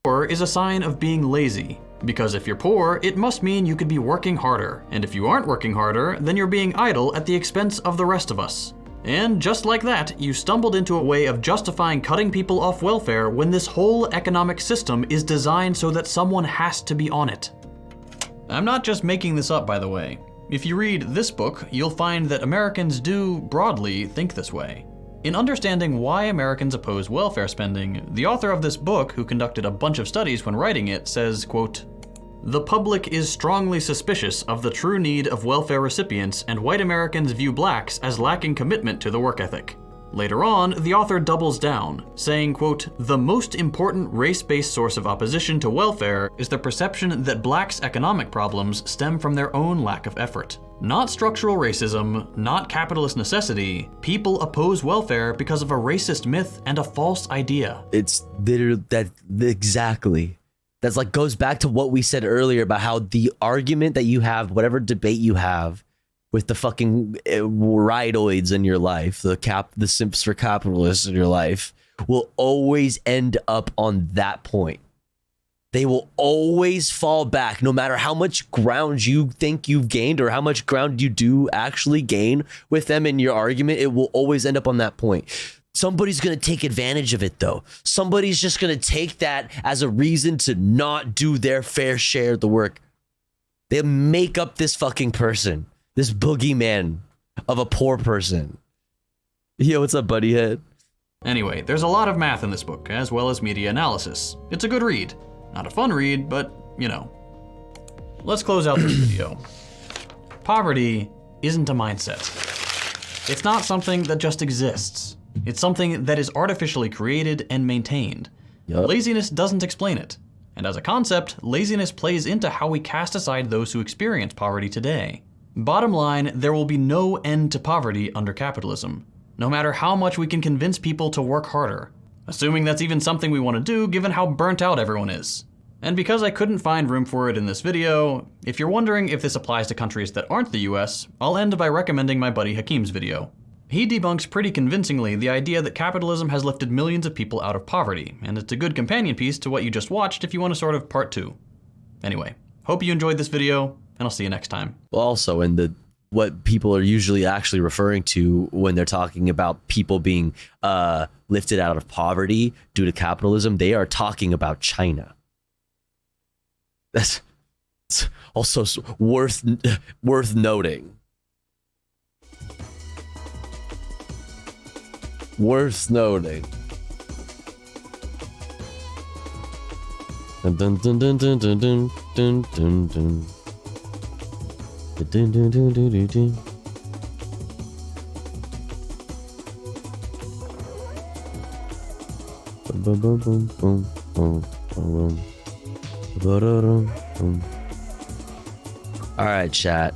Poor is a sign of being lazy. Because if you're poor, it must mean you could be working harder. And if you aren't working harder, then you're being idle at the expense of the rest of us. And just like that, you stumbled into a way of justifying cutting people off welfare when this whole economic system is designed so that someone has to be on it. I'm not just making this up, by the way. If you read this book, you'll find that Americans do, broadly, think this way. In understanding why Americans oppose welfare spending, the author of this book, who conducted a bunch of studies when writing it, says, quote, "The public is strongly suspicious of the true need of welfare recipients, and white Americans view blacks as lacking commitment to the work ethic." Later on, the author doubles down, saying, quote, "The most important race-based source of opposition to welfare is the perception that blacks' economic problems stem from their own lack of effort. Not structural racism, not capitalist necessity. People oppose welfare because of a racist myth and a false idea." It's literally that exactly. That's like goes back to what we said earlier about how the argument that you have, whatever debate you have with the fucking rightoids in your life, the simps for capitalists in your life, will always end up on that point. They will always fall back, no matter how much ground you think you've gained or how much ground you do actually gain with them in your argument. It will always end up on that point. Somebody's going to take advantage of it, though. Somebody's just going to take that as a reason to not do their fair share of the work. They'll make up this fucking person, this boogeyman of a poor person. Yo, what's up, buddy head? Anyway, there's a lot of math in this book, as well as media analysis. It's a good read. Not a fun read, but, you know. Let's close out this video. Poverty isn't a mindset. It's not something that just exists. It's something that is artificially created and maintained. Laziness doesn't explain it. And as a concept, laziness plays into how we cast aside those who experience poverty today. Bottom line, there will be no end to poverty under capitalism, no matter how much we can convince people to work harder. Assuming that's even something we want to do given how burnt out everyone is. And because I couldn't find room for it in this video, if you're wondering if this applies to countries that aren't the US, I'll end by recommending my buddy Hakeem's video. He debunks pretty convincingly the idea that capitalism has lifted millions of people out of poverty, and it's a good companion piece to what you just watched if you want a sort of part 2. Anyway, hope you enjoyed this video, and I'll see you next time. Well, also, in what people are usually actually referring to when they're talking about people being lifted out of poverty due to capitalism, they are talking about China. That's also worth noting. Worth noting. Dun dun dun dun dun dun dun dun dun dun. Dun, dun, dun, dun, dun, dun. Boom, boom, boom, boom, boom, boom, boom, boom. All right, chat.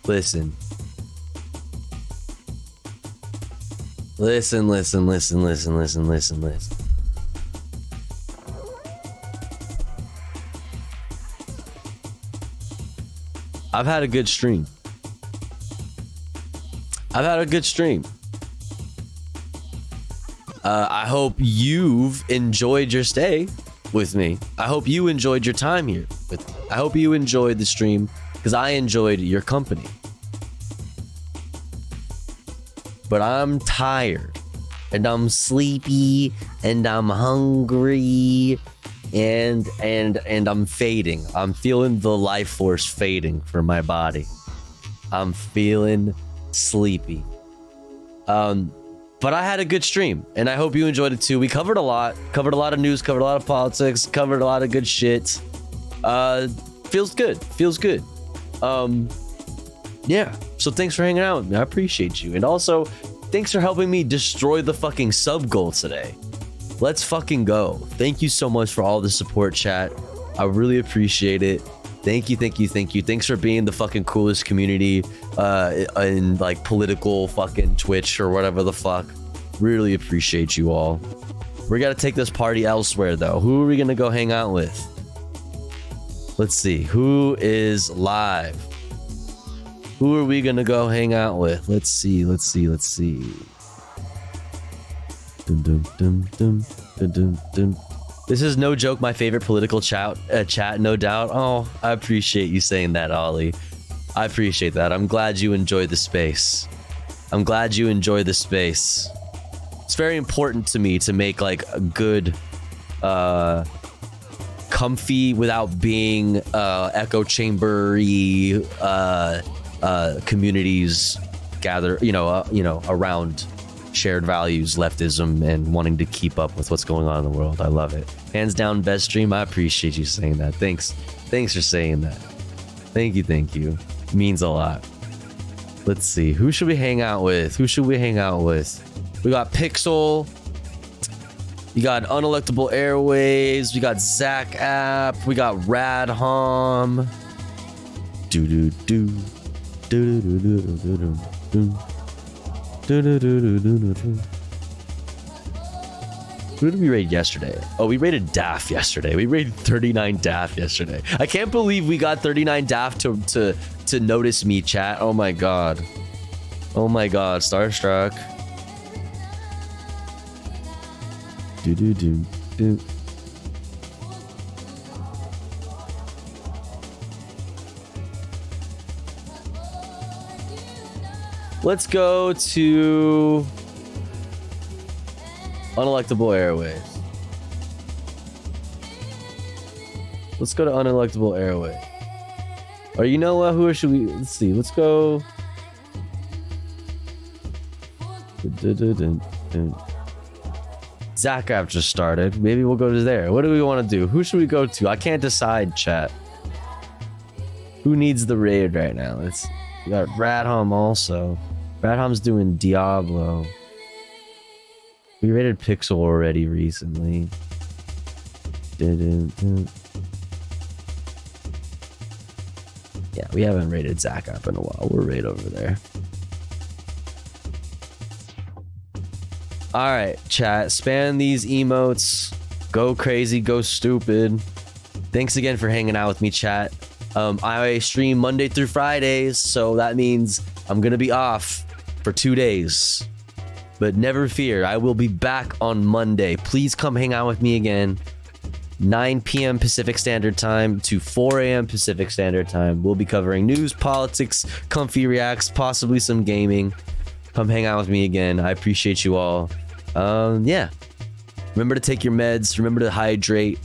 Listen. Listen. I've had a good stream. I hope you've enjoyed your stay with me. I hope you enjoyed your time here with me. I hope you enjoyed the stream because I enjoyed your company. But I'm tired and I'm sleepy and I'm hungry and I'm fading. I'm feeling the life force fading from my body. I'm feeling sleepy. But I had a good stream and I hope you enjoyed it too. We covered a lot of news, covered a lot of politics, covered a lot of good shit. Feels good. Yeah, so thanks for hanging out with me. I appreciate you. And also, thanks for helping me destroy the fucking sub goal today. Let's fucking go. Thank you so much for all the support, chat. I really appreciate it. Thank you. Thanks for being the fucking coolest community in like political fucking Twitch or whatever the fuck. Really appreciate you all. We gotta take this party elsewhere though. Who are we gonna go hang out with? Let's see. Who is live? Who are we gonna go hang out with? Let's see. Dun, dun, dun, dun, dun, dun, dun. This is no joke my favorite political chat, no doubt. Oh, I appreciate you saying that, Ollie. I appreciate that. I'm glad you enjoy the space. I'm glad you enjoy the space. It's very important to me to make like a good, comfy without being echo chamber-y communities gather, around shared values, leftism, and wanting to keep up with what's going on in the world. I love it. Hands down, best stream. I appreciate you saying that. Thanks for saying that. Thank you. Means a lot. Let's see. Who should we hang out with? We got Pixel. We got Unelectable Airwaves. We got Zach App. We got Radhom. Who did we raid yesterday? Oh, we raided DAF yesterday. We raided 39 DAF yesterday. I can't believe we got 39 DAF to notice me, chat. Oh my god. Starstruck. Do. Let's go to Unelectable Airways. Or you know what? Who should we? Let's see. Let's go. Zach App just started. Maybe we'll go to there. What do we want to do? Who should we go to? I can't decide, chat. Who needs the raid right now? We got Radhom also. Radhom's doing Diablo. We raided Pixel already recently. Yeah, we haven't raided Zach App in a while. We're right over there. Alright, chat. Spam these emotes. Go crazy, go stupid. Thanks again for hanging out with me, chat. I stream Monday through Fridays, so that means I'm gonna be off for 2 days. But never fear, I will be back on Monday. Please come hang out with me again. 9 p.m. Pacific Standard Time to 4 a.m. Pacific Standard Time. We'll be covering news, politics, comfy reacts, possibly some gaming. Come hang out with me again. I appreciate you all. Yeah. Remember to take your meds. Remember to hydrate.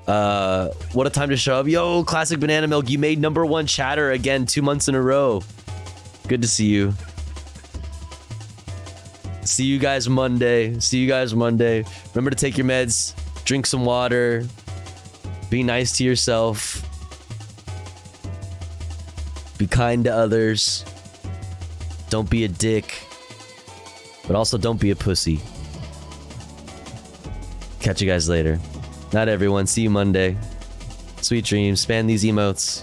What a time to show up. Yo, Classic Banana Milk, you made #1 chatter again 2 months in a row. Good to see you. See you guys Monday. Remember to take your meds. Drink some water. Be nice to yourself. Be kind to others. Don't be a dick. But also don't be a pussy. Catch you guys later. Not everyone. See you Monday. Sweet dreams. Spam these emotes.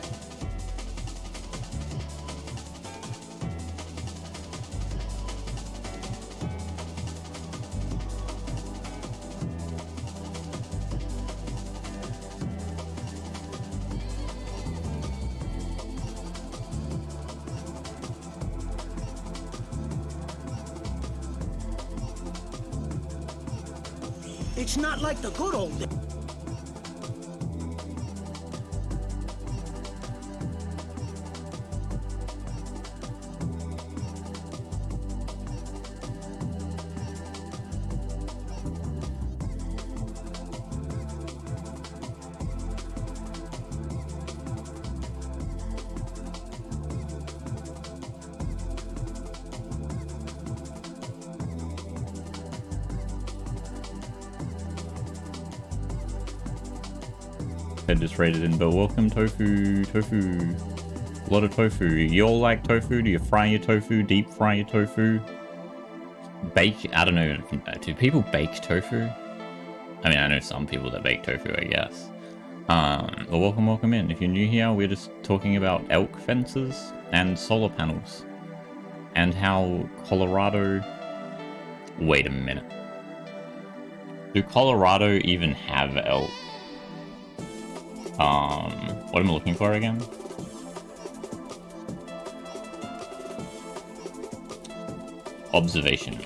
It's not like the good old days. I just raided in, but welcome tofu. A lot of tofu. You all like tofu? Do you fry your tofu? Deep fry your tofu? Bake? I don't know. Do people bake tofu? I mean, I know some people that bake tofu, I guess. Well, welcome in. If you're new here, we're just talking about elk fences and solar panels. And how Colorado... Wait a minute. Do Colorado even have elk? What am I looking for again? Observation.